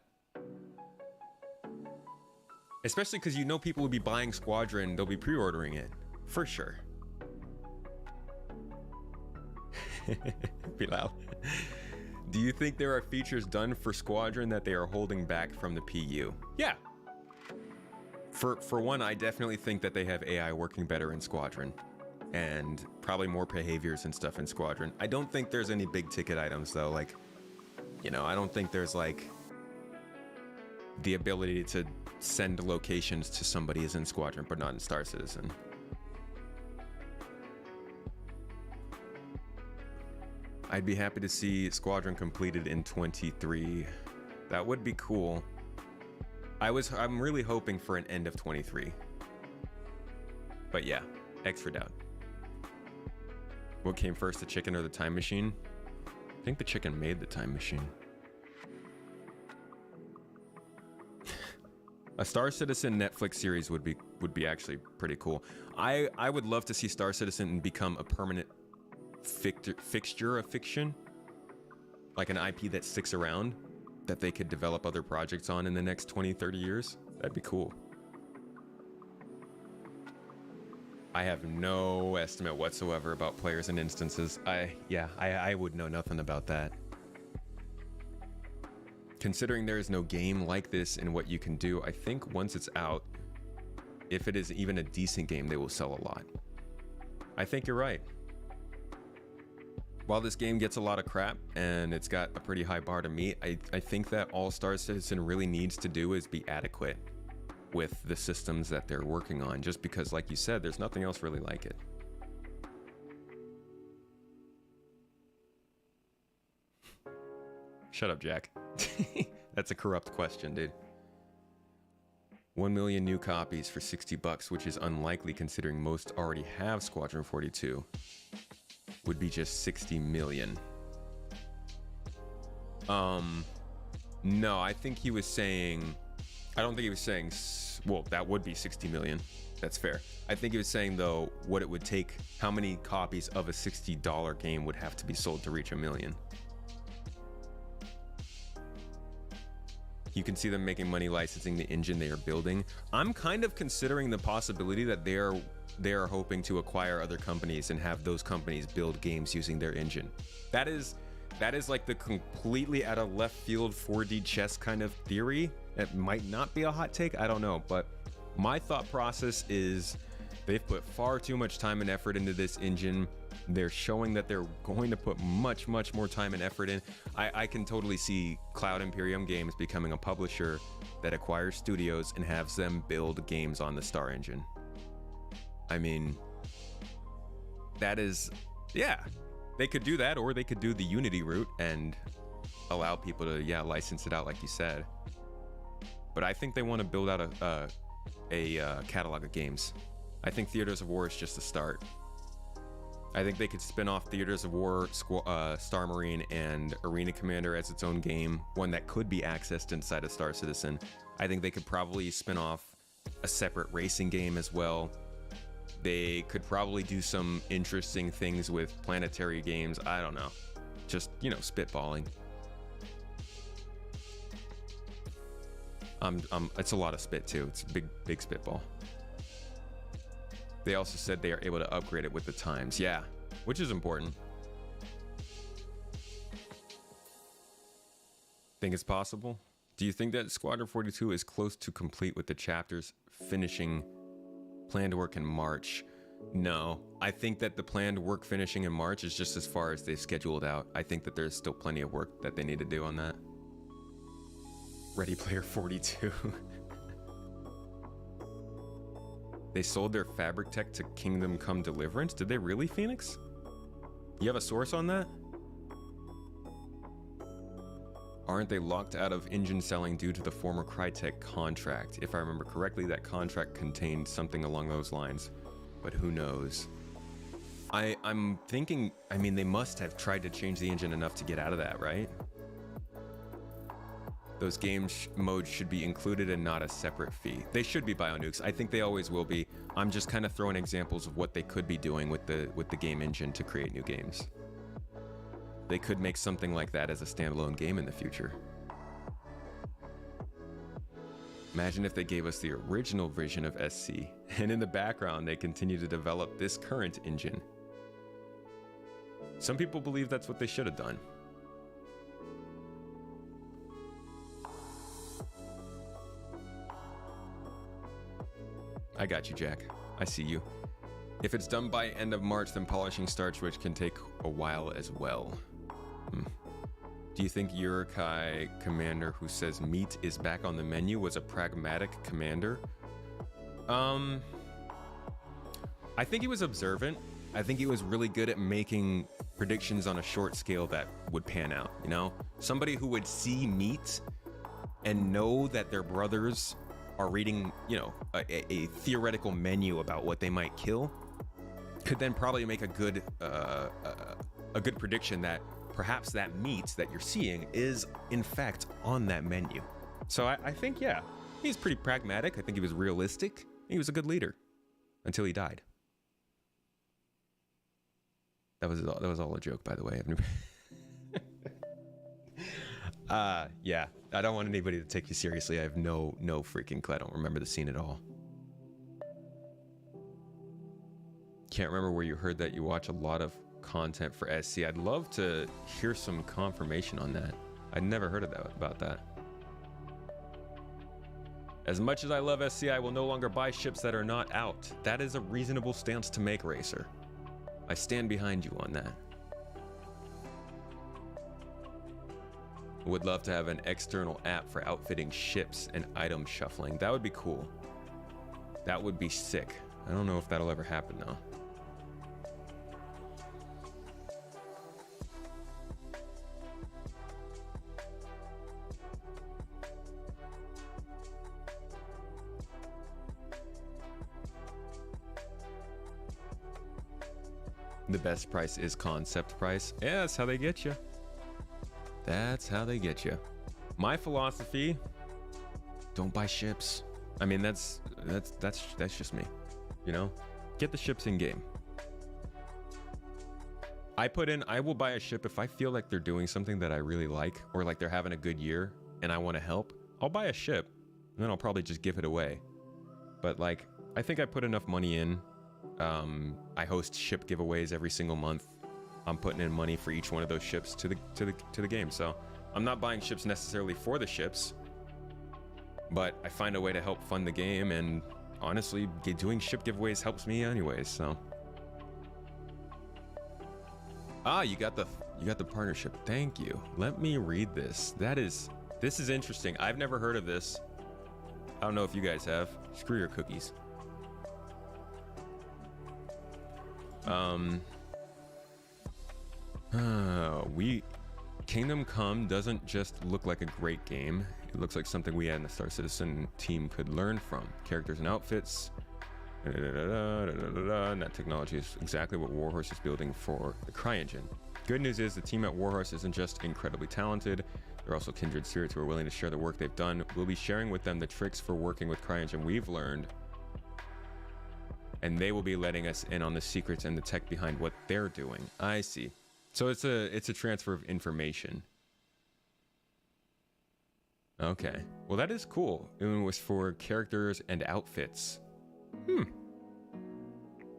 Especially because you know people will be buying Squadron. They'll be pre-ordering it. For sure. Bilal. Do you think there are features done for Squadron that they are holding back from the PU? Yeah. For one, I definitely think that they have AI working better in Squadron. And probably more behaviors and stuff in Squadron. I don't think there's any big ticket items though. Like, you know, I don't think there's like the ability to send locations to somebody is in Squadron, but not in Star Citizen. I'd be happy to see Squadron completed in 23. That would be cool. I'm really hoping for an end of 23. But yeah, X for doubt. What came first, the chicken or the time machine? I think the chicken made the time machine. A Star Citizen Netflix series would be actually pretty cool. I would love to see Star Citizen become a permanent fixture of fiction, like an IP that sticks around, that they could develop other projects on in the next 20-30 years. That'd be cool. I have no estimate whatsoever about players and instances. I would know nothing about that. Considering there is no game like this in what you can do, I think once it's out, if it is even a decent game, they will sell a lot. I think you're right. While this game gets a lot of crap and it's got a pretty high bar to meet, I think that all Star Citizen really needs to do is be adequate with the systems that they're working on, just because, like you said, there's nothing else really like it. Shut up, Jack. That's a corrupt question, dude. 1 million new copies for $60, which is unlikely considering most already have Squadron 42. Would be just 60 million. No, I think he was saying, I don't think he was saying, well, that would be 60 million. That's fair. I think he was saying, though, what it would take, how many copies of a $60 game would have to be sold to reach 1 million. You can see them making money licensing the engine they are building. I'm kind of considering the possibility that they are hoping to acquire other companies and have those companies build games using their engine. That is like the completely out of left field 4D chess kind of theory. It might not be a hot take, I don't know, but my thought process is they've put far too much time and effort into this engine. They're showing that they're going to put much more time and effort in. I can totally see Cloud Imperium Games becoming a publisher that acquires studios and has them build games on the Star engine. I mean, that is, yeah, they could do that, or they could do the Unity route and allow people to, yeah, license it out like you said. But I think they want to build out a catalog of games. I think Theaters of War is just a start. I think they could spin off Theaters of War, Star Marine, and Arena Commander as its own game, one that could be accessed inside of Star Citizen. I think they could probably spin off a separate racing game as well. They could probably do some interesting things with planetary games. I don't know. Just, you know, spitballing. It's a lot of spit too. It's a big spitball. They also said they are able to upgrade it with the times. Yeah, which is important. Think it's possible? Do you think that Squadron 42 is close to complete with the chapters finishing planned work in March? No, I think that the planned work finishing in March is just as far as they've scheduled out. I think that there's still plenty of work that they need to do on that. Ready Player 42. They sold their fabric tech to Kingdom Come Deliverance? Did they really, Phoenix? You have a source on that? Aren't they locked out of engine selling due to the former Crytek contract? If I remember correctly, that contract contained something along those lines, but who knows? I'm thinking, I mean, they must have tried to change the engine enough to get out of that, right? those modes should be included and not a separate fee. They should be BioNukes. I think they always will be. I'm just kind of throwing examples of what they could be doing with the game engine to create new games. They could make something like that as a standalone game in the future. Imagine if they gave us the original version of SC, and in the background they continue to develop this current engine. Some people believe that's what they should have done. I got you, Jack. I see you. If it's done by end of March, then polishing starts, which can take a while as well. Do you think Yurikai commander who says meat is back on the menu was a pragmatic commander? I think he was observant. I think he was really good at making predictions on a short scale that would pan out, you know? Somebody who would see meat and know that their brothers are reading, you know, a theoretical menu about what they might kill, could then probably make a good prediction that perhaps that meat that you're seeing is in fact on that menu. So I think, yeah, he's pretty pragmatic. I think he was realistic. He was a good leader until he died. That was all a joke, by the way. Yeah, I don't want anybody to take you seriously. I have no freaking clue. I don't remember the scene at all. Can't remember where you heard that you watch a lot of content for SC. I'd love to hear some confirmation on that. I'd never heard of that about that. As much as I love SC, I will no longer buy ships that are not out. That is a reasonable stance to make, Racer. I stand behind you on that. Would love to have an external app for outfitting ships and item shuffling. That would be cool. That would be sick. I don't know if that'll ever happen though. The best price is concept price. Yeah, that's how they get you. That's how they get you. My philosophy: don't buy ships. I mean, that's just me. You know, get the ships in game. I will buy a ship if I feel like they're doing something that I really like, or like they're having a good year and I want to help. I'll buy a ship, and then I'll probably just give it away. But like, I think I put enough money in. I host ship giveaways every single month. I'm putting in money for each one of those ships to the game. So I'm not buying ships necessarily for the ships, but I find a way to help fund the game, and honestly, doing ship giveaways helps me anyways. So you got the partnership. Thank you. Let me read this. This is interesting. I've never heard of this. I don't know if you guys have. Screw your cookies. Kingdom Come doesn't just look like a great game. It looks like something we at the Star Citizen team could learn from. Characters and outfits. And that technology is exactly what Warhorse is building for the CryEngine. Good news is the team at Warhorse isn't just incredibly talented. They're also kindred spirits who are willing to share the work they've done. We'll be sharing with them the tricks for working with CryEngine we've learned, and they will be letting us in on the secrets and the tech behind what they're doing. I see. So it's a transfer of information. Okay. Well, that is cool. It was for characters and outfits.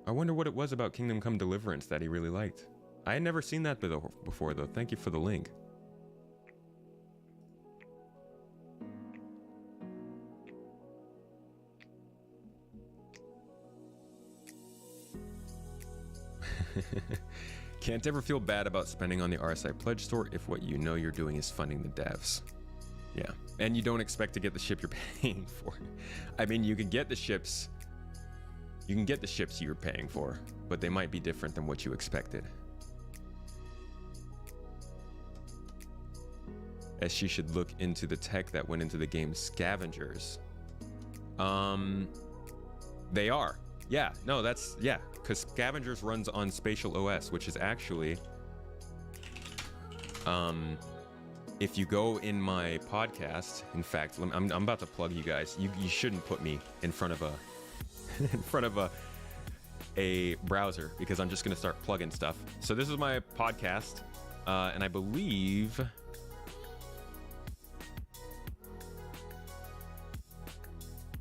I wonder what it was about Kingdom Come Deliverance that he really liked. I had never seen that before, though. Thank you for the link. Can't ever feel bad about spending on the RSI Pledge Store if what you know you're doing is funding the devs. Yeah, and you don't expect to get the ship you're paying for. I mean, you can get the ships you're paying for, but they might be different than what you expected. As she should look into the tech that went into the game's scavengers. They are. Yeah, no, that's, yeah, because Scavengers runs on Spatial OS, which is actually if you go in my podcast, in fact, I'm about to plug you guys. You shouldn't put me in front of a browser because I'm just going to start plugging stuff. So this is my podcast, and I believe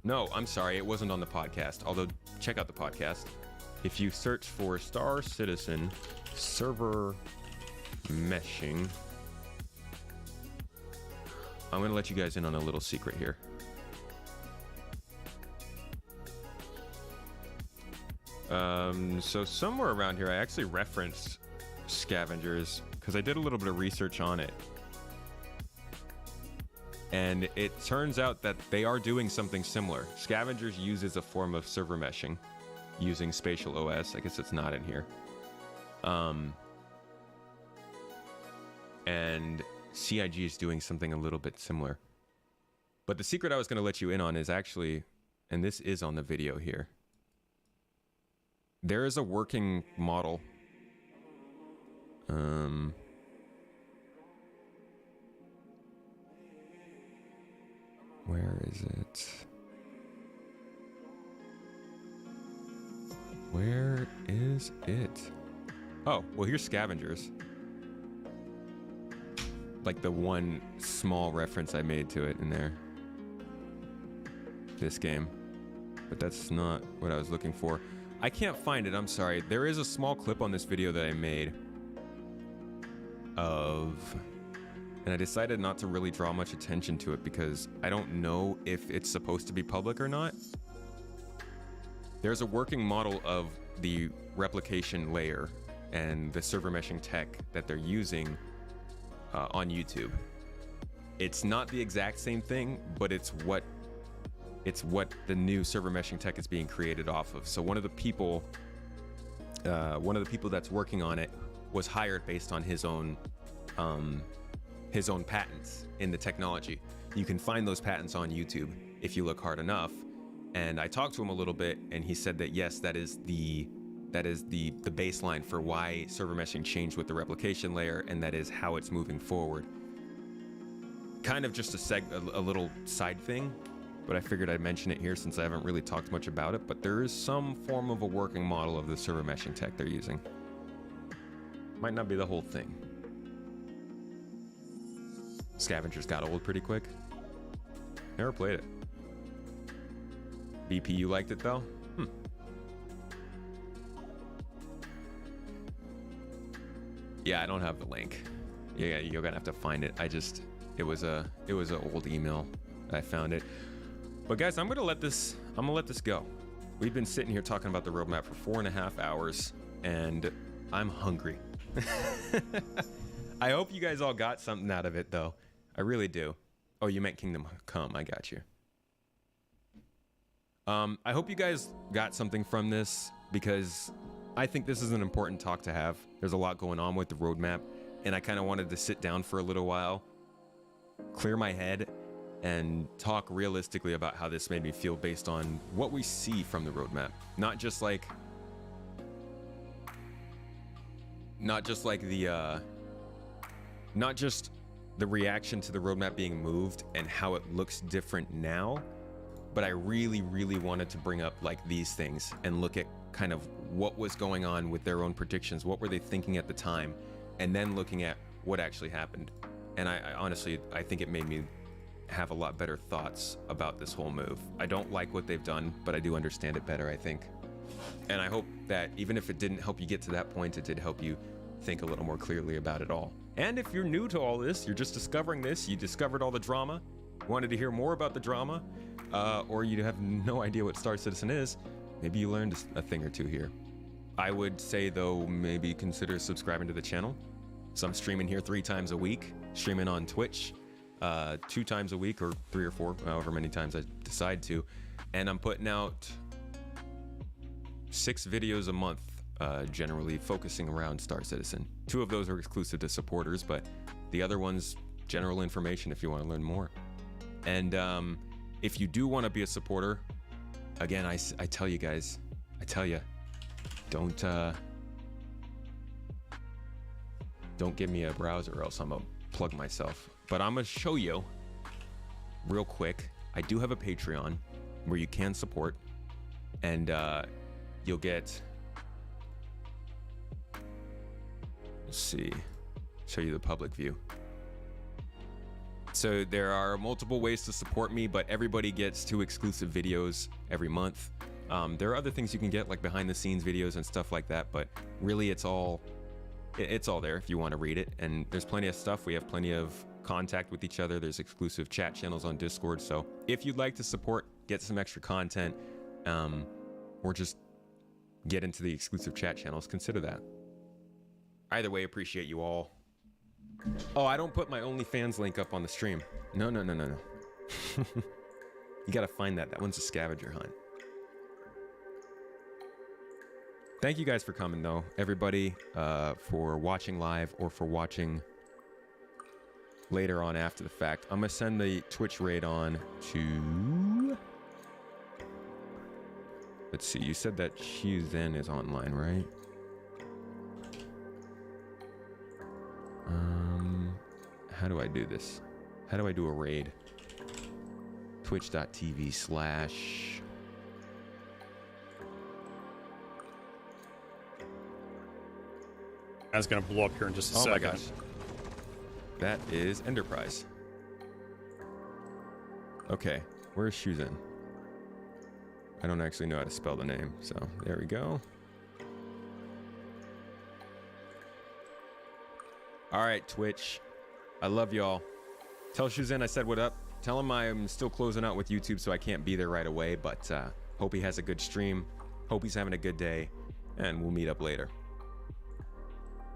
no, I'm sorry, it wasn't on the podcast. Although check out the podcast. If you search for Star Citizen server meshing, I'm going to let you guys in on a little secret here. So somewhere around here, I actually referenced scavengers because I did a little bit of research on it. And it turns out that they are doing something similar. Scavengers uses a form of server meshing using Spatial OS. I guess it's not in here. And CIG is doing something a little bit similar. But the secret I was going to let you in on is actually, and this is on the video here, there is a working model. Where is it? Where is it? Oh, well, here's scavengers. Like the one small reference I made to it in there. This game. But that's not what I was looking for. I can't find it, I'm sorry. There is a small clip on this video that I made of... And I decided not to really draw much attention to it because I don't know if it's supposed to be public or not. There's a working model of the replication layer and the server meshing tech that they're using on YouTube. It's not the exact same thing, but it's what the new server meshing tech is being created off of. So one of the people that's working on it was hired based on his own patents in the technology. You can find those patents on YouTube if you look hard enough. And I talked to him a little bit, and he said that yes, that is the baseline for why server meshing changed with the replication layer, and that is how it's moving forward. Kind of just a little side thing, but I figured I'd mention it here since I haven't really talked much about it. But there is some form of a working model of the server meshing tech they're using. Might not be the whole thing. Scavengers got old pretty quick. Never played it. BP, you liked it though? Yeah, I don't have the link. Yeah, you're gonna have to find it. It was an old email. I found it. But guys, I'm gonna let this go. We've been sitting here talking about the roadmap for 4.5 hours, and I'm hungry. I hope you guys all got something out of it though. I really do. Oh, you meant Kingdom Come. I got you. I hope you guys got something from this because I think this is an important talk to have. There's a lot going on with the roadmap, and I kind of wanted to sit down for a little while, clear my head, and talk realistically about how this made me feel based on what we see from the roadmap. Not just the reaction to the roadmap being moved and how it looks different now, but I really, really wanted to bring up like these things and look at kind of what was going on with their own predictions. What were they thinking at the time? And then looking at what actually happened. And I honestly, I think it made me have a lot better thoughts about this whole move. I don't like what they've done, but I do understand it better, I think. And I hope that even if it didn't help you get to that point, it did help you think a little more clearly about it all. And if you're new to all this, you're just discovering this, you discovered all the drama, wanted to hear more about the drama, or you have no idea what Star Citizen is, maybe you learned a thing or two here. I would say though, maybe consider subscribing to the channel. So I'm streaming here 3 times a week, streaming on Twitch 2 times a week, or 3 or 4, however many times I decide to. And I'm putting out 6 videos a month, generally focusing around Star Citizen. 2 of those are exclusive to supporters, but the other one's general information if you want to learn more. And if you do want to be a supporter, again, I tell you guys, don't give me a browser or else I'm gonna plug myself, but I'm gonna show you real quick. I do have a Patreon where you can support, and you'll get, let's see, show you the public view. So there are multiple ways to support me, but everybody gets 2 exclusive videos every month. There are other things you can get, like behind the scenes videos and stuff like that, but really it's all there if you want to read it. And there's plenty of stuff. We have plenty of contact with each other. There's exclusive chat channels on Discord. So if you'd like to support, get some extra content, or just get into the exclusive chat channels, consider that. Either way, appreciate you all. Oh, I don't put my OnlyFans link up on the stream. No. You gotta find that. That one's a scavenger hunt. Thank you guys for coming, though. Everybody, for watching live or for watching later on after the fact. I'm gonna send the Twitch raid on to... Let's see, you said that Shuzhen is online, right? How do I do this? How do I do a raid? Twitch.tv/ That's gonna blow up here in just a second. Oh my gosh. That is Enterprise. Okay, where's Shuzhen? I don't actually know how to spell the name, so there we go. All right, Twitch. I love y'all. Tell Shuzhen I said what up. Tell him I'm still closing out with YouTube, so I can't be there right away, but hope he has a good stream. Hope he's having a good day, and we'll meet up later.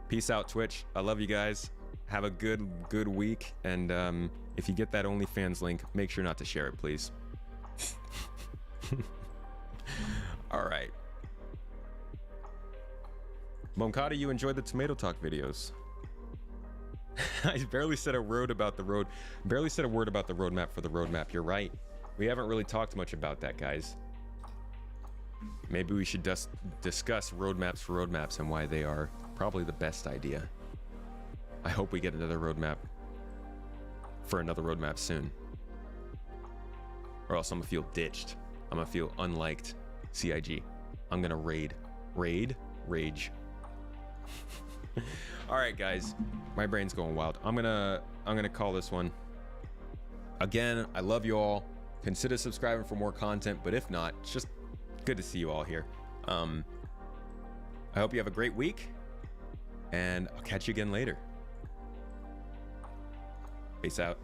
Peace out, Twitch. I love you guys. Have a good week, and if you get that OnlyFans link, make sure not to share it, please. All right. Momkata, you enjoyed the Tomato Talk videos. I barely said a word about the roadmap for the roadmap. You're right. We haven't really talked much about that, guys. Maybe we should discuss roadmaps for roadmaps and why they are probably the best idea. I hope we get another roadmap for another roadmap soon. Or else I'm gonna feel ditched. I'm gonna feel unliked. CIG. I'm gonna rage. All right, guys, my brain's going wild. I'm gonna call this one. Again, I love you all. Consider subscribing for more content, but if not, it's just good to see you all here. I hope you have a great week, and I'll catch you again later. Peace out.